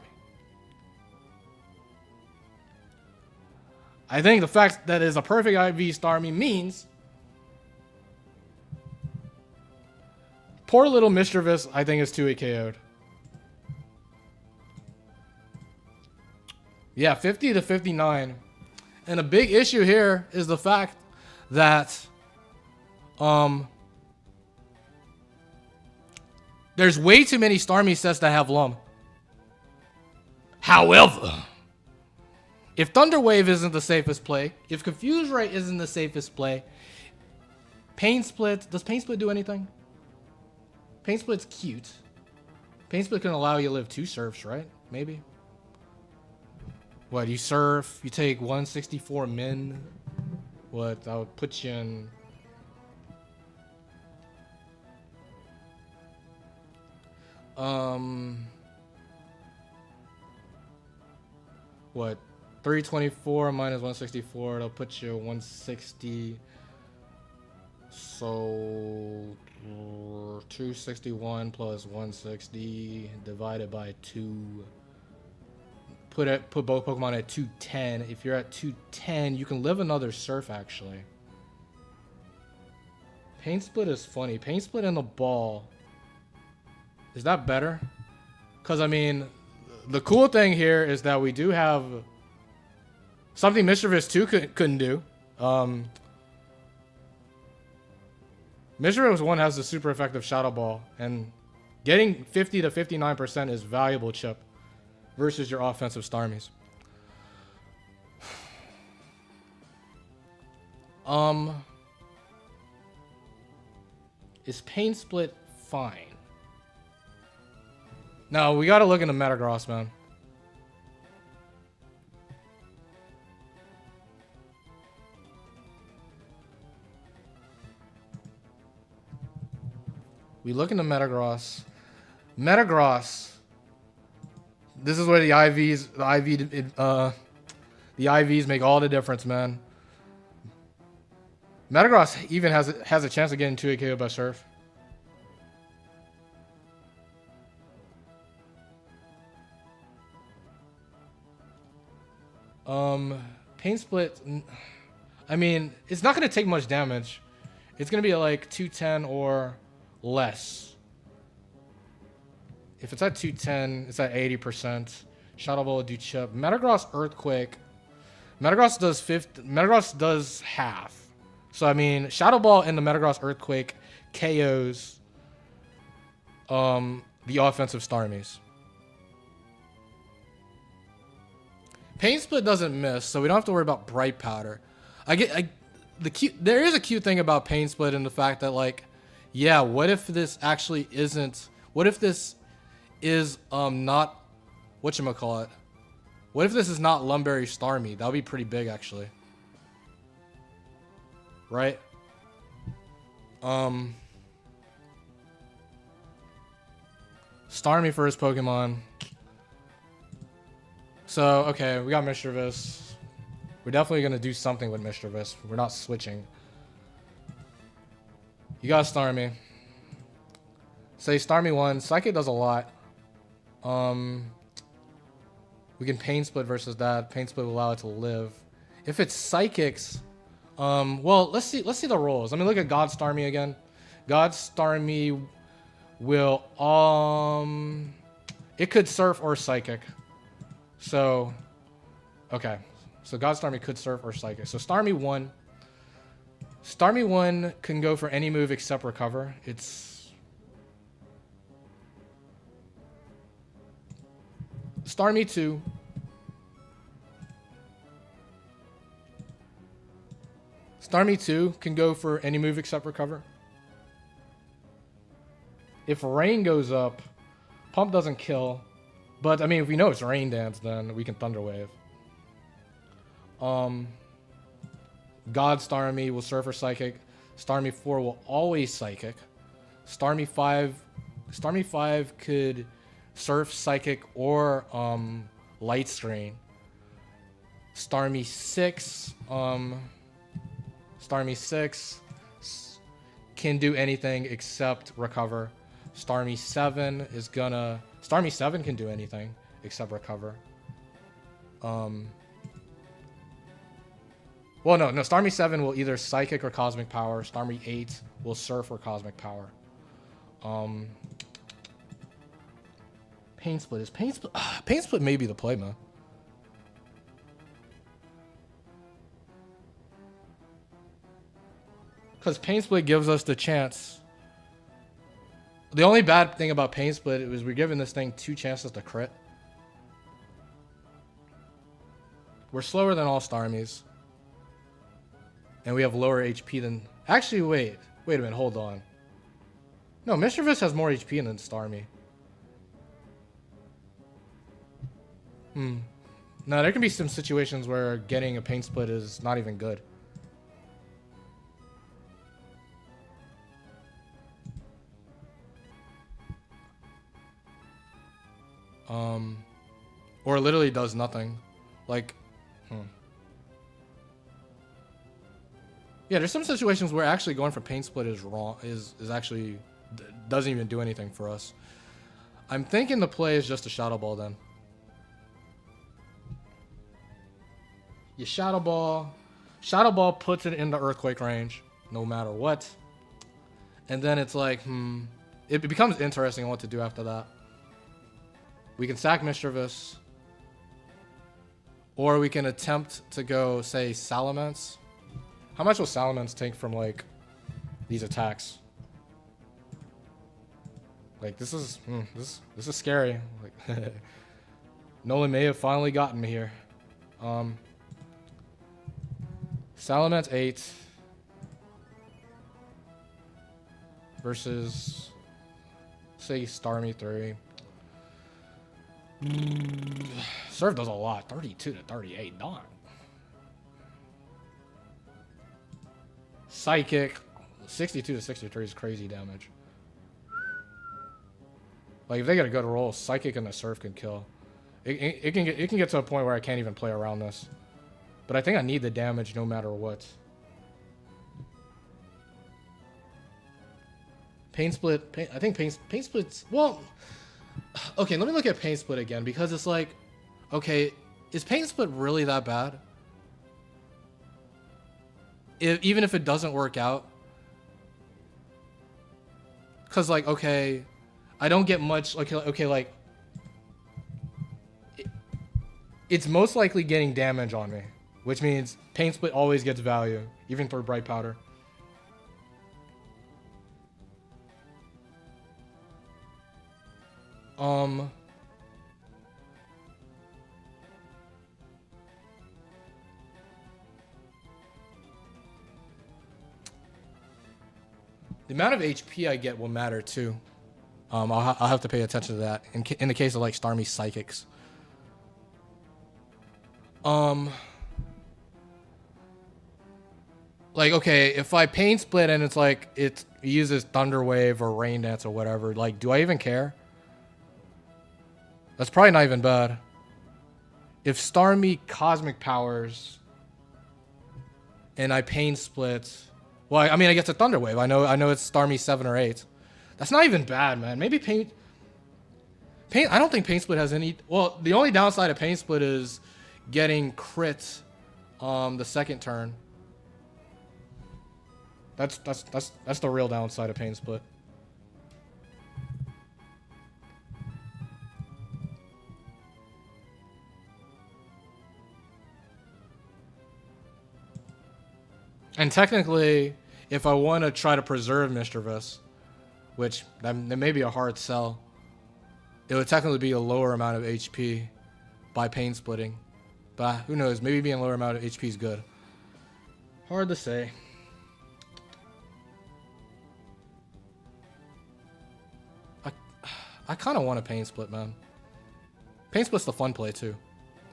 I think the fact that it's a perfect IV Starmie means poor little Mischievous, I think, is 2-8 KO'd. Yeah, 50 to 59. And a big issue here is the fact that there's way too many Starmie sets that have Lum. However, if Thunder Wave isn't the safest play, if Confuse Ray isn't the safest play, Pain Split, does Pain Split do anything? Pain Split's cute. Pain Split can allow you to live 2 surfs, right? Maybe. What, you surf, you take 164 min. What, that would put you in... What, 324 minus 164, that'll put you 160. So 261 plus 160 divided by 2. Put both Pokemon at 210. If you're at 210, you can live another surf actually. Pain Split is funny. Pain Split in the ball. Is that better? Because I mean, the cool thing here is that we do have something Mischievous 2 couldn't do. Mischievous 1 has the super effective Shadow Ball, and getting 50 to 59% is valuable chip versus your offensive Starmies. Is Pain Split fine? No, we gotta look into Metagross, man. We look into Metagross. Metagross, This is where the IVs make all the difference, man. Metagross even has a chance of getting 2 KO by Surf. Pain Split. I mean, it's not gonna take much damage. It's gonna be like 210 or less. If it's at 210, it's at 80%. Shadow Ball will do chip. Metagross Earthquake. Metagross does half. So I mean, Shadow Ball and the Metagross Earthquake KOs the offensive Starmies. Pain Split doesn't miss, so we don't have to worry about Bright Powder. There is a cute thing about Pain Split in the fact that, like, yeah, what if this actually isn't? What if this is not whatchamacallit? What if this is not Lumberry Starmie? That would be pretty big, actually. Right? Starmie for his Pokemon. So, okay, we got Mischievous. We're definitely going to do something with Mischievous. We're not switching. You got Starmie. Say Starmie 1. Psychic does a lot. We can Pain Split versus that. Pain Split will allow it to live. If it's Psychics, well, let's see the rolls. Let me look at God Starmie again. God Starmie will it could Surf or Psychic. So, okay. So God Starmie could Surf or Psychic. So Starmie 1. Starmie 1 can go for any move except Recover. It's Starmie 2. Starmie 2 can go for any move except Recover. If Rain goes up, Pump doesn't kill. But, I mean, if we know it's Rain Dance, then we can Thunder Wave. God Starmie will Surf or Psychic. Starmie 4 will always Psychic. Starmie 5 could Surf, Psychic, or Light Screen. Starmie 6 can do anything except Recover. Starmie 7 can do anything except Recover. Well, no, Starmie 7 will either Psychic or Cosmic Power. Starmie 8 will Surf or Cosmic Power. Pain Split Pain Split may be the play, man. Because Pain Split gives us the chance. The only bad thing about Pain Split is we're giving this thing 2 chances to crit. We're slower than all Starmies. And we have lower HP than... Actually, wait a minute, hold on. No, Mischievous has more HP than Starmie. No, there can be some situations where getting a Pain Split is not even good. Or it literally does nothing. Like, yeah, there's some situations where actually going for Pain Split is wrong, is actually doesn't even do anything for us. I'm thinking the play is just a Shadow Ball then. You Shadow Ball. Shadow Ball puts it in the Earthquake range, no matter what. And then it's like, it becomes interesting on what to do after that. We can sack Mischievous. Or we can attempt to go, say, Salamence. How much will Salamence take from, like, these attacks? Like, this is scary. Like, Noland may have finally gotten me here. Salamence 8 versus, say, Starmie 3. Surf does a lot. 32 to 38. Not. Psychic. 62 to 63 is crazy damage. Like, if they get a good roll, Psychic and the Surf can kill. It can get to a point where I can't even play around this. But I think I need the damage no matter what. Pain Split. I think Pain Split's... Well, okay, let me look at Pain Split again. Because it's like... Okay, is Pain Split really that bad? Even if it doesn't work out? Because, like, okay... I don't get much... Okay, like... It's most likely getting damage on me. Which means Pain Split always gets value. Even for Bright Powder. The amount of HP I get will matter too. I'll have to pay attention to that in the case of like Starmie Psychics. Like, okay, if I Pain Split and it's like it uses Thunder Wave or Rain Dance or whatever, like, do I even care? That's probably not even bad. If Starmie Cosmic Powers and I Pain Split, well, I mean, I get to Thunder Wave. I know it's Starmie 7 or 8. That's not even bad, man. Maybe Pain. I don't think Pain Split has any. Well, the only downside of Pain Split is getting crit the second turn. That's the real downside of Pain Split. And technically, if I want to try to preserve Mischievous, which that may be a hard sell, it would technically be a lower amount of HP by Pain Splitting. But who knows? Maybe being a lower amount of HP is good. Hard to say. I kind of want a Pain Split, man. Pain Split's the fun play, too.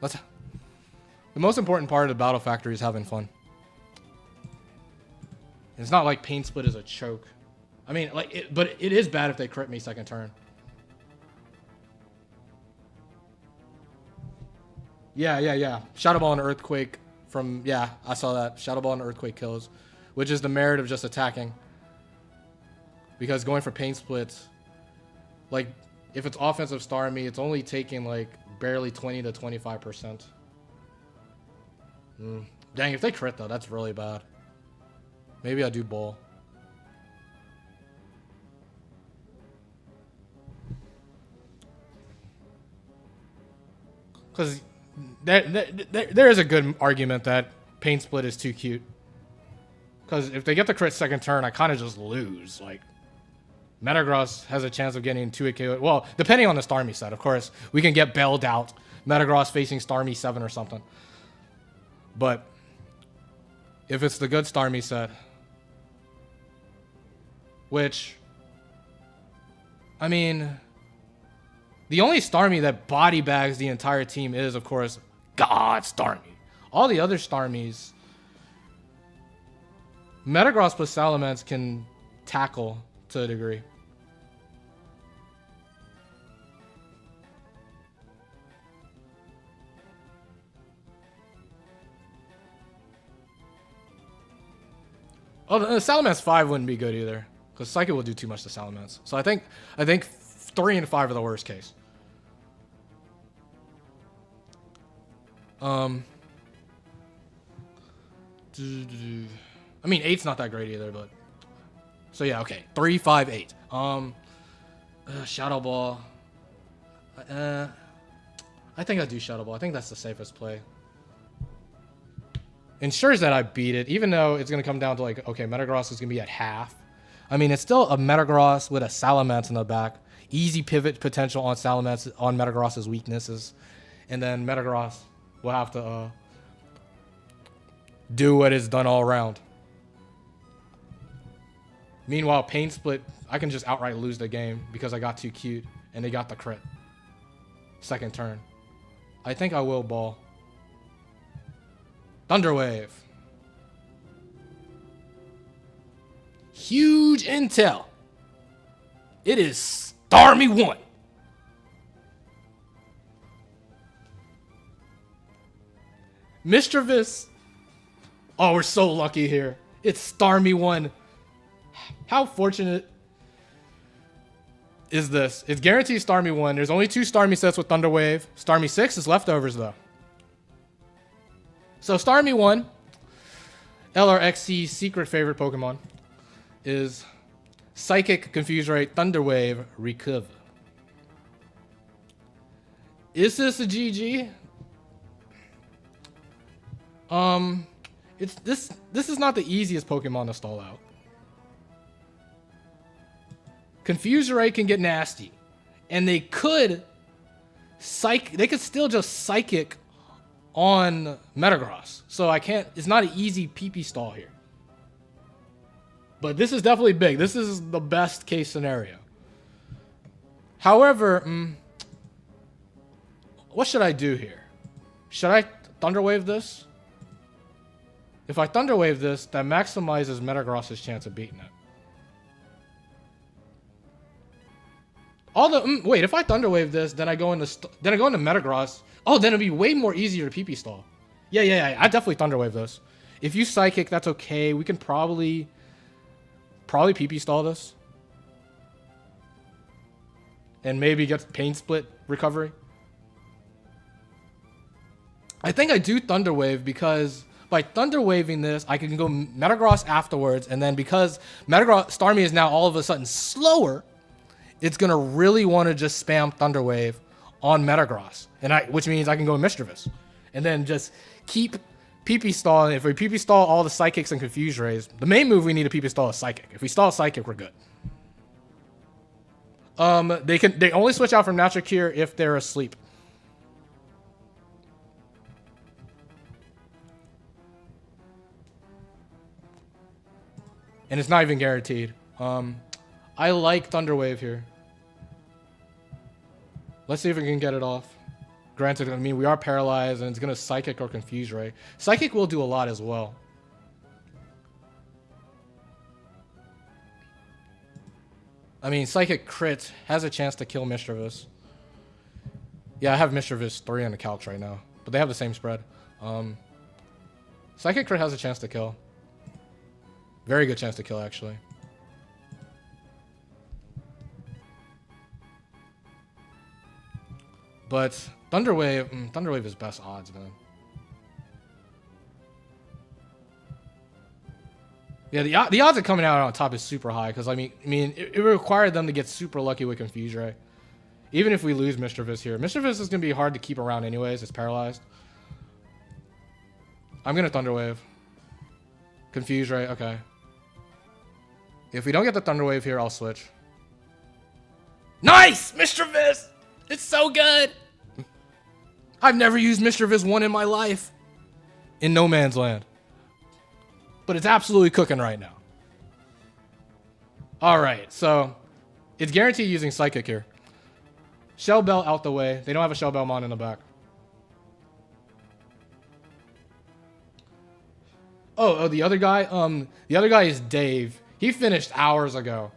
The most important part of the Battle Factory is having fun. It's not like Pain Split is a choke. I mean, like, but it is bad if they crit me second turn. Yeah. Shadow Ball and Earthquake from... Yeah, I saw that. Shadow Ball and Earthquake kills. Which is the merit of just attacking. Because going for Pain Splits... Like, if it's offensive Starmie, it's only taking, like, barely 20 to 25%. Dang, if they crit, though, that's really bad. Maybe I do Ball. Because there is a good argument that Pain Split is too cute. Because if they get the crit second turn, I kind of just lose. Like, Metagross has a chance of getting 2-hit KO. Well, depending on the Starmie set, of course. We can get bailed out. Metagross facing Starmie 7 or something. But if it's the good Starmie set... Which... I mean... The only Starmie that body bags the entire team is, of course, God Starmie. All the other Starmies... Metagross plus Salamence can tackle to a degree. Oh, the Salamence 5 wouldn't be good either, because Psychic will do too much to Salamence. So I think 3 and 5 are the worst case. I mean, 8's not that great either, but... So yeah, okay. 3, 5, 8. Shadow Ball. I think I do Shadow Ball. I think that's the safest play. Ensures that I beat it, even though it's going to come down to like, okay, Metagross is going to be at half. I mean, it's still a Metagross with a Salamence in the back. Easy pivot potential on Salamence, on Metagross's weaknesses. And then Metagross will have to do what is done all around. Meanwhile, Pain Split, I can just outright lose the game because I got too cute and they got the crit. Second turn. I think I will Ball. Thunder Wave. Huge intel. It is Starmie 1. Mischievous. Oh, we're so lucky here. It's Starmie 1. How fortunate is this? It's guaranteed Starmie 1. There's only 2 Starmie sets with Thunder Wave. Starmie 6 is leftovers, though. So Starmie 1, LRXC's secret favorite Pokemon, is Psychic, Confuse Ray, Thunder Wave, Recover. Is this a GG? It's this is not the easiest Pokemon to stall out. Confuse Ray can get nasty, and they could still just Psychic on Metagross. So it's not an easy PP stall here. But this is definitely big. This is the best case scenario. However, what should I do here? Should I Thunder Wave this? If I Thunder Wave this, that maximizes Metagross's chance of beating it. Wait, if I Thunder Wave this, then I go into Metagross. Oh, then it'd be way more easier to PP stall. Yeah. I definitely Thunder Wave this. If you Psychic, that's okay. We can probably PP stall this. And maybe get Pain Split recovery. I think I do Thunder Wave because by Thunder Waving this, I can go Metagross afterwards. And then because Starmie is now all of a sudden slower, it's going to really want to just spam Thunder Wave on Metagross. Which means I can go Mischievous. And then just keep PP stall. If we PP stall all the Psychics and Confuse Rays, the main move we need to PP stall is Psychic. If we stall Psychic, we're good. They only switch out from Natural Cure if they're asleep. And it's not even guaranteed. I like Thunder Wave here. Let's see if we can get it off. Granted, I mean, we are paralyzed, and it's going to Psychic or Confuse Ray. Psychic will do a lot as well. I mean, Psychic Crit has a chance to kill Mischievous. Yeah, I have Mischievous 3 on the Calcs right now, but they have the same spread. Psychic Crit has a chance to kill. Very good chance to kill, actually. But Thunder Wave is best odds, man. Yeah, the odds of coming out on top is super high because I mean, it required them to get super lucky with Confuse Ray. Even if we lose Mischievous here, Mischievous is gonna be hard to keep around anyways. It's paralyzed. I'm gonna Thunder Wave. Confuse Ray, okay. If we don't get the Thunder Wave here, I'll switch. Nice! Mischievous! It's so good! I've never used Mischievous 1 in my life. In no man's land. But it's absolutely cooking right now. Alright, so it's guaranteed using Psychic here. Shell Bell out the way. They don't have a Shell Bell Mon in the back. Oh, the other guy? The other guy is Dave. He finished hours ago.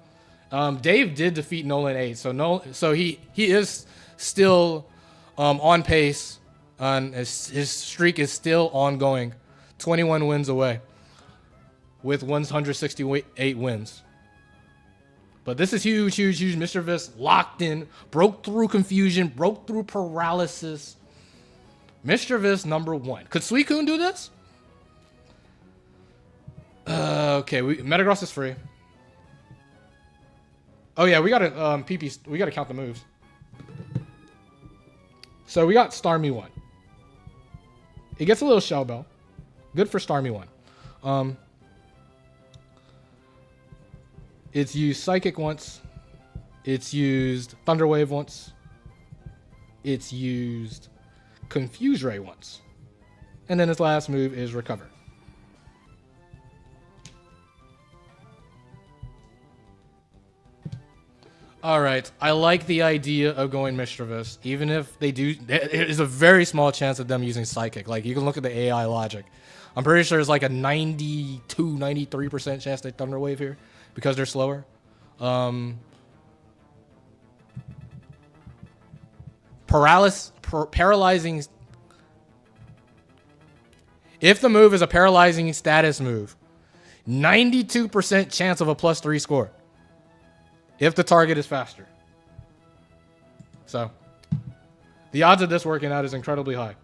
Dave did defeat Noland 8, so he is still on pace, and his streak is still ongoing. 21 wins away with 168 wins. But this is huge. Mischievous locked in, broke through confusion, broke through paralysis. Mischievous #1. Could Suicune do this? Okay, Metagross is free. Oh yeah, we gotta we gotta count the moves. So we got Starmie 1. It gets a little Shell Bell. Good for Starmie 1. It's used Psychic once. It's used Thunder Wave once. It's used Confuse Ray once. And then its last move is Recover. Alright, I like the idea of going Mischievous, even if they do, there is a very small chance of them using Psychic. Like, you can look at the AI logic. I'm pretty sure there's like a 93% chance they Thunder Wave here, because they're slower. Paralyzing If the move is a paralyzing status move, 92% chance of a +3 score. If the target is faster. So, the odds of this working out is incredibly high.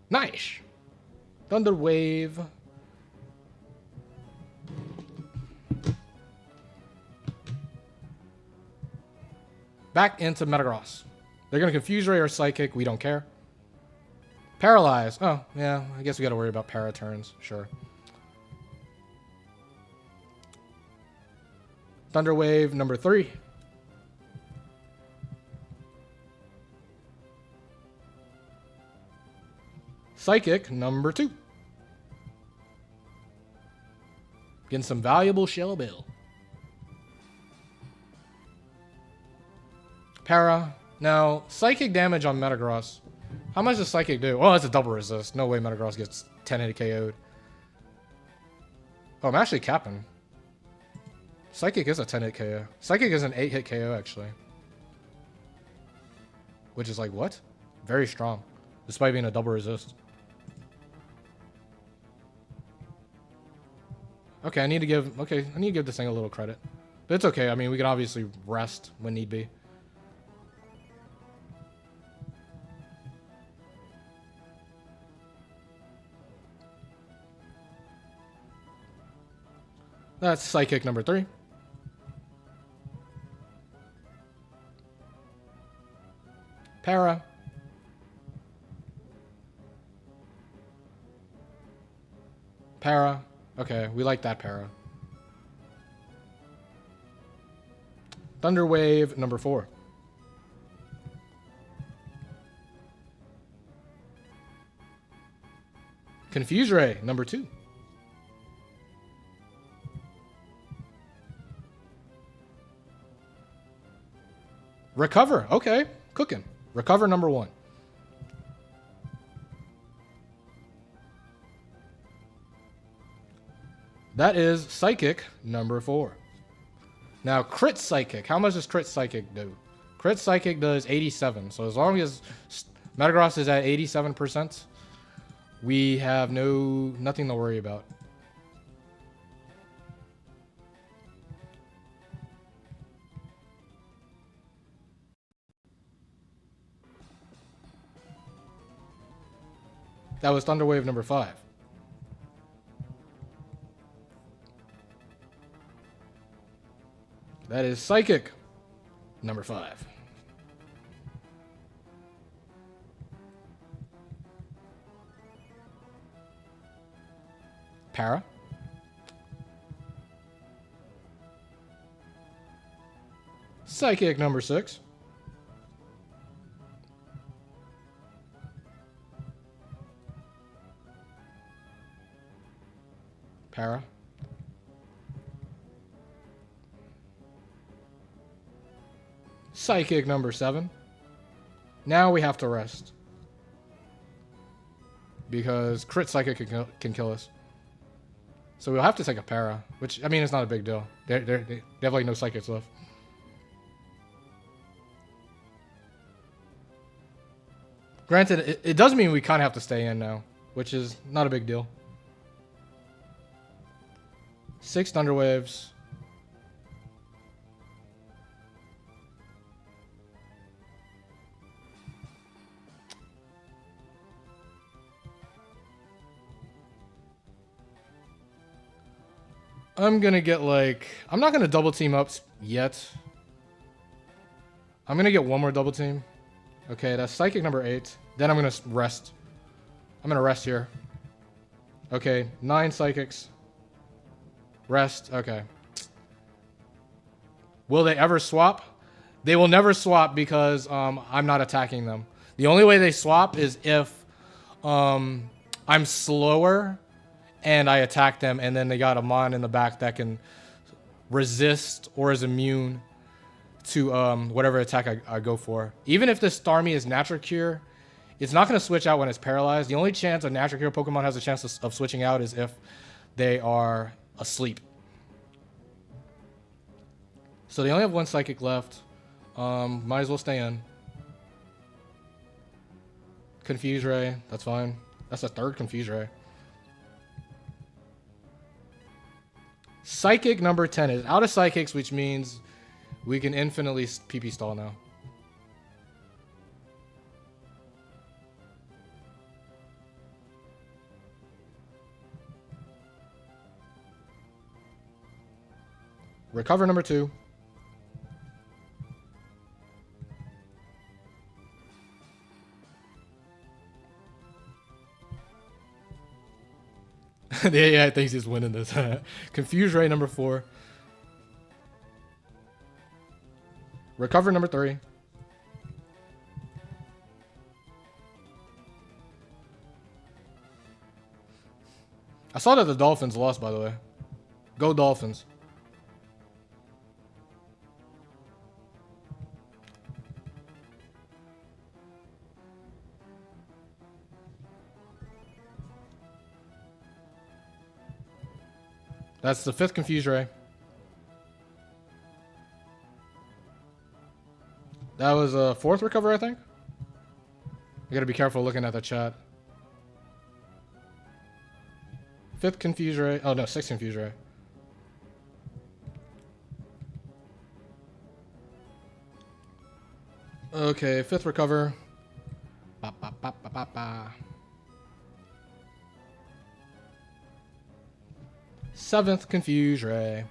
Nice. Thunder Wave. Back into Metagross. They're going to Confuse Ray or Psychic. We don't care. Paralyze. Oh, yeah. I guess we got to worry about para turns. Sure. Thunder Wave number 3. Psychic number 2. Getting some valuable Shell Bill. Para. Now, Psychic damage on Metagross. How much does Psychic do? Oh, it's a double resist. No way Metagross gets 10-hit KO'd. Oh, I'm actually capping. Psychic is a 10-hit KO. Psychic is an 8-hit KO, actually. Which is like, what? Very strong. Despite being a double resist. Okay, I need to give this thing a little credit. But it's okay. I mean, we can obviously rest when need be. That's Psychic number 3. Para. Para. Okay, we like that para. Thunder Wave number 4. Confuse Ray number 2. Recover. Okay, cooking. Recover number 1. That is Psychic number 4. Now, Crit Psychic. How much does Crit Psychic do? Crit Psychic does 87. So as long as Metagross is at 87%, we have nothing to worry about. That was Thunder Wave number 5. That is Psychic number 5. Para. Psychic number 6. Para. Psychic number 7. Now we have to rest. Because Crit Psychic can kill us. So we'll have to take a para. Which, I mean, it's not a big deal. They have like no Psychics left. Granted, it does mean we kind of have to stay in now. Which is not a big deal. 6 Thunder Waves. I'm gonna get like... I'm not gonna double team up yet. I'm gonna get one more double team. Okay, that's Psychic number 8. Then I'm gonna rest. I'm gonna rest here. Okay, 9 Psychics. Rest. Okay. Will they ever swap? They will never swap because I'm not attacking them. The only way they swap is if I'm slower and I attack them, and then they got a mon in the back that can resist or is immune to whatever attack I go for. Even if this Starmie is Natural Cure, it's not going to switch out when it's paralyzed. The only chance a Natural Cure Pokemon has a chance of switching out is if they are asleep. So they only have one psychic left. Might as well stay in. Confuse Ray. That's fine. That's a third Confuse Ray. Psychic number 10 is out of psychics, which means we can infinitely PP stall now. Recover number 2. The AI thinks he's winning this. Confuse Ray number 4. Recover number 3. I saw that the Dolphins lost, by the way. Go Dolphins. That's the 5th Confuse Ray. That was a 4th Recover, I think. You gotta be careful looking at the chat. 5th Confuse Ray. Oh no, 6th Confuse Ray. Okay, 5th Recover. Ba, ba, ba, ba, ba, ba. 7th Confuse Ray.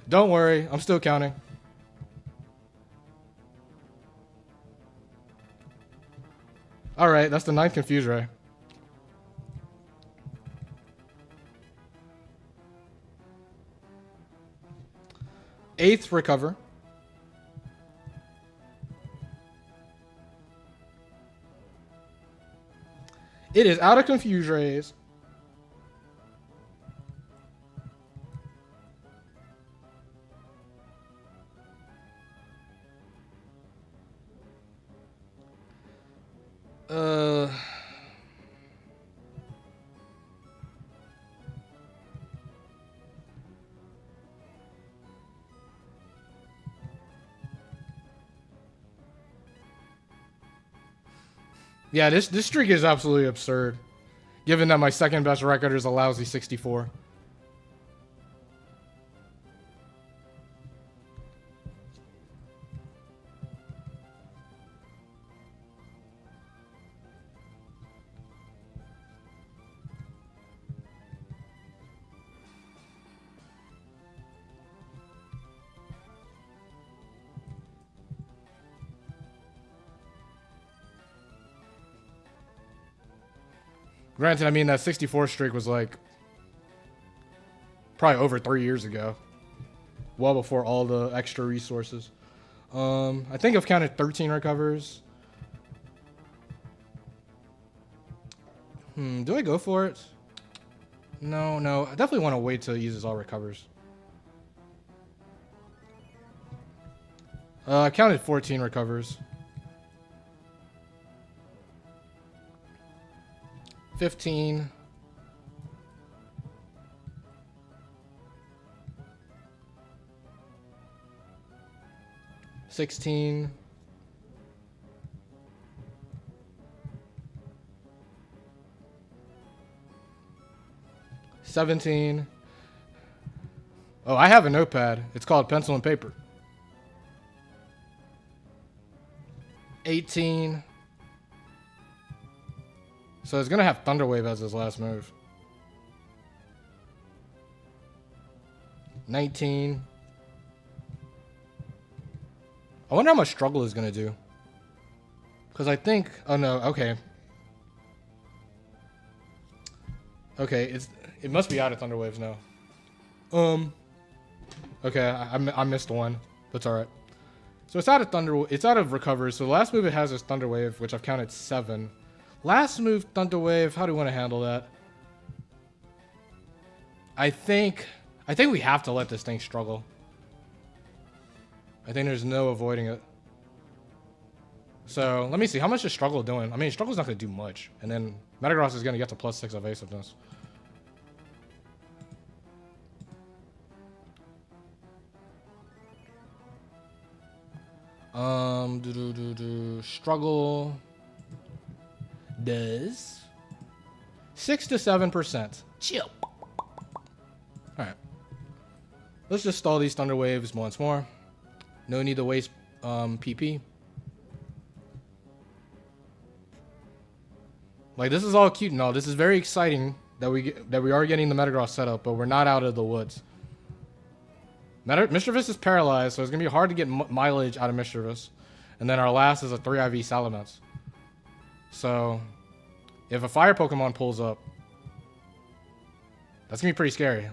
Don't worry, I'm still counting. All right, that's the 9th Confuse Ray. Eighth Recover. It is out of Confuse Rays. Yeah, this streak is absolutely absurd, given that my second best record is a lousy 64. Granted, I mean, that 64 streak was like probably over 3 years ago. Well before all the extra resources. I think I've counted 13 recovers. Do I go for it? No. I definitely want to wait till he uses all recovers. I counted 14 recovers. 15. 16. 17. Oh, I have a notepad. It's called pencil and paper. 18. So he's going to have Thunderwave as his last move. 19. I wonder how much Struggle is going to do. Because I think... Oh, no. Okay. Okay, it must be out of Thunder Waves now. Okay, I missed one. That's all right. So it's out of Recover. So the last move it has is Thunder Wave, which I've counted 7. Last move Thunder Wave. How do we want to handle that? I think we have to let this thing struggle. I think there's no avoiding it. So let me see. How much is Struggle doing? I mean, Struggle's not going to do much. And then Metagross is going to get to +6 evasiveness. Struggle does 6 to 7%. Chill. Alright. Let's just stall these Thunder Waves once more. No need to waste PP. Like, this is all cute and all. This is very exciting that we are getting the Metagross set up, but we're not out of the woods. Mischievous is paralyzed, so it's going to be hard to get mileage out of Mischievous. And then our last is a 3 IV Salamence. So, if a fire Pokemon pulls up, that's going to be pretty scary.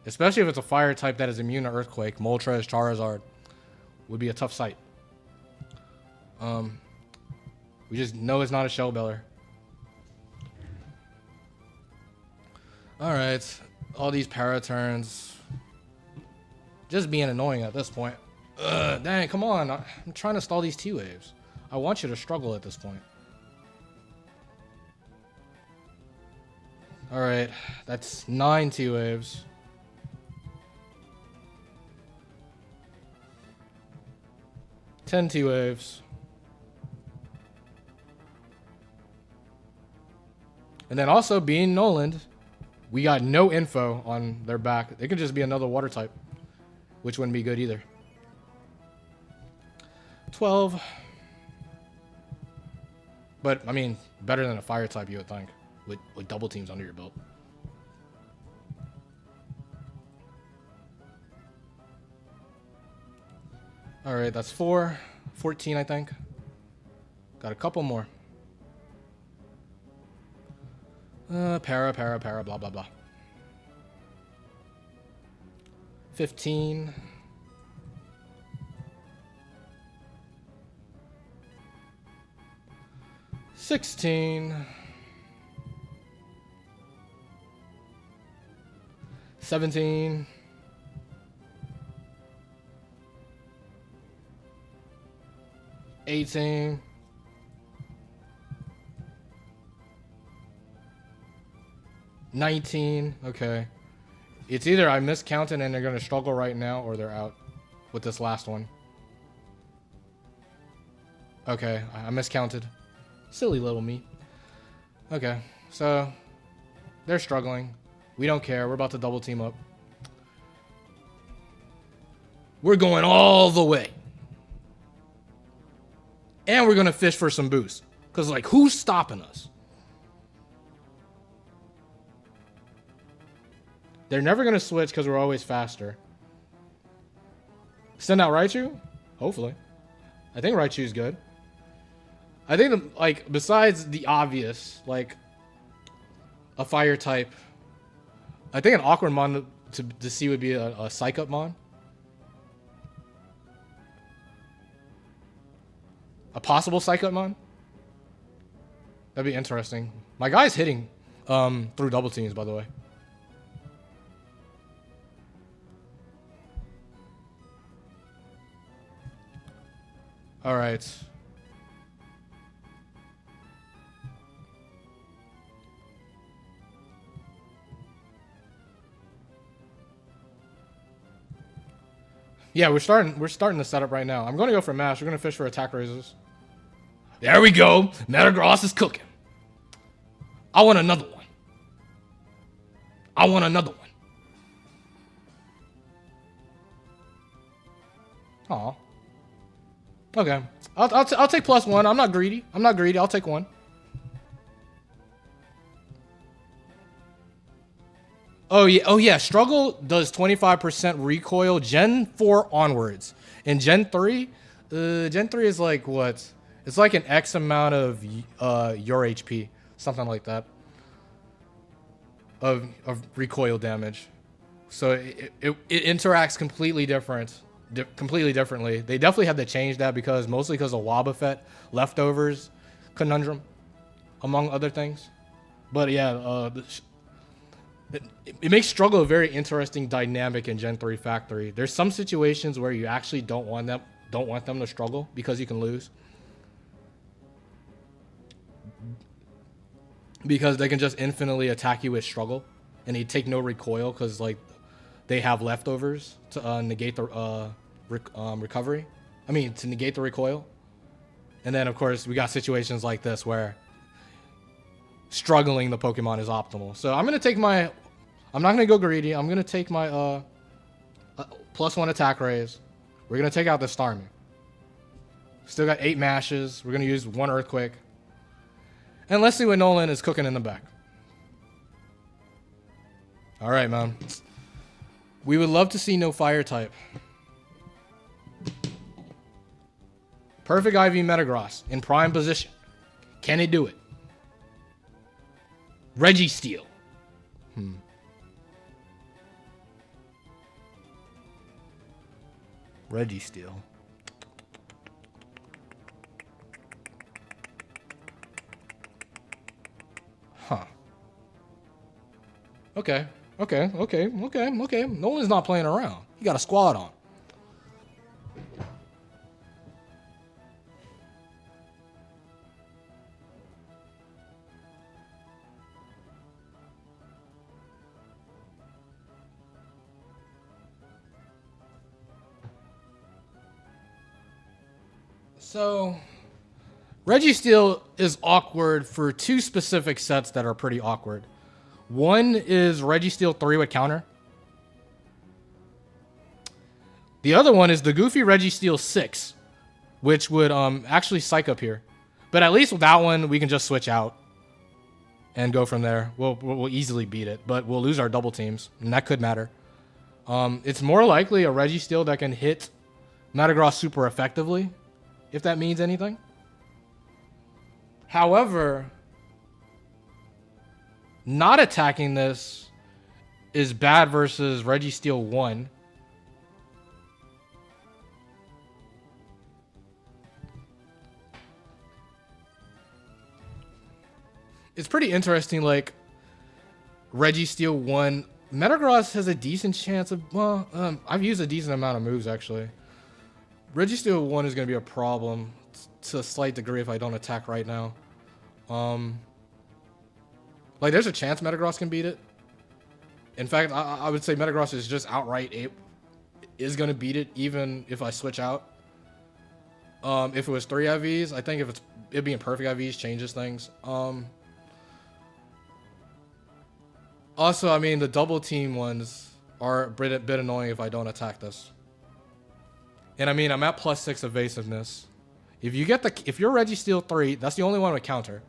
Especially if it's a fire type that is immune to Earthquake. Moltres, Charizard would be a tough sight. We just know it's not a Shell Beller. Alright, all these para turns. Just being annoying at this point. Dang, come on. I'm trying to stall these T-Waves. I want you to struggle at this point. Alright, that's 9 T-Waves. Ten T-Waves. And then also, being Noland, we got no info on their back. It could just be another water type, which wouldn't be good either. 12. But, I mean, better than a fire type, you would think, with double teams under your belt. Alright, that's 4. 14, I think. Got a couple more. Para, blah, blah, blah. 15. 16. 17. 18. 19. Okay. It's either I miscounted and they're going to struggle right now, or they're out with this last one. Okay, I miscounted. Silly little me. Okay, so they're struggling. We don't care. We're about to double team up. We're going all the way. And we're going to fish for some boosts. Because, like, who's stopping us? They're never going to switch because we're always faster. Send out Raichu? Hopefully. I think Raichu's good. I think, like, besides the obvious, like, a fire type, I think an awkward mon to see would be a Psych Up mon. A possible Psych Up mon? That'd be interesting. My guy's hitting through double teams, by the way. All right. Yeah, we're starting the setup right now. I'm going to go for mash. We're going to fish for attack raises. There we go. Metagross is cooking. I want another one. I want another one. Aw. Okay. I'll take +1. I'm not greedy. I'll take 1. Oh yeah. Struggle does 25% recoil Gen 4 onwards. And Gen 3 is like what? It's like an X amount of your HP, something like that. of recoil damage. So it interacts completely differently. They definitely had to change that mostly because of Wobbuffet leftovers conundrum, among other things. But yeah, it makes struggle a very interesting dynamic in Gen 3 Factory. There's some situations where you actually don't want them to struggle because you can lose. Because they can just infinitely attack you with struggle, and they take no recoil because like they have leftovers to negate the recovery. I mean, to negate the recoil. And then of course we got situations like this where struggling the Pokemon is optimal. So I'm not gonna go greedy. I'm gonna take my +1 attack raise. We're gonna take out the Starmie. Still got 8 mashes. We're gonna use 1 Earthquake. And let's see what Noland is cooking in the back. Alright, man. We would love to see no fire type. Perfect IV Metagross in prime position. Can it do it? Registeel. Registeel. Huh. Okay. Noland's not playing around. He got a squad on. So, Registeel is awkward for 2 specific sets that are pretty awkward. One is Registeel 3 with counter. The other one is the goofy Registeel 6, which would actually psych up here. But at least with that one, we can just switch out and go from there. We'll easily beat it, but we'll lose our double teams, and that could matter. It's more likely a Registeel that can hit Metagross super effectively, if that means anything. However, not attacking this is bad versus Registeel 1. It's pretty interesting, like, Registeel 1. Metagross has a decent chance of, I've used a decent amount of moves, actually. Registeel 1 is going to be a problem to a slight degree if I don't attack right now. Like, there's a chance Metagross can beat it. In fact, I would say Metagross is just outright is going to beat it, even if I switch out. If it was 3 IVs, I think if it being perfect IVs changes things. Also, I mean, the double team ones are a bit annoying if I don't attack this. And I mean, I'm at +6 evasiveness. If you're Registeel 3, that's the only one with counter.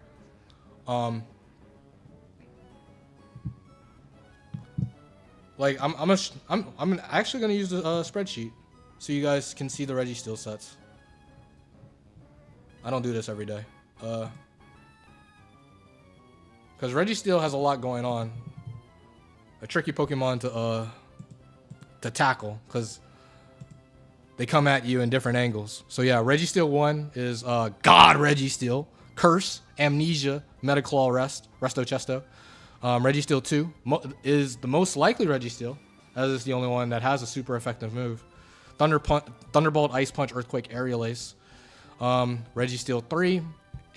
Like I'm actually gonna use the spreadsheet so you guys can see the Registeel sets. I don't do this every day, because Registeel has a lot going on. A tricky Pokemon to tackle because they come at you in different angles. So yeah, Registeel 1 is God Registeel, Curse, Amnesia, Metaclaw, Resto Chesto. Registeel 2 is the most likely Registeel, as it's the only one that has a super effective move. Thunderbolt, Ice Punch, Earthquake, Aerial Ace. Registeel 3,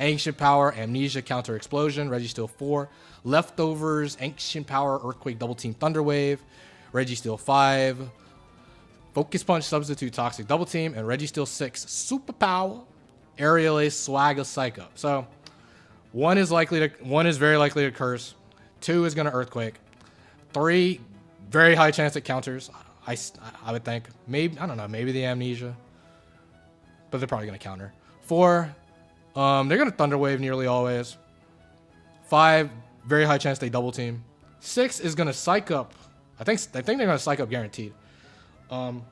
Ancient Power, Amnesia, Counter Explosion. Registeel 4, Leftovers, Ancient Power, Earthquake, Double Team, Thunder Wave. Registeel 5, Focus Punch, Substitute, Toxic, Double Team. And Registeel 6, Super Power, Aerial Ace, Swagger, Psycho. So, 1 is very likely to Curse. 2 is going to Earthquake. 3, very high chance it counters. I would think. Maybe, I don't know, maybe the Amnesia. But they're probably going to counter. 4, they're going to Thunder Wave nearly always. 5, very high chance they double team. 6 is going to Psych Up. I think they're going to Psych Up guaranteed. So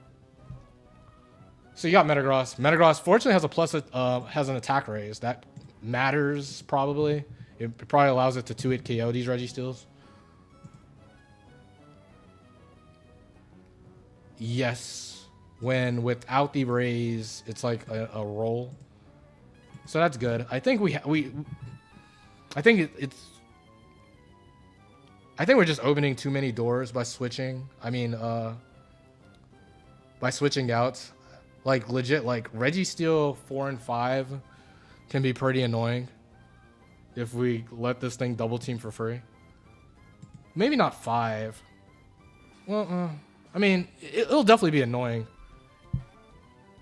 you got Metagross. Metagross fortunately has an attack raise. That matters probably. It probably allows it to 2-hit KO these Registeels. Yes. When without the raise, it's like a roll. So that's good. I think I think I think we're just opening too many doors by switching. I mean, by switching out. Like legit, like Registeel 4 and 5 can be pretty annoying if we let this thing double team for free. Maybe not 5. Well, I mean, it'll definitely be annoying,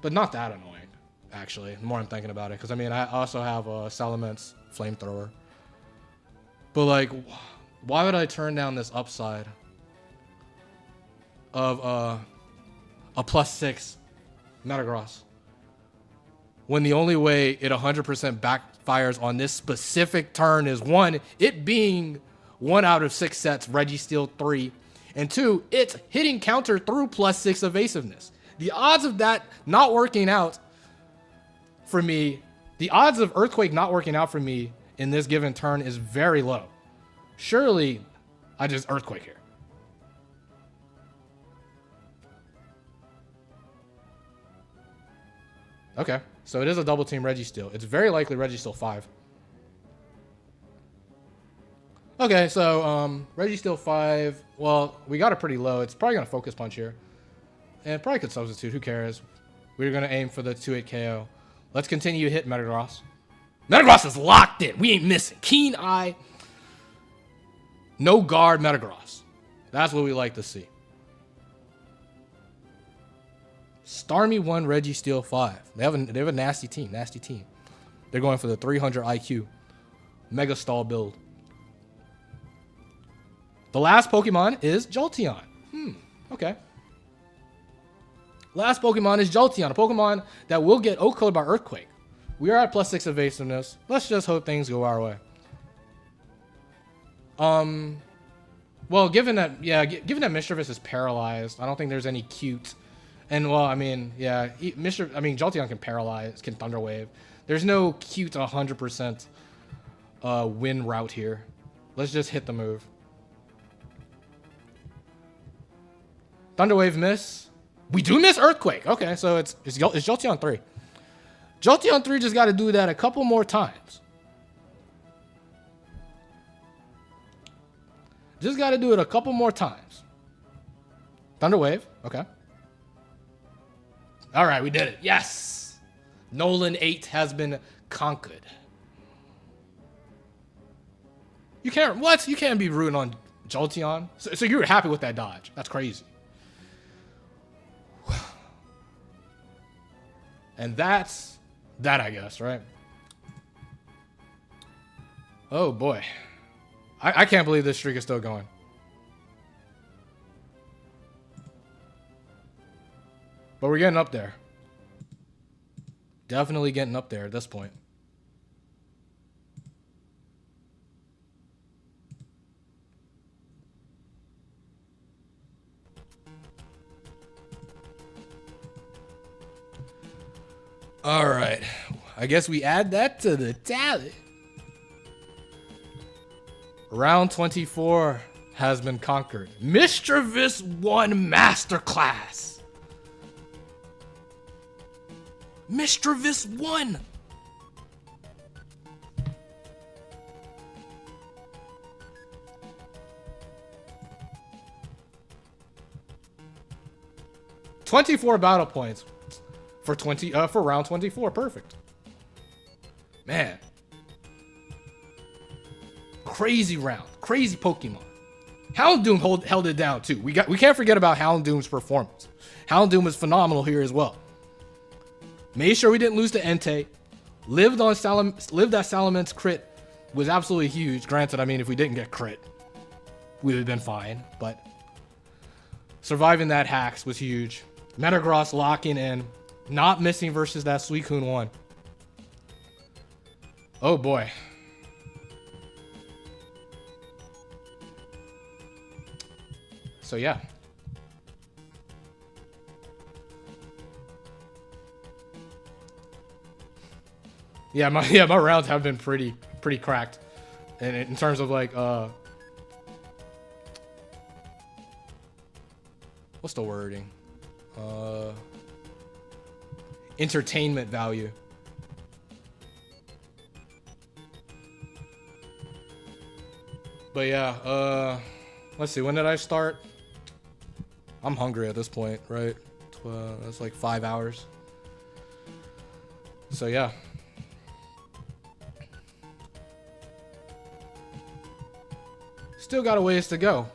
but not that annoying, actually. The more I'm thinking about it, because I mean, I also have a Salament's flamethrower. But like, why would I turn down this upside of a +6 Metagross when the only way it 100% backfires on this specific turn is 1, it being 1 out of 6 sets Registeel 3, and 2, it's hitting counter through +6 evasiveness. The odds of that not working out for me, the odds of Earthquake not working out for me in this given turn is very low. Surely I just Earthquake here. Okay, so it is a double team Registeel. It's very likely Registeel 5. Okay, so Registeel 5. Well, we got it pretty low. It's probably gonna Focus Punch here, and probably could substitute. Who cares? We're gonna aim for the 2-8 KO. Let's continue to hit Metagross. Metagross is locked in. We ain't missing. Keen Eye. No guard Metagross. That's what we like to see. Starmie 1, Registeel 5. They have a nasty team. Nasty team. They're going for the 300 IQ. Mega Stall build. The last Pokemon is Jolteon. Okay. Last Pokemon is Jolteon. A Pokemon that will get O-Code by Earthquake. We are at +6 evasiveness. Let's just hope things go our way. Well, given that Mischievous is paralyzed, I don't think there's any cute. And well, I mean, yeah, Jolteon can paralyze, can Thunder Wave. There's no cute 100% win route here. Let's just hit the move. Thunder Wave miss. We do miss Earthquake. Okay, so it's Jolteon 3. Jolteon 3 just got to do that a couple more times. Just got to do it a couple more times. Thunder Wave. Okay. All right, we did it. Yes. Noland 8 has been conquered. You can't be rooting on Jolteon. So you were happy with that dodge. That's crazy. And that's that, I guess, right? Oh boy. I can't believe this streak is still going. But we're getting up there. Definitely getting up there at this point. All right. I guess we add that to the tally. Round 24 has been conquered. Mischievous 1 Masterclass. Mischievous 1. $24 battle points for round 24. Perfect. Man. Crazy round. Crazy Pokemon. Houndoom held it down too. We can't forget about Houndoom's performance. Houndoom was phenomenal here as well. Made sure we didn't lose to Entei. Lived that Salament's crit was absolutely huge. Granted, I mean, if we didn't get crit, we would have been fine. But surviving that hacks was huge. Metagross locking in. Not missing versus that Suicune 1. Oh boy. So yeah. Yeah, my rounds have been pretty cracked. And in terms of like what's the wording? entertainment value. But yeah, let's see. When did I start? I'm hungry at this point, right? That's like 5 hours. So yeah. Still got a ways to go.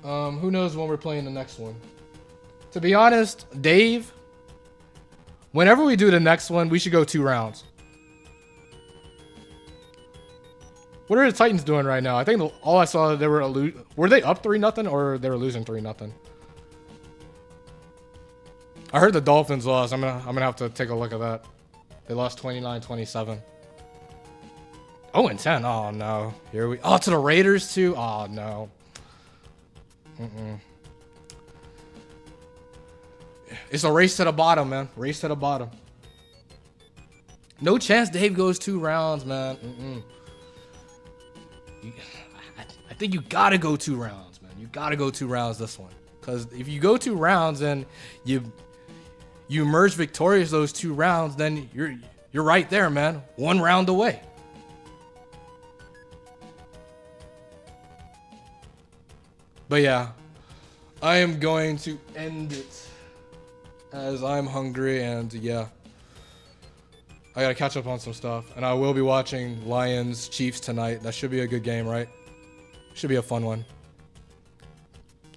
Who knows when we're playing the next one? To be honest, Dave, whenever we do the next one, we should go 2 rounds. What are the Titans doing right now? I think all I saw, they were they up 3-0 or they were losing 3-0? I heard the Dolphins lost. I'm gonna have to take a look at that. They lost 29-27. 0-10. Oh no. Here we. Oh, to the Raiders too. Oh no. It's a race to the bottom, man. Race to the bottom. No chance Dave goes 2 rounds, man. I think you gotta go 2 rounds, man. You gotta go 2 rounds this one, because if you go 2 rounds and you emerge victorious those 2 rounds, then you're right there, man. 1 round away. But yeah, I am going to end it as I'm hungry, and yeah, I gotta catch up on some stuff, and I will be watching Lions Chiefs tonight. That should be a good game, right? Should be a fun one.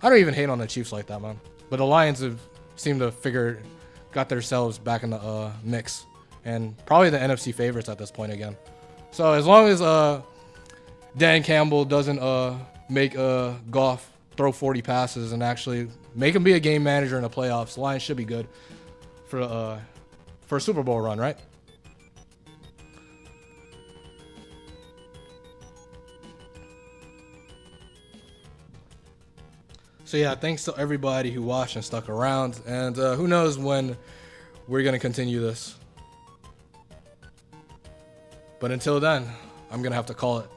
I don't even hate on the Chiefs like that, man. But the Lions have seemed to got themselves back in the mix, and probably the NFC favorites at this point again. So as long as Dan Campbell doesn't make Goff throw 40 passes and actually make him be a game manager in the playoffs, the Lions should be good for a Super Bowl run, right? So yeah, thanks to everybody who watched and stuck around, and who knows when we're gonna continue this. But until then, I'm gonna have to call it.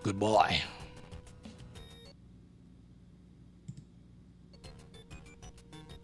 Goodbye.